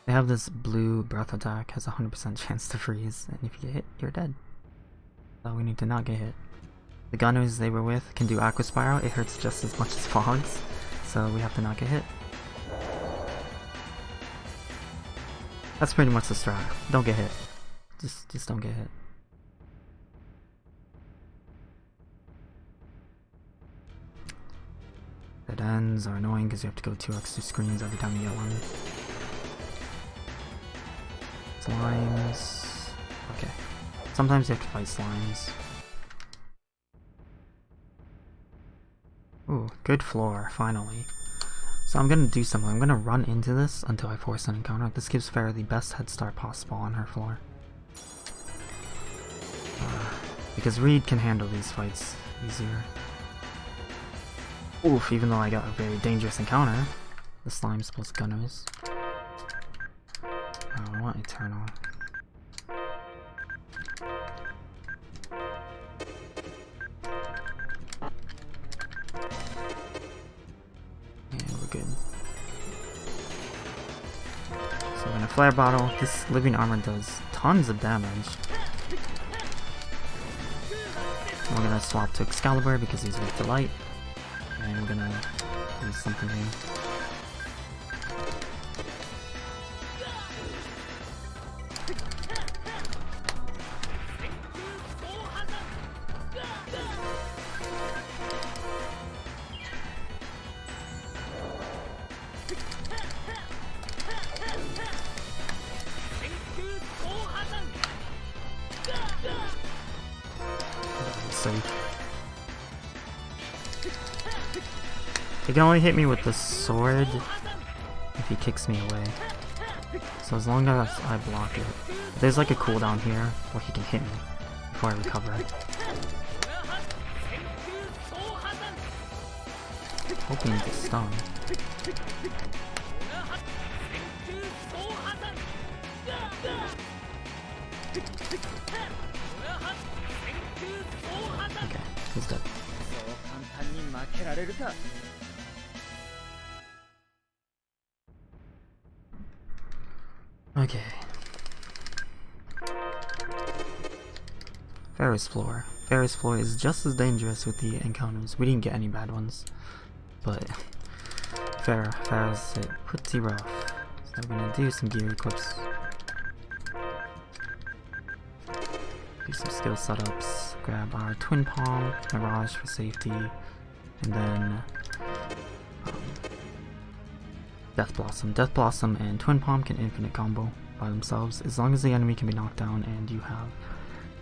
They have this blue breath attack, has a 100% chance to freeze, and if you get hit, you're dead. So we need to not get hit. The gunners they were with can do Aqua Spiral, it hurts just as much as Fogs, so we have to not get hit. That's pretty much the strat. Don't get hit. Just don't get hit. Dead ends are annoying because you have to go 2 extra screens every time you get one. Slimes. Okay. Sometimes you have to fight slimes. Ooh, good floor, finally. So I'm gonna do something. I'm gonna run into this until I force an encounter. This gives Farah the best head start possible on her floor. Because Reed can handle these fights easier. Oof, even though I got a very dangerous encounter. The slimes plus gunners. I want Eternal. Good. So we're gonna flare bottle. This living armor does tons of damage. And we're gonna swap to Excalibur because he's weak to light. And we're gonna use something here. He can only hit me with the sword if he kicks me away. So as long as I block it. There's like a cooldown here where he can hit me before I recover. Hoping to get stung. Okay, he's dead. Okay. Farah's floor. Ferris floor is just as dangerous with the encounters. We didn't get any bad ones, but Ferris hit pretty rough. So we're gonna do some gear equips. Do some skill setups. Grab our Twin Palm, Mirage for safety, and then Death Blossom. Death Blossom and Twin Palm can infinite combo by themselves as long as the enemy can be knocked down and you have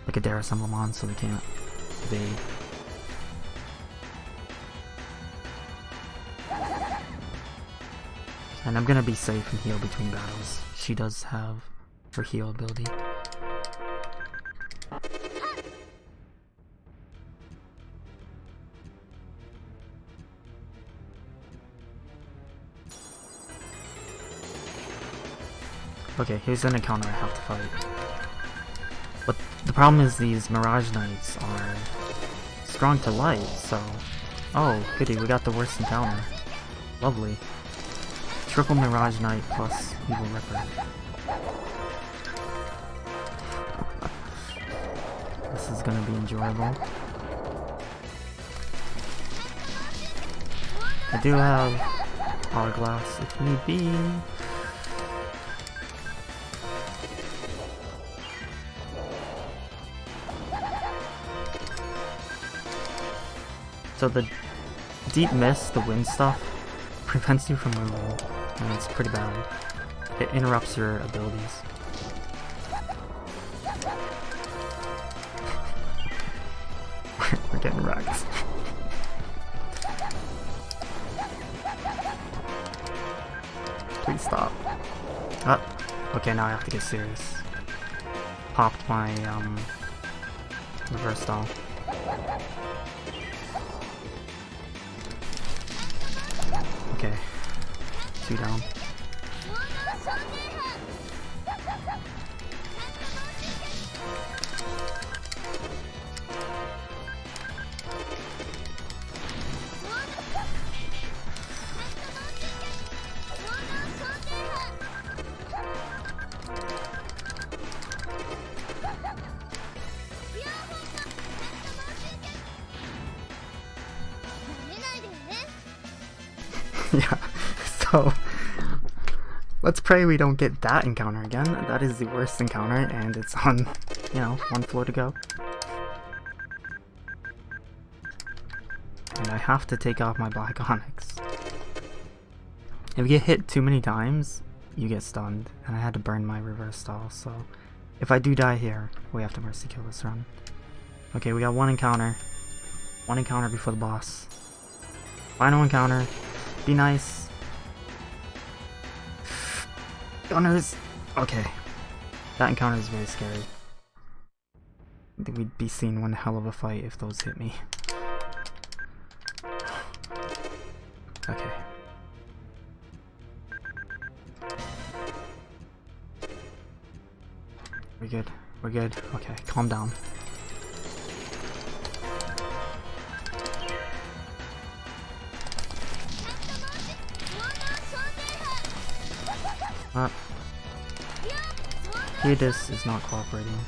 like a Darius emblem on so they can't evade. And I'm gonna be safe and heal between battles. She does have her heal ability. Okay, here's an encounter I have to fight. But the problem is these Mirage Knights are strong to light, so... Oh, goody, we got the worst encounter. Lovely. Triple Mirage Knight plus Evil Ripper. This is gonna be enjoyable. I do have Hourglass if need be. So the deep mist, the wind stuff, prevents you from moving, and it's pretty bad. It interrupts your abilities. We're getting wrecked. Please stop. Oh, okay, now I have to get serious. Popped my reverse stall. Okay, 2 down. Yeah, so let's pray we don't get that encounter again. That is the worst encounter, and it's on, you know, 1 floor to go. And I have to take off my Black Onyx. If you get hit too many times, you get stunned, and I had to burn my reverse stall, so if I do die here, we have to mercy kill this run. Okay, we got 1 encounter. 1 encounter before the boss. Final encounter. Be nice. Gunners! Okay. That encounter is very scary. I think we'd be seeing one hell of a fight if those hit me. Okay. We're good. We're good. Okay, calm down. Hedis is not cooperating.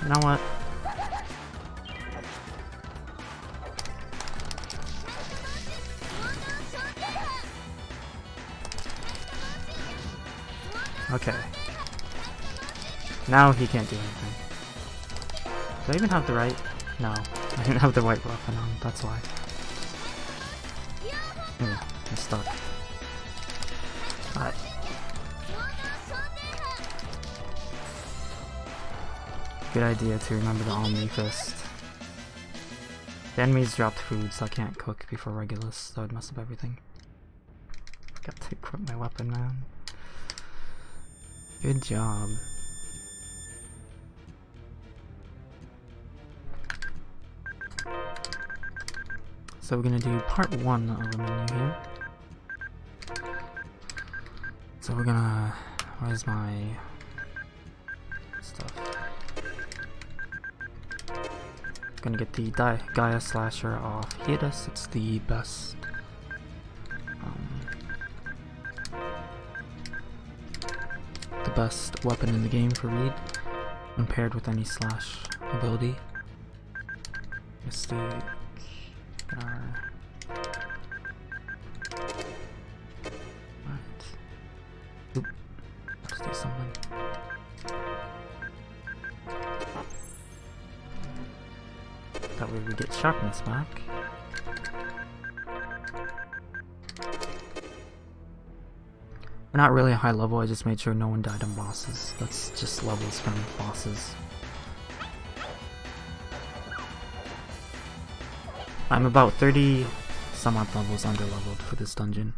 You know what? Okay. Now he can't do anything. Do I even have the right? No. I didn't have the right weapon on, that's why. I'm stuck. Alright. Good idea to remember the Omni Fist. The enemies dropped food, so I can't cook before Regulus. That would mess up everything. Got to equip my weapon, man. Good job. So we're gonna do part 1 of the menu here. So we're gonna... where's my stuff? Gonna get the Gaia Slasher off Hedis. It's the best. The best weapon in the game for Reed, when paired with any slash ability. Mistake. Right. Oop. Let's do something. That way we get sharpness back. We're not really a high level, I just made sure no one died on bosses. That's just levels from bosses. I'm about 30 some odd levels under leveled for this dungeon.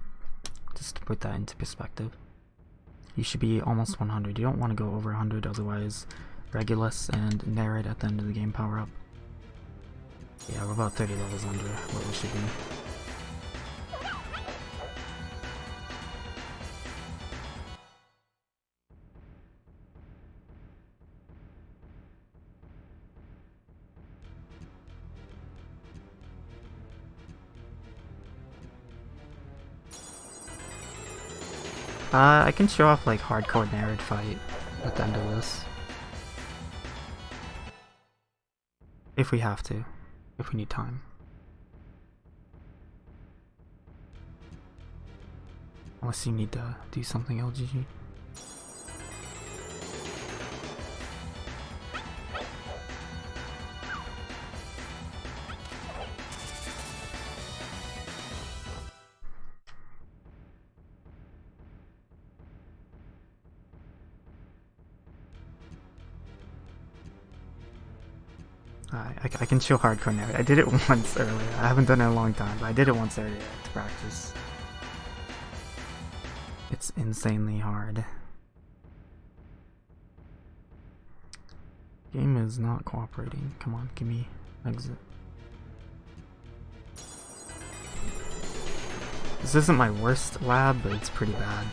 Just to put that into perspective. You should be almost 100. You don't want to go over 100, otherwise Regulus and Narrate at the end of the game power up. Yeah, we're about 30 levels under what we should be. I can show off like hardcore Narrate fight at the end of this. If we have to. If we need time. Unless you need to do something, LGG. I can show hardcore Narrate. I did it once earlier. I haven't done it in a long time, but I did it once earlier to practice. It's insanely hard. Game is not cooperating. Come on, give me exit. This isn't my worst lab, but it's pretty bad.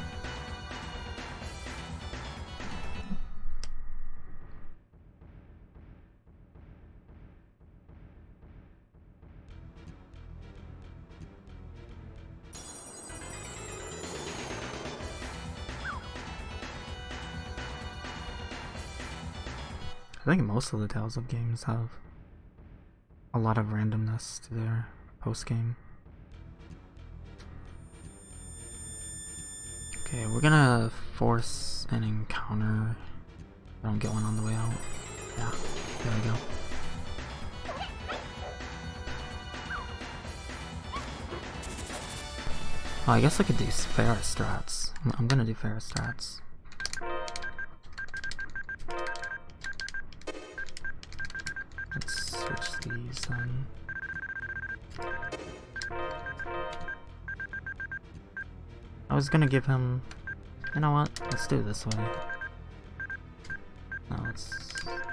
I think most of the Tales of games have a lot of randomness to their post-game. Okay, we're gonna force an encounter. I don't get one on the way out. Yeah, there we go. Oh, I guess I could do fair strats. I'm gonna do fair strats. Let's switch these then. I was gonna give him... You know what? Let's do it this way. Now let's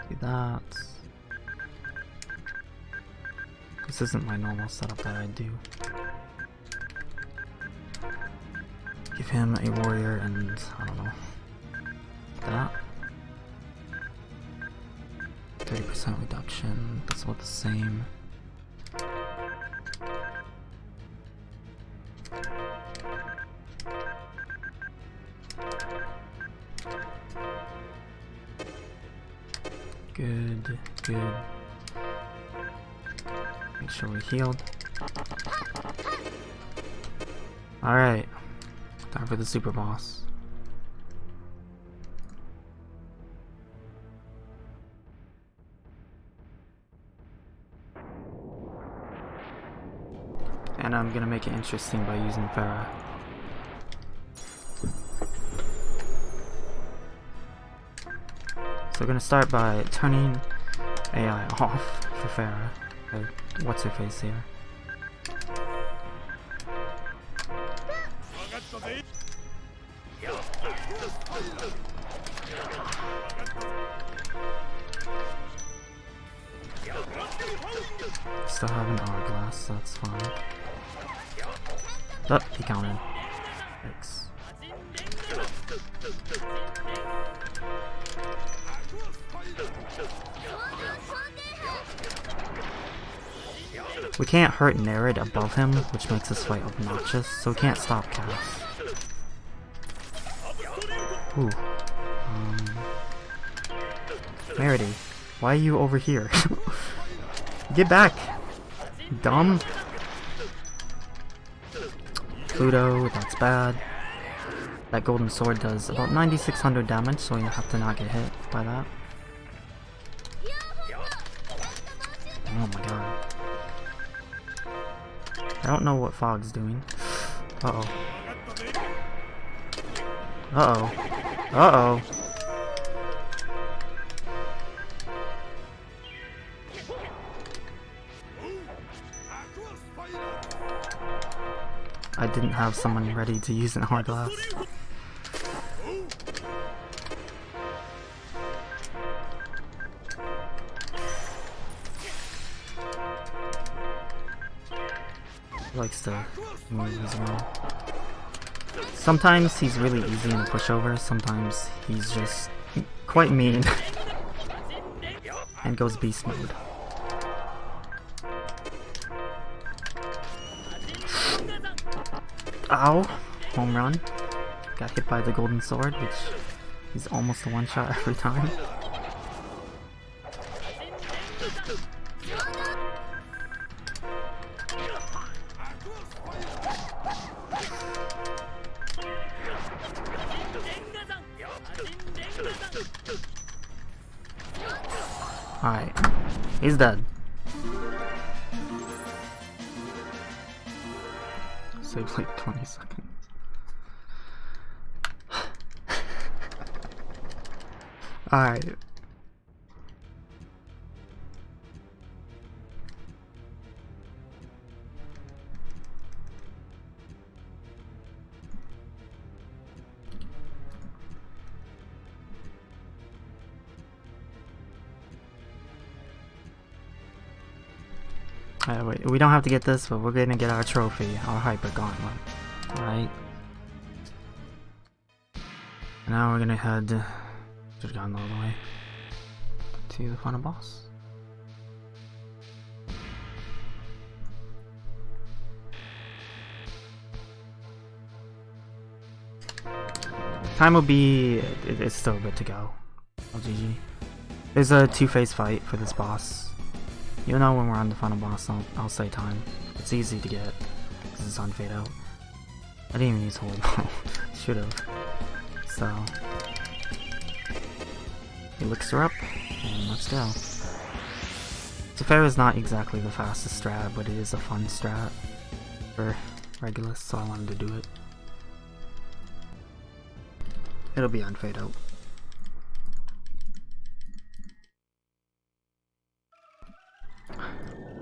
do that. This isn't my normal setup that I do. Give him a warrior and... I don't know. That. 30% reduction, that's about the same. Good, good. Make sure we're healed. Alright, time for the super boss. And I'm gonna make it interesting by using Farah. So we're gonna start by turning AI off for Farah. What's her face here? Still have an hourglass, so that's fine. Oh, he counted. Thanks. We can't hurt Narrate above him, which makes this fight obnoxious, so we can't stop cast. Ooh. Merity, why are you over here? Get back! Dumb. Pluto, that's bad. That golden sword does about 9,600 damage, so you have to not get hit by that. Oh my god. I don't know what Fog's doing. Uh-oh. Uh-oh. Uh-oh. I didn't have someone ready to use an hourglass. Likes to move as well. Sometimes he's really easy in a pushover, sometimes he's just quite mean and goes beast mode. Ow! Home run. Got hit by the golden sword, which is almost a one-shot every time. Alright, he's dead. Saves like 20 seconds. Alright. Wait, we don't have to get this, but we're gonna get our trophy, our hyper gauntlet. Alright. Now we're gonna head, just gone all the way, to the final boss. Time will be, it's still good to go. GG. There's a two-phase fight for this boss. You'll know when we're on the final boss, I'll say time. It's easy to get, because it's on fade out. I didn't even use holy ball. Should've. So, elixir up, and let's go. Tefera is not exactly the fastest strat, but it is a fun strat for Regulus, so I wanted to do it. It'll be on fade out.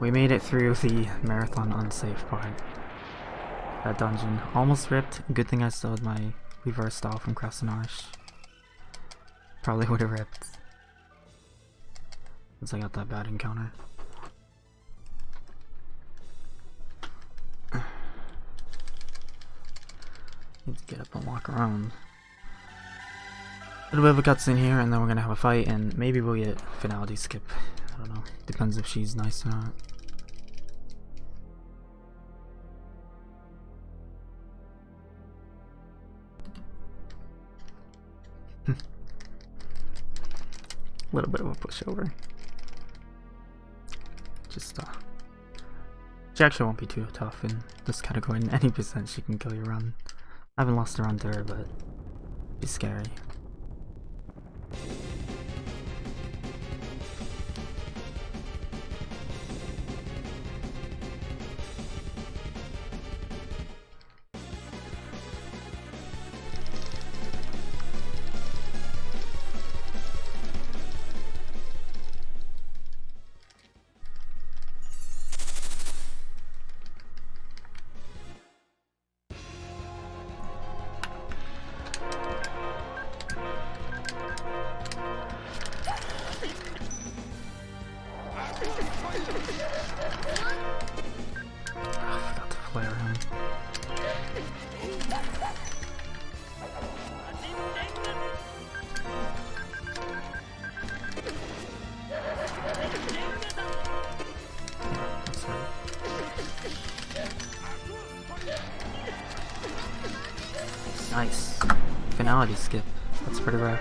We made it through the marathon unsafe part. That dungeon almost ripped. Good thing I still had my reverse style from Krasnarsh. Probably would have ripped. Since I got that bad encounter. Need to get up and walk around. A little bit of a cutscene here, and then we're gonna have a fight, and maybe we'll get finality skip. I don't know. Depends if she's nice or not. A little bit of a pushover. Just she actually won't be too tough in this category. In any percent she can kill your run. I haven't lost a run to her, but she's scary. Nice. Finality skip. That's pretty rare.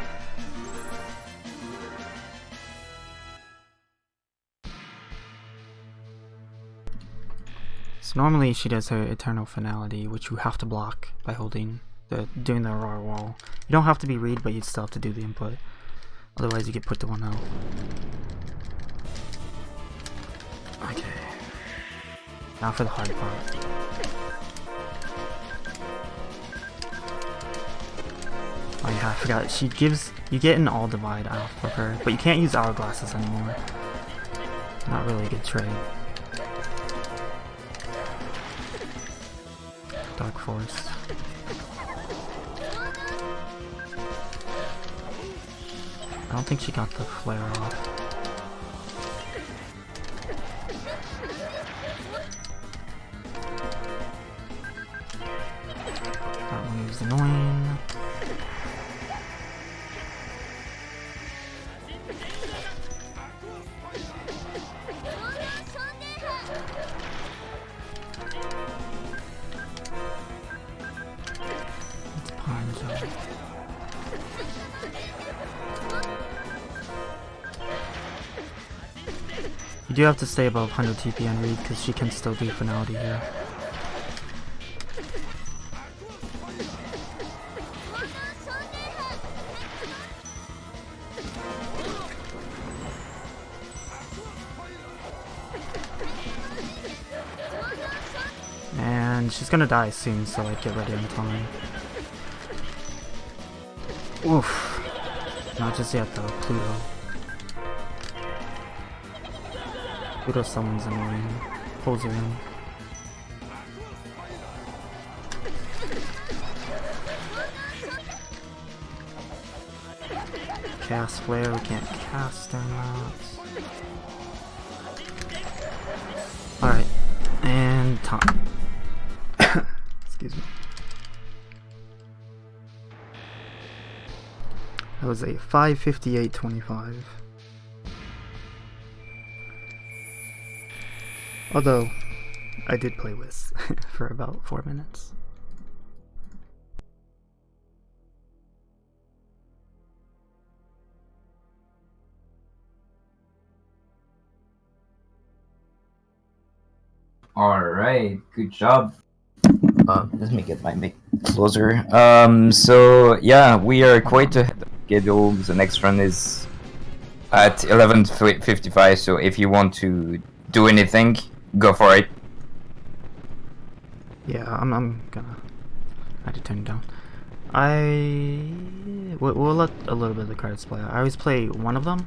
So normally she does her Eternal Finality, which you have to block by doing the raw wall. You don't have to be read, but you still have to do the input. Otherwise you get put to 1-0. Okay. Now for the hard part. Oh yeah, I forgot. You get an all divide off of her, but you can't use hourglasses anymore. Not really a good trade. Dark Force. I don't think she got the flare off. That one is annoying. You do have to stay above 100 TP and read because she can still do Finality here. And she's gonna die soon, so like get ready on time. Oof. Not just yet though, Pluto. Pluto summons annoying. Pulls her in. Cast Flare, we can't cast or not. Alright, and time. Excuse me. That was a 5:58.25. Although, I did play Whis for about 4 minutes. Alright, good job. Let me get my mic closer. So yeah, we are quite ahead of schedule. The next run is at 11:55, so if you want to do anything, go for it. Yeah, I'm gonna... I had to turn it down. We'll let a little bit of the credits play. I always play one of them.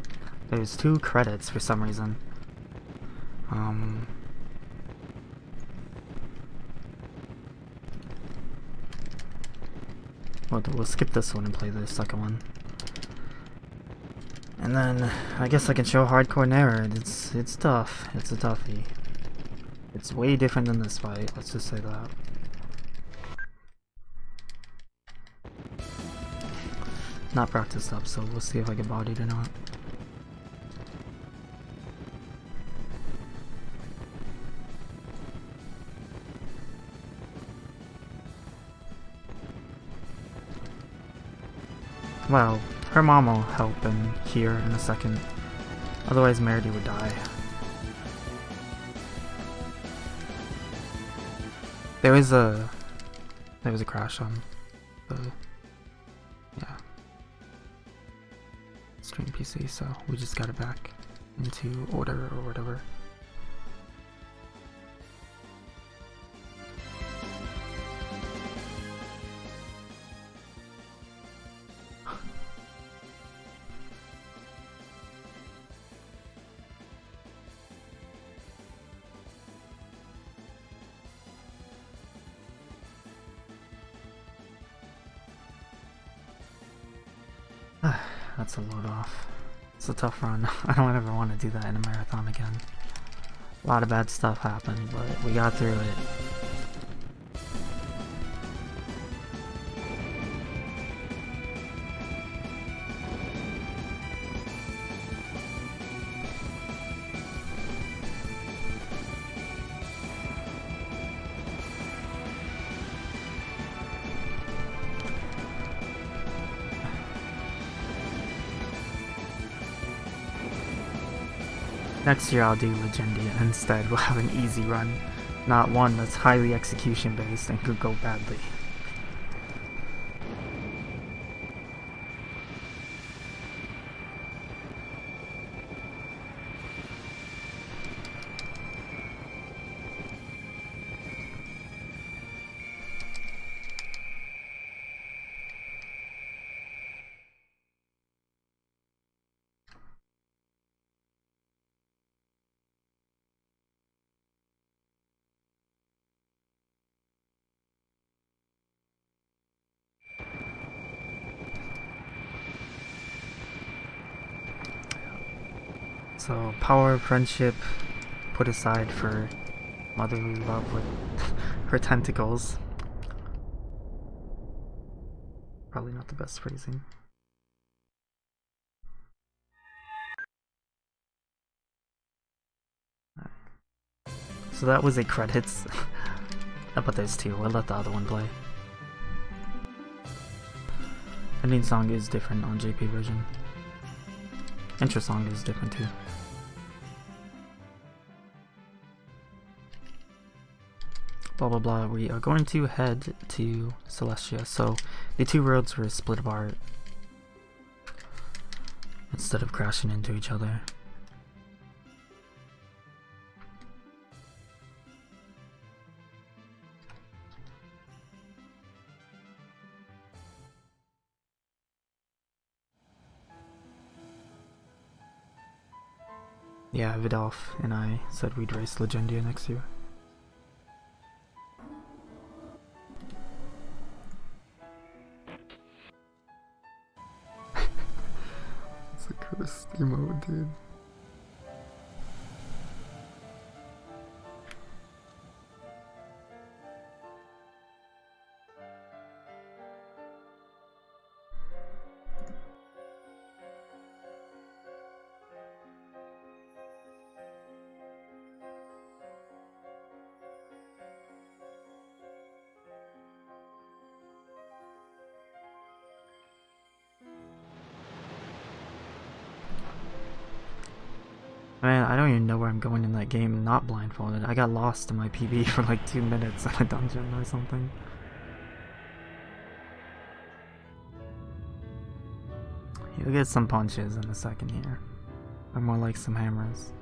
There's 2 credits for some reason. We'll skip this one and play the second one. And then, I guess I can show Hardcore Narrowed. It's tough. It's a toughie. It's way different than this fight, let's just say that. Not practiced up, so we'll see if I get bodied or not. Well, her mom will help and heal in a second. Otherwise, Meredy would die. There was a crash on the stream PC, so we just got it back into order or whatever. That's a load off. It's a tough run. I don't ever want to do that in a marathon again. A lot of bad stuff happened, but we got through it. Next year I'll do Legendia instead. We'll have an easy run. not one that's highly execution based and could go badly. So, power, friendship, put aside for motherly love with her tentacles. Probably not the best phrasing. So that was a credits. But there's two. We'll let the other one play. Ending song is different on JP version. Intro song is different too. Blah blah blah. We are going to head to Celestia. So the two roads were split apart instead of crashing into each other. Yeah, Vidalf and I said we'd race Legendia next year. It's a cursed emote, dude. Man, I don't even know where I'm going in that game not blindfolded. I got lost in my PB for like 2 minutes in a dungeon or something. You'll get some punches in a second here. Or more like some hammers.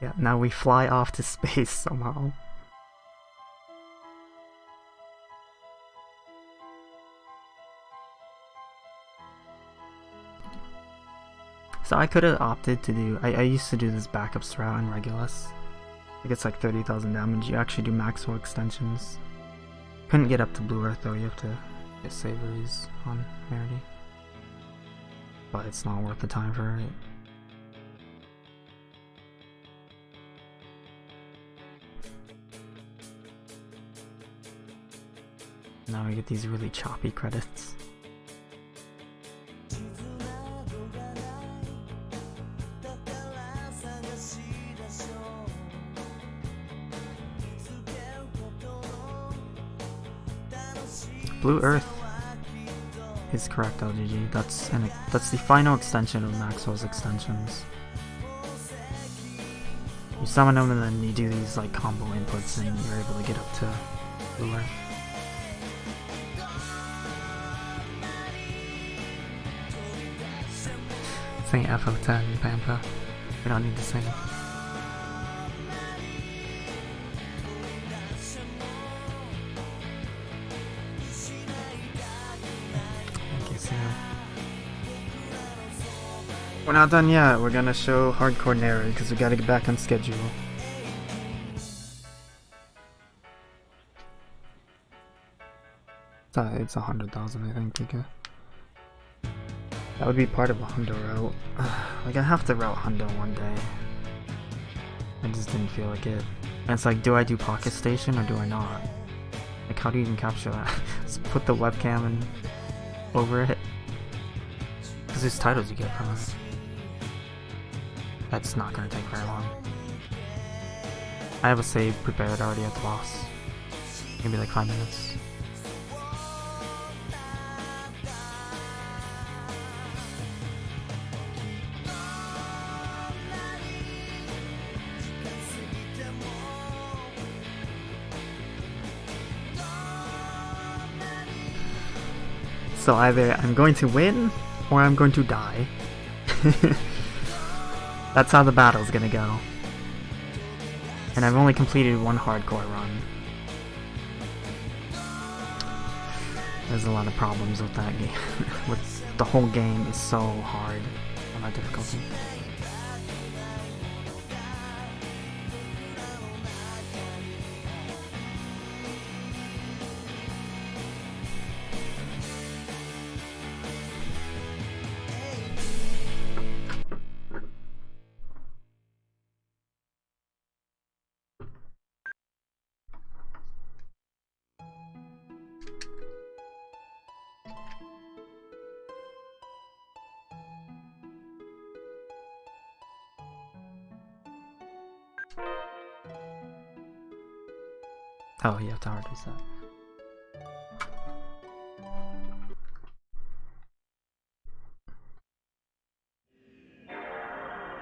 Yeah, now we fly off to space somehow. So I could have opted to do... I used to do this backup strat in Regulus. It gets like 30,000 damage. You actually do Maxwell extensions. Couldn't get up to Blue Earth though, you have to get Savories on Merity. But it's not worth the time for it. Now we get these really choppy credits. Blue Earth is correct, LGG. That's the final extension of Maxwell's extensions. You summon them and then you do these like combo inputs and you're able to get up to Blue Earth. Sing FO10, Pampa. We don't need to sing. We're not done yet. We're gonna show Hardcore Nary because we gotta get back on schedule. It's 100,000, I think. Okay. That would be part of a Hundo route. Like, I have to route Hundo one day. I just didn't feel like it. And it's like, do I do Pocket Station or do I not? Like, how do you even capture that? Just put the webcam and over it. Because there's titles you get from it. That's not gonna take very long. I have a save prepared already at the boss. Maybe like 5 minutes. So either I'm going to win, or I'm going to die. That's how the battle's gonna go. And I've only completed one hardcore run. There's a lot of problems with that game. The whole game is so hard on that difficulty. Oh, you have to hard reset.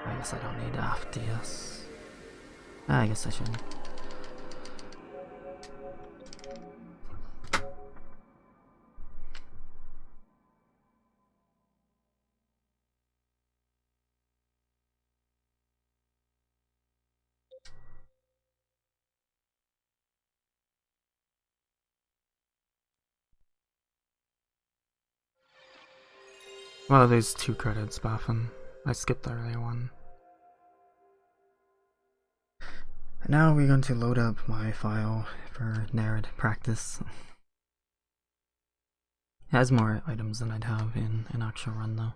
I guess I don't need FDS. I guess I shouldn't. Well, there's 2 credits, Baffin. I skipped the earlier one. And now we're going to load up my file for narrative practice. It has more items than I'd have in an actual run, though.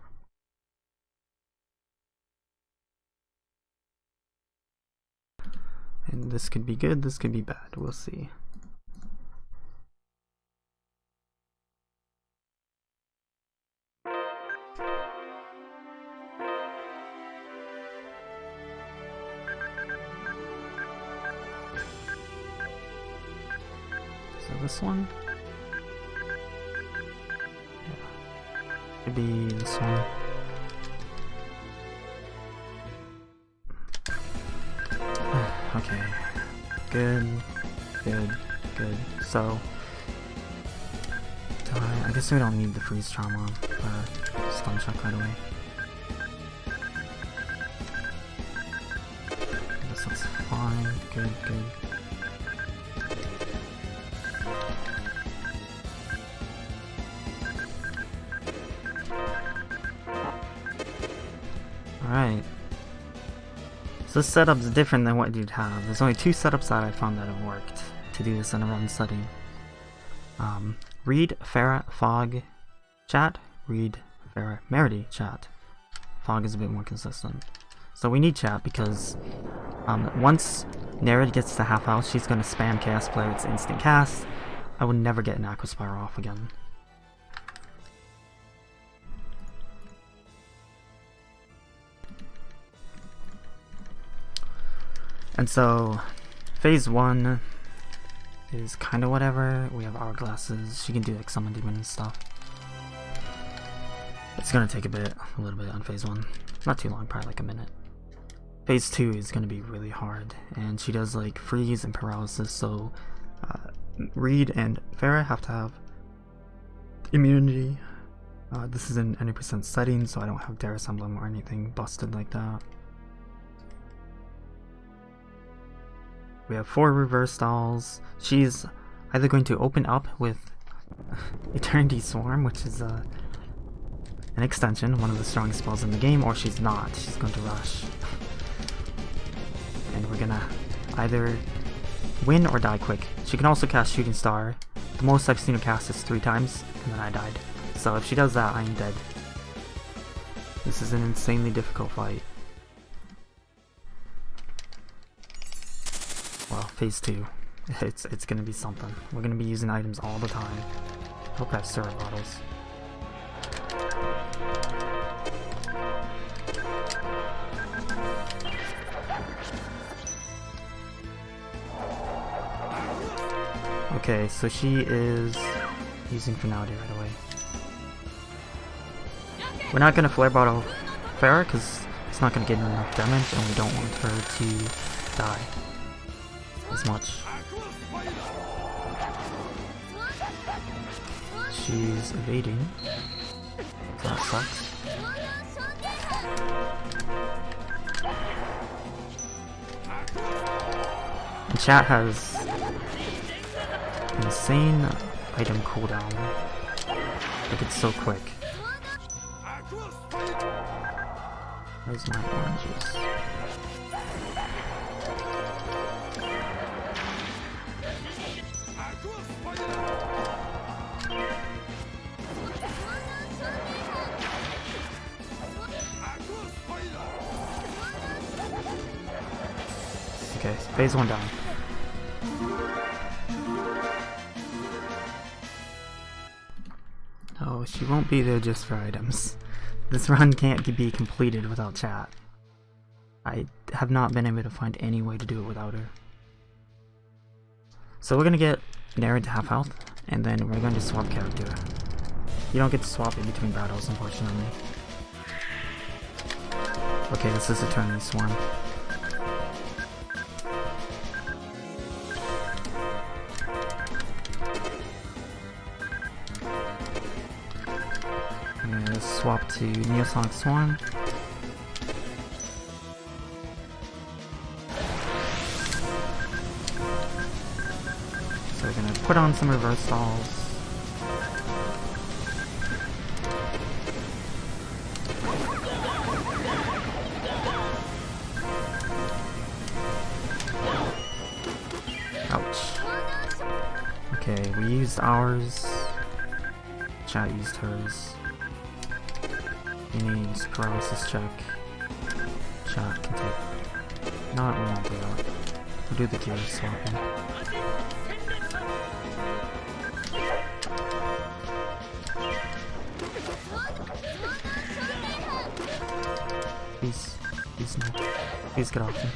And this could be good, this could be bad, we'll see. So this one? Yeah. Could be this one. Okay. Good. So, I guess we don't need the freeze trauma, or stun check right away. This looks fine. Good. Alright. So this setup's different than what you'd have. There's only 2 setups that I found that have worked to do this in a run setting. Read Farah Fog chat, read Farah Merity chat. Fog is a bit more consistent. So we need chat because once Nerid gets to half health, she's going to spam Chaos Player, it's instant cast. I would never get an Aqua Spiral off again. And so, phase 1 is kind of whatever. We have hourglasses. She can do like summon demon and stuff. It's gonna take a little bit on phase 1. Not too long, probably like a minute. Phase 2 is gonna be really hard, and she does like freeze and paralysis. So, Reed and Farah have to have immunity. This is in any % setting, so I don't have Darius Emblem or anything busted like that. We have 4 reverse dolls. She's either going to open up with Eternity Swarm, which is an extension, one of the strongest spells in the game, or she's not. She's going to rush. And we're gonna either win or die quick. She can also cast Shooting Star. The most I've seen her cast is 3 times, and then I died. So if she does that, I'm dead. This is an insanely difficult fight. Well, phase 2. It's gonna be something. We're gonna be using items all the time. Hope I have syrup bottles. Okay, so she is using Finality right away. We're not gonna Flare Bottle Farah because it's not gonna get enough damage, and we don't want her to die as much. She's evading. So that sucks. And chat has insane item cooldown. Like, it's so quick. Where's my oranges? Okay, phase 1 down. Oh, she won't be there just for items. This run can't be completed without chat. I have not been able to find any way to do it without her. So we're gonna get narrowed to half health, and then we're going to swap character. You don't get to swap in between battles, unfortunately. Okay, this is Eternia Swarm. I'm gonna swap to Neosonic Swarm. So we're gonna put on some reverse stalls. Ouch. Okay, we used ours. Chat used hers. He needs paralysis check. Chat can take. No, we won't do that. We'll do the gear swapping. Please no. Please get off him.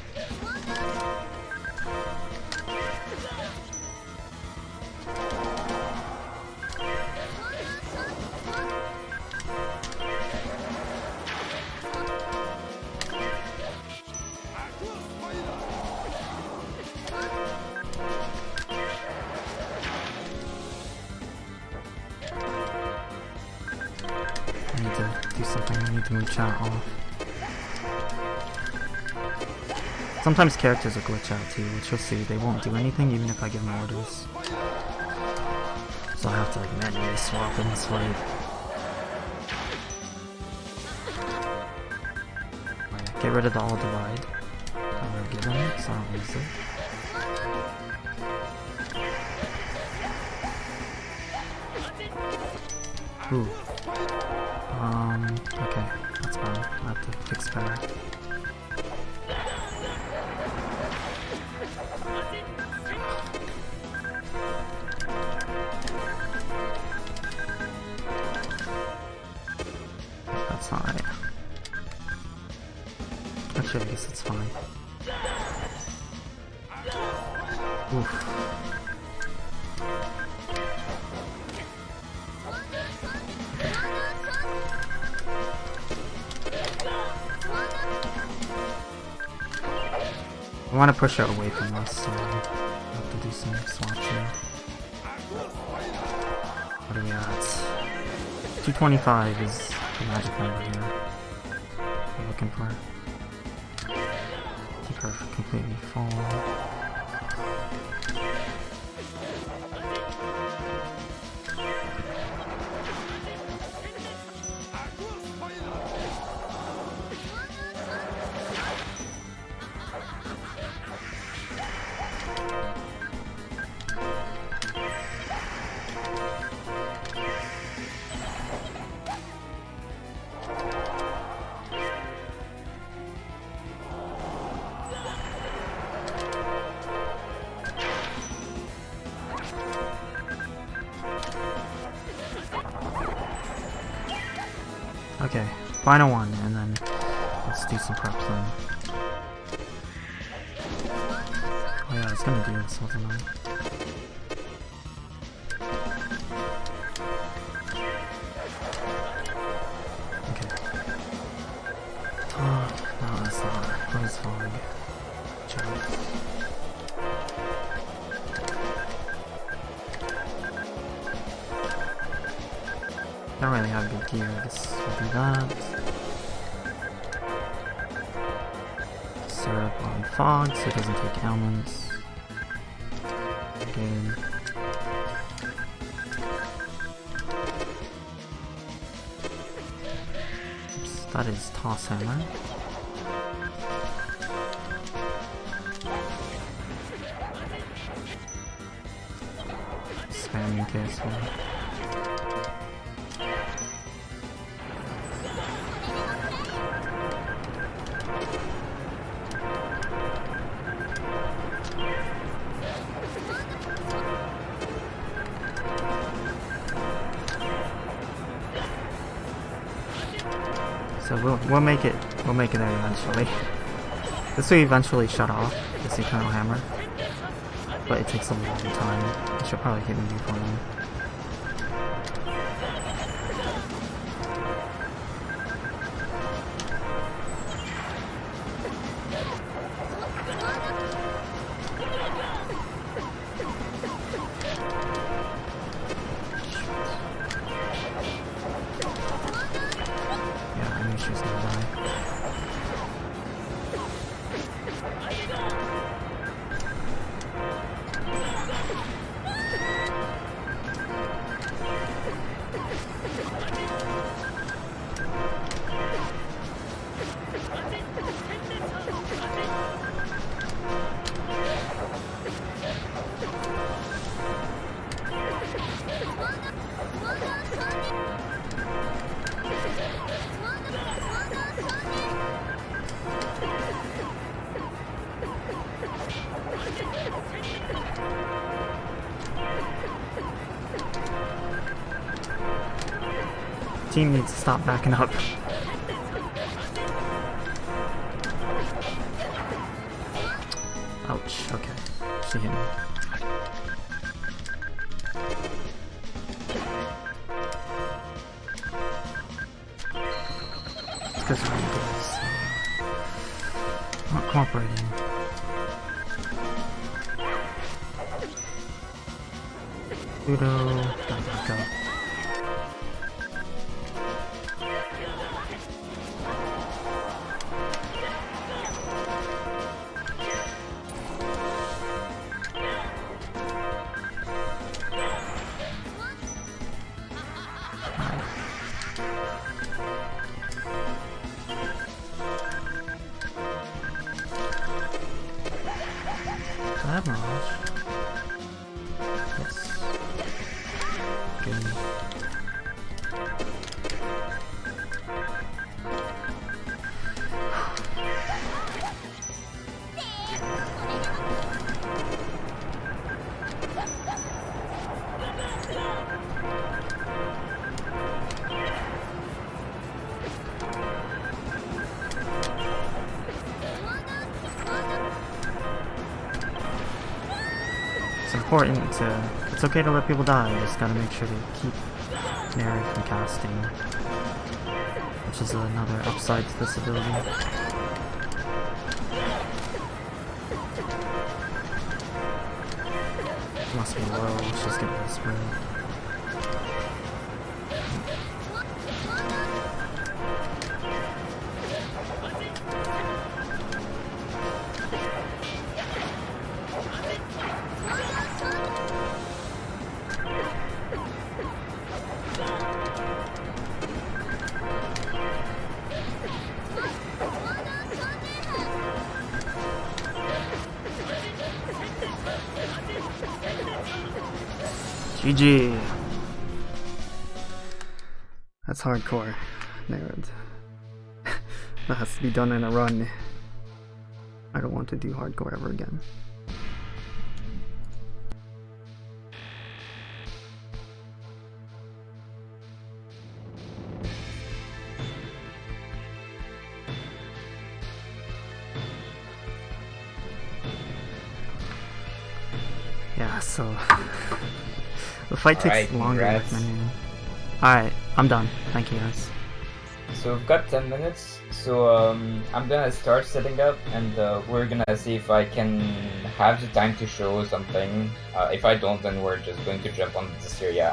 I need to do something. I need to move chat off. Sometimes characters will glitch out too, which you'll see. They won't do anything even if I give them orders. So I have to like manually swap in this fight. Right, get rid of the all divide. I'm gonna give them, so I don't lose it. Ooh. Okay, that's fine. I have to fix better. That's not right. Actually, I guess it's fine. Oof. I want to push her away from us, so I have to do some swaps here. What are we at? 225 is the magic number here. We're looking for. Keep her completely full. Okay, final one, and then let's do some preps then. Oh yeah, I was gonna do this, wasn't I? Okay. Oh, no, that's not. What is fog? Chalice. Don't really have good gear, I guess we'll do that. Syrup on fog so it doesn't take ailments. Good. Oops, that is Toss Hammer. Spamming KSV. So we'll make it there eventually. This will eventually shut off this Eternal Hammer, but it takes a long time. It should probably hit me before then. Team needs to stop backing up. Ouch, okay. She hit me. It's because Rank is not cooperating. Ludo, gotta back up. It's okay to let people die, you just gotta make sure to keep Mary from casting, which is another upside to this ability. Must be low, let's just get this spring. GG. That's hardcore. Nerd. That has to be done in a run. I don't want to do hardcore ever again. So the fight takes Alright, longer. congrats. Alright, I'm done. Thank you guys. So we've got 10 minutes, so I'm gonna start setting up, and we're gonna see if I can have the time to show something. If I don't, then we're just going to jump on this area